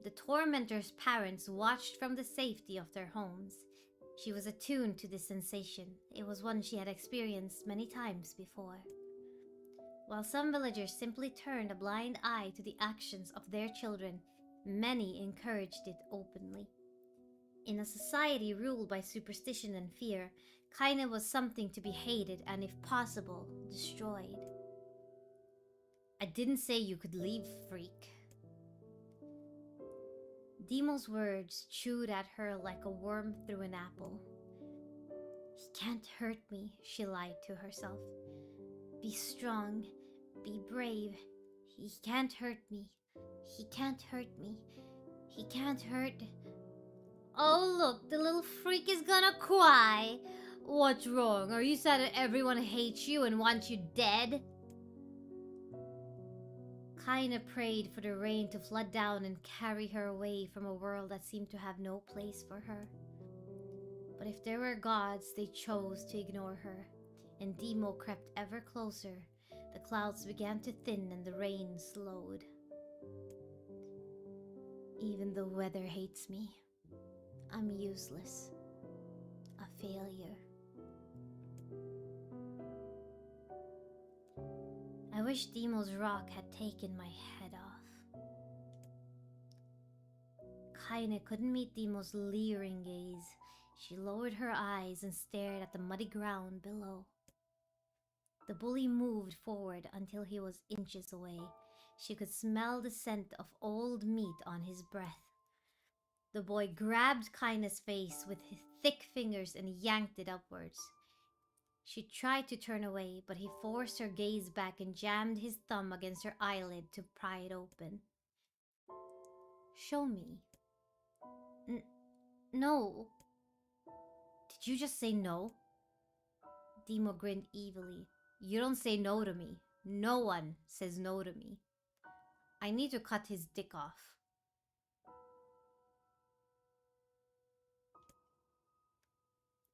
The tormentor's parents watched from the safety of their homes. She was attuned to this sensation. It was one she had experienced many times before. While some villagers simply turned a blind eye to the actions of their children, many encouraged it openly. In a society ruled by superstition and fear, Kaine was something to be hated and, if possible, destroyed. I didn't say you could leave, freak. Demo's words chewed at her like a worm through an apple. He can't hurt me, she lied to herself. Be strong, be brave. He can't hurt me. He can't hurt me. He can't hurt... Oh look, the little freak is gonna cry. What's wrong? Are you sad that everyone hates you and wants you dead? Kaine prayed for the rain to flood down and carry her away from a world that seemed to have no place for her. But if there were gods, they chose to ignore her, and Demo crept ever closer. The clouds began to thin and the rain slowed. Even the weather hates me. I'm useless. A failure. I wish Demo's rock had taken my head off. Kaine couldn't meet Demo's leering gaze. She lowered her eyes and stared at the muddy ground below. The bully moved forward until he was inches away. She could smell the scent of old meat on his breath. The boy grabbed Kaine's face with his thick fingers and yanked it upwards. She tried to turn away, but he forced her gaze back and jammed his thumb against her eyelid to pry it open. Show me. No. Did you just say no? Demo grinned evilly. You don't say no to me. No one says no to me. I need to cut his dick off.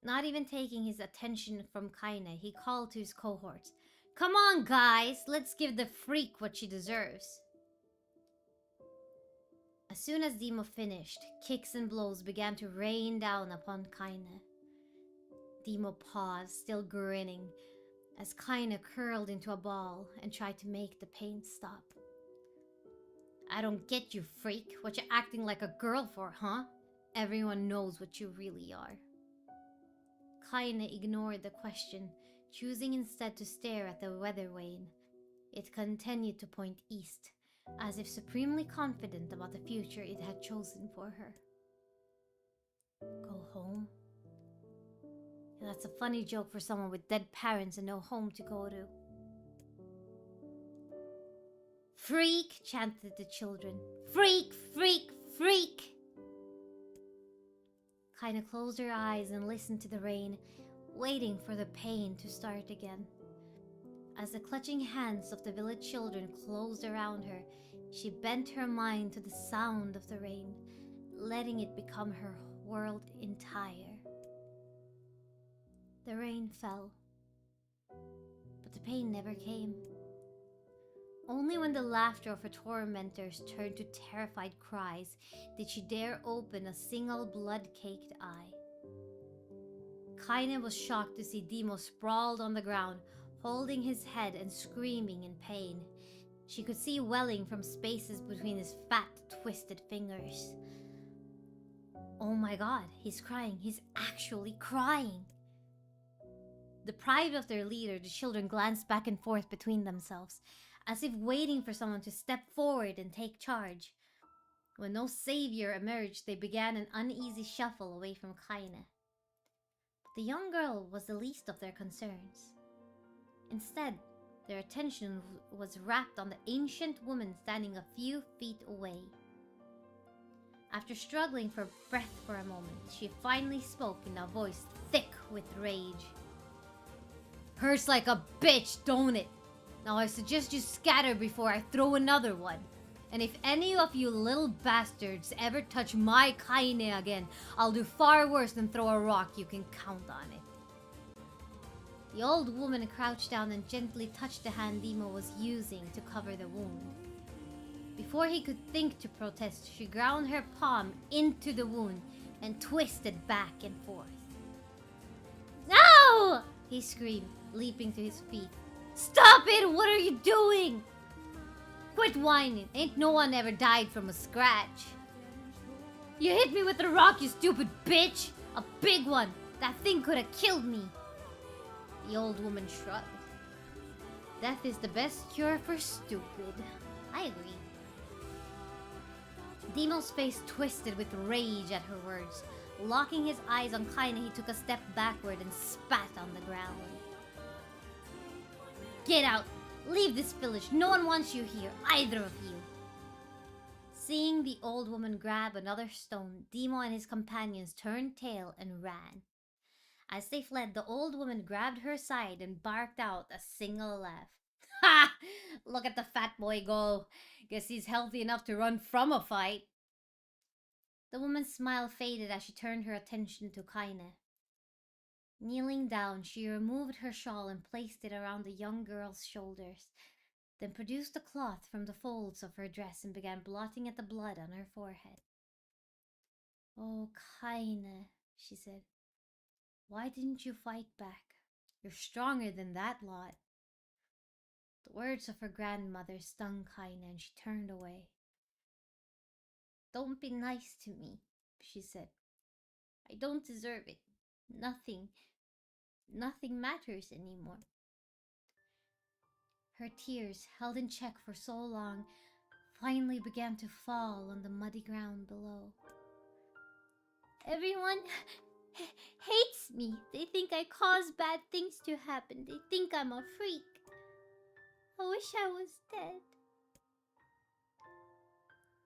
Not even taking his attention from Kaine, he called to his cohorts. Come on, guys! Let's give the freak what she deserves. As soon as Demo finished, kicks and blows began to rain down upon Kaine. Demo paused, still grinning, as Kaine curled into a ball and tried to make the pain stop. I don't get you, freak. What you acting like a girl for, huh? Everyone knows what you really are. Kaine ignored the question, choosing instead to stare at the weather vane. It continued to point east, as if supremely confident about the future it had chosen for her. Go home? That's a funny joke for someone with dead parents and no home to go to. Freak, chanted the children. Freak, freak, freak! Kaine closed her eyes and listened to the rain, waiting for the pain to start again. As the clutching hands of the village children closed around her, she bent her mind to the sound of the rain, letting it become her world entire. The rain fell, but the pain never came. Only when the laughter of her tormentors turned to terrified cries did she dare open a single blood-caked eye. Kaine was shocked to see Demo sprawled on the ground, holding his head and screaming in pain. She could see welling from spaces between his fat, twisted fingers. Oh my god, he's crying. He's actually crying. Deprived of their leader, the children glanced back and forth between themselves, as if waiting for someone to step forward and take charge. When no savior emerged, they began an uneasy shuffle away from Kaine. But the young girl was the least of their concerns. Instead, their attention was wrapped on the ancient woman standing a few feet away. After struggling for breath for a moment, she finally spoke in a voice thick with rage. Hurts like a bitch, don't it? Now I suggest you scatter before I throw another one. And if any of you little bastards ever touch my Kaine again, I'll do far worse than throw a rock, you can count on it. The old woman crouched down and gently touched the hand Demo was using to cover the wound. Before he could think to protest, she ground her palm into the wound and twisted back and forth. No! He screamed, leaping to his feet. Stop it! What are you doing? Quit whining. Ain't no one ever died from a scratch. You hit me with the rock, you stupid bitch! A big one! That thing could have killed me! The old woman shrugged. Death is the best cure for stupid. I agree. Demo's face twisted with rage at her words. Locking his eyes on Kaine, he took a step backward and spat on the ground. Get out! Leave this village! No one wants you here, either of you! Seeing the old woman grab another stone, Demo and his companions turned tail and ran. As they fled, the old woman grabbed her side and barked out a single laugh. Ha! Look at the fat boy go! Guess he's healthy enough to run from a fight. The woman's smile faded as she turned her attention to Kaine. Kneeling down, she removed her shawl and placed it around the young girl's shoulders, then produced a cloth from the folds of her dress and began blotting at the blood on her forehead. Oh, Kaine, she said. Why didn't you fight back? You're stronger than that lot. The words of her grandmother stung Kaine and she turned away. Don't be nice to me, she said. I don't deserve it. Nothing matters anymore. Her tears, held in check for so long, finally began to fall on the muddy ground below. Everyone hates me. They think I cause bad things to happen. They think I'm a freak. I wish I was dead.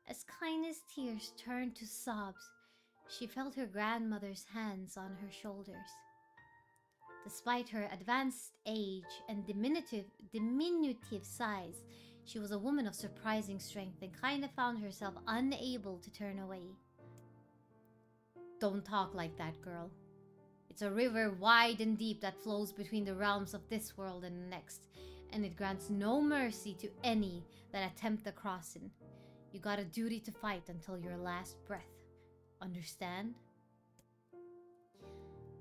As Kaine's tears turned to sobs, she felt her grandmother's hands on her shoulders. Despite her advanced age and diminutive size, she was a woman of surprising strength and Kaine found herself unable to turn away. Don't talk like that, girl. It's a river wide and deep that flows between the realms of this world and the next, and it grants no mercy to any that attempt the crossing. You got a duty to fight until your last breath. Understand?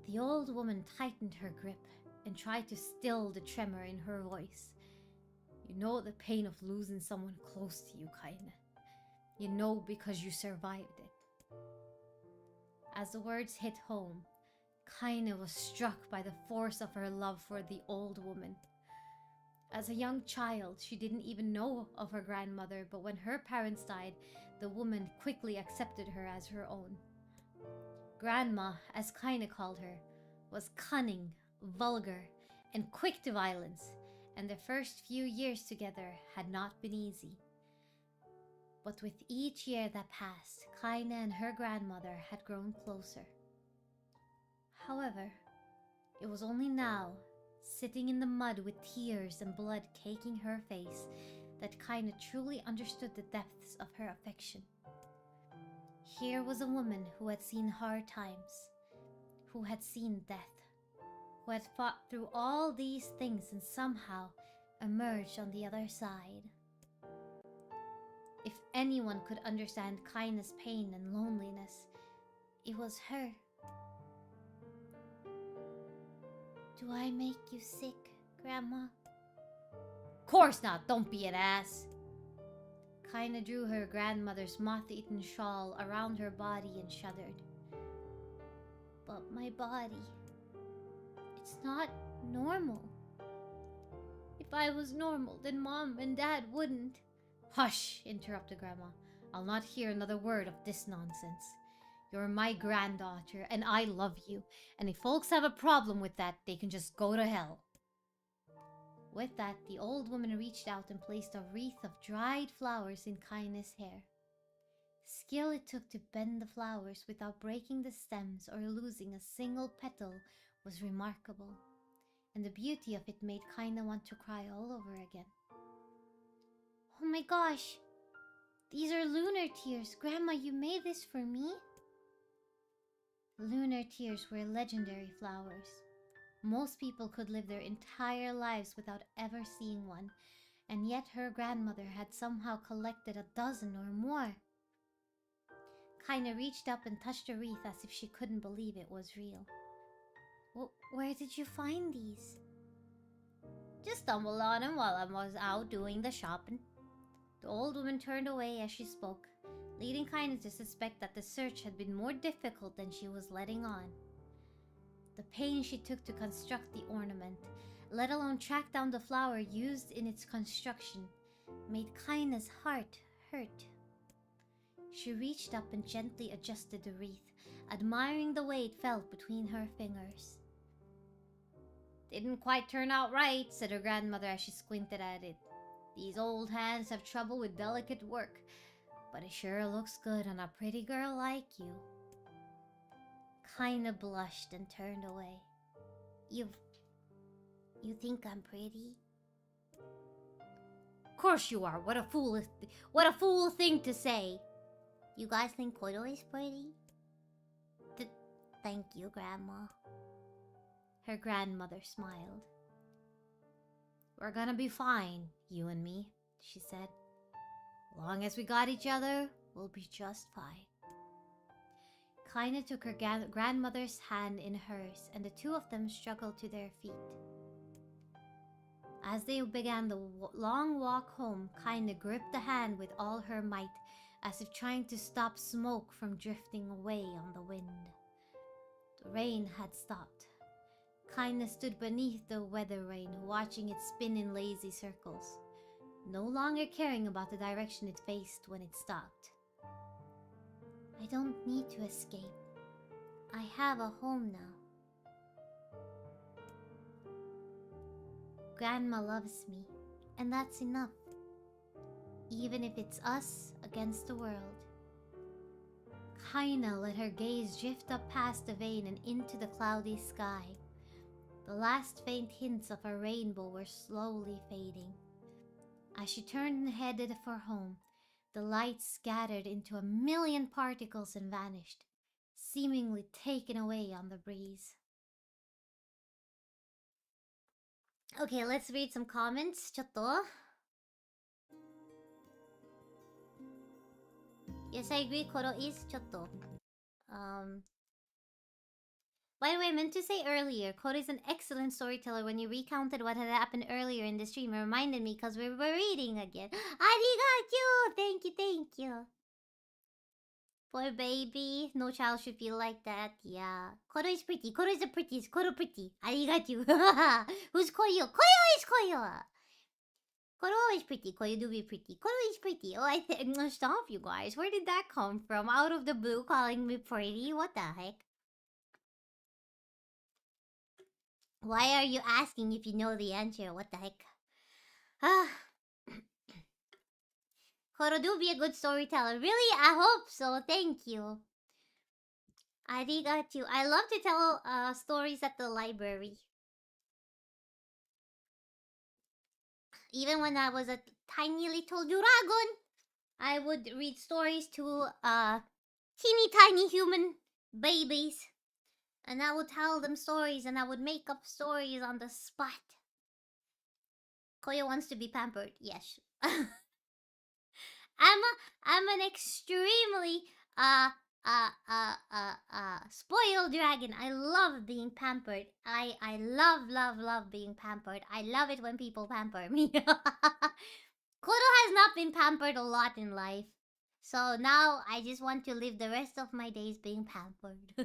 The old woman tightened her grip and tried to still the tremor in her voice. You know the pain of losing someone close to you, Kaine. You know because you survived it. As the words hit home, Kaine was struck by the force of her love for the old woman. As a young child, she didn't even know of her grandmother, but when her parents died, the woman quickly accepted her as her own. Grandma, as Kaine called her, was cunning, vulgar, and quick to violence, and the first few years together had not been easy. But with each year that passed, Kaine and her grandmother had grown closer. However, it was only now, sitting in the mud with tears and blood caking her face, that Kaine truly understood the depths of her affection. Here was a woman who had seen hard times, who had seen death, who had fought through all these things and somehow emerged on the other side. If anyone could understand Kaine's pain and loneliness, it was her. Do I make you sick, Grandma? Course not, don't be an ass. Kaine drew her grandmother's moth-eaten shawl around her body and shuddered. But my body, it's not normal. If I was normal, then Mom and Dad wouldn't. Hush, interrupted Grandma. I'll not hear another word of this nonsense. You're my granddaughter, and I love you. And if folks have a problem with that, they can just go to hell. With that, the old woman reached out and placed a wreath of dried flowers in Kaine's hair. Skill it took to bend the flowers without breaking the stems or losing a single petal was remarkable, and the beauty of it made Kaine want to cry all over again. Oh my gosh! These are lunar tears! Grandma, you made this for me? Lunar tears were legendary flowers. Most people could live their entire lives without ever seeing one, and yet her grandmother had somehow collected a dozen or more. Kaine reached up and touched the wreath as if she couldn't believe it was real. Where did you find these? Just stumbled on them while I was out doing the shopping. The old woman turned away as she spoke, leading Kaine to suspect that the search had been more difficult than she was letting on. The pains she took to construct the ornament, let alone track down the flower used in its construction, made Kaine's heart hurt. She reached up and gently adjusted the wreath, admiring the way it felt between her fingers. Didn't quite turn out right, said her grandmother as she squinted at it. These old hands have trouble with delicate work, but it sure looks good on a pretty girl like you. Kaine blushed and turned away. You think I'm pretty? Of course you are. What a fool thing to say. You guys think Koro is pretty? Thank you, Grandma. Her grandmother smiled. We're gonna be fine, you and me, she said. Long as we got each other, we'll be just fine. Kaine took her grandmother's hand in hers, and the two of them struggled to their feet. As they began the long walk home, Kaine gripped the hand with all her might, as if trying to stop smoke from drifting away on the wind. The rain had stopped. Kaine stood beneath the weather rain, watching it spin in lazy circles, no longer caring about the direction it faced when it stopped. I don't need to escape. I have a home now. Grandma loves me, and that's enough. Even if it's us against the world. Kaine let her gaze drift up past the vein and into the cloudy sky. The last faint hints of a rainbow were slowly fading. As she turned and headed for home, the light scattered into a million particles and vanished, seemingly taken away on the breeze. Okay, let's read some comments. Chotto. Yes, I agree. Koro is chotto. By the way, I meant to say earlier, Koro is an excellent storyteller. When you recounted what had happened earlier in the stream, it reminded me because we were reading again. Arigachu! Thank you, thank you. Poor baby. No child should feel like that. Yeah. Koro is pretty. Koro is the prettiest. Koro pretty. Arigachu. Who's Koyo? Koyo is Koyo. Koro is pretty. Koyo do be pretty. Koro is pretty. Oh, stop, you guys. Where did that come from? Out of the blue, calling me pretty? What the heck? Why are you asking if you know the answer? What the heck? Ah. Koro do be a good storyteller. Really? I hope so. Thank you. Arigachu. I love to tell stories at the library. Even when I was a tiny little dragon, I would read stories to teeny tiny human babies. And I would tell them stories and I would make up stories on the spot. Koyo wants to be pampered. Yes. I'm an extremely spoiled dragon. I love being pampered. I love being pampered. I love it when people pamper me. Koro has not been pampered a lot in life. So now I just want to live the rest of my days being pampered.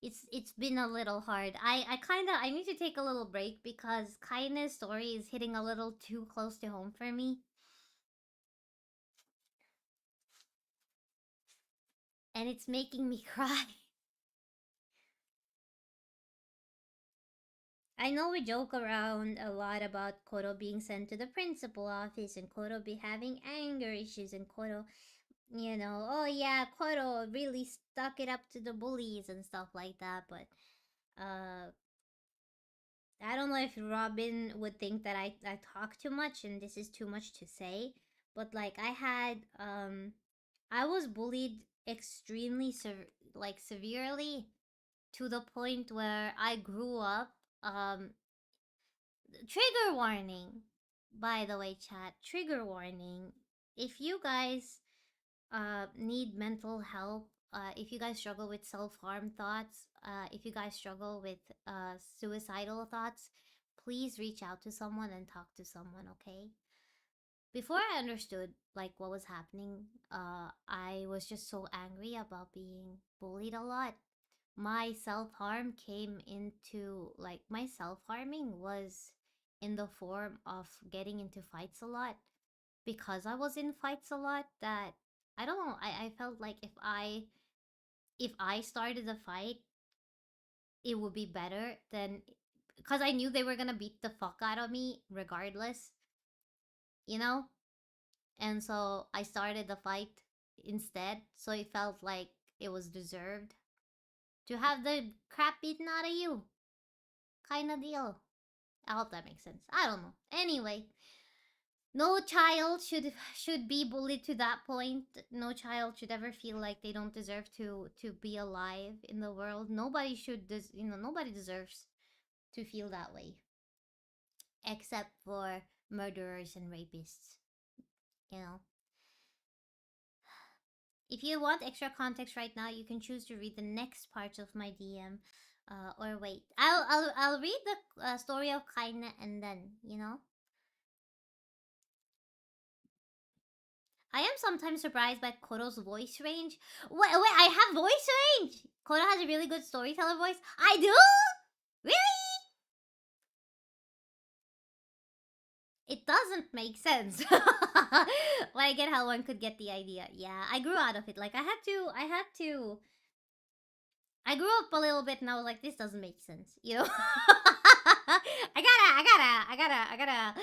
It's been a little hard. I need to take a little break because Kaina's story is hitting a little too close to home for me. And it's making me cry. I know we joke around a lot about Koro being sent to the principal office and Koro be having anger issues and Koro, you know, oh yeah, Koro really stuck it up to the bullies and stuff like that, but I don't know if Robin would think that I talk too much and this is too much to say, but like I was bullied extremely severely to the point where I grew up. Trigger warning, by the way, chat. Trigger warning. If you guys need mental help, if you guys struggle with self-harm thoughts, if you guys struggle with suicidal thoughts, please reach out to someone and talk to someone, okay? Before I understood like what was happening, I was just so angry about being bullied a lot. My self-harm came into like my self-harming was in the form of getting into fights a lot. Because I was in fights a lot, that I don't know, I felt like if I started a fight, it would be better than, because I knew they were gonna beat the fuck out of me regardless, you know? And so I started the fight instead, so it felt like it was deserved to have the crap beaten out of you. Kinda deal. I hope that makes sense. I don't know. Anyway, no child should be bullied to that point. No child should ever feel like they don't deserve to be alive in the world. Nobody should nobody deserves to feel that way. Except for murderers and rapists. You know. If you want extra context right now, you can choose to read the next parts of my DM. Or wait. I'll read the story of Kaina and then, you know. I am sometimes surprised by Koro's voice range. Wait, I have voice range? Koro has a really good storyteller voice? I do? Really? It doesn't make sense. But I get how one could get the idea. Yeah, I grew out of it. Like, I grew up a little bit and I was like, this doesn't make sense, you know? I gotta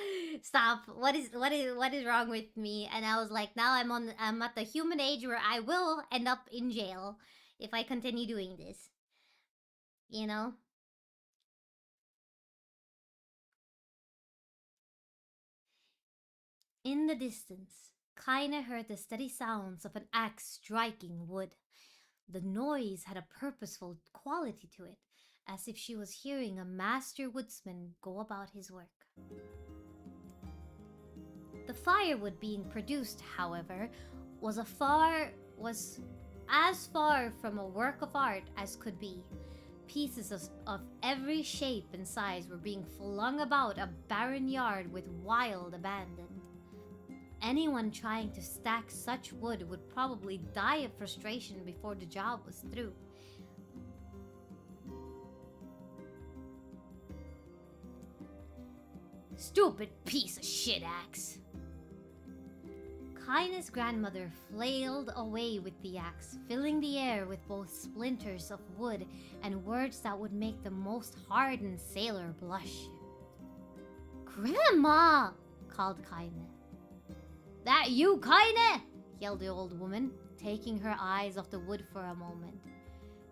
stop. What is wrong with me? And I was like, now I'm at the human age where I will end up in jail if I continue doing this. You know? In the distance, Kaina heard the steady sounds of an axe striking wood. The noise had a purposeful quality to it, as if she was hearing a master woodsman go about his work. The firewood being produced, however, was as far from a work of art as could be. Pieces of every shape and size were being flung about a barren yard with wild abandon. Anyone trying to stack such wood would probably die of frustration before the job was through. Stupid piece of shit axe. Kaine's grandmother flailed away with the axe, filling the air with both splinters of wood and words that would make the most hardened sailor blush. "Grandma!" called Kaine. "That you, Kaine?" yelled the old woman, taking her eyes off the wood for a moment.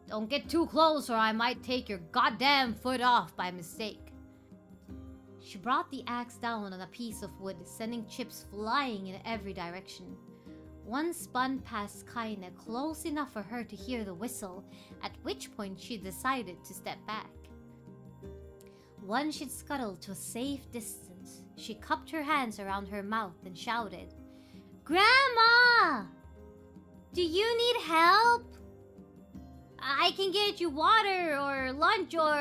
"Don't get too close or I might take your goddamn foot off by mistake." She brought the axe down on a piece of wood, sending chips flying in every direction. One spun past Kaine close enough for her to hear the whistle, at which point she decided to step back. Once she'd scuttled to a safe distance, she cupped her hands around her mouth and shouted, "Grandma! Do you need help? I can get you water or lunch or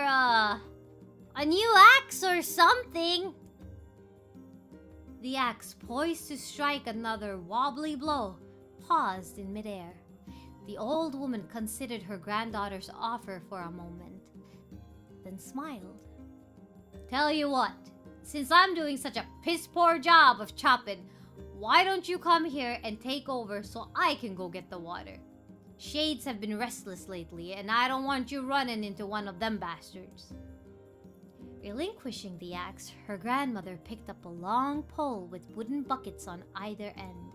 a new axe or something." The axe, poised to strike another wobbly blow, paused in midair. The old woman considered her granddaughter's offer for a moment, then smiled. "Tell you what, since I'm doing such a piss-poor job of chopping, why don't you come here and take over so I can go get the water? Shades have been restless lately, and I don't want you running into one of them bastards." Relinquishing the axe, her grandmother picked up a long pole with wooden buckets on either end.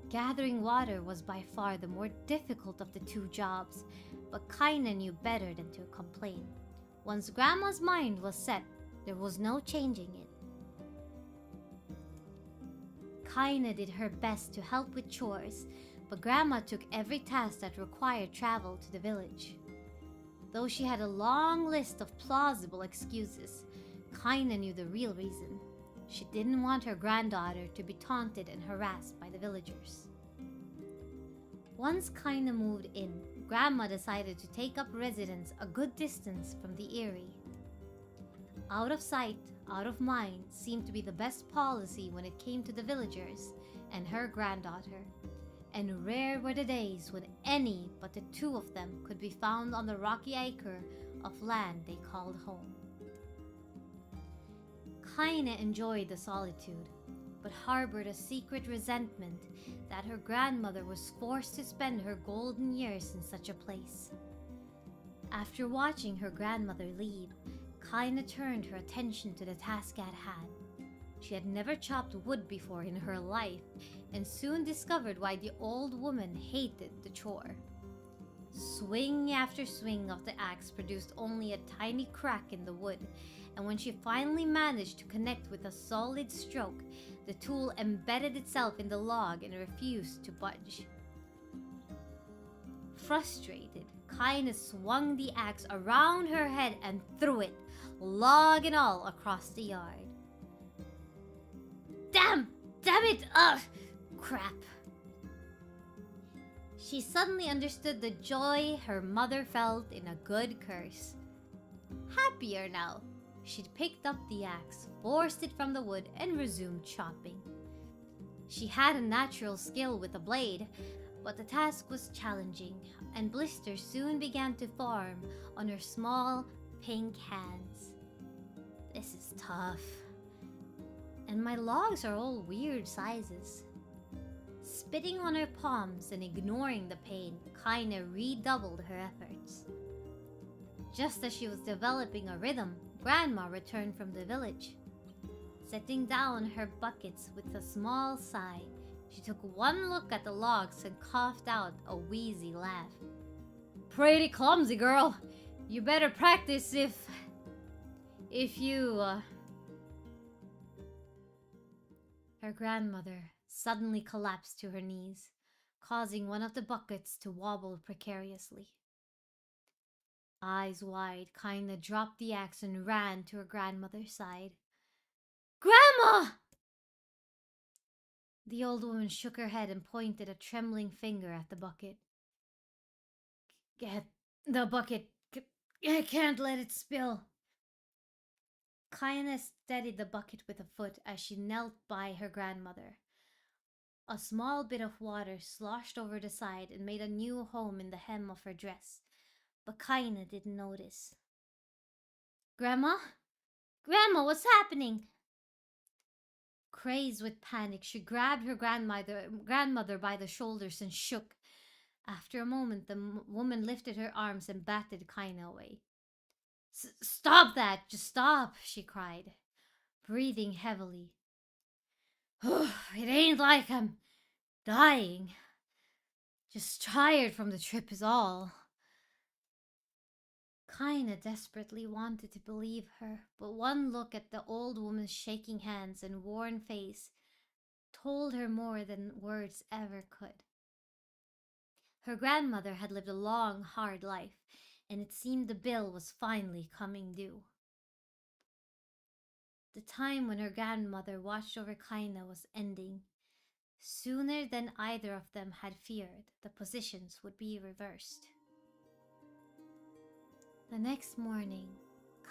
Gathering water was by far the more difficult of the two jobs, but Kaine knew better than to complain. Once Grandma's mind was set, there was no changing it. Kaine did her best to help with chores, but Grandma took every task that required travel to the village. Though she had a long list of plausible excuses, Kaine knew the real reason. She didn't want her granddaughter to be taunted and harassed by the villagers. Once Kaine moved in, Grandma decided to take up residence a good distance from the Eyrie. Out of sight, out of mind seemed to be the best policy when it came to the villagers and her granddaughter. And rare were the days when any but the two of them could be found on the rocky acre of land they called home. Kaine enjoyed the solitude, but harbored a secret resentment that her grandmother was forced to spend her golden years in such a place. After watching her grandmother leave, Kaine turned her attention to the task at hand. She had never chopped wood before in her life, and soon discovered why the old woman hated the chore. Swing after swing of the axe produced only a tiny crack in the wood, and when she finally managed to connect with a solid stroke, the tool embedded itself in the log and refused to budge. Frustrated, Kaine swung the axe around her head and threw it, log and all, across the yard. Damn it! Crap. She suddenly understood the joy her mother felt in a good curse. Happier now, she'd picked up the axe, forced it from the wood, and resumed chopping. She had a natural skill with a blade, but the task was challenging, and blisters soon began to form on her small, pink hands. This is tough. And my logs are all weird sizes. Spitting on her palms and ignoring the pain, Kaine redoubled her efforts. Just as she was developing a rhythm, Grandma returned from the village. Setting down her buckets with a small sigh, she took one look at the logs and coughed out a wheezy laugh. "Pretty clumsy, girl. You better practice if you, Her grandmother suddenly collapsed to her knees, causing one of the buckets to wobble precariously. Eyes wide, Kaine dropped the axe and ran to her grandmother's side. "Grandma!" The old woman shook her head and pointed a trembling finger at the bucket. "Get the bucket. I can't let it spill." Kaine steadied the bucket with a foot as she knelt by her grandmother. A small bit of water sloshed over the side and made a new home in the hem of her dress, but Kaina didn't notice. Grandma? Grandma, what's happening? Crazed with panic, she grabbed her grandmother by the shoulders and shook. After a moment, the woman lifted her arms and batted Kaina away. Stop that! Just stop! She cried, breathing heavily. It ain't like I'm dying. Just tired from the trip is all. Kaina desperately wanted to believe her, but one look at the old woman's shaking hands and worn face told her more than words ever could. Her grandmother had lived a long, hard life, and it seemed the bill was finally coming due. The time when her grandmother watched over Kaina was ending. Sooner than either of them had feared, the positions would be reversed. The next morning,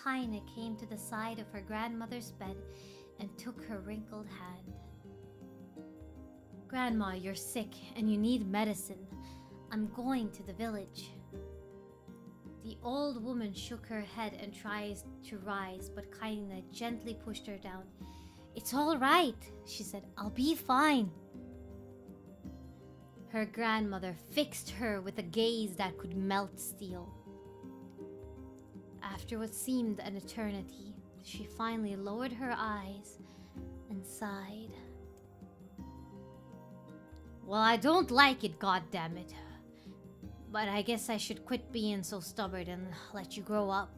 Kaina came to the side of her grandmother's bed and took her wrinkled hand. Grandma, you're sick and you need medicine. I'm going to the village. The old woman shook her head and tried to rise, but Kaina gently pushed her down. It's all right, she said. I'll be fine. Her grandmother fixed her with a gaze that could melt steel. After what seemed an eternity, she finally lowered her eyes and sighed. Well, I don't like it, goddammit. But I guess I should quit being so stubborn and let you grow up.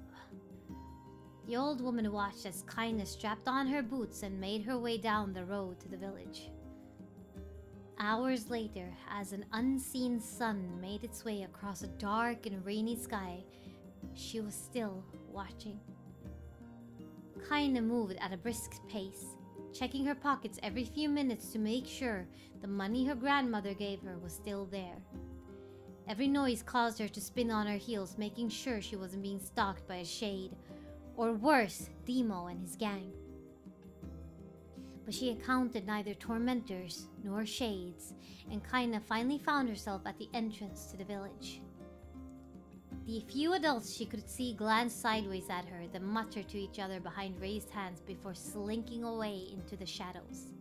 The old woman watched as Kaina strapped on her boots and made her way down the road to the village. Hours later, as an unseen sun made its way across a dark and rainy sky, she was still watching. Kaina moved at a brisk pace, checking her pockets every few minutes to make sure the money her grandmother gave her was still there. Every noise caused her to spin on her heels, making sure she wasn't being stalked by a shade, or worse, Demo and his gang. But she encountered neither tormentors nor shades, and Kaina finally found herself at the entrance to the village. The few adults she could see glanced sideways at her, then muttered to each other behind raised hands before slinking away into the shadows.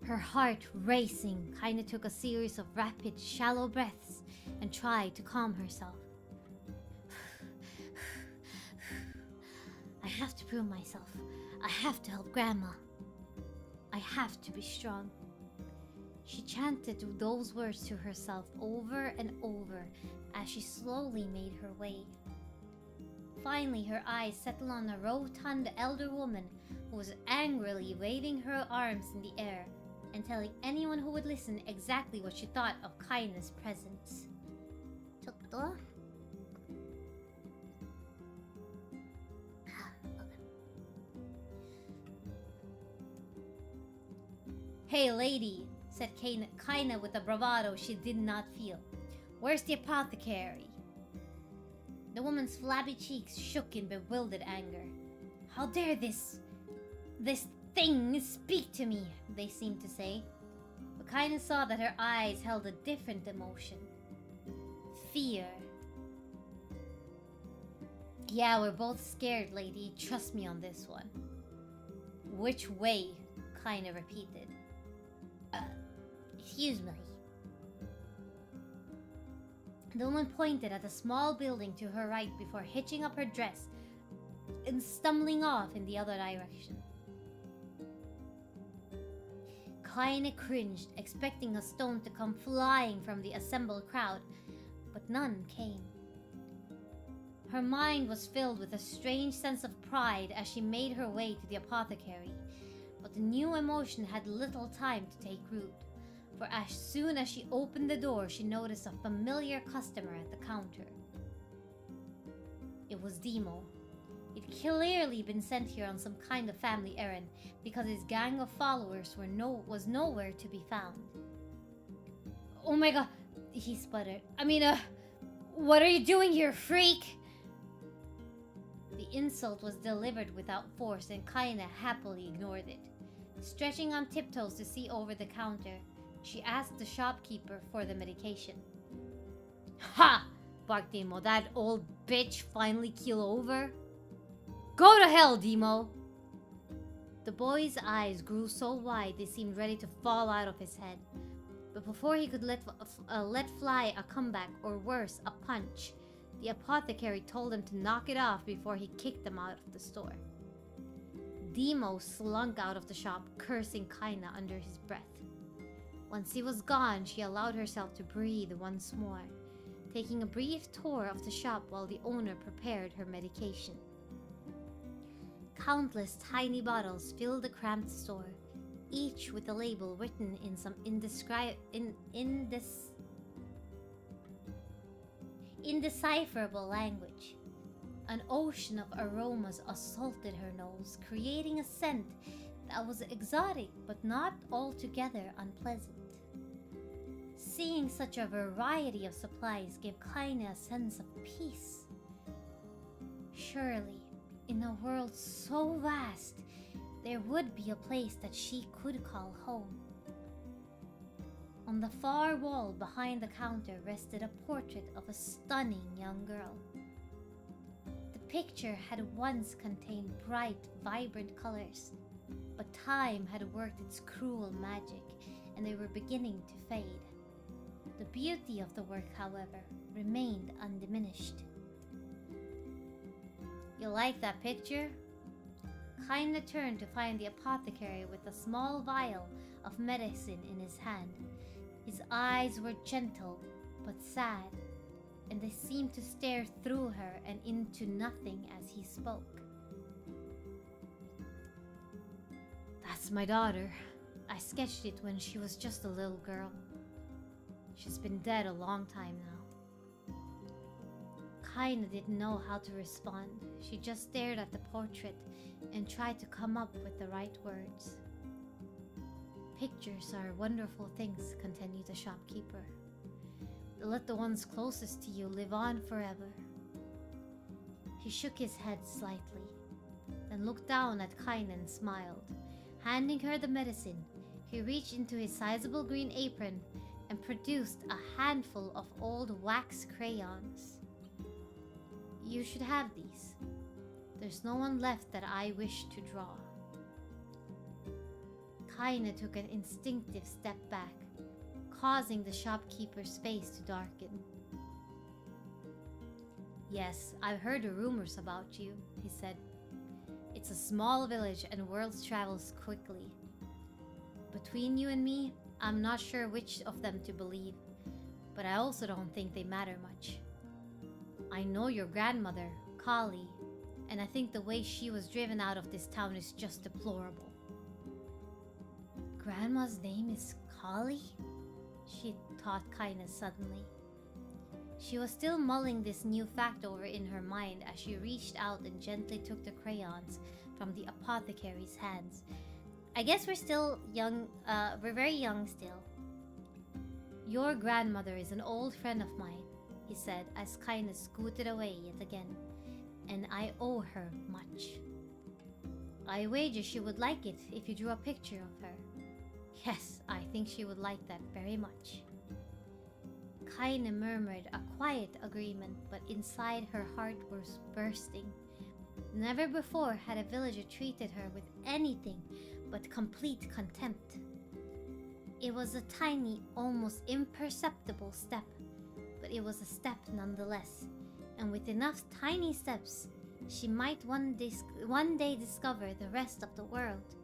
Her heart racing, Kaina took a series of rapid, shallow breaths and tried to calm herself. I have to prove myself. I have to help Grandma. I have to be strong. She chanted those words to herself over and over as she slowly made her way. Finally, her eyes settled on a rotund elder woman who was angrily waving her arms in the air and telling anyone who would listen exactly what she thought of Kaina's presence. Chotto? Hey lady, said Kaina with a bravado she did not feel. Where's the apothecary? The woman's flabby cheeks shook in bewildered anger. How dare this thing speak to me, they seemed to say. But Kaina saw that her eyes held a different emotion. Fear. Yeah, we're both scared, lady. Trust me on this one. Which way? Kaina repeated. Excuse me. The woman pointed at a small building to her right before hitching up her dress and stumbling off in the other direction. Kaina cringed, expecting a stone to come flying from the assembled crowd, but none came. Her mind was filled with a strange sense of pride as she made her way to the apothecary, but the new emotion had little time to take root. For as soon as she opened the door, she noticed a familiar customer at the counter. It was Demo. He'd clearly been sent here on some kind of family errand because his gang of followers was nowhere to be found. Oh my god, he sputtered. What are you doing here, freak? The insult was delivered without force and Kaina happily ignored it. Stretching on tiptoes to see over the counter, She asked the shopkeeper for the medication. Ha! Barked Demo. That old bitch finally keel over? Go to hell, Demo! The boy's eyes grew so wide they seemed ready to fall out of his head. But before he could let fly a comeback, or worse, a punch, the apothecary told him to knock it off before he kicked them out of the store. Demo slunk out of the shop, cursing Kaina under his breath. Once he was gone, she allowed herself to breathe once more, taking a brief tour of the shop while the owner prepared her medication. Countless tiny bottles filled the cramped store, each with a label written in some indecipherable language. An ocean of aromas assaulted her nose, creating a scent that was exotic but not altogether unpleasant. Seeing such a variety of supplies gave Kaina a sense of peace. Surely, in a world so vast, there would be a place that she could call home. On the far wall behind the counter rested a portrait of a stunning young girl. The picture had once contained bright, vibrant colors, but time had worked its cruel magic, and they were beginning to fade. The beauty of the work, however, remained undiminished. You like that picture? Kaina turned to find the apothecary with a small vial of medicine in his hand. His eyes were gentle, but sad, and they seemed to stare through her and into nothing as he spoke. That's my daughter. I sketched it when she was just a little girl. She's been dead a long time now. Kaina didn't know how to respond. She just stared at the portrait and tried to come up with the right words. Pictures are wonderful things, continued the shopkeeper. They let the ones closest to you live on forever. He shook his head slightly, then looked down at Kaina and smiled. Handing her the medicine, he reached into his sizable green apron and produced a handful of old wax crayons. You should have these. There's no one left that I wish to draw. Kaina took an instinctive step back, causing the shopkeeper's face to darken. Yes, I've heard the rumors about you, he said. It's a small village and worlds travels quickly. Between you and me, I'm not sure which of them to believe, but I also don't think they matter much. I know your grandmother, Kali, and I think the way she was driven out of this town is just deplorable. Grandma's name is Kali? She thought Kaina suddenly. She was still mulling this new fact over in her mind as she reached out and gently took the crayons from the apothecary's hands. I guess we're still young, we're very young still. Your grandmother is an old friend of mine, he said as Kaina scooted away yet again, and I owe her much. I wager she would like it if you drew a picture of her. Yes, I think she would like that very much. Kaina murmured a quiet agreement, but inside her heart was bursting. Never before had a villager treated her with anything but complete contempt. It was a tiny, almost imperceptible step, but it was a step nonetheless, and with enough tiny steps, she might one day discover the rest of the world.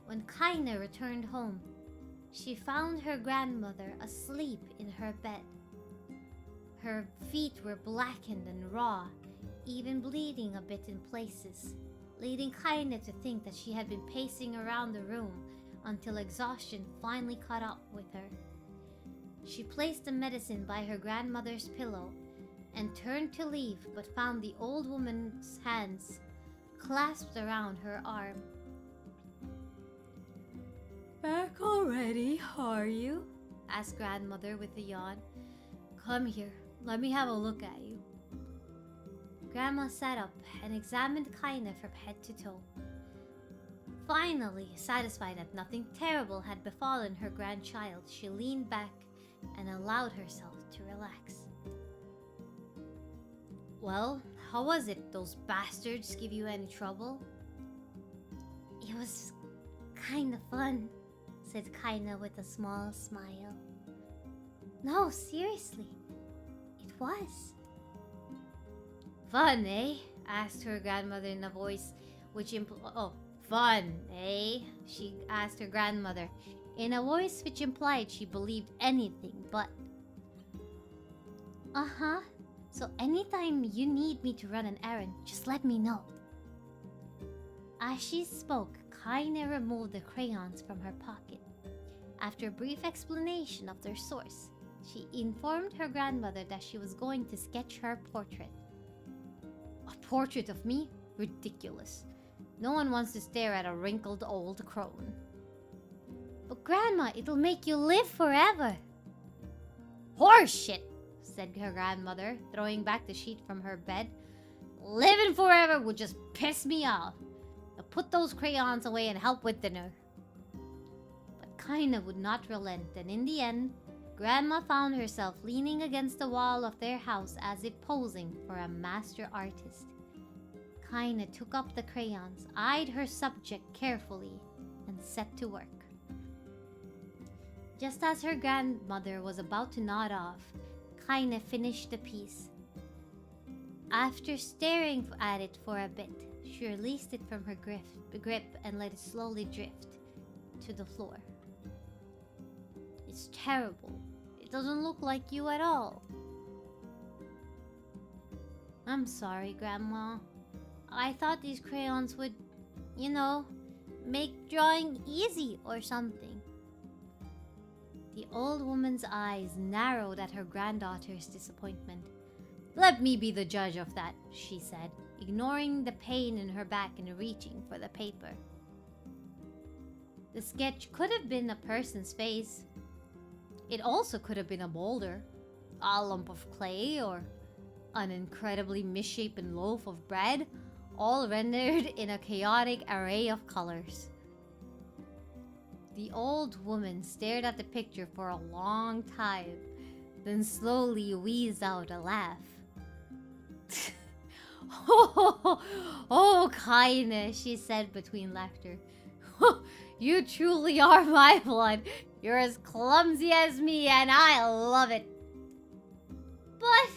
When Kaina returned home, she found her grandmother asleep in her bed. Her feet were blackened and raw, even bleeding a bit in places, leading Kaina to think that she had been pacing around the room until exhaustion finally caught up with her. She placed the medicine by her grandmother's pillow and turned to leave, but found the old woman's hands clasped around her arm. Back already, are you? Asked grandmother with a yawn. Come here, let me have a look at you. Grandma sat up and examined Kaina from head to toe. Finally, satisfied that nothing terrible had befallen her grandchild, she leaned back and allowed herself to relax. Well, how was it? Those bastards give you any trouble? It was kinda fun, said Kaina with a small smile. No, seriously, it was. Fun, eh? Asked her grandmother in a voice which fun, eh? She asked her grandmother in a voice which implied she believed anything but. Uh-huh. So anytime you need me to run an errand, just let me know. As she spoke, Kaina removed the crayons from her pocket. After a brief explanation of their source, she informed her grandmother that she was going to sketch her portrait. A portrait of me? Ridiculous. No one wants to stare at a wrinkled old crone. But Grandma, it'll make you live forever. Horseshit, said her grandmother, throwing back the sheet from her bed. Living forever would just piss me off. Now put those crayons away and help with dinner. But Kaina would not relent, and in the end, Grandma found herself leaning against the wall of their house as if posing for a master artist. Kaina took up the crayons, eyed her subject carefully, and set to work. Just as her grandmother was about to nod off, Kaina finished the piece. After staring at it for a bit, she released it from her grip and let it slowly drift to the floor. It's terrible. It doesn't look like you at all. I'm sorry, Grandma. I thought these crayons would, you know, make drawing easy or something. The old woman's eyes narrowed at her granddaughter's disappointment. Let me be the judge of that, she said, ignoring the pain in her back and reaching for the paper. The sketch could have been a person's face. It also could have been a boulder, a lump of clay, or an incredibly misshapen loaf of bread, all rendered in a chaotic array of colors. The old woman stared at the picture for a long time, then slowly wheezed out a laugh. Oh, Kaina, she said between laughter. You truly are my blood. You're as clumsy as me, and I love it. But,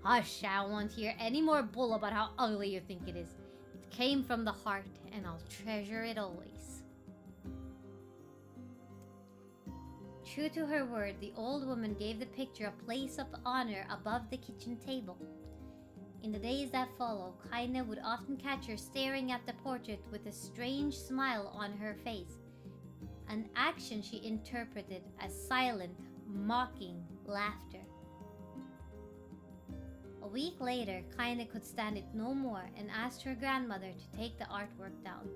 hush, I won't hear any more bull about how ugly you think it is. It came from the heart, and I'll treasure it always. True to her word, the old woman gave the picture a place of honor above the kitchen table. In the days that followed, Kaina would often catch her staring at the portrait with a strange smile on her face, an action she interpreted as silent, mocking laughter. A week later, Kaina could stand it no more and asked her grandmother to take the artwork down.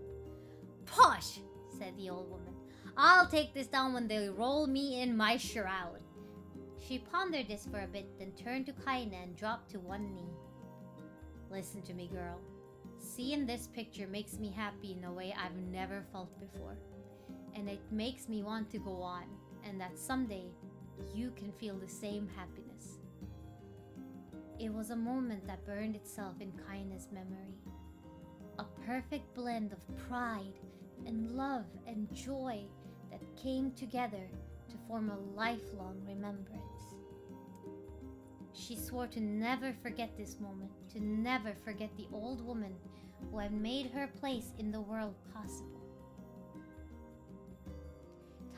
Posh, said the old woman. I'll take this down when they roll me in my shroud. She pondered this for a bit, then turned to Kaina and dropped to one knee. Listen to me, girl. Seeing this picture makes me happy in a way I've never felt before. And it makes me want to go on, and that someday you can feel the same happiness. It was a moment that burned itself in Kaina's memory. A perfect blend of pride and love and joy that came together to form a lifelong remembrance. She swore to never forget this moment, to never forget the old woman who had made her place in the world possible.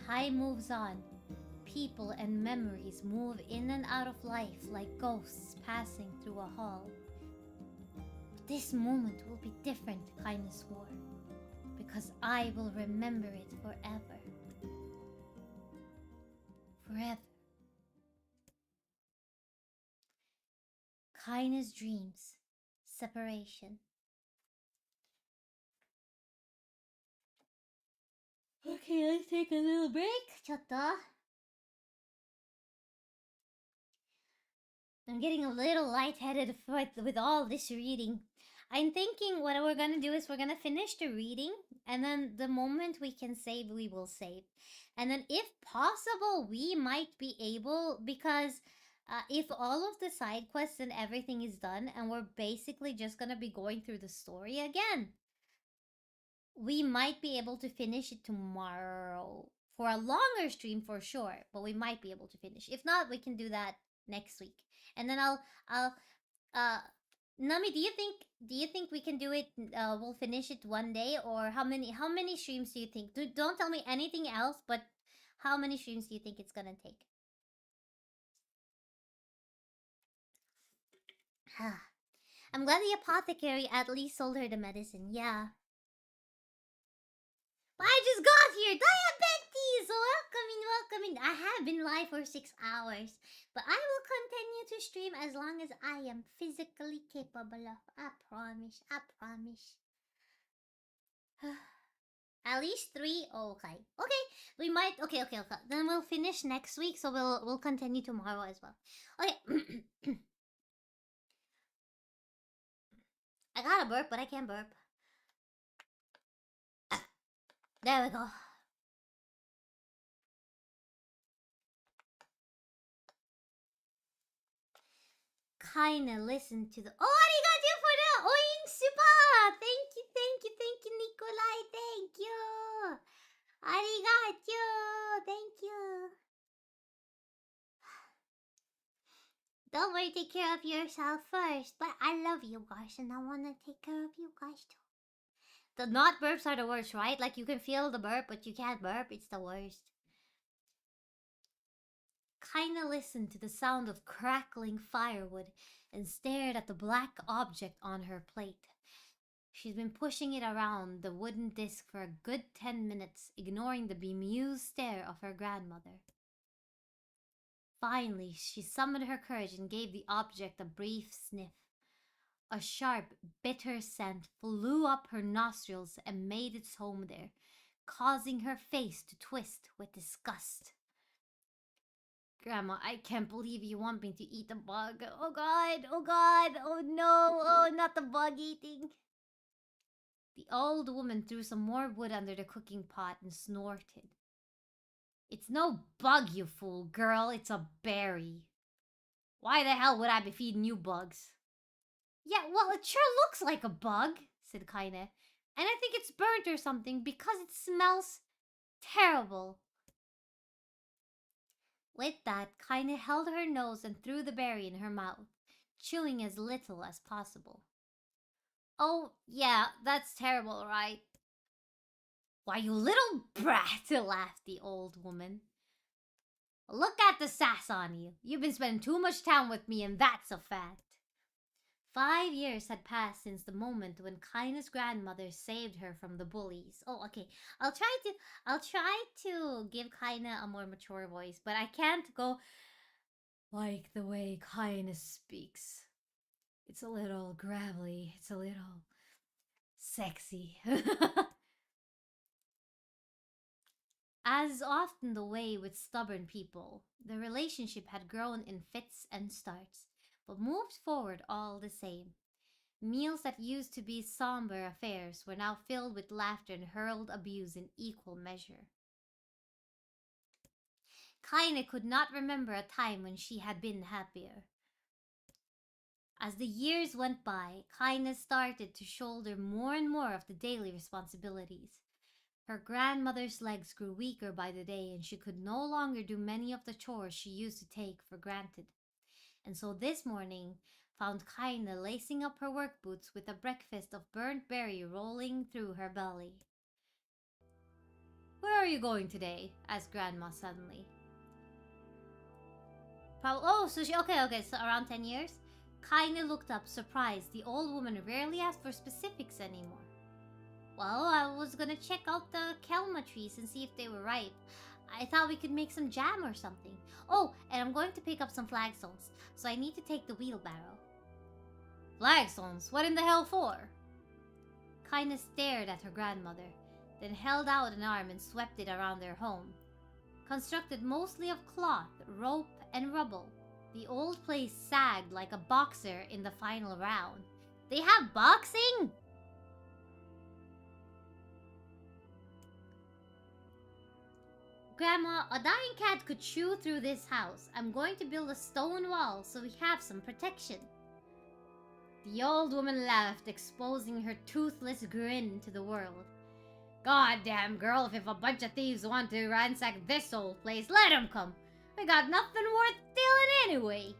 Time moves on. People and memories move in and out of life like ghosts passing through a hall. But this moment will be different, Kaina swore, because I will remember it forever. Forever. Kaina's dreams. Separation. Okay, let's take a little break. Chatta. I'm getting a little lightheaded with all this reading. I'm thinking what we're gonna do is we're gonna finish the reading, and then the moment we can save, we will save. And then if possible, we might be able, because if all of the side quests and everything is done, and we're basically just gonna be going through the story again, we might be able to finish it tomorrow. For a longer stream for sure, but we might be able to finish. If not, we can do that next week. And then Nummy, do you think we can do it? We'll finish it one day, or how many streams do you think? Don't tell me anything else, but how many streams do you think it's gonna take? I'm glad the apothecary at least sold her the medicine. Yeah. But I just got here. Diabetes! Welcoming. I have been live for 6 hours. But I will continue to stream as long as I am physically capable of. I promise. At least 3? Oh, okay. Okay. We might... Okay. Then we'll finish next week. So we'll continue tomorrow as well. Okay. I gotta burp, but I can't burp. There we go. Kinda listen to the... Oh, arigato for the oin super! Thank you, Nikolai. Thank you. Arigato. Thank you. Don't worry, take care of yourself first. But I love you guys, and I wanna take care of you guys too. The not burps are the worst, right? Like, you can feel the burp, but you can't burp. It's the worst. Kinda listened to the sound of crackling firewood and stared at the black object on her plate. She's been pushing it around the wooden disc for a good 10 minutes, ignoring the bemused stare of her grandmother. Finally, she summoned her courage and gave the object a brief sniff. A sharp, bitter scent flew up her nostrils and made its home there, causing her face to twist with disgust. Grandma, I can't believe you want me to eat a bug. Oh God, oh no, oh, not the bug eating. The old woman threw some more wood under the cooking pot and snorted. It's no bug, you fool, girl, it's a berry. Why the hell would I be feeding you bugs? Yeah, well, it sure looks like a bug, said Kaine. And I think it's burnt or something because it smells terrible. With that, Kaine held her nose and threw the berry in her mouth, chewing as little as possible. Oh, yeah, that's terrible, right? Why, you little brat, laughed the old woman. Look at the sass on you. You've been spending too much time with me, and that's a fact. 5 years had passed since the moment when Kaine's grandmother saved her from the bullies. Oh, okay. I'll try to give Kaine a more mature voice, but I can't go like the way Kaine speaks. It's a little gravelly. It's a little sexy. As often the way with stubborn people, the relationship had grown in fits and starts, but moved forward all the same. Meals that used to be somber affairs were now filled with laughter and hurled abuse in equal measure. Kaine could not remember a time when she had been happier. As the years went by, Kaine started to shoulder more and more of the daily responsibilities. Her grandmother's legs grew weaker by the day, and she could no longer do many of the chores she used to take for granted. And so this morning found Kaine lacing up her work boots with a breakfast of burnt berry rolling through her belly. "Where are you going today?" asked Grandma suddenly. Okay, so around 10 years? Kaine looked up, surprised. The old woman rarely asked for specifics anymore. Well, I was gonna check out the kelma trees and see if they were ripe. I thought we could make some jam or something. Oh, and I'm going to pick up some flagstones, so I need to take the wheelbarrow. Flagstones? What in the hell for? Kaine stared at her grandmother, then held out an arm and swept it around their home. Constructed mostly of cloth, rope, and rubble, the old place sagged like a boxer in the final round. They have boxing? Grandma, a dying cat could chew through this house. I'm going to build a stone wall so we have some protection. The old woman laughed, exposing her toothless grin to the world. Goddamn, girl, if a bunch of thieves want to ransack this old place, let them come. We got nothing worth stealing anyway.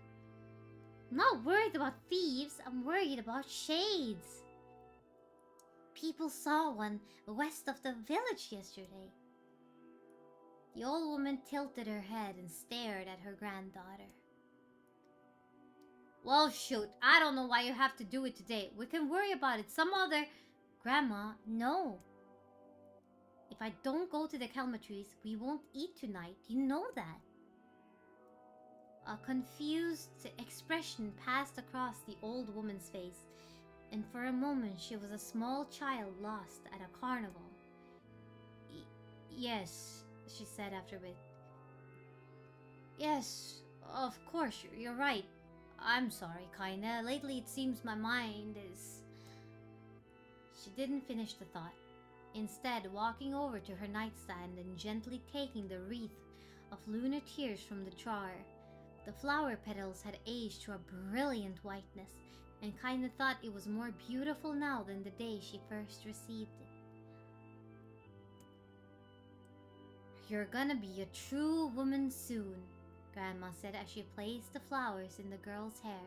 I'm not worried about thieves, I'm worried about shades. People saw one west of the village yesterday. The old woman tilted her head and stared at her granddaughter. Well, shoot, I don't know why you have to do it today. We can worry about it some other... Grandma, no. If I don't go to the Kelmatries, we won't eat tonight. You know that. A confused expression passed across the old woman's face, and for a moment she was a small child lost at a carnival. Yes, she said after a bit. Yes, of course, you're right. I'm sorry, kinda. Lately it seems my mind is... She didn't finish the thought. Instead, walking over to her nightstand and gently taking the wreath of lunar tears from the jar. The flower petals had aged to a brilliant whiteness, and kinda thought it was more beautiful now than the day she first received it. You're gonna be a true woman soon, Grandma said as she placed the flowers in the girl's hair.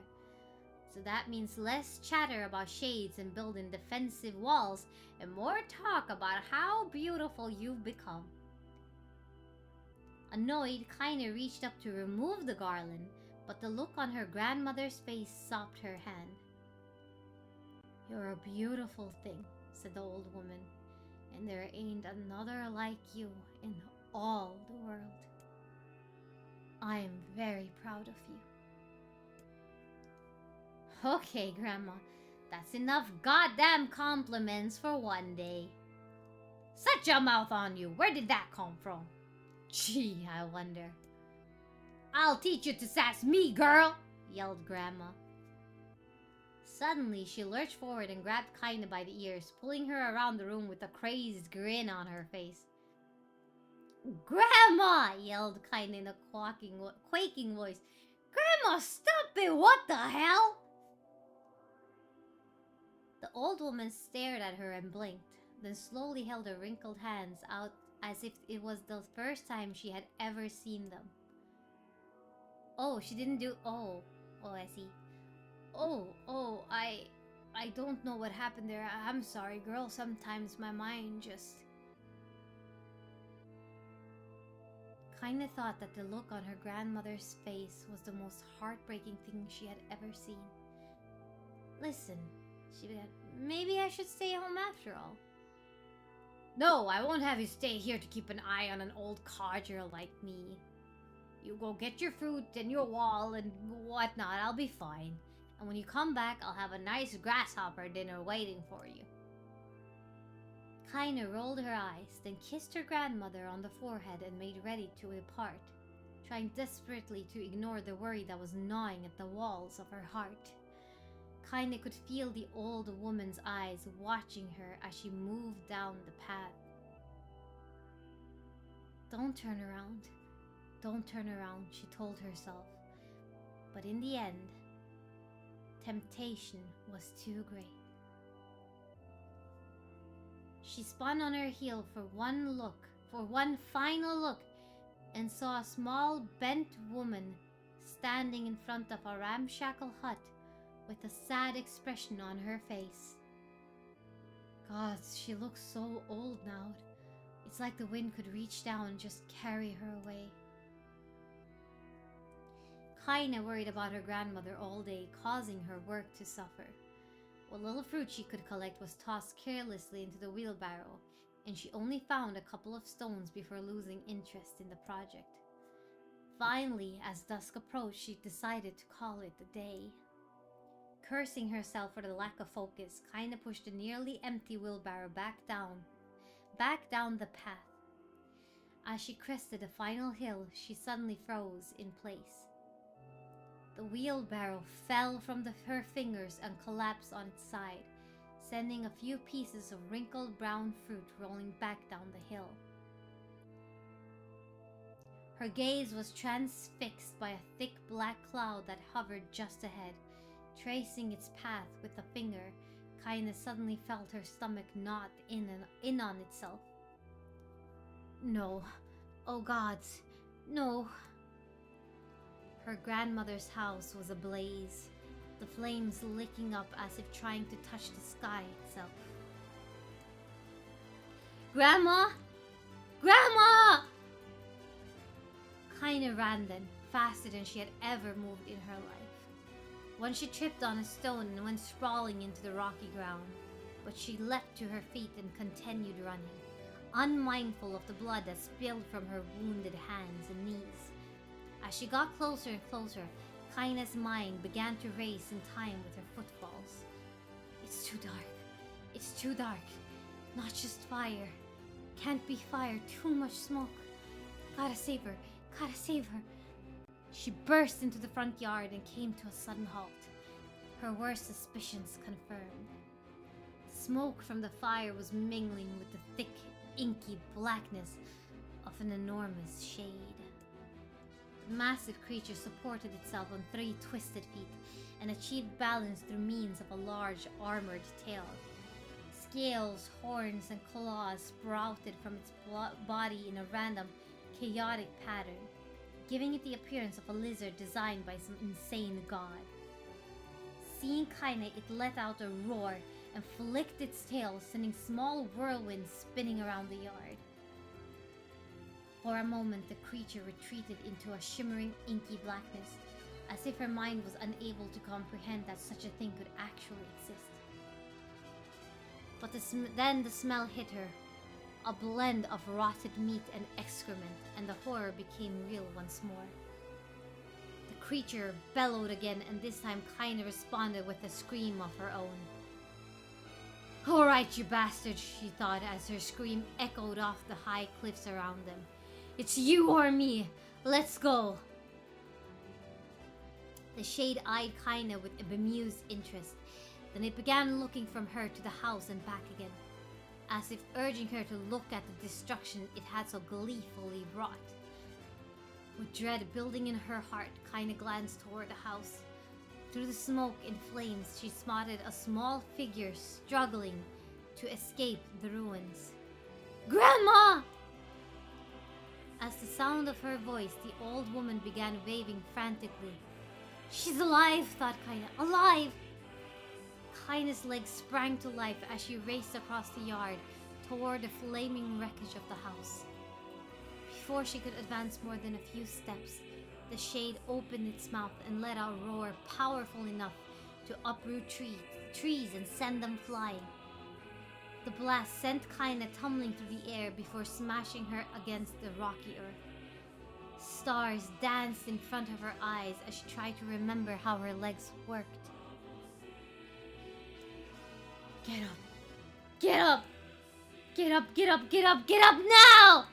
So that means less chatter about shades and building defensive walls, and more talk about how beautiful you've become. Annoyed, kinda reached up to remove the garland, but the look on her grandmother's face stopped her hand. You're a beautiful thing, said the old woman, and there ain't another like you in all the world. I am very proud of you. Okay, Grandma, that's enough goddamn compliments for one day. Shut your mouth on you, where did that come from? Gee, I wonder. I'll teach you to sass me, girl, yelled Grandma. Suddenly, she lurched forward and grabbed Kinda by the ears, pulling her around the room with a crazed grin on her face. Grandma! Yelled Kinda in a quaking voice. Grandma, stop it! What the hell? The old woman stared at her and blinked, then slowly held her wrinkled hands out as if it was the first time she had ever seen them. Oh, she didn't do... Oh, I see. I don't know what happened there. I'm sorry, girl. Sometimes my mind just... Kinda thought that the look on her grandmother's face was the most heartbreaking thing she had ever seen. Listen, she began, maybe I should stay home after all. No, I won't have you stay here to keep an eye on an old codger like me. You go get your fruit and your wall and whatnot, I'll be fine. And when you come back, I'll have a nice grasshopper dinner waiting for you. Kinda rolled her eyes, then kissed her grandmother on the forehead and made ready to depart, trying desperately to ignore the worry that was gnawing at the walls of her heart. Kinda could feel the old woman's eyes watching her as she moved down the path. Don't turn around. Don't turn around, she told herself. But in the end, temptation was too great. She spun on her heel for one final look, and saw a small, bent woman standing in front of a ramshackle hut with a sad expression on her face. God, she looks so old now. It's like the wind could reach down and just carry her away. Kinda worried about her grandmother all day, causing her work to suffer. What little fruit she could collect was tossed carelessly into the wheelbarrow, and she only found a couple of stones before losing interest in the project. Finally, as dusk approached, she decided to call it a day. Cursing herself for the lack of focus, Kinda pushed the nearly empty wheelbarrow back down the path. As she crested the final hill, she suddenly froze in place. The wheelbarrow fell from her fingers and collapsed on its side, sending a few pieces of wrinkled brown fruit rolling back down the hill. Her gaze was transfixed by a thick black cloud that hovered just ahead. Tracing its path with a finger, Kaina suddenly felt her stomach knot in on itself. No. Oh gods. No. Her grandmother's house was ablaze, the flames licking up as if trying to touch the sky itself. Grandma! Grandma! Kaina ran then, faster than she had ever moved in her life. Once she tripped on a stone and went sprawling into the rocky ground, but she leapt to her feet and continued running, unmindful of the blood that spilled from her wounded hands and knees. As she got closer and closer, Kaina's mind began to race in time with her footfalls. It's too dark. It's too dark. Not just fire. Can't be fire. Too much smoke. Gotta save her. Gotta save her. She burst into the front yard and came to a sudden halt. Her worst suspicions confirmed. Smoke from the fire was mingling with the thick, inky blackness of an enormous shade. The massive creature supported itself on 3 twisted feet and achieved balance through means of a large armored tail. Scales, horns, and claws sprouted from its body in a random, chaotic pattern, giving it the appearance of a lizard designed by some insane god. Seeing Kaina, it let out a roar and flicked its tail, sending small whirlwinds spinning around the yard. For a moment, the creature retreated into a shimmering, inky blackness, as if her mind was unable to comprehend that such a thing could actually exist. But then the smell hit her, a blend of rotted meat and excrement, and the horror became real once more. The creature bellowed again, and this time Kaina responded with a scream of her own. "Alright, you bastard," she thought as her scream echoed off the high cliffs around them. "It's you or me. Let's go." The shade eyed Kaina with a bemused interest. Then it began looking from her to the house and back again, as if urging her to look at the destruction it had so gleefully wrought. With dread building in her heart, Kaina glanced toward the house. Through the smoke and flames, she spotted a small figure struggling to escape the ruins. "Grandma!" As the sound of her voice, the old woman began waving frantically. "She's alive," thought Kaina. "Alive!" Kaina's legs sprang to life as she raced across the yard toward the flaming wreckage of the house. Before she could advance more than a few steps, the shade opened its mouth and let out a roar powerful enough to uproot trees and send them flying. The blast sent Kaina tumbling through the air before smashing her against the rocky earth. Stars danced in front of her eyes as she tried to remember how her legs worked. "Get up! Get up! Get up! Get up! Get up! Get up now!"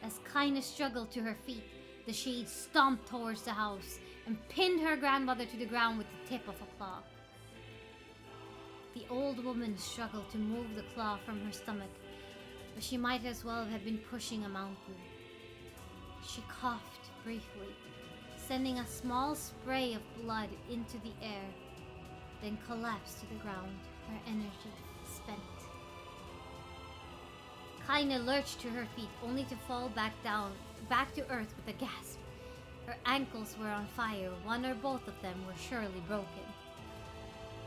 As Kaina struggled to her feet, the shade stomped towards the house and pinned her grandmother to the ground with the tip of a claw. The old woman struggled to move the claw from her stomach, but she might as well have been pushing a mountain. She coughed briefly, sending a small spray of blood into the air, then collapsed to the ground, her energy spent. Kaina lurched to her feet, only to fall back to earth with a gasp. Her ankles were on fire, one or both of them were surely broken.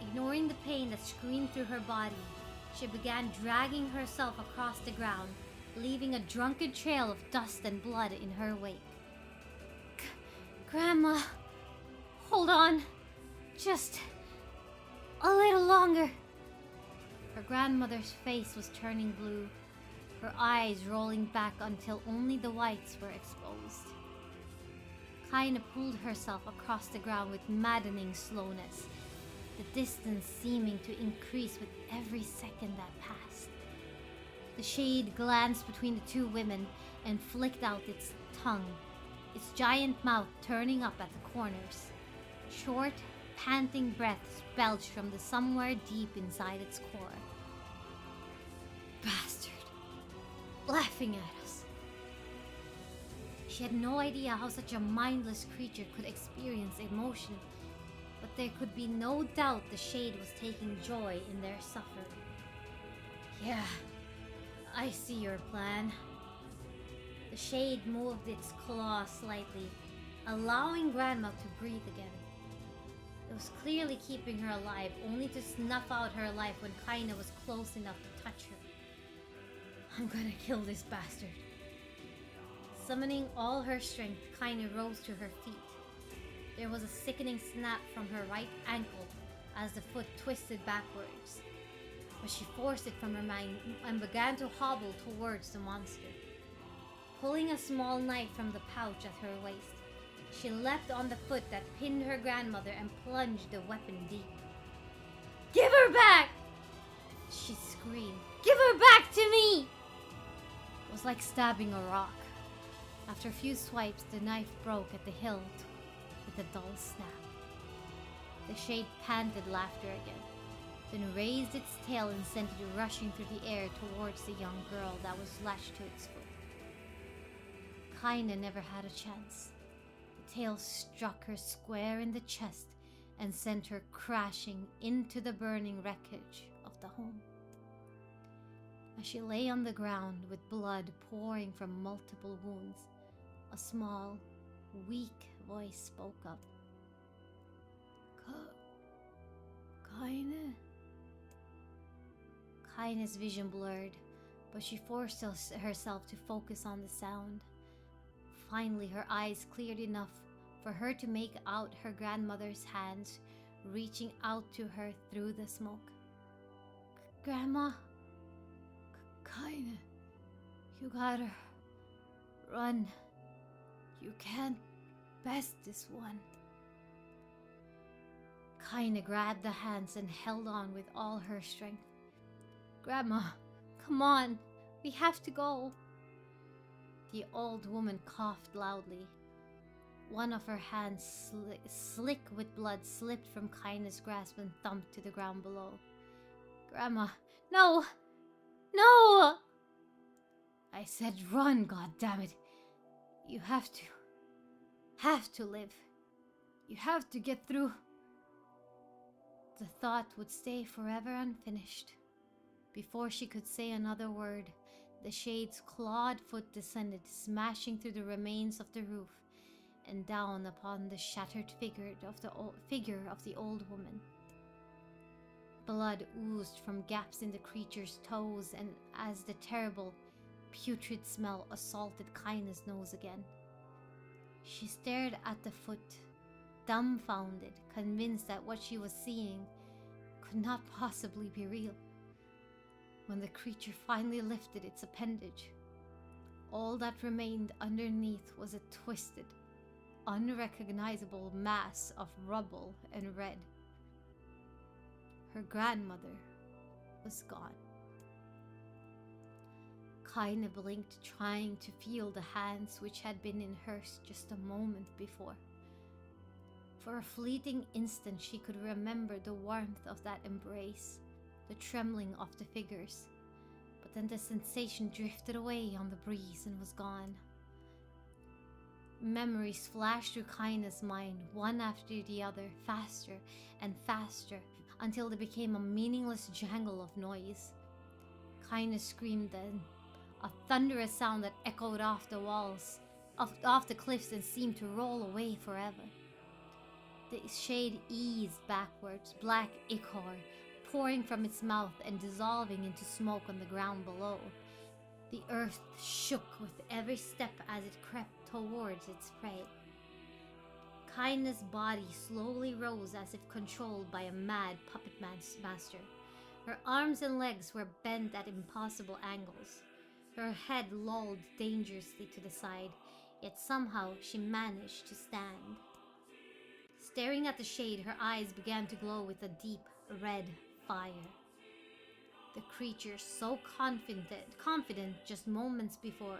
Ignoring the pain that screamed through her body, she began dragging herself across the ground, leaving a drunken trail of dust and blood in her wake. "Grandma, hold on. Just a little longer." Her grandmother's face was turning blue, her eyes rolling back until only the whites were exposed. Kaina pulled herself across the ground with maddening slowness, the distance seeming to increase with every second that passed. The shade glanced between the two women and flicked out its tongue, its giant mouth turning up at the corners. Short, panting breaths belched from the somewhere deep inside its core. Bastard. Laughing at us. She had no idea how such a mindless creature could experience emotion, but there could be no doubt the Shade was taking joy in their suffering. Yeah, I see your plan. The Shade moved its claw slightly, allowing Grandma to breathe again. It was clearly keeping her alive, only to snuff out her life when Kaina was close enough to touch her. I'm gonna kill this bastard. Summoning all her strength, Kaina rose to her feet. There was a sickening snap from her right ankle as the foot twisted backwards. But she forced it from her mind and began to hobble towards the monster. Pulling a small knife from the pouch at her waist, she leapt on the foot that pinned her grandmother and plunged the weapon deep. Give her back! She screamed. Give her back to me! It was like stabbing a rock. After a few swipes, the knife broke at the hilt with a dull snap. The Shade panted laughter again, then raised its tail and sent it rushing through the air towards the young girl that was lashed to its foot. Kaina never had a chance. The tail struck her square in the chest and sent her crashing into the burning wreckage of the home. As she lay on the ground with blood pouring from multiple wounds, a small, weak voice spoke up. Kaina? Kaina's vision blurred, but she forced herself to focus on the sound. Finally, her eyes cleared enough for her to make out her grandmother's hands reaching out to her through the smoke. Grandma? Kaina, you gotta run. You can't best this one. Kaina grabbed the hands and held on with all her strength. Grandma, come on, we have to go. The old woman coughed loudly. One of her hands, slick with blood, slipped from Kaina's grasp and thumped to the ground below. Grandma, no! No! I said run, goddammit. You have to live. You have to get through. The thought would stay forever unfinished. Before she could say another word, the Shade's clawed foot descended, smashing through the remains of the roof and down upon the shattered figure of the old woman. Blood oozed from gaps in the creature's toes, and as the terrible, putrid smell assaulted Kaina's nose again, she stared at the foot, dumbfounded, convinced that what she was seeing could not possibly be real. When the creature finally lifted its appendage, all that remained underneath was a twisted, unrecognizable mass of rubble and red. Her grandmother was gone. Kaina blinked, trying to feel the hands which had been in hers just a moment before. For a fleeting instant she could remember the warmth of that embrace, the trembling of the figures, but then the sensation drifted away on the breeze and was gone. Memories flashed through Kaina's mind, one after the other, faster and faster, until they became a meaningless jangle of noise. Kaina screamed then, a thunderous sound that echoed off the walls, off the cliffs, and seemed to roll away forever. The Shade eased backwards, black ichor pouring from its mouth and dissolving into smoke on the ground below. The earth shook with every step as it crept towards its prey. Kaina's body slowly rose as if controlled by a mad puppet master. Her arms and legs were bent at impossible angles. Her head lolled dangerously to the side, yet somehow she managed to stand. Staring at the Shade, her eyes began to glow with a deep red fire. The creature, so confident just moments before,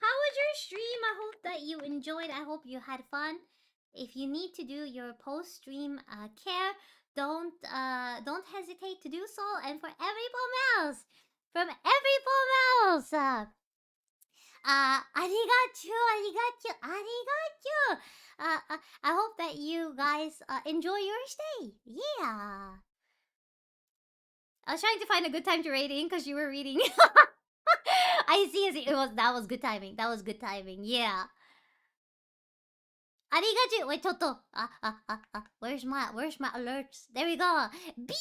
How was your stream? I hope that you enjoyed. I hope you had fun. If you need to do your post-stream care, don't hesitate to do so. And for every else, from every else, arigachu, arigachu, arigachu. I hope that you guys enjoy your stay. Yeah. I was trying to find a good time to rating because you were reading. I see. That was good timing. That was good timing. Yeah. Arigachu. Wait, Toto. Where's my alerts? There we go. BB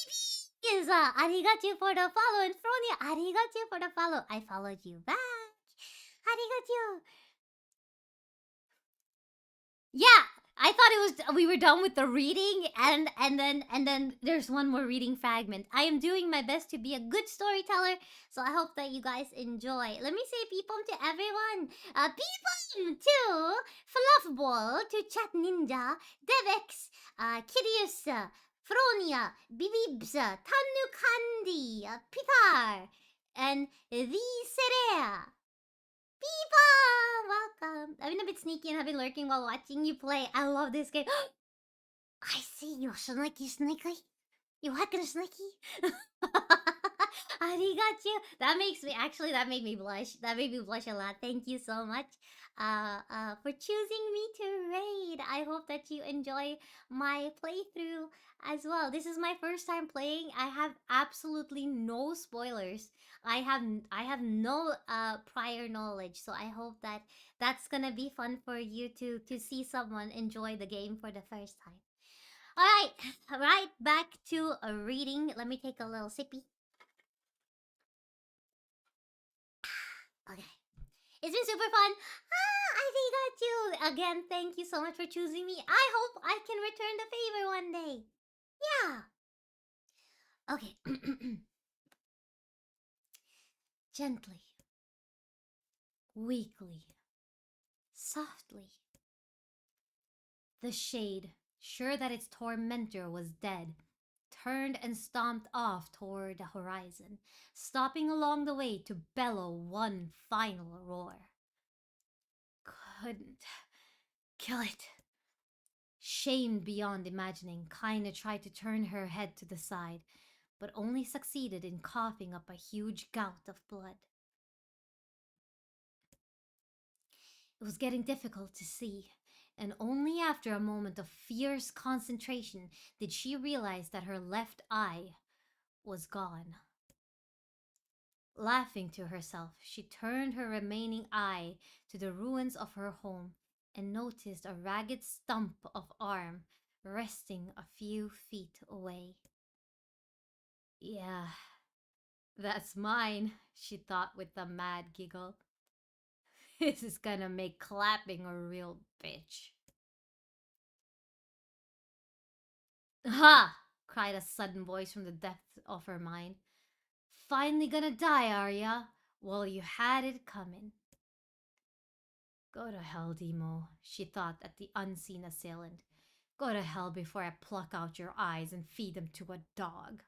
is arigachu for the follow, and Fronia, arigachu for the follow. I followed you back. Arigachu. Yeah, I thought we were done with the reading, and then there's one more reading fragment. I am doing my best to be a good storyteller, so I hope that you guys enjoy. Let me say peepum to everyone. Peepum to Fluffball, to Chat Ninja, Devex, Kirius, Fronia, Bibibs, Tanu Candy, Pitar, and the Serea. People! Welcome. I've been a bit sneaky and have been lurking while watching you play. I love this game. I see you, Sneaky. You heckin' sneaky. Arigachu. That made me blush. That made me blush a lot. Thank you so much for choosing me to raid. I hope that you enjoy my playthrough as well. This is my first time playing. I have absolutely no spoilers. I have no prior knowledge, so I hope that that's gonna be fun for you to see someone enjoy the game for the first time. Alright, right back to a reading. Let me take a little sippy. Okay. It's been super fun. Arigachu! Again, thank you so much for choosing me. I hope I can return the favor one day. Yeah. Okay. Gently. Weakly. Softly. The shade, sure that its tormentor was dead, turned and stomped off toward the horizon, stopping along the way to bellow one final roar. Couldn't kill it. Shamed beyond imagining, Kaina tried to turn her head to the side, but only succeeded in coughing up a huge gout of blood. It was getting difficult to see, and only after a moment of fierce concentration did she realize that her left eye was gone. Laughing to herself, she turned her remaining eye to the ruins of her home and noticed a ragged stump of arm resting a few feet away. Yeah, that's mine, she thought with a mad giggle. This is gonna make clapping a real bitch. Ha! Cried a sudden voice from the depths of her mind. Finally gonna die, are ya? Well, you had it coming. Go to hell, Demo, she thought at the unseen assailant. Go to hell before I pluck out your eyes and feed them to a dog.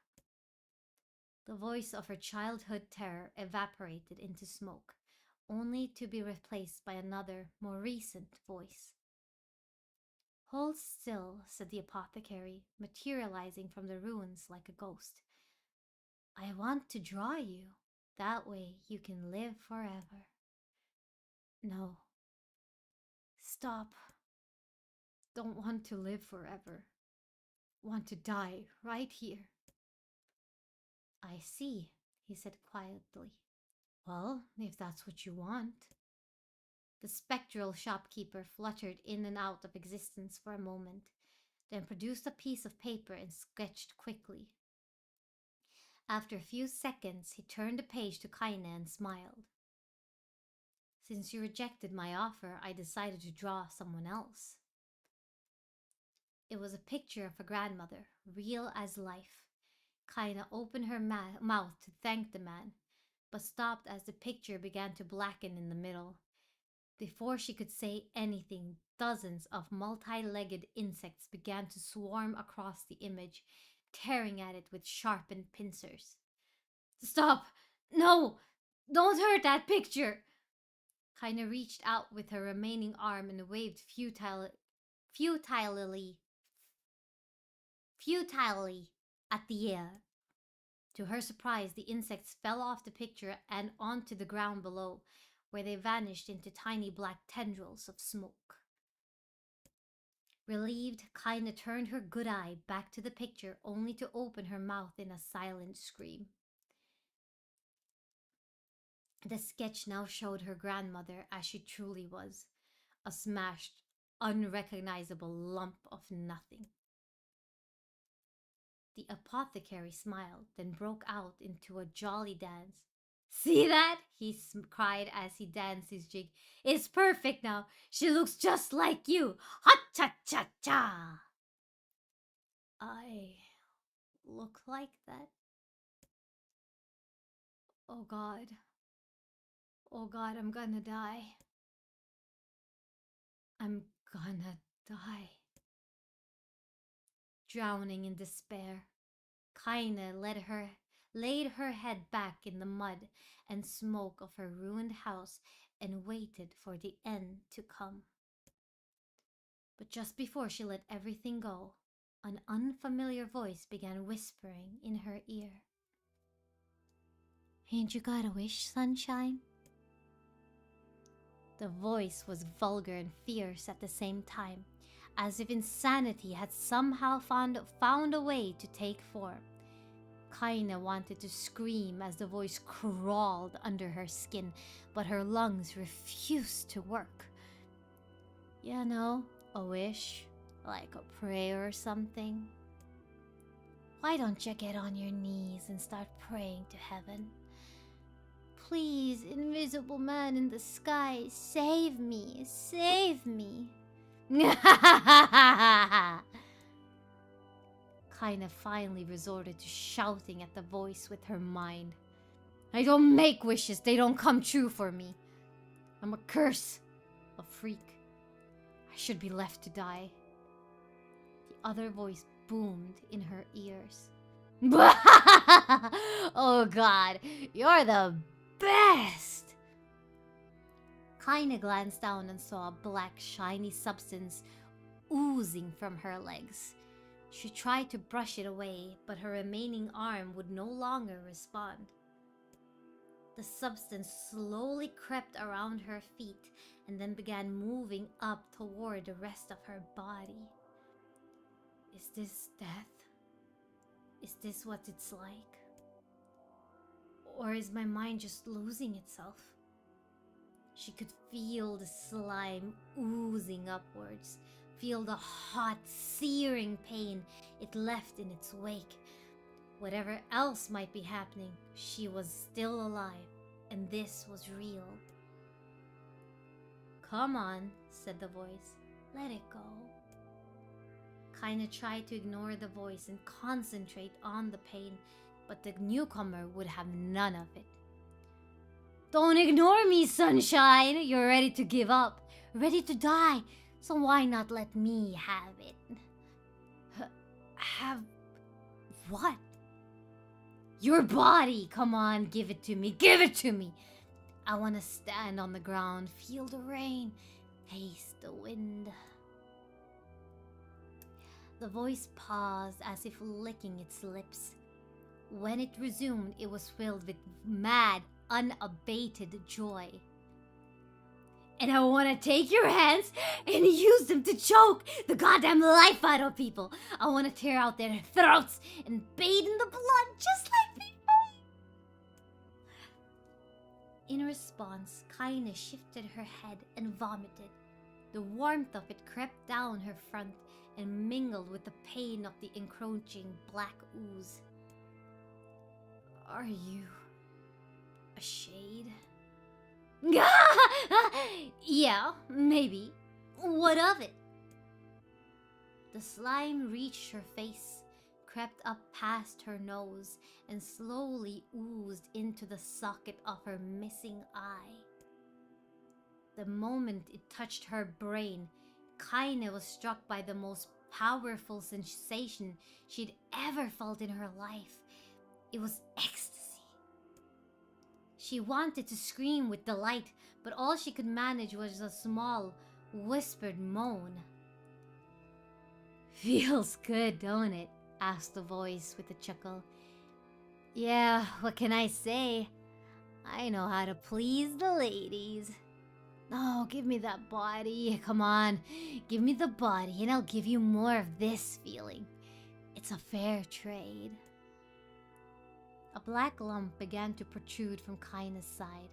The voice of her childhood terror evaporated into smoke, only to be replaced by another, more recent voice. Hold still, said the apothecary, materializing from the ruins like a ghost. I want to draw you. That way you can live forever. No. Stop. Don't want to live forever. Want to die right here. I see, he said quietly. Well, if that's what you want. The spectral shopkeeper fluttered in and out of existence for a moment, then produced a piece of paper and sketched quickly. After a few seconds, he turned the page to Kaina and smiled. Since you rejected my offer, I decided to draw someone else. It was a picture of a grandmother, real as life. Kaina opened her mouth to thank the man, but stopped as the picture began to blacken in the middle. Before she could say anything, dozens of multi-legged insects began to swarm across the image, tearing at it with sharpened pincers. Stop! No! Don't hurt that picture! Kinda reached out with her remaining arm and waved futilely at the air. To her surprise, the insects fell off the picture and onto the ground below, where they vanished into tiny black tendrils of smoke. Relieved, Kinda turned her good eye back to the picture, only to open her mouth in a silent scream. The sketch now showed her grandmother as she truly was, a smashed, unrecognizable lump of nothing. The apothecary smiled, then broke out into a jolly dance. "See that?" he cried as he danced his jig. "It's perfect now. She looks just like you. Ha-cha-cha-cha!" I look like that? Oh God. Oh God, I'm gonna die. I'm gonna die. Drowning in despair, Kinda laid her head back in the mud and smoke of her ruined house and waited for the end to come. But just before she let everything go, an unfamiliar voice began whispering in her ear. "Ain't you got a wish, sunshine?" The voice was vulgar and fierce at the same time, as if insanity had somehow found a way to take form. Kinda wanted to scream as the voice crawled under her skin, but her lungs refused to work. You know, a wish, like a prayer or something. Why don't you get on your knees and start praying to heaven? "Please, invisible man in the sky, save me, save me." Kinda finally resorted to shouting at the voice with her mind. "I don't make wishes, they don't come true for me. I'm a curse, a freak. I should be left to die." The other voice boomed in her ears. "Oh God, you're the best!" Kinda glanced down and saw a black, shiny substance oozing from her legs. She tried to brush it away, but her remaining arm would no longer respond. The substance slowly crept around her feet and then began moving up toward the rest of her body. Is this death? Is this what it's like? Or is my mind just losing itself? She could feel the slime oozing upwards, feel the hot, searing pain it left in its wake. Whatever else might be happening, she was still alive, and this was real. "Come on," said the voice. "Let it go." Kinda tried to ignore the voice and concentrate on the pain, but the newcomer would have none of it. "Don't ignore me, sunshine! You're ready to give up, ready to die, so why not let me have it?" Have what? "Your body! Come on, give it to me, give it to me! I want to stand on the ground, feel the rain, taste the wind." The voice paused as if licking its lips. When it resumed, it was filled with mad, unabated joy. "And I want to take your hands and use them to choke the goddamn life out of people. I want to tear out their throats and bathe in the blood just like before." In response, Kinda shifted her head and vomited. The warmth of it crept down her front and mingled with the pain of the encroaching black ooze. "Are you a shade?" "Yeah, maybe. What of it?" The slime reached her face, crept up past her nose, and slowly oozed into the socket of her missing eye. The moment it touched her brain, Kinda was struck by the most powerful sensation she'd ever felt in her life. It was ecstasy. She wanted to scream with delight, but all she could manage was a small, whispered moan. "Feels good, don't it?" asked the voice with a chuckle. "Yeah, what can I say? I know how to please the ladies. Oh, give me that body. Come on, give me the body and I'll give you more of this feeling. It's a fair trade." A black lump began to protrude from Kaina's side.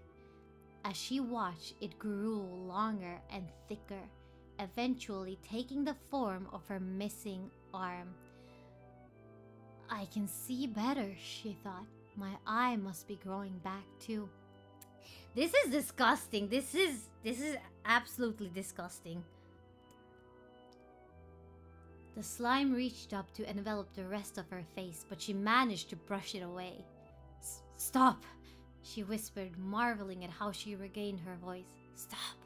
As she watched, it grew longer and thicker, eventually taking the form of her missing arm. "I can see better," she thought. "My eye must be growing back too." This is disgusting. This is absolutely disgusting. The slime reached up to envelop the rest of her face, but she managed to brush it away. "Stop," she whispered, marveling at how she regained her voice. "Stop."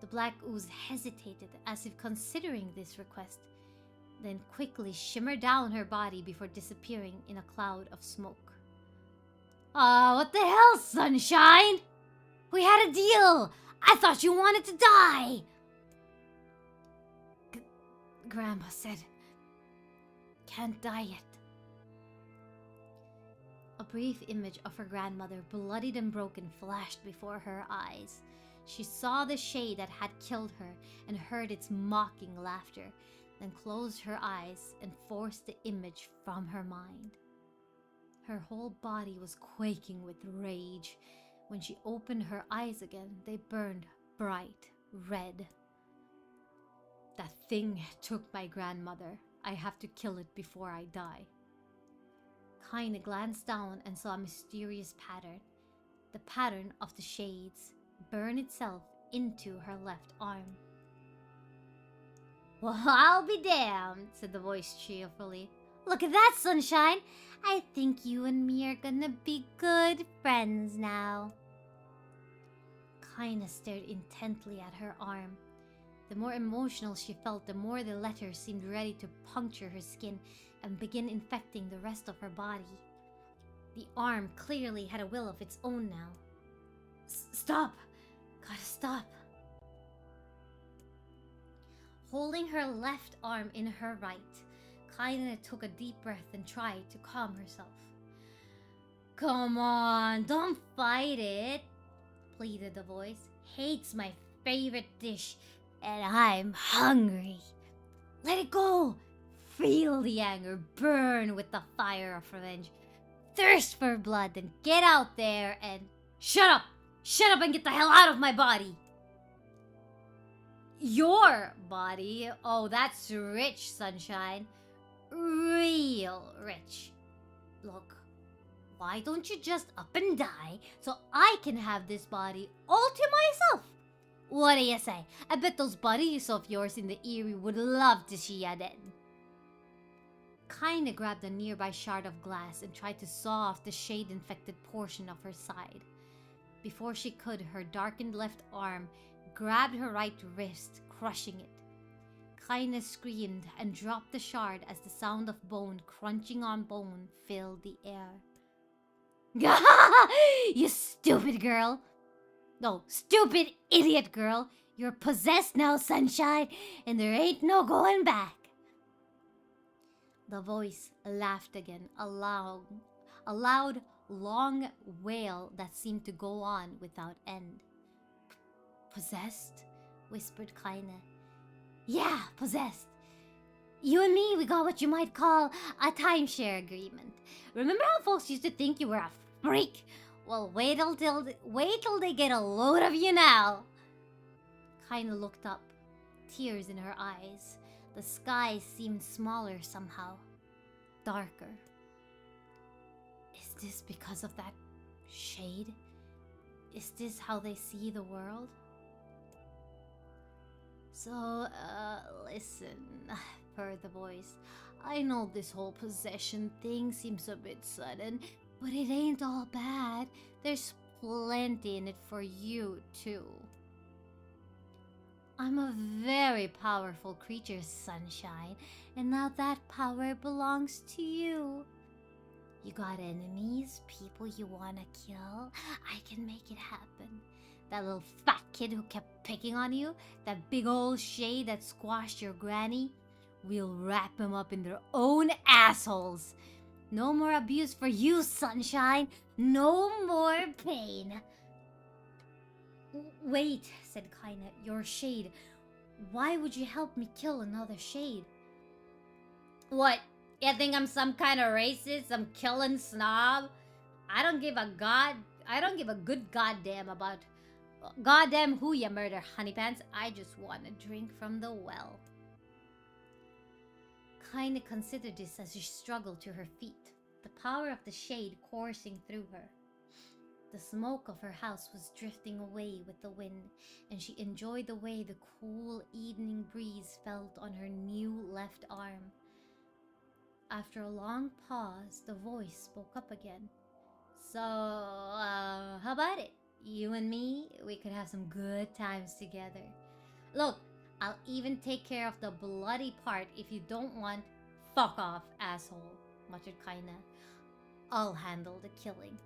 The black ooze hesitated, as if considering this request, then quickly shimmered down her body before disappearing in a cloud of smoke. What the hell, Sunshine? We had a deal! I thought you wanted to die! Grandma said, "Can't die yet." A brief image of her grandmother, bloodied and broken, flashed before her eyes. She saw the shade that had killed her and heard its mocking laughter, then closed her eyes and forced the image from her mind. Her whole body was quaking with rage. When she opened her eyes again, they burned bright red. "That thing took my grandmother. I have to kill it before I die." Kaina glanced down and saw a mysterious pattern. The pattern of the shades burn itself into her left arm. "Well, I'll be damned," said the voice cheerfully. "Look at that, Sunshine! I think you and me are gonna be good friends now." Kaina stared intently at her arm. The more emotional she felt, the more the letter seemed ready to puncture her skin and begin infecting the rest of her body. The arm clearly had a will of its own now. "Stop! Gotta stop!" Holding her left arm in her right, Kaina took a deep breath and tried to calm herself. "Come on, don't fight it," pleaded the voice. "Hate's my favorite dish, and I'm hungry. Let it go. Feel the anger burn with the fire of revenge. Thirst for blood, then get out there and... Shut up! Shut up and get the hell out of my body!" "Your body? Oh, that's rich, Sunshine. Real rich. Look, why don't you just up and die so I can have this body all to myself? What do you say? I bet those buddies of yours in the Eyrie would love to see ya dead." Kaina grabbed a nearby shard of glass and tried to saw off the shade-infected portion of her side. Before she could, her darkened left arm grabbed her right wrist, crushing it. Kaina screamed and dropped the shard as the sound of bone crunching on bone filled the air. "You stupid girl! No, stupid idiot girl! You're possessed now, Sunshine, and there ain't no going back." The voice laughed again, a loud, long wail that seemed to go on without end. "Possessed?" whispered Kaina. "Yeah, possessed. You and me, we got what you might call a timeshare agreement. Remember how folks used to think you were a freak? Well, wait till they get a load of you now." Kaina looked up, tears in her eyes. The sky seemed smaller somehow, darker. Is this because of that shade? Is this how they see the world? "So, listen," purred the voice. "I know this whole possession thing seems a bit sudden, but it ain't all bad. There's plenty in it for you, too. I'm a very powerful creature, Sunshine, and now that power belongs to you. You got enemies, people you wanna kill? I can make it happen. That little fat kid who kept picking on you? That big old shade that squashed your granny? We'll wrap them up in their own assholes. No more abuse for you, sunshine. No more pain. Wait, said Kaina, your shade. Why would you help me kill another shade? What? You think I'm some kind of racist? Some killing snob? I don't give a good goddamn about goddamn who you murder, honeypants. I just want to drink from the well. Kaina considered this as she struggled to her feet, the power of the shade coursing through her. The smoke of her house was drifting away with the wind, and she enjoyed the way the cool evening breeze felt on her new left arm. After a long pause, the voice spoke up again. So, how about it? You and me, we could have some good times together. Look, I'll even take care of the bloody part if you don't want. Fuck off, asshole, muttered Kaina. I'll handle the killing.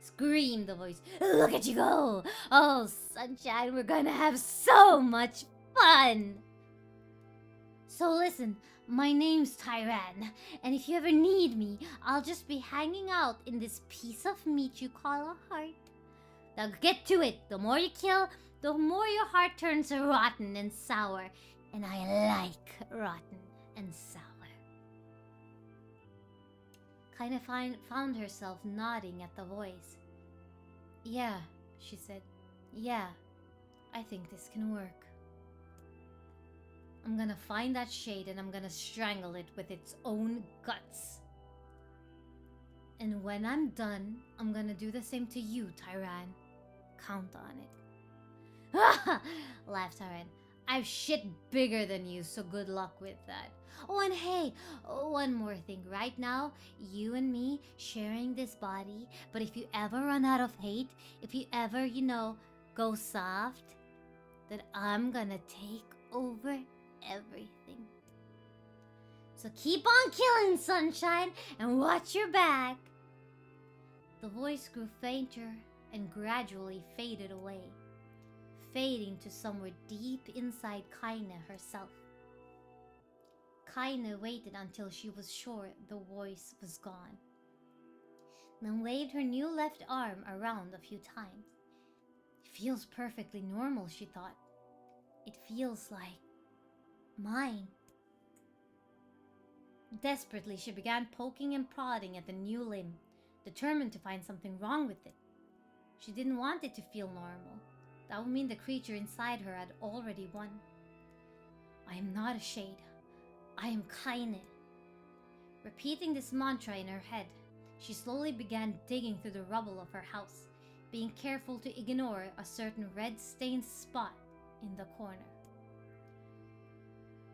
Screamed the voice. Look at you go! Oh, sunshine, we're gonna have so much fun! So listen, my name's Tyran, and if you ever need me, I'll just be hanging out in this piece of meat you call a heart. Now get to it! The more you kill, the more your heart turns rotten and sour. And I like rotten and sour. Kaina found herself nodding at the voice. Yeah, she said. Yeah, I think this can work. I'm gonna find that shade and I'm gonna strangle it with its own guts. And when I'm done, I'm gonna do the same to you, Tyran. Count on it. Laughed Tyran. I've shit bigger than you, so good luck with that. Oh, and hey, one more thing. Right now, you and me sharing this body, but if you ever run out of hate, if you ever, go soft, then I'm gonna take over everything. So keep on killing, sunshine, and watch your back. The voice grew fainter and gradually faded away, fading to somewhere deep inside Kaina herself. Kaina waited until she was sure the voice was gone, then waved her new left arm around a few times. It feels perfectly normal, she thought. It feels like mine. Desperately, she began poking and prodding at the new limb, determined to find something wrong with it. She didn't want it to feel normal. That would mean the creature inside her had already won. I am not a shade. I am Kaina. Repeating this mantra in her head, she slowly began digging through the rubble of her house, being careful to ignore a certain red-stained spot in the corner.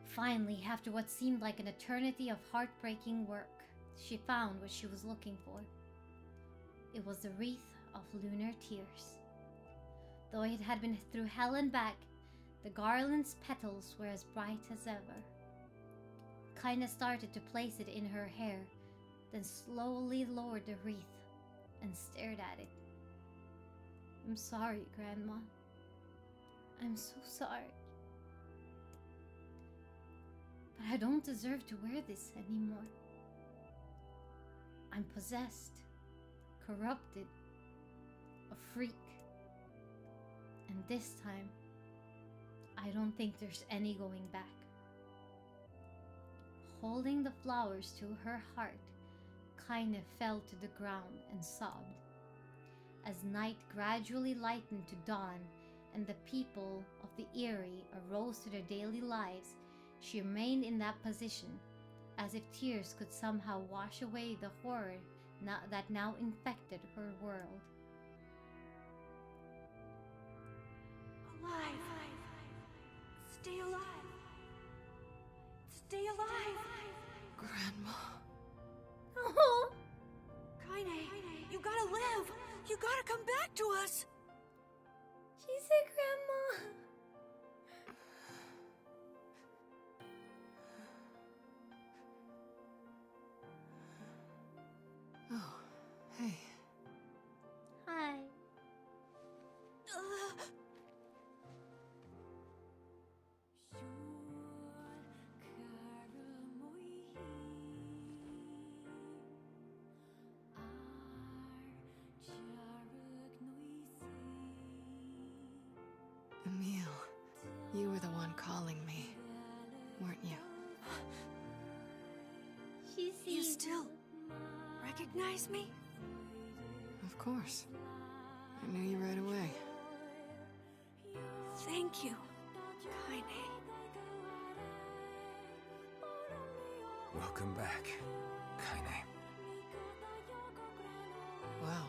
Finally, after what seemed like an eternity of heartbreaking work, she found what she was looking for. It was the wreath of lunar tears. Though it had been through hell and back, the garland's petals were as bright as ever. Kaina started to place it in her hair, then slowly lowered the wreath and stared at it. I'm sorry, Grandma. I'm so sorry. But I don't deserve to wear this anymore. I'm possessed, corrupted, a freak. And this time, I don't think there's any going back. Holding the flowers to her heart, Kaina fell to the ground and sobbed. As night gradually lightened to dawn and the people of the Eyrie arose to their daily lives, she remained in that position, as if tears could somehow wash away the horror that now infected her world. Alive! Stay alive! Stay alive! Grandma. Oh. Kaina, you gotta live! You gotta come back to us! She said, Grandma. Oh, hey. calling me, weren't you? She sees You still recognize me? Of course. I knew you right away. Thank you, Kaine. Welcome back, Kaine. Wow.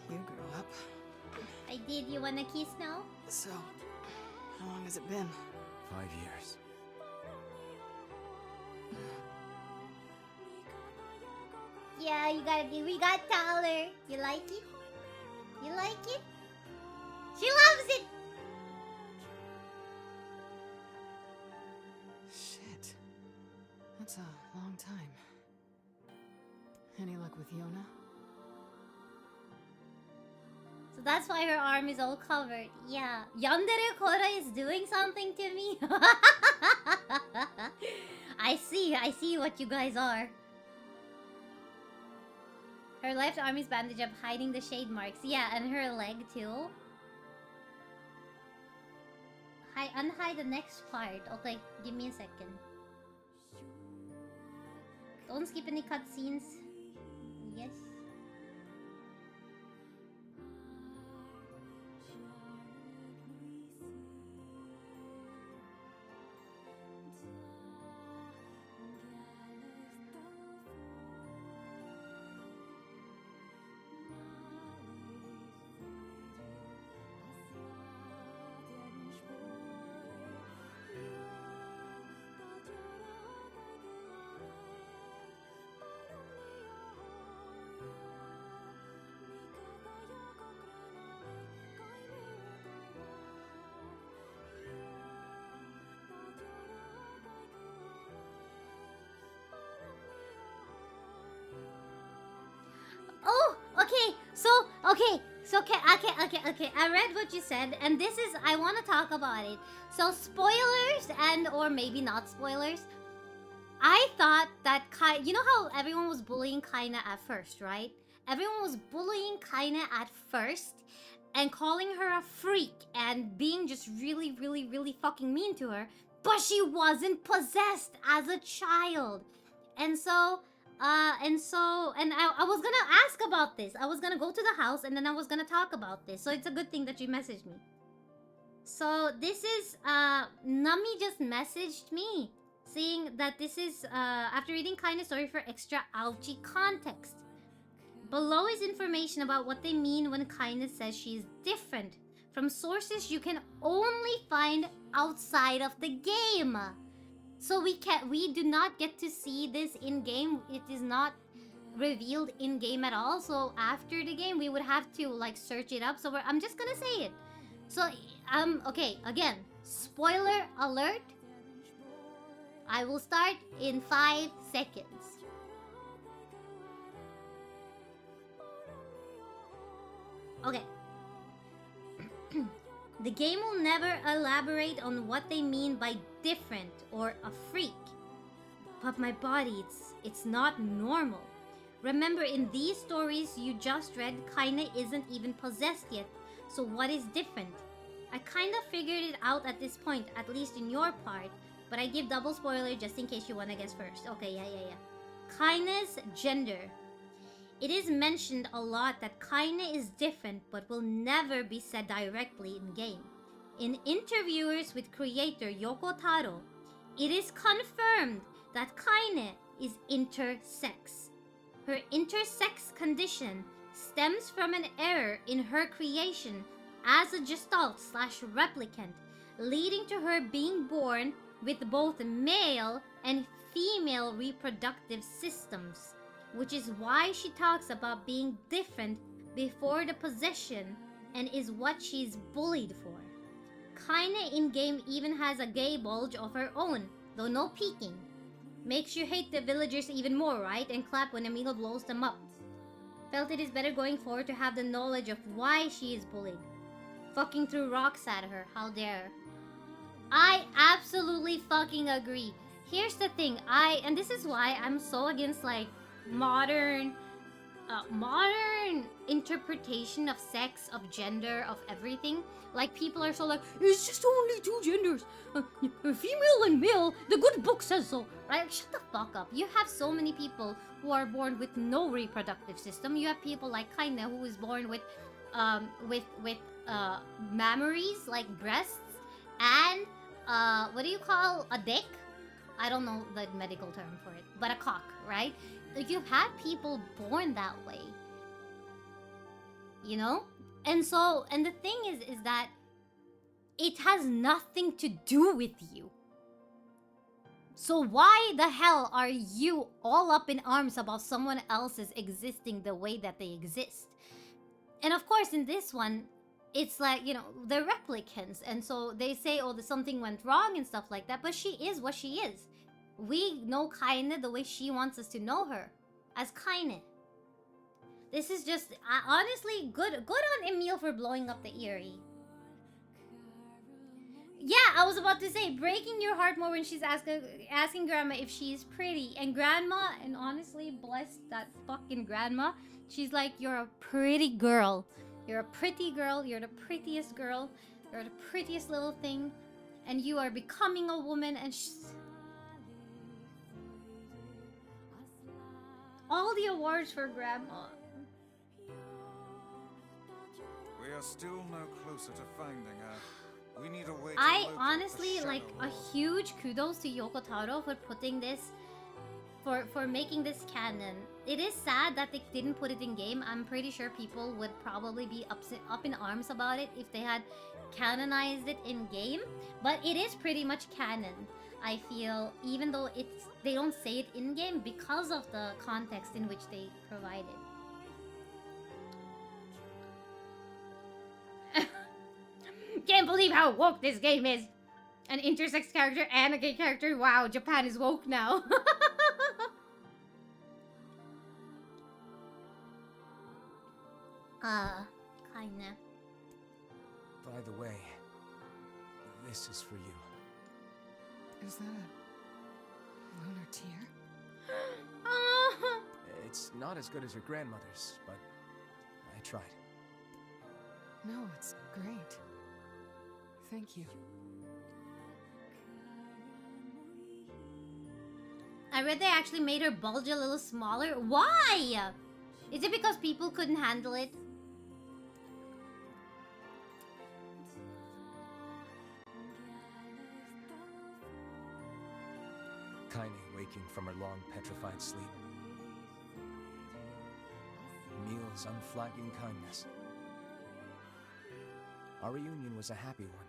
You grew up. I did. You wanna kiss now? So, how long has it been? 5 years. Yeah, we got taller. You like it? You like it? She loves it! Shit. That's a long time. Any luck with Yona? So that's why her arm is all covered. Yeah. Yandere Kora is doing something to me. I see what you guys are. Her left arm is bandaged up, hiding the shade marks. Yeah, and her leg too. Unhide the next part. Okay, give me a second. Don't skip any cutscenes. Yes. Oh, okay. Okay. I read what you said, and this is, I want to talk about it. So spoilers and or maybe not spoilers. I thought that you know how everyone was bullying Kaina at first, right? Everyone was bullying Kaina at first and calling her a freak and being just really, really, really fucking mean to her. But she wasn't possessed as a child. And I was gonna ask about this. I was gonna go to the house and then I was gonna talk about this. So it's a good thing that you messaged me. So this is, Nummy just messaged me saying that this is, after reading Kindness Story for extra ouchie context. Below is information about what they mean when Kindness says she is different from sources you can only find outside of the game. So we do not get to see this in game. It is not revealed in game at all. So after the game, we would have to like search it up. So I'm just gonna say it. So okay, again, spoiler alert. I will start in 5 seconds. Okay. The game will never elaborate on what they mean by different or a freak. But my body, it's not normal. Remember, in these stories you just read, Kaina isn't even possessed yet. So what is different? I kinda figured it out at this point, at least in your part. But I give double spoiler just in case you wanna guess first. Okay, yeah. Kaina's gender. It is mentioned a lot that Kaina is different but will never be said directly in game. In interviewers with creator Yoko Taro, it is confirmed that Kaina is intersex. Her intersex condition stems from an error in her creation as a gestalt/replicant, leading to her being born with both male and female reproductive systems, which is why she talks about being different before the possession and is what she's bullied for. Kaina in-game even has a gay bulge of her own, though no peeking. Makes you hate the villagers even more, right? And clap when Emil blows them up. Felt it is better going forward to have the knowledge of why she is bullied. Fucking threw rocks at her, how dare. I absolutely fucking agree. Here's the thing, and this is why I'm so against like modern modern interpretation of sex, of gender, of everything. Like, people are so like, it's just only two genders, female and male, the good book says so, right? Shut the fuck up. You have so many people who are born with no reproductive system. You have people like Kaine, who is born with mammaries, like breasts, and what do you call a dick? I don't know the medical term for it, but a cock, right? Like, you have people born that way, you know? And so, and the thing is that it has nothing to do with you. So why the hell are you all up in arms about someone else's existing the way that they exist? And of course, in this one, it's like, you know, they're replicants, and so they say, oh, something went wrong and stuff like that, but she is what she is. We know Kaine the way she wants us to know her, as Kaine. This is just, honestly, good on Emil for blowing up the Eerie. Yeah, I was about to say, breaking your heart more when she's asking Grandma if she's pretty. And Grandma, and honestly, bless that fucking Grandma, she's like, you're a pretty girl. You're a pretty girl, you're the prettiest girl, you're the prettiest little thing, and you are becoming a woman, and all the awards for Grandma. We are still no closer to finding her. We need a way to I locate honestly, the like, Shadow a huge kudos to Yoko Taro for putting this, for making this canon. It is sad that they didn't put it in game. I'm pretty sure people would probably be up in arms about it if they had canonized it in game. But it is pretty much canon, I feel, even though they don't say it in game because of the context in which they provided. Can't believe how woke this game is. An intersex character and a gay character. Wow, Japan is woke now. Kinda. By the way, this is for you. Is that a lunar tear? It's not as good as your grandmother's, but I tried. No, it's great. Thank you. I read they actually made her bulge a little smaller. Why? Is it because people couldn't handle it? Kaine waking from her long petrified sleep. Emil's unflagging kindness. Our reunion was a happy one,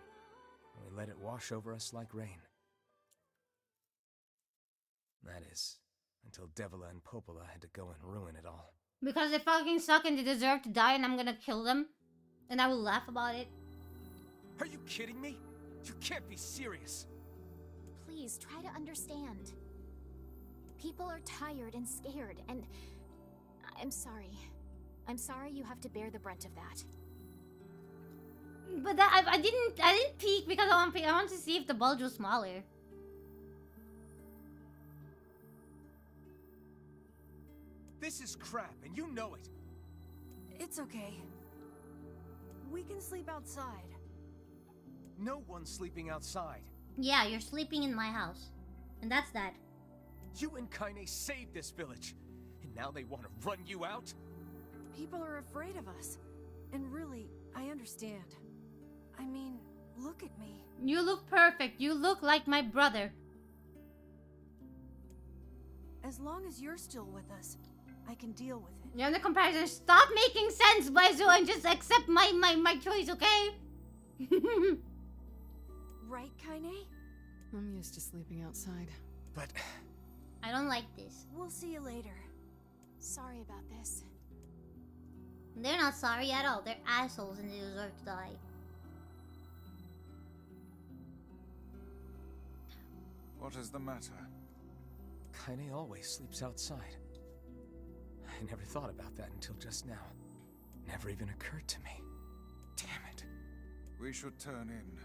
and we let it wash over us like rain. That is, until Devila and Popola had to go and ruin it all. Because they fucking suck and they deserve to die, and I'm gonna kill them. And I will laugh about it. Are you kidding me? You can't be serious. Please, try to understand. People are tired and scared, and I'm sorry. I'm sorry you have to bear the brunt of that. But that, I didn't peek because I want to see if the bulge was smaller. This is crap, and you know it. It's okay. We can sleep outside. No one's sleeping outside. Yeah, you're sleeping in my house. And that's that. You and Kaine saved this village, and now they want to run you out? People are afraid of us. And really, I understand. I mean, look at me. You look perfect. You look like my brother. As long as you're still with us, I can deal with it. You're in the comparison. Stop making sense, BWEzu, and just accept my choice, okay? Right, Kaine? I'm used to sleeping outside. But I don't like this. We'll see you later. Sorry about this. They're not sorry at all. They're assholes and they deserve to die. What is the matter? Kaine always sleeps outside. I never thought about that until just now. Never even occurred to me. Damn it. We should turn in.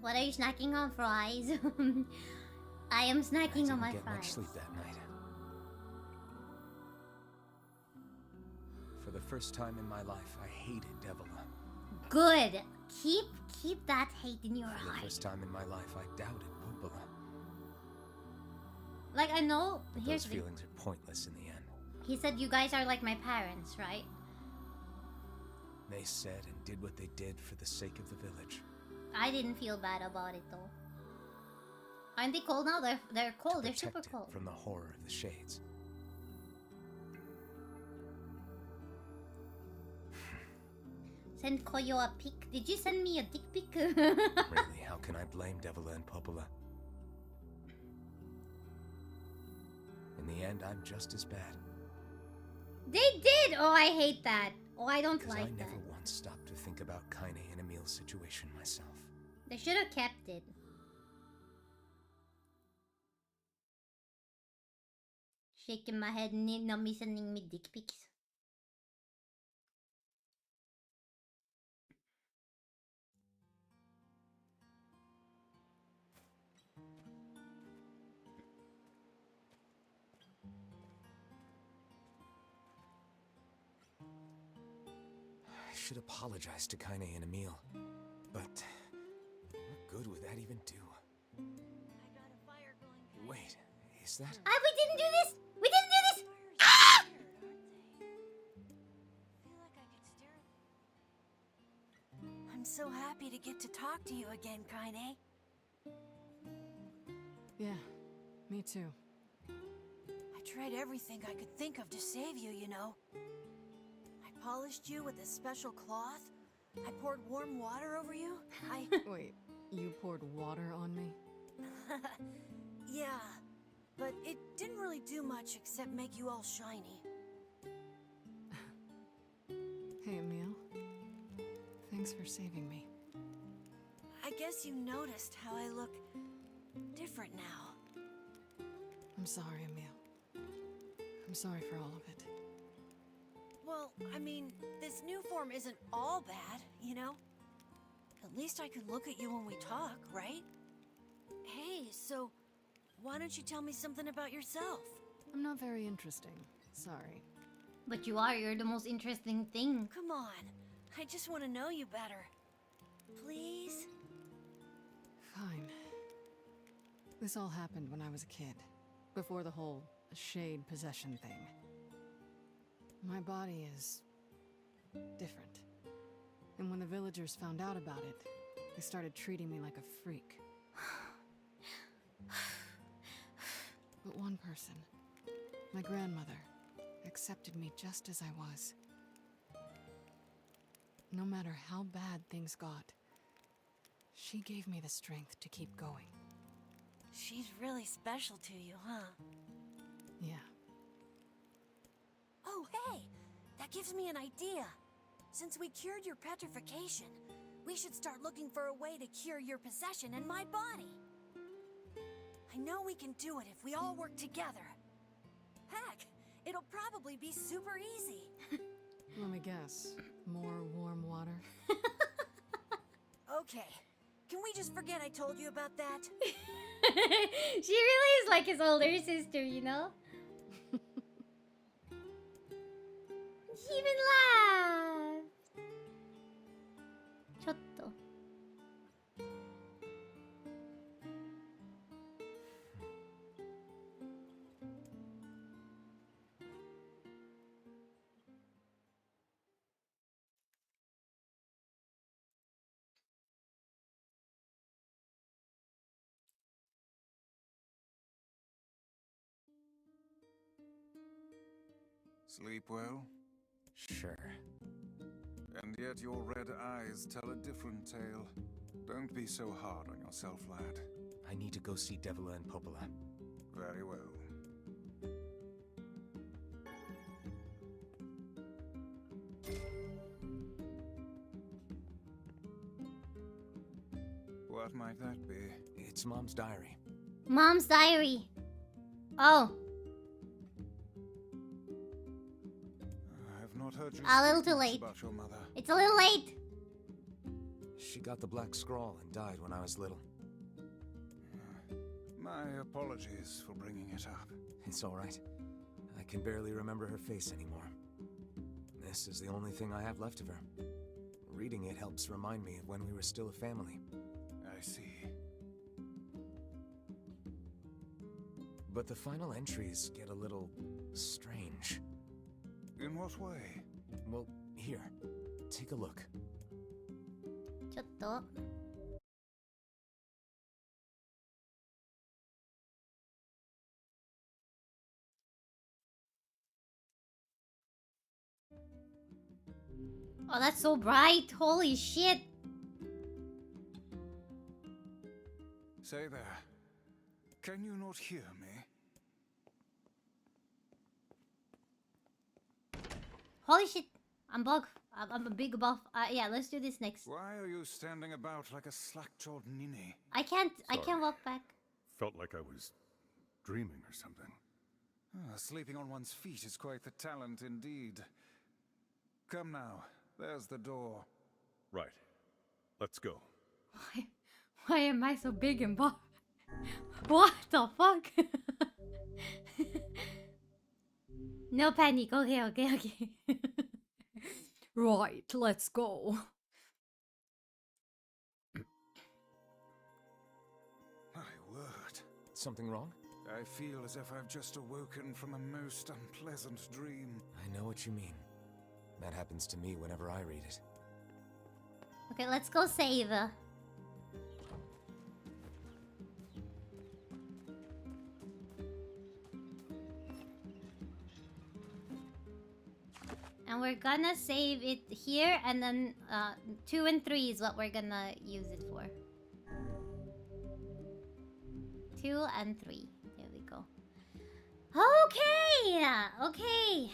What are you snacking on, fries? I am snacking on my Get much fries. sleep that night. For the first time in my life, I hated Devila. Good. Keep that hate in your For the heart. first time in my life, I doubted Popola. Like, I know. But Here's those the. feelings are pointless in the end. He said you guys are like my parents, right? They said and did what they did for the sake of the village. I didn't feel bad about it though. Aren't they cold now? They're cold. They're super Protected cold. from the horror of the shades. Send Koyo a pic. Did you send me a dick pic? Really, how can I blame Devila and Popola? In the end, I'm just as bad. They did. Oh, I hate that. Oh, I don't Because like I that. never once stopped to think about Kaine and Emil's situation myself. They should have kept it. Shaking my head, Nummy sending me dick pics. I should apologize to Kaine and Emil, but what good would that even do? Wait, is that? Ah, we didn't do this! We didn't do this! Ah! I'm so happy to get to talk to you again, Kaine. Yeah, me too. I tried everything I could think of to save you, you know. I polished you with a special cloth. I poured warm water over you. Wait, you poured water on me? Yeah, but it didn't really do much except make you all shiny. Hey, Emil. Thanks for saving me. I guess you noticed how I look different now. I'm sorry, Emil. I'm sorry for all of it. Well, I mean, this new form isn't all bad, you know? At least I can look at you when we talk, right? Hey, so why don't you tell me something about yourself? I'm not very interesting. Sorry. But you are. You're the most interesting thing. Come on. I just want to know you better. Please? Fine. This all happened when I was a kid. Before the whole shade possession thing. My body is different. And when the villagers found out about it, they started treating me like a freak. But one person, my grandmother, accepted me just as I was. No matter how bad things got, she gave me the strength to keep going. She's really special to you, huh? Yeah. Oh, hey! That gives me an idea. Since we cured your petrification, we should start looking for a way to cure your possession in my body. I know we can do it if we all work together. Heck, it'll probably be super easy. Let me guess. More warm water? Okay. Can we just forget I told you about that? She really is like his older sister, you know? She even laughed. ちょっと。Sleep well? Sure. And yet your red eyes tell a different tale. Don't be so hard on yourself, lad. I need to go see Devila and Popola. Very well. What might that be? It's Mom's diary. Mom's diary. Oh. I've not heard you A little speak too much late. about your mother. It's a little late. She got the black scrawl and died when I was little. My apologies for bringing it up. It's all right. I can barely remember her face anymore. This is the only thing I have left of her. Reading it helps remind me of when we were still a family. I see. But the final entries get a little strange. In what way? Well, here. Take a look. ちょっと Oh, that's so bright. Holy shit. Say there. Can you not hear me? Holy shit. I'm bug. I'm a big buff. Yeah, let's do this next. Why are you standing about like a slack-jawed ninny? I can't walk back. Felt like I was dreaming or something. Sleeping on one's feet is quite the talent indeed. Come now. There's the door. Right. Let's go. Why am I so big and buff? What the fuck? No panic. Okay. Right, let's go. My word. Something wrong? I feel as if I've just awoken from a most unpleasant dream. I know what you mean. That happens to me whenever I read it. Okay, let's go save. And we're gonna save it here, and then 2 and 3 is what we're gonna use it for. 2 and 3. There we go. Okay.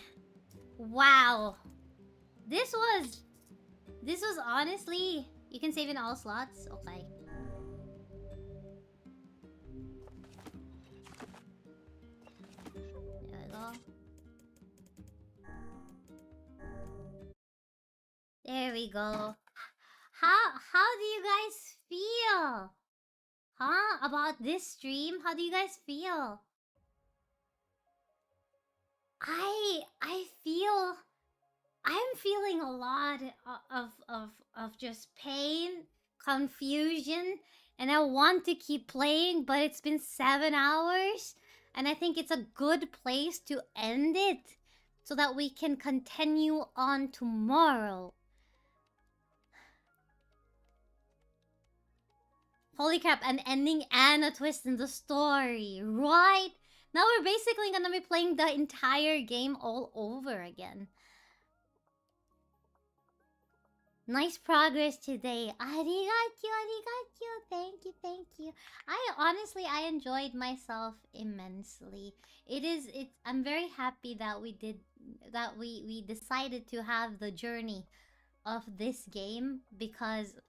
Wow. This was honestly... You can save in all slots? Okay. There we go. There we go. How do you guys feel? Huh? About this stream? How do you guys feel? I'm feeling a lot of just pain, confusion, and I want to keep playing, but it's been 7 hours, and I think it's a good place to end it so that we can continue on tomorrow. Holy crap, an ending and a twist in the story, right? Now we're basically gonna be playing the entire game all over again. Nice progress today. Arigachu. Thank you. I enjoyed myself immensely. I'm very happy that we decided to have the journey of this game, because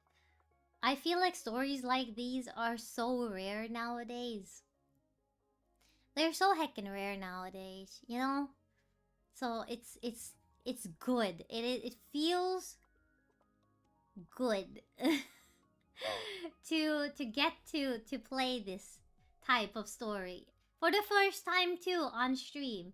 I feel like stories like these are so rare nowadays. They're so heckin' rare nowadays, you know? So it's good. It feels good to get to play this type of story for the first time too on stream.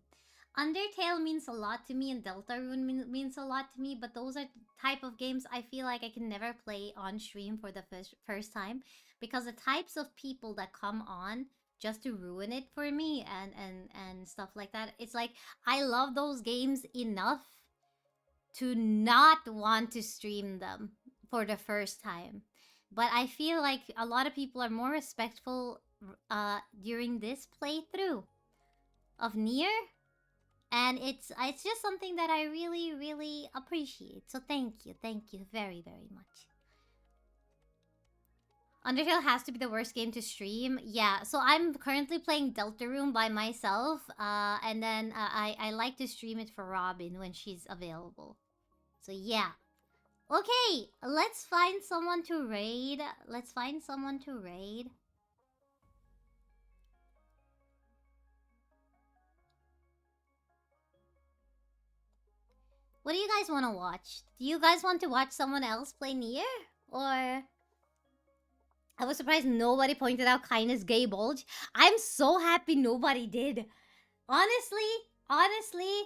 Undertale means a lot to me, and Deltarune means a lot to me, but those are type of games I feel like I can never play on stream for the first time, because the types of people that come on just to ruin it for me and stuff like that, it's like I love those games enough to not want to stream them for the first time. But I feel like a lot of people are more respectful during this playthrough of Nier. And it's just something that I really appreciate. So thank you very much. Undertale has to be the worst game to stream. Yeah, so I'm currently playing Deltarune by myself. And then I like to stream it for Robin when she's available. So yeah. Okay, let's find someone to raid. What do you guys want to watch? Do you guys want to watch someone else play Nier? Or I was surprised nobody pointed out Kindness Gay Bulge. I'm so happy nobody did. Honestly,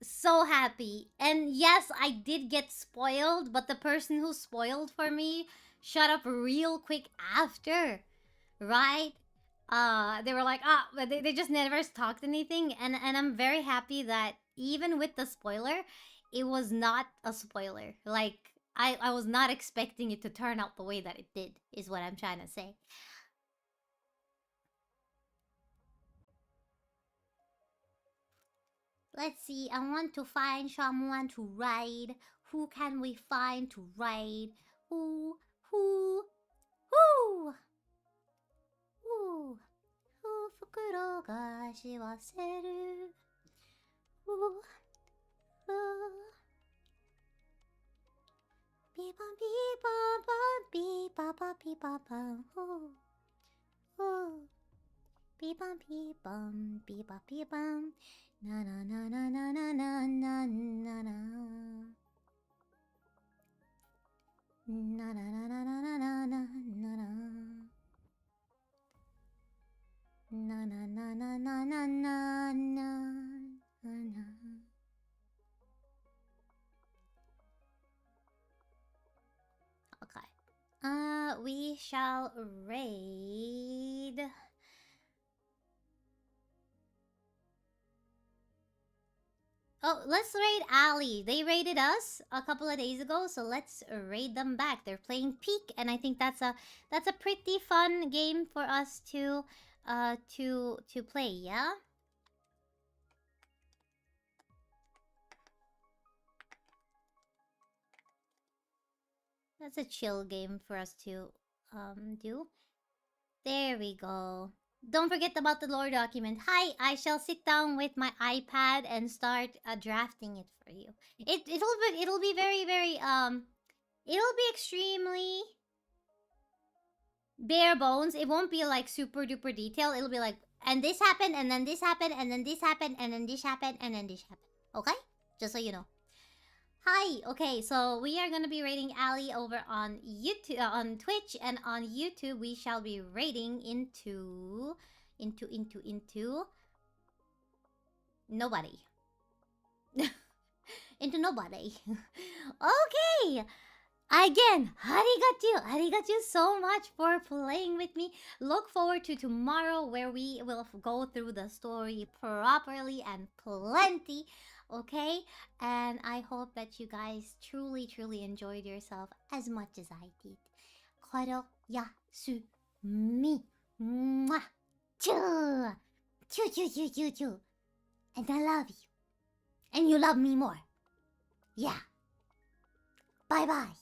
so happy. And yes, I did get spoiled, but the person who spoiled for me shut up real quick after, right? They were like, but they just never talked anything, and I'm very happy that even with the spoiler, it was not a spoiler. Like, I was not expecting it to turn out the way that it did, is what I'm trying to say. Let's see, I want to find someone to raid. Who can we find to raid? Who? Fukuro ga shiwaseru. Beep bum beep bum bum beep bum bum beep bum bum. Beep bum beep bum beep bum beep bum. Na na na na na na na na na na. Na na na na na na na na na. Na na na na na na na na. Okay. We shall raid. Oh, let's raid Ali. They raided us a couple of days ago, so let's raid them back. They're playing Peak, and I think that's a pretty fun game for us to play, yeah? That's a chill game for us to do. There we go. Don't forget about the lore document. Hi, I shall sit down with my iPad and start drafting it for you. It'll be very it'll be extremely bare bones. It won't be like super duper detailed. It'll be like, and this happened, and then this happened, and then this happened, and then this happened, and then this happened. Okay? Just so you know. Hi. Okay, so we are gonna be raiding Ali over on YouTube, on Twitch, and on YouTube we shall be raiding into nobody. Into nobody. Okay. Again, arigachu so much for playing with me. Look forward to tomorrow where we will go through the story properly and plenty. Okay? And I hope that you guys truly enjoyed yourself as much as I did. Koroyasumi. Mwah. Choo. Choo. And I love you. And you love me more. Yeah. Bye-bye.